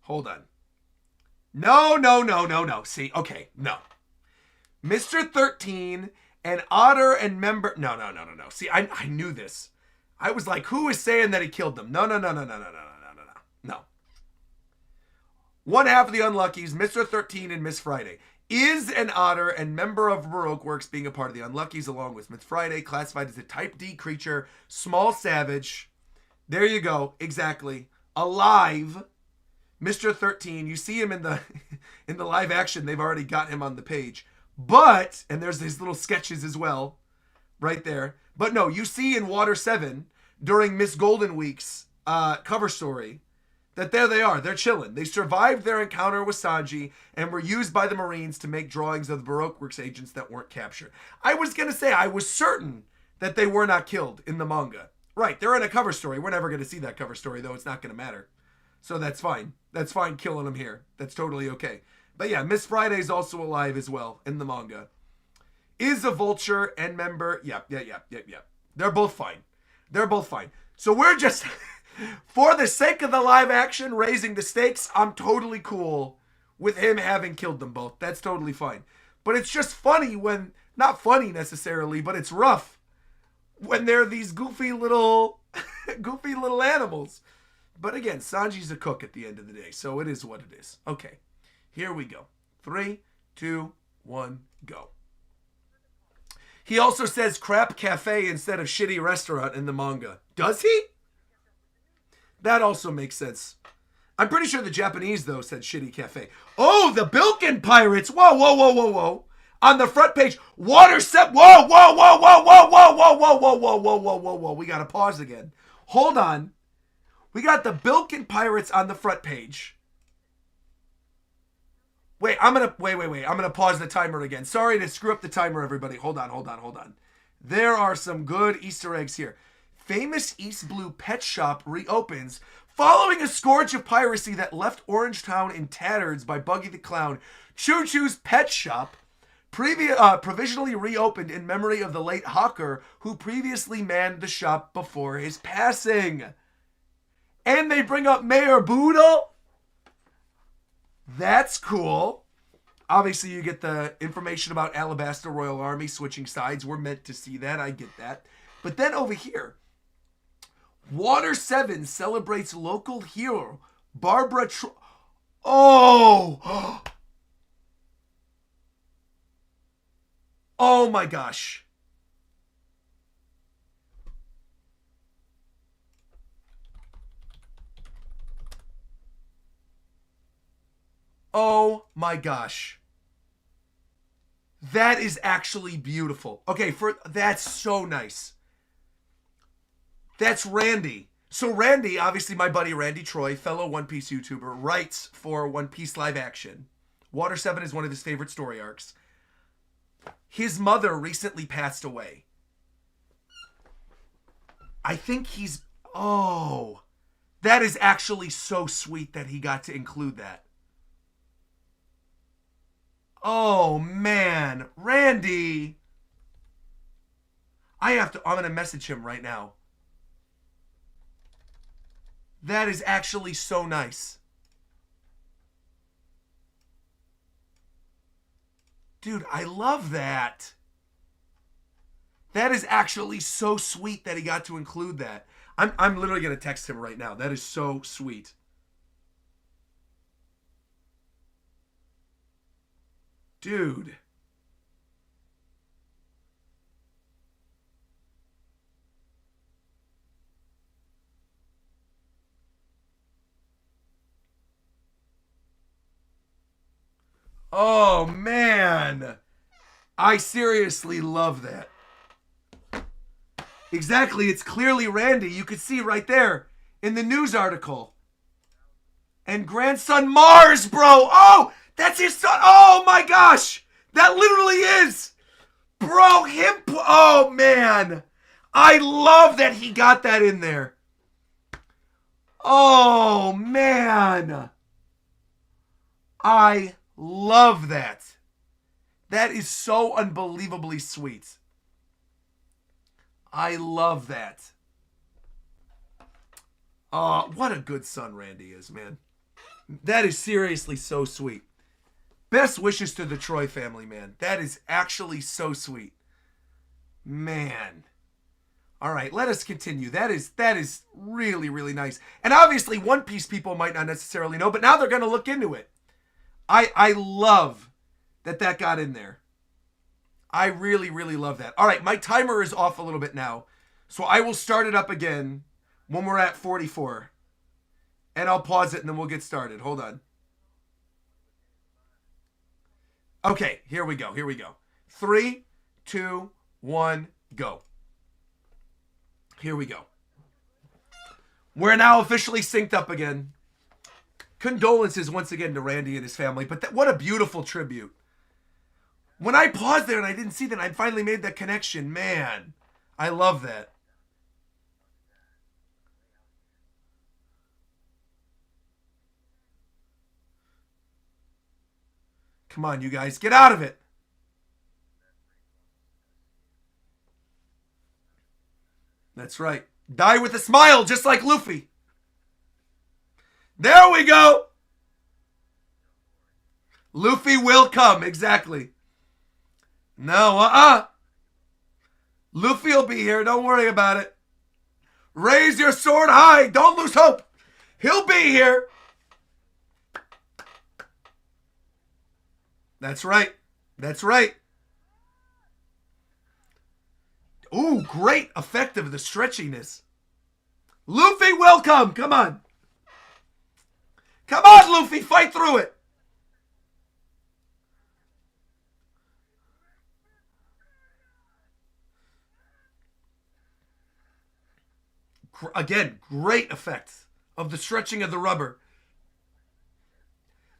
Speaker 1: Hold on. No. See, okay, no. Mr. 13 and Otter and member. No. See, I knew this. I was like, who is saying that he killed them? No. One half of the Unluckies, Mr. 13 and Miss Friday. Is an otter and member of Baroque Works, being a part of the Unluckies along with Miss Friday, classified as a type D creature, small savage. There you go, exactly. Alive. Mr. 13, you see him in the in the live action, they've already got him on the page. But, and there's these little sketches as well, right there. But no, you see in Water 7, during Miss Golden Week's cover story, that there they are. They're chilling. They survived their encounter with Sanji and were used by the Marines to make drawings of the Baroque Works agents that weren't captured. I was going to say, I was certain that they were not killed in the manga. Right, they're in a cover story. We're never going to see that cover story, though. It's not going to matter. So that's fine. That's fine killing them here. That's totally okay. But yeah, Miss Friday's also alive as well in the manga. Is a vulture and member. Yep. They're both fine. They're both fine. So we're just, for the sake of the live action, raising the stakes, I'm totally cool with him having killed them both. That's totally fine. But it's just funny when, not funny necessarily, but it's rough when they're these goofy little animals. But again, Sanji's a cook at the end of the day, so it is what it is. Okay, here we go. 3, 2, 1, go. He also says crap cafe instead of shitty restaurant in the manga. Does he? That also makes sense. I'm pretty sure the Japanese, though, said shitty cafe. Oh, the Bilkin Pirates. Whoa, whoa, whoa, whoa, whoa. On the front page, water set. Whoa, whoa, whoa, whoa, whoa, whoa, whoa, whoa, whoa, whoa, whoa, whoa, whoa, whoa. We got to pause again. Hold on. We got the Bilkin Pirates on the front page. Wait, I'm going to pause the timer again. Sorry to screw up the timer, everybody. Hold on. There are some good Easter eggs here. Famous East Blue pet shop reopens following a scourge of piracy that left Orangetown in tatters by Buggy the Clown. Choo Choo's pet shop provisionally reopened in memory of the late hawker who previously manned the shop before his passing. And they bring up Mayor Boodle. That's cool. Obviously, you get the information about Alabasta Royal Army switching sides. We're meant to see that. I get that. But then over here, Water 7 celebrates local hero Barbara Oh! Oh my gosh. Oh my gosh. That is actually beautiful. Okay, that's so nice. That's Randy. So Randy, obviously my buddy Randy Troy, fellow One Piece YouTuber, writes for One Piece live action. Water 7 is one of his favorite story arcs. His mother recently passed away. I think that is actually so sweet that he got to include that. Oh, man. Randy. I'm going to message him right now. That is actually so nice. Dude, I love that. That is actually so sweet that he got to include that. I'm literally going to text him right now. That is so sweet. Dude. Oh, man. I seriously love that. Exactly. It's clearly Randy. You could see right there in the news article. And grandson Mars, bro. Oh, that's his son. Oh, my gosh. That literally is. Bro, him. Oh, man. I love that he got that in there. Oh, man. I love that. That is so unbelievably sweet. I love that. What a good son Randy is, man. That is seriously so sweet. Best wishes to the Troy family, man. That is actually so sweet. Man. All right, let us continue. That is really, really nice. And obviously, One Piece people might not necessarily know, but now they're going to look into it. I love that got in there. I really, really love that. All right, my timer is off a little bit now, so I will start it up again when we're at 44. And I'll pause it, and then we'll get started. Hold on. Okay, here we go. 3, 2, 1, go. Here we go. We're now officially synced up again. Condolences once again to Randy and his family, but what a beautiful tribute. When I paused there and I didn't see that, I finally made that connection. Man, I love that. Come on, you guys, get out of it. That's right. Die with a smile, just like Luffy. There we go. Luffy will come, exactly. No, Luffy will be here, don't worry about it. Raise your sword high, don't lose hope. He'll be here. That's right. That's right. Ooh, great effect of the stretchiness. Luffy will come. Come on. Come on, Luffy. Fight through it. Again, great effects of the stretching of the rubber.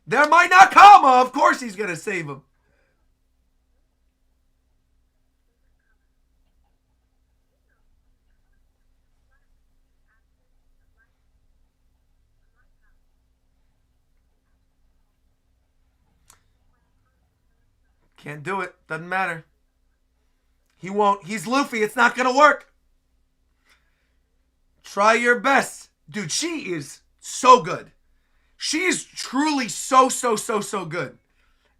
Speaker 1: They're my Nakama. Of course he's going to save him. Can't do it. Doesn't matter. He won't. He's Luffy. It's not going to work. Try your best. Dude, she is so good. She's truly so good.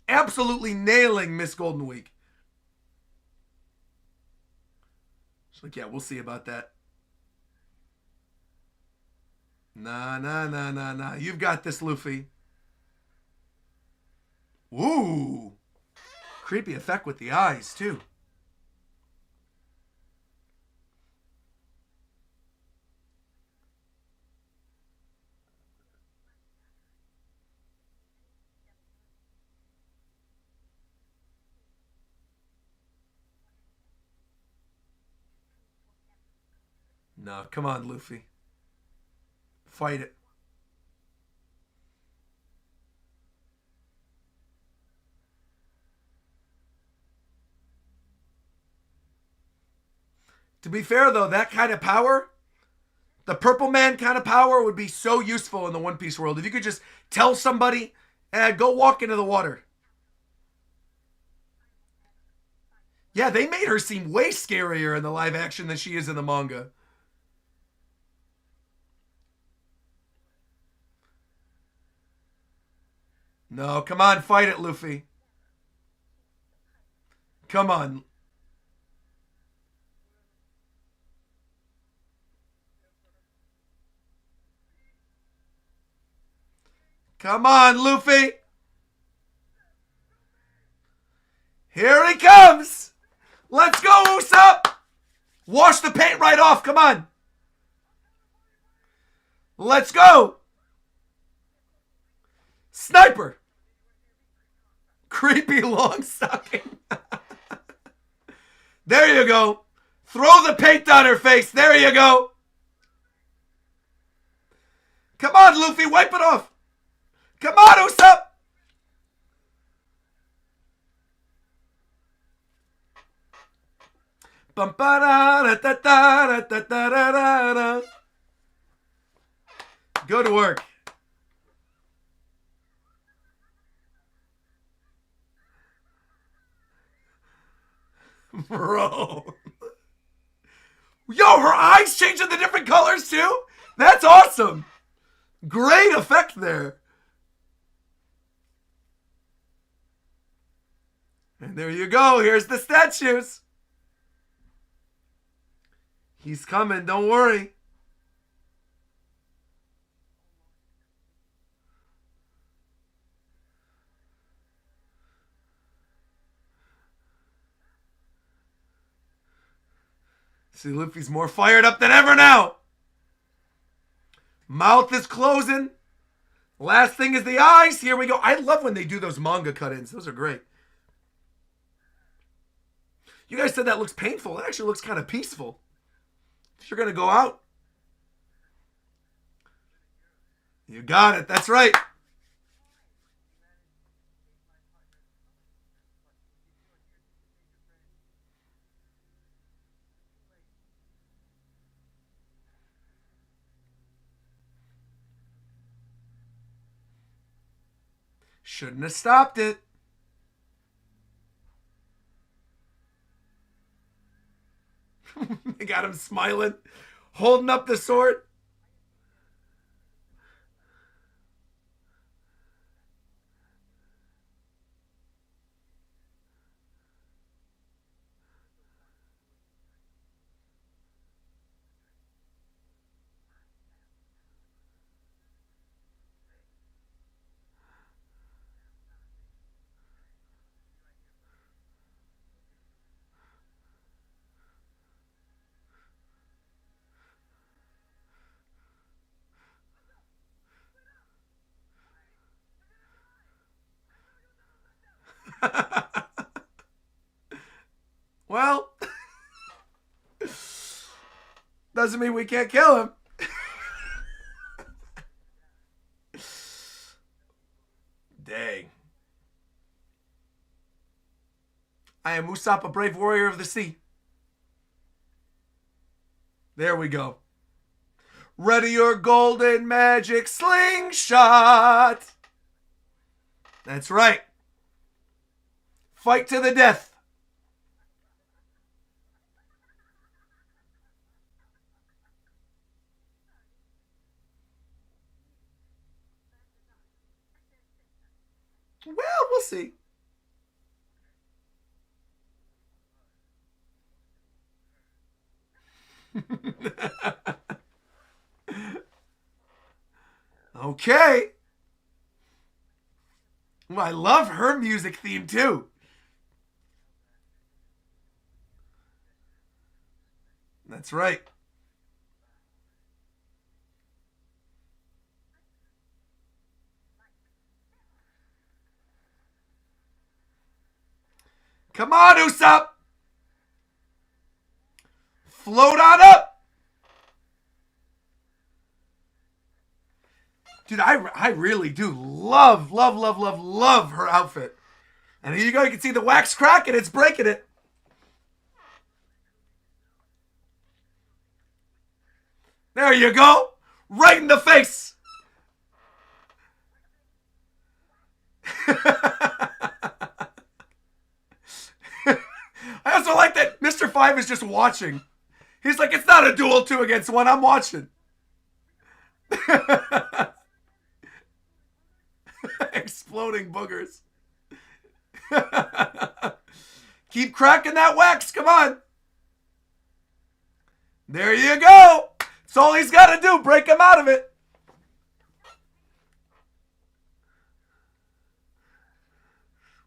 Speaker 1: Absolutely nailing Miss Golden Week. She's like, yeah, we'll see about that. Nah. You've got this, Luffy. Ooh. Creepy effect with the eyes, too. No, come on, Luffy. Fight it. To be fair, though, that kind of power, the Purple Man kind of power, would be so useful in the One Piece world. If you could just tell somebody, go walk into the water. Yeah, they made her seem way scarier in the live action than she is in the manga. No, come on, fight it, Luffy. Come on. Come on, Luffy. Here he comes. Let's go, Usopp. Wash the paint right off. Come on. Let's go. Sniper. Creepy long stocking. There you go. Throw the paint on her face. There you go. Come on, Luffy. Wipe it off. Come on, Usopp. Good work. Bro. Yo, her eyes changing the different colors too? That's awesome. Great effect there. And there you go. Here's the statues. He's coming. Don't worry. See, Luffy's more fired up than ever now. Mouth is closing. Last thing is the eyes. Here we go. I love when they do those manga cut-ins. Those are great. You guys said that looks painful. It actually looks kind of peaceful. If you're going to go out. You got it. That's right. Shouldn't have stopped it. They got him smiling. Holding up the sword. Well, doesn't mean we can't kill him. Dang. I am Usopp, a brave warrior of the sea. There we go. Ready your golden magic slingshot. That's right. Fight to the death. Well, we'll see. Okay. Well, I love her music theme too. That's right. Come on, Usopp. Float on up. Dude, I really do love her outfit. And here you go. You can see the wax crack and it's breaking it. There you go. Right in the face. I also like that Mr. Five is just watching. He's like, it's not a duel 2 against 1. I'm watching. Exploding boogers. Keep cracking that wax. Come on. There you go. That's all he's got to do. Break him out of it.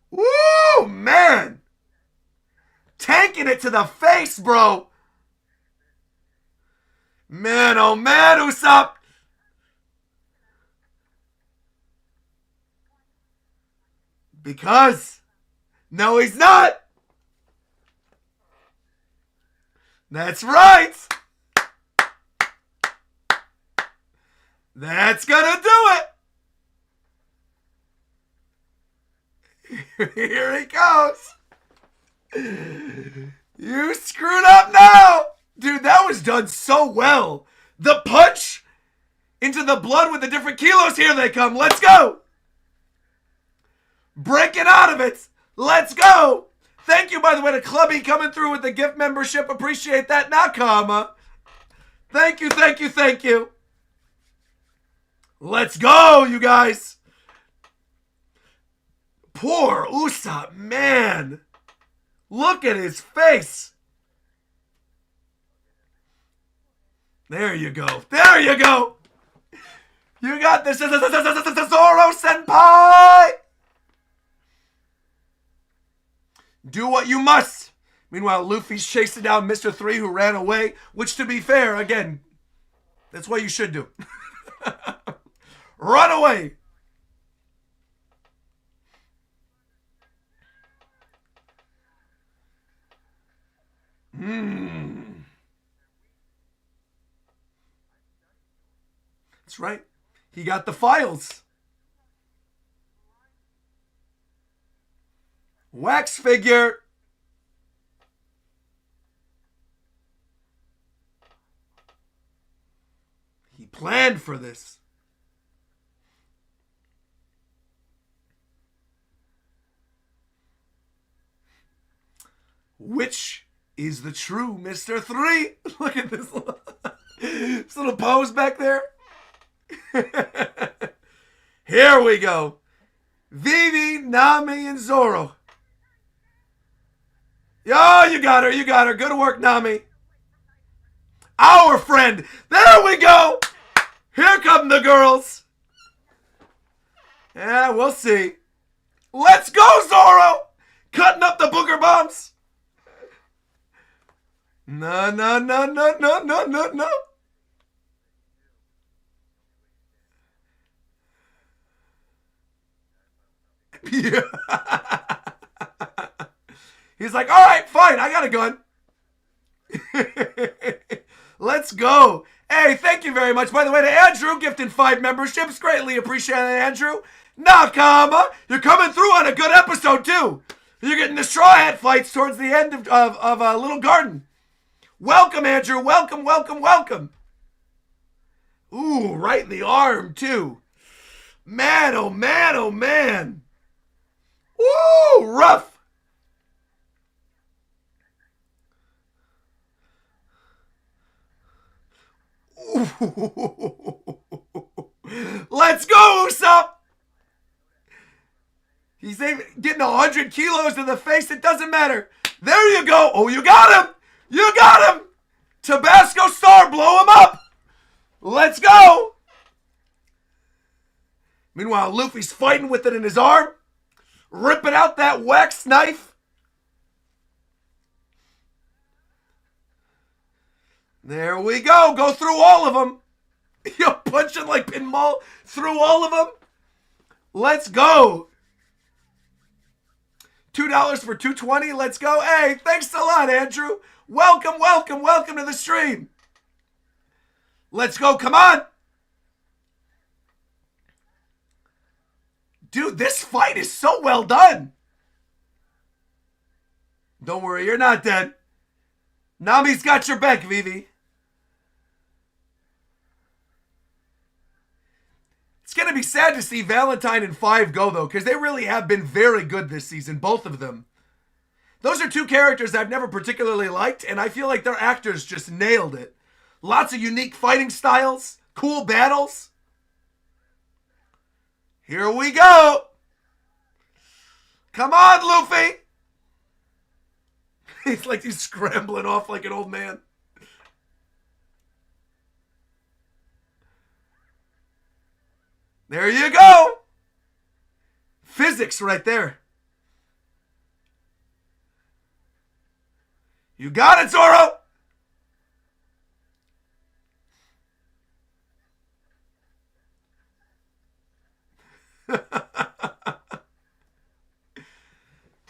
Speaker 1: Woo, man. Tanking it to the face, bro. Man, oh man, Usopp. Because. No, he's not. That's right. That's gonna do it. Here he goes. You screwed up now. Dude, that was done so well. The punch into the blood with the different kilos. Here they come. Let's go. Breaking out of it. Let's go. Thank you, by the way, to Clubby coming through with the gift membership. Appreciate that, Nakama. Thank you, thank you, thank you. Let's go, you guys. Poor Usopp, man. Look at his face. There you go. There you go. You got this, Zoro Senpai. Do what you must. Meanwhile, Luffy's chasing down Mr. 3 who ran away, which, to be fair, again, that's what you should do. Run away. That's right. He got the files. Wax figure. He planned for this. Which is the true Mr. 3? Look at this. This little pose back there. Here we go. Vivi, Nami, and Zoro. Yo, you got her. You got her. Good work, Nami. Our friend. There we go. Here come the girls. Yeah, we'll see. Let's go, Zoro. Cutting up the booger bombs. No, no, no, no, no, no, no, no. Yeah. He's like, all right, fine, I got a gun. Let's go. Hey, thank you very much. By the way, to Andrew, gifting 5 memberships. Greatly appreciate it, Andrew. Nakama, you're coming through on a good episode, too. You're getting the Straw Hat fights towards the end of Little Garden. Welcome, Andrew. Welcome, welcome, welcome. Ooh, right in the arm, too. Man, oh, man, oh, man. Ooh, rough. Let's go, Usopp! He's getting 100 kilos to the face. It doesn't matter. There you go. Oh, you got him. You got him. Tabasco Star, blow him up. Let's go. Meanwhile, Luffy's fighting with it in his arm. Ripping out that wax knife. There we go. Go through all of them. You're punching like pinball through all of them. Let's go. $2 for 220. Let's go. Hey, thanks a lot, Andrew. Welcome, welcome, welcome to the stream. Let's go. Come on. Dude, this fight is so well done. Don't worry, you're not dead. Nami's got your back, Vivi. It's going to be sad to see Valentine and 5 go, though, because they really have been very good this season, both of them. Those are 2 characters I've never particularly liked, and I feel like their actors just nailed it. Lots of unique fighting styles, cool battles. Here we go. Come on, Luffy. It's like he's scrambling off like an old man. There you go. Physics right there. You got it, Zoro.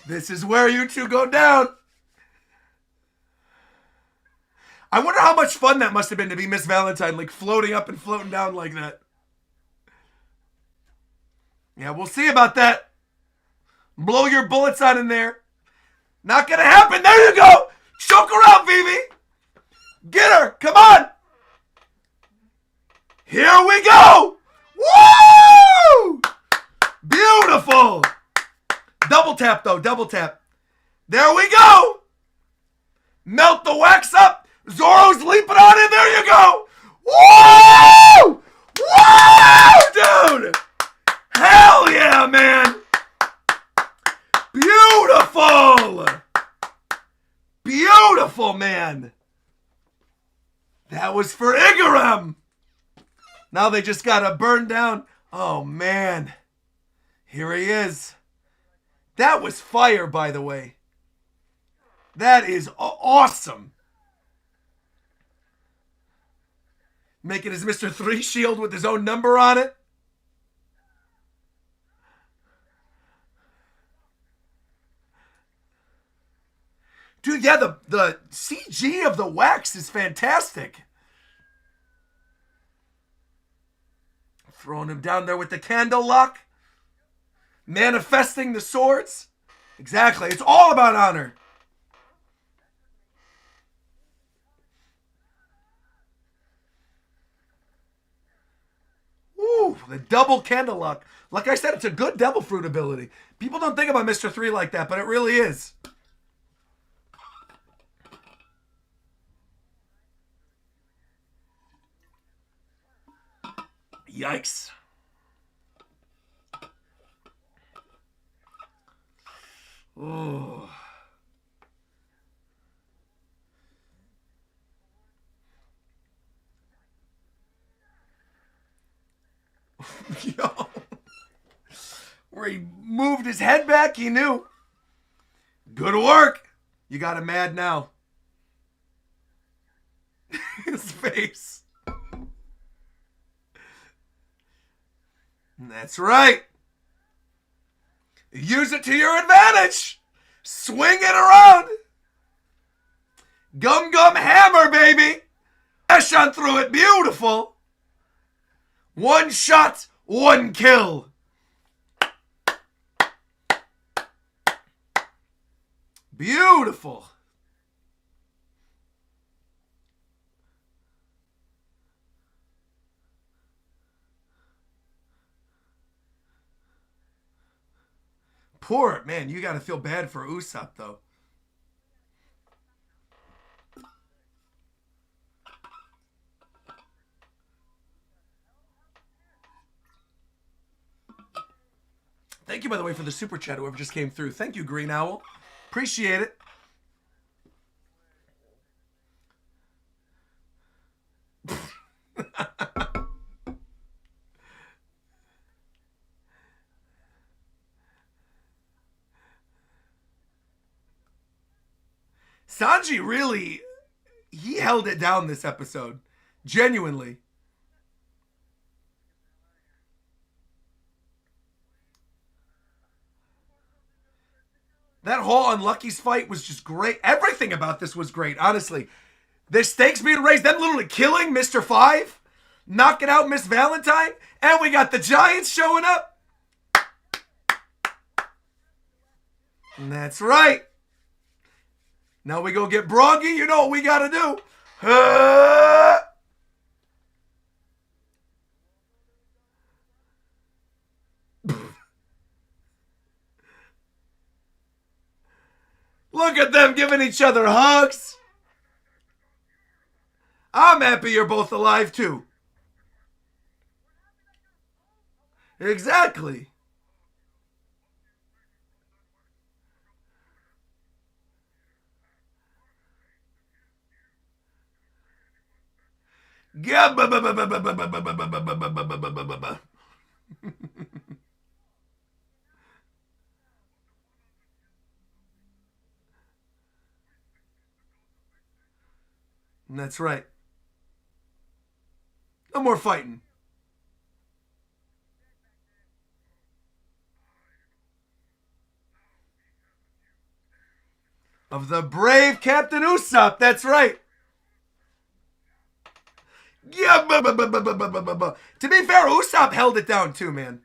Speaker 1: This is where you two go down. I wonder how much fun that must have been to be Miss Valentine, like floating up and floating down like that. Yeah, we'll see about that. Blow your bullets out in there. Not gonna happen. There you go. Choke her out, Vivi. Get her. Come on. Here we go. Woo! Beautiful. Double tap, though. Double tap. There we go. Melt the wax up. Zoro's leaping on it. There you go. Woo! Woo, dude. Hell yeah, man. Beautiful. Beautiful, man. That was for Igaram. Now they just got to burn down. Oh, man. Here he is. That was fire, by the way. That is awesome. Making his Mr. 3 shield with his own number on it. Dude, yeah, the CG of the wax is fantastic. Throwing him down there with the candle lock. Manifesting the swords. Exactly. It's all about honor. Ooh, the double candle lock. Like I said, it's a good devil fruit ability. People don't think about Mr. 3 like that, but it really is. Yikes. Oh. Yo. Where he moved his head back, he knew. Good work. You got him mad now. His face. That's right. Use it to your advantage. Swing it around. Gum gum hammer, baby. Dash on through it. Beautiful. One shot, one kill. Beautiful. Poor, man, you got to feel bad for Usopp, though. Thank you, by the way, for the super chat, whoever just came through. Thank you, Green Owl. Appreciate it. Sanji really, he held it down this episode. Genuinely. That whole Unlucky's fight was just great. Everything about this was great, honestly. The stakes being raised, them literally killing Mr. Five, knocking out Miss Valentine, and we got the Giants showing up. And that's right. Now we go get Brongy. You know what we got to do. Look at them giving each other hugs. I'm happy you're both alive, too. Exactly. That's right. No more fighting. Of the brave Captain Usopp, that's right. Yeah, to be fair, Usopp held it down too, man.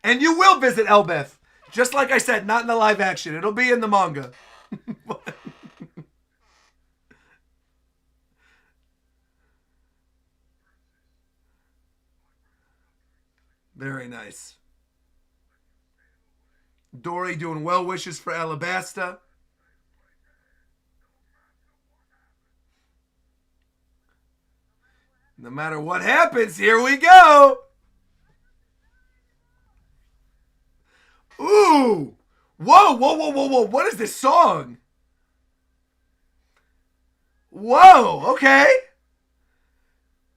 Speaker 1: And you will visit Elbeth. Just like I said, not in the live action. It'll be in the manga. Very nice. Dory doing well wishes for Alabasta. No matter what happens, here we go. Ooh. Whoa, whoa, whoa, whoa, whoa. What is this song? Whoa, okay.